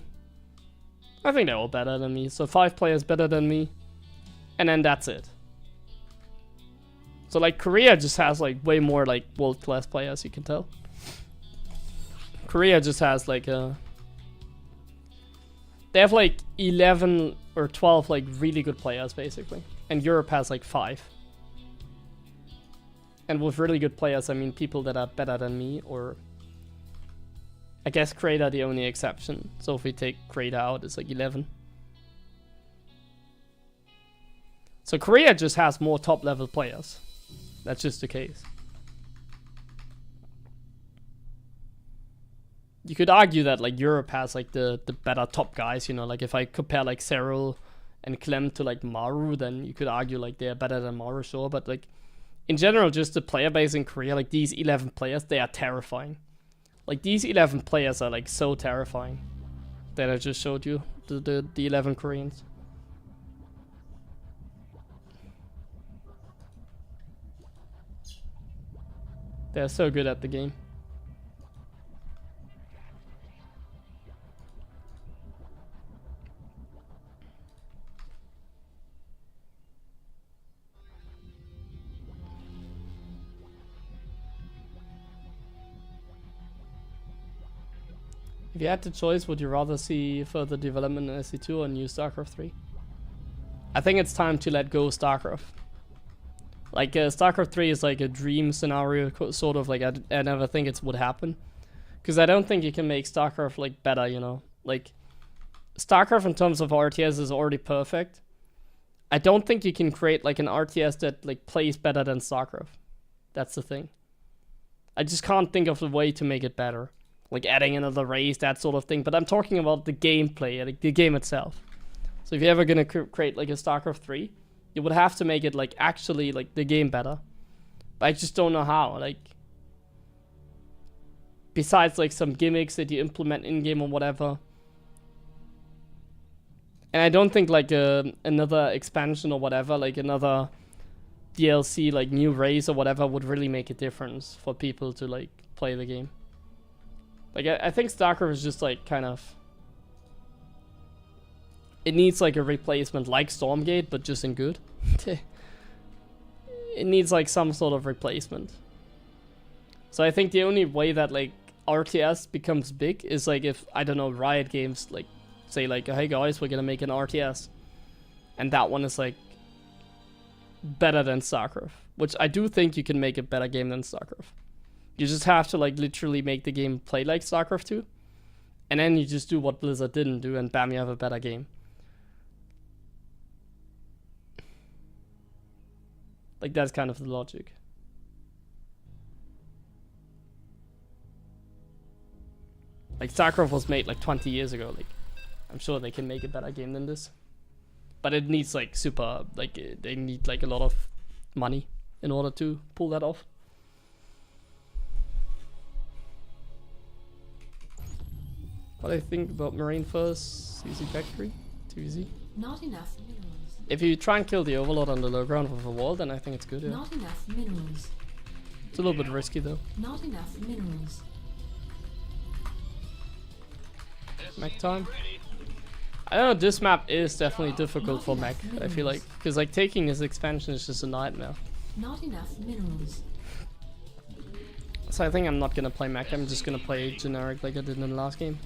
I think they're all better than me. So, 5 players better than me. And then that's it. So, like, Korea just has, like, way more, like, world-class players, you can tell. Korea just has like they have like 11 or 12 like really good players basically, and Europe has like 5. And with really good players, I mean people that are better than me, or I guess Creator the only exception. So if we take Creator out, it's like 11. So Korea just has more top level players. That's just the case. You could argue that like Europe has like the better top guys, you know, like if I compare like Cyril and Clem to like Maru, then you could argue like they're better than Maru, sure, but like in general, just the player base in Korea, like these 11 players, they are terrifying. Like these 11 players are like so terrifying that I just showed you, the 11 Koreans. They're so good at the game. If you had the choice, would you rather see further development in SC2 or new StarCraft 3? I think it's time to let go of StarCraft. Like, StarCraft 3 is like a dream scenario, sort of, like, I never think it would happen. Because I don't think you can make StarCraft, like, better, you know? Like, StarCraft in terms of RTS is already perfect. I don't think you can create, like, an RTS that, like, plays better than StarCraft. That's the thing. I just can't think of a way to make it better. Like adding another race, that sort of thing. But I'm talking about the gameplay, like the game itself. So if you're ever gonna create like a StarCraft 3, you would have to make it like actually like the game better. But I just don't know how. Like, besides like some gimmicks that you implement in game or whatever. And I don't think like another expansion or whatever, like another DLC, like new race or whatever, would really make a difference for people to like play the game. Like, I think StarCraft is just, like, kind of... It needs, like, a replacement like Stormgate, but just in good. It needs, like, some sort of replacement. So I think the only way that, like, RTS becomes big is, like, if, I don't know, Riot Games, like, say, like, hey, guys, we're gonna make an RTS. And that one is, like, better than StarCraft. Which I do think you can make a better game than StarCraft. You just have to like literally make the game play like StarCraft 2. And then you just do what Blizzard didn't do and bam, you have a better game. Like that's kind of the logic. Like StarCraft was made like 20 years ago. Like I'm sure they can make a better game than this. But it needs like super, like they need like a lot of money in order to pull that off. What I think about Marine first, easy factory, too easy. Not enough minerals. If you try and kill the Overlord on the low ground with a wall, then I think it's good, yeah. Not enough minerals. It's a little bit risky though. Not enough minerals. Mech time. I don't know, this map is definitely difficult for mech, I feel like. Because like taking this expansion is just a nightmare. Not enough minerals. So I think I'm not gonna play mech, I'm just gonna play generic like I did in the last game.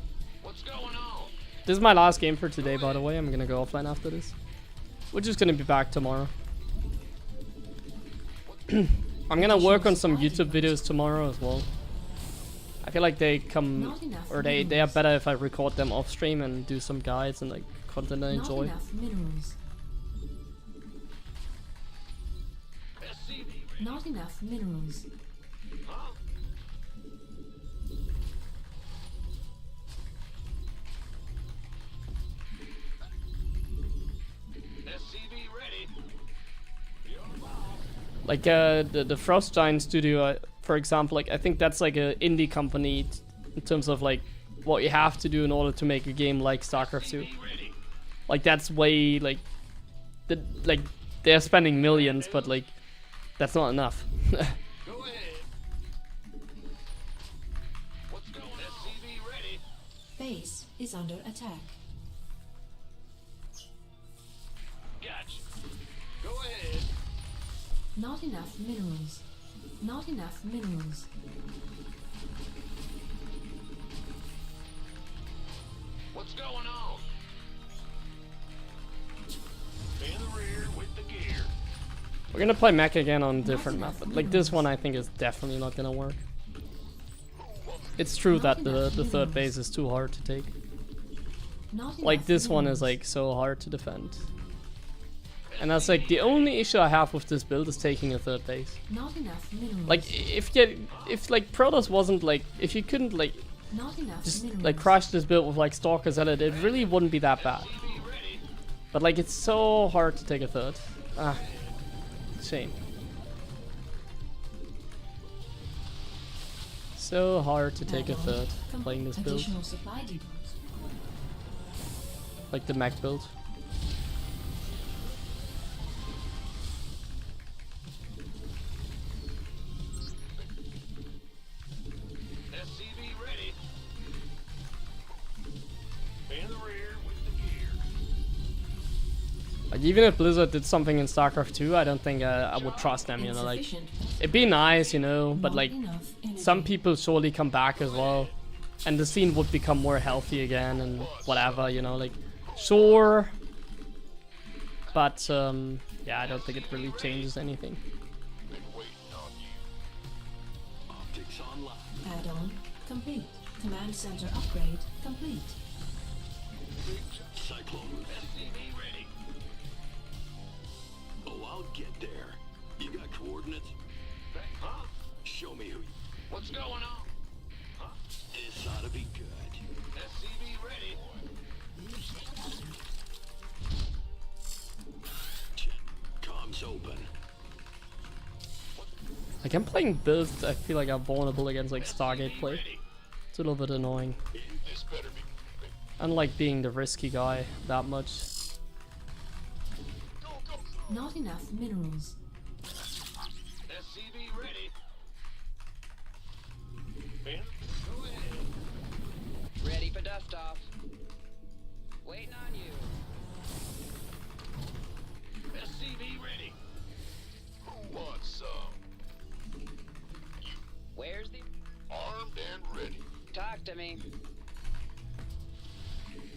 What's going on? This is my last game for today, by the way. I'm gonna go offline after this. We're just gonna be back tomorrow. I'm gonna work on some YouTube videos tomorrow as well. I feel like they come, or they are better if I record them off stream and do some guides and like content I enjoy. Not enough minerals. Not enough minerals. Like the Frost Giant studio, for example, like I think that's like a indie company in terms of like what you have to do in order to make a game like StarCraft 2. Like that's way like they're spending millions, but like that's not enough. Go ahead. What's going on? SCV ready. Base is under attack. Gotcha. Go ahead. Not enough minerals. Not enough minerals. What's going on? In the rear with the gear. We're gonna play mech again on a different map, but like this one I think is definitely not gonna work. It's true that the third base is too hard to take. Not Like enough this one minerals. is like so hard to defend. And that's like the only issue I have with this build is taking a third base. Not enough minerals. Like if like Protoss wasn't like, if you couldn't like Not enough just minerals. like crush this build with like Stalkers at it really wouldn't be that bad. But like it's so hard to take a third. Ah, shame. So hard to take a third playing this build, Additional supply depots. like the mech build. SCV ready. In the rear with the gear. Like even if Blizzard did something in StarCraft 2, I don't think I would trust them. You know, like Insufficient. it'd be nice, you know, but Not like enough energy. some people surely come back as well, and the scene would become more healthy again and whatever, you know, like sure, but yeah, I don't think it really changes anything. Been waiting on you. Optics online. Add-on complete. Command center upgrade complete. Cyclone. SCV ready. Oh, I'll get there. You got coordinates? Huh? Show me who. What's going on? Huh? This ought to be good. SCV ready. Comms open. Like I'm playing builds, I feel like I'm vulnerable against like Stargate play. It's a little bit annoying. This better be. I don't like being the risky guy that much. Not enough minerals. SCV ready. Ben, go ahead. Ready for dust off. Waiting on you. SCV ready. Who wants some? Where's the... Armed and ready. Talk to me.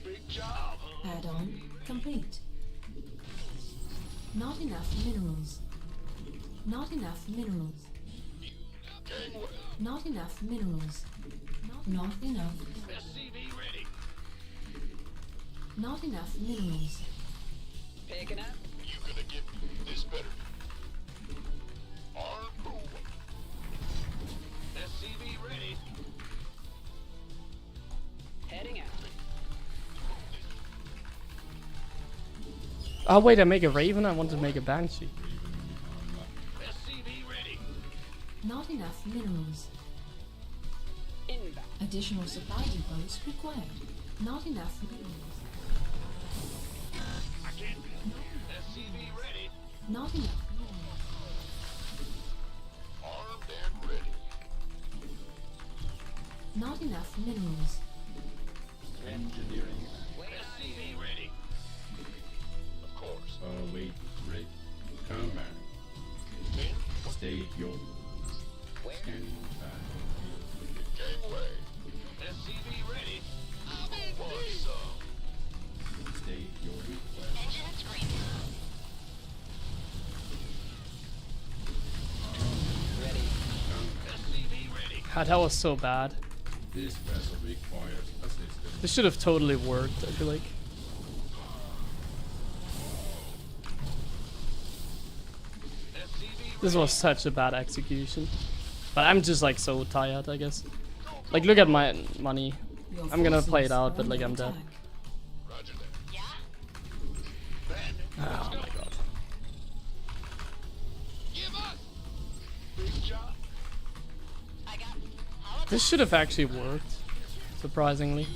Big job, huh? Add-on complete. Not enough minerals. Not enough minerals. Gangway. Not enough minerals. Not enough. SCV ready. Not enough minerals. Picking up. You gonna get me? This better. Armed who? SCV ready. Heading out. Oh wait, I make a Raven? I want to make a Banshee. SCV ready. Not enough minerals. Inbound. Additional supply depots required. Not enough minerals. I can't. SCV ready. Not enough minerals. Armed and ready. Not enough minerals. Engineering. SCV ready. Of course. Wait, Rick. Command. Ben, State your Where? scanning back. gangway. SCV ready. Who wants some? State your request. Engine screen. Ready. SCV ready. God, that was so bad. This vessel requires assistance. This should have totally worked, I feel like. SCV This was such a bad execution. But I'm just like so tired, I guess. Like look at my money. Your I'm gonna play it forces out, are but like under I'm dead. attack. Roger that. Yeah? Oh my god. Give us I got. This should have actually worked, surprisingly.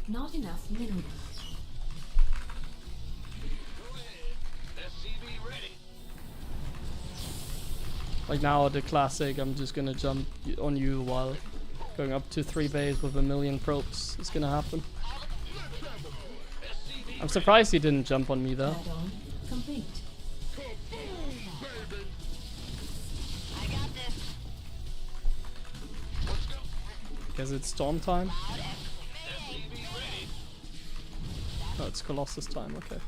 Not enough minerals. SCV ready. Like now the classic, I'm just gonna jump on you while going up to 3 bays with 1,000,000 probes. It's gonna happen. I'm surprised he didn't jump on me though. Add-on complete. I got this. Guess it's storm time. Oh, it's Colossus time, okay.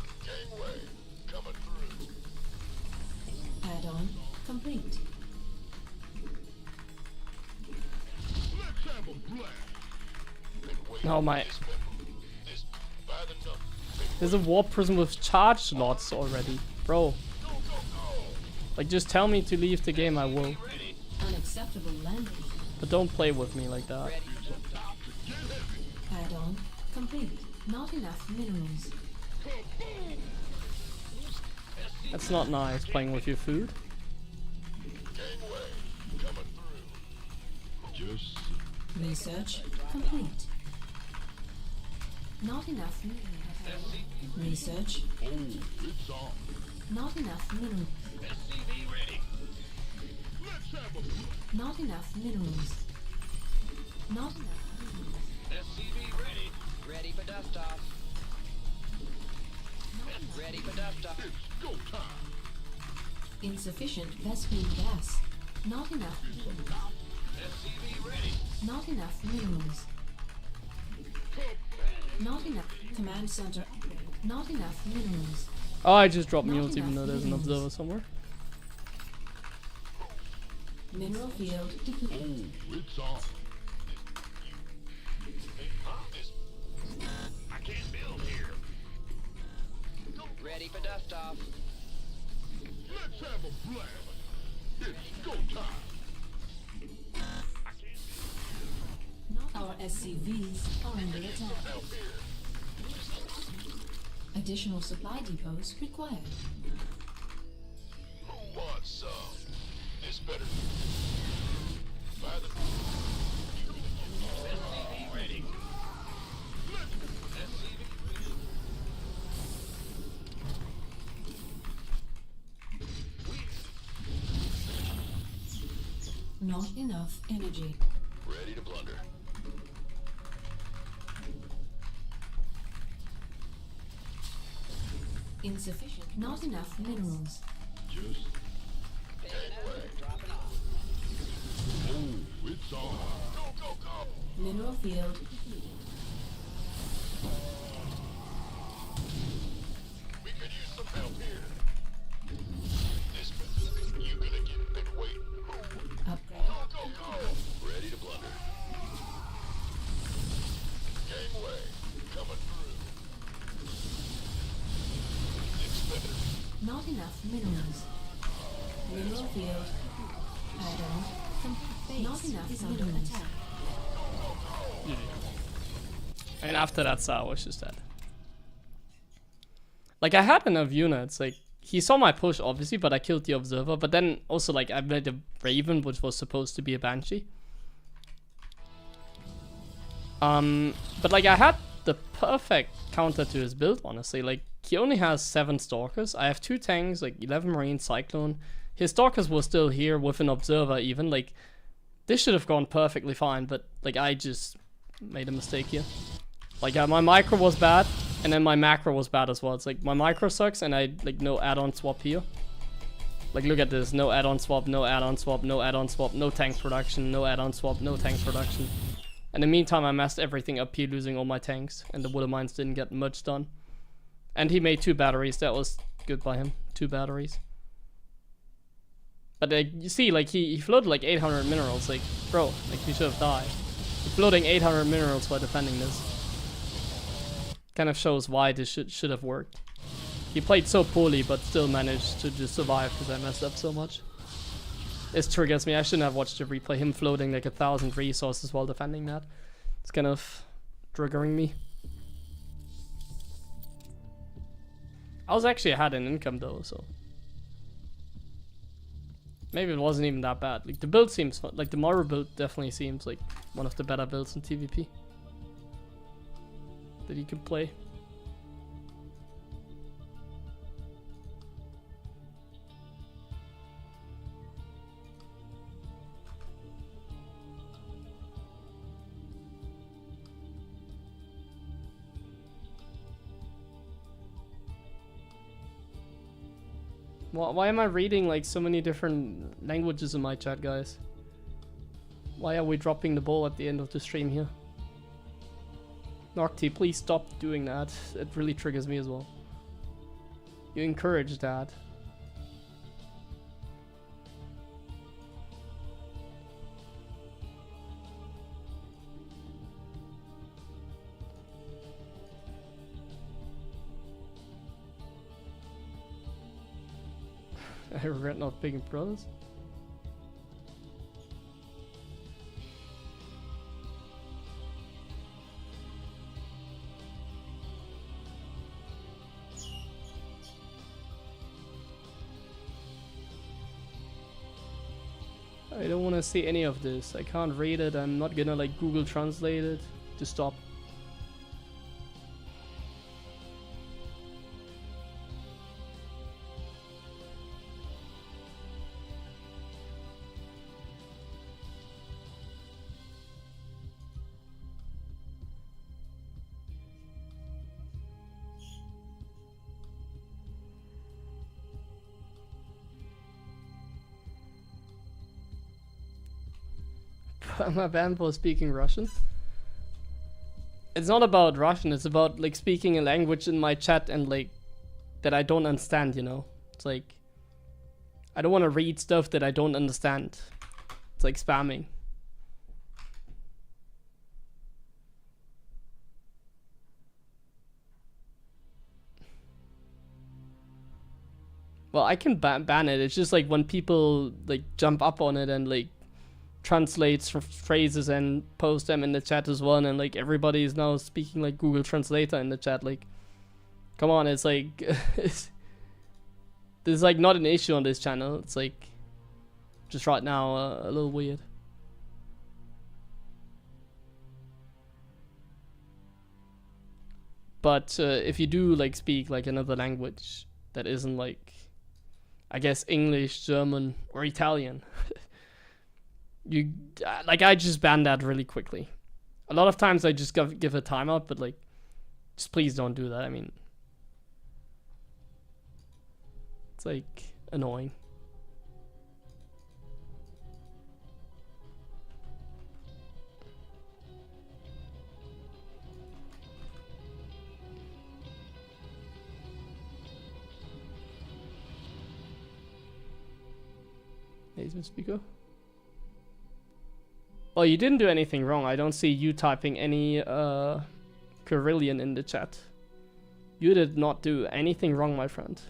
Add-on complete. No, my... There's a warp prism with charge slots already. Bro. Like, just tell me to leave the game, I will. Unacceptable landing. But don't play with me like that. Add-on complete. Not enough minerals. That's not nice, playing with your food. Research complete. Not enough minerals. Research. Not enough minerals. SCV ready. Not enough minerals. Not enough minerals. SCV ready. Ready for dust off. Ready for dust off. Insufficient Vespine gas. Not enough. SCV ready. Not enough minerals. Not enough. Command center. Not enough minerals. Oh, I just dropped Not mules even enough though there's an minerals. observer somewhere. Mineral field depleted. I can't build here. Ready for dust off. Let's have a blast. It's go time. Our SCVs are under attack. Additional supply depots required. Who wants some? This better. By the SCV ready. Not enough energy. Ready to plunder. Insufficient. Not enough minerals. Just Dropping off. oh, it's on. Go, go, go. Mineral field. We could use some help here. This you gonna get big weight. Upgrade. Go, go, go. Ready to plunder. Gangway coming through. It's better. Not enough minerals. Mineral field. Add-on. Not enough minerals. And after that, Sar was just dead. Like, I had enough units. Like, he saw my push, obviously, but I killed the observer. But then, also, like, I made a Raven, which was supposed to be a Banshee. But, like, I had the perfect counter to his build, honestly. Like, he only has 7 Stalkers. I have 2 tanks, like, 11 Marine, Cyclone. His Stalkers were still here with an Observer, even. Like, this should have gone perfectly fine, but, like, I just made a mistake here. Like, my micro was bad, and then my macro was bad as well. It's like, my micro sucks, and I, like, no add-on swap here. Like, look at this. No add-on swap, no add-on swap, no add-on swap, no tank production, no add-on swap, no tank production. In the meantime, I messed everything up here, losing all my tanks, and the Wood Mines didn't get much done. And he made 2 batteries. That was good by him. 2 batteries. But, you see, like, he floated, like, 800 minerals. Like, bro, like, he should have died. Floating 800 minerals while defending this kind of shows why this should have worked. He played so poorly, but still managed to just survive because I messed up so much. This triggers me. I shouldn't have watched the replay. Him floating like 1,000 resources while defending that. It's kind of triggering me. I was actually ahead in income though, so maybe it wasn't even that bad. Like the build seems fun. Like the Mara build definitely seems like one of the better builds in TVP that you can play. Why am I reading like so many different languages in my chat, guys? Why are we dropping the ball at the end of the stream here? Nocti, please stop doing that. It really triggers me as well. You encourage that. I regret not picking brothers. I don't want to see any of this. I can't read it. I'm not gonna like Google Translate it to stop. Am I banned for speaking Russian? It's not about Russian, it's about like speaking a language in my chat and like that I don't understand, you know? It's like I don't want to read stuff that I don't understand. It's like spamming. Well, I can ban it. It's just like when people like jump up on it and like translates phrases and post them in the chat as well, and like everybody is now speaking like Google Translator in the chat. Like, come on, it's like there's like not an issue on this channel. It's like just right now a little weird. But if you do like speak like another language that isn't like, I guess, English, German, or Italian. You like I just ban that really quickly. A lot of times I just give a timeout, but like, just please don't do that. I mean, it's like annoying. Hey, speaker. Well, you didn't do anything wrong. I don't see you typing any Carillion in the chat. You did not do anything wrong, my friend.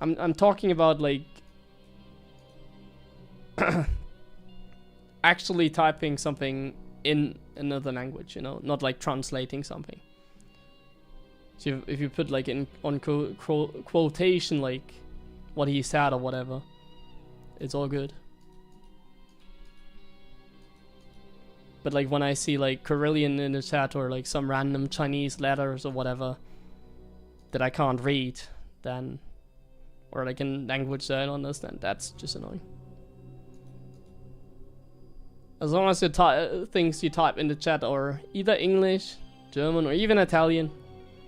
I'm talking about like actually typing something in another language, you know, not like translating something. So if you put like in on quotation like what he said or whatever, it's all good. But like when I see like Carillion in the chat or like some random Chinese letters or whatever that I can't read, then, or like in language that I don't understand, that's just annoying. As long as the things you type in the chat are either English, German, or even Italian,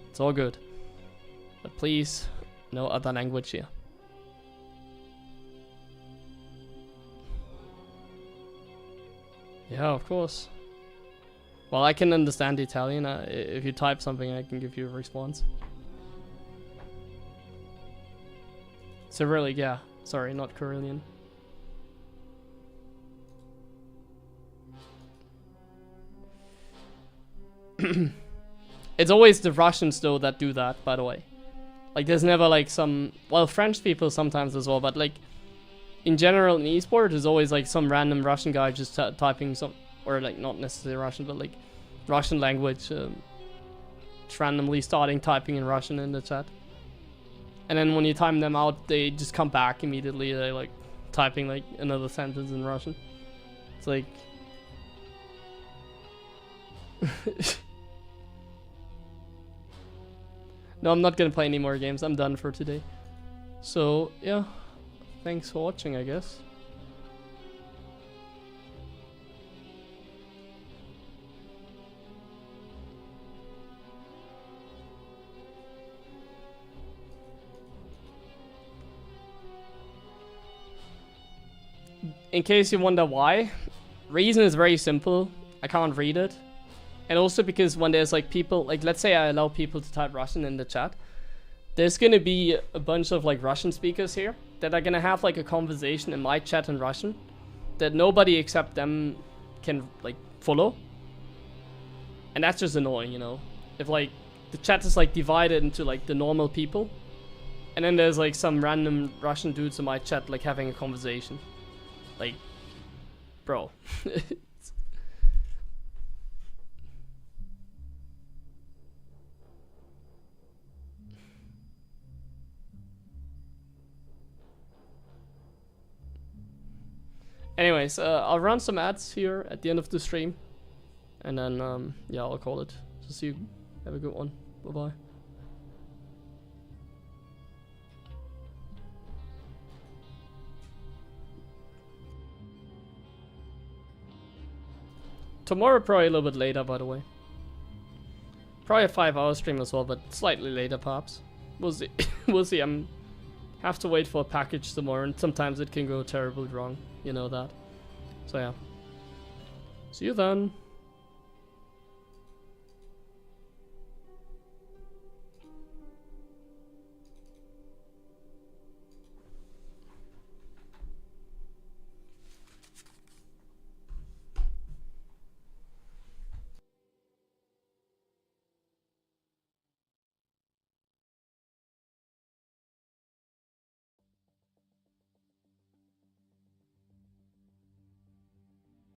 it's all good. But please, no other language here. Yeah, of course. Well, I can understand Italian. If you type something, I can give you a response. Cyrillic, yeah. Sorry, not Carillion. It's always the Russians, though, that do that, by the way. Like, there's never, like, some... Well, French people sometimes as well, but, like... In general, in esports, there's always like some random Russian guy just typing some, or like not necessarily Russian, but like Russian language, just randomly starting typing in Russian in the chat. And then when you time them out, they just come back immediately. They like typing like another sentence in Russian. It's like no, I'm not gonna play any more games. I'm done for today. So yeah, thanks for watching, I guess. In case you wonder why, reason is very simple. I can't read it. And also because when there's like people, like let's say I allow people to type Russian in the chat, there's gonna be a bunch of like Russian speakers here that are gonna have like a conversation in my chat in Russian that nobody except them can like follow. And that's just annoying, you know. If like the chat is like divided into like the normal people, and then there's like some random Russian dudes in my chat like having a conversation. Like, bro. Anyways, I'll run some ads here at the end of the stream. And then, yeah, I'll call it. So see you. Have a good one. Bye-bye. Tomorrow probably a little bit later, by the way. Probably a 5-hour stream as well, but slightly later perhaps. We'll see. We'll see. I'm have to wait for a package tomorrow, and sometimes it can go terribly wrong. You know that. So yeah. See you then.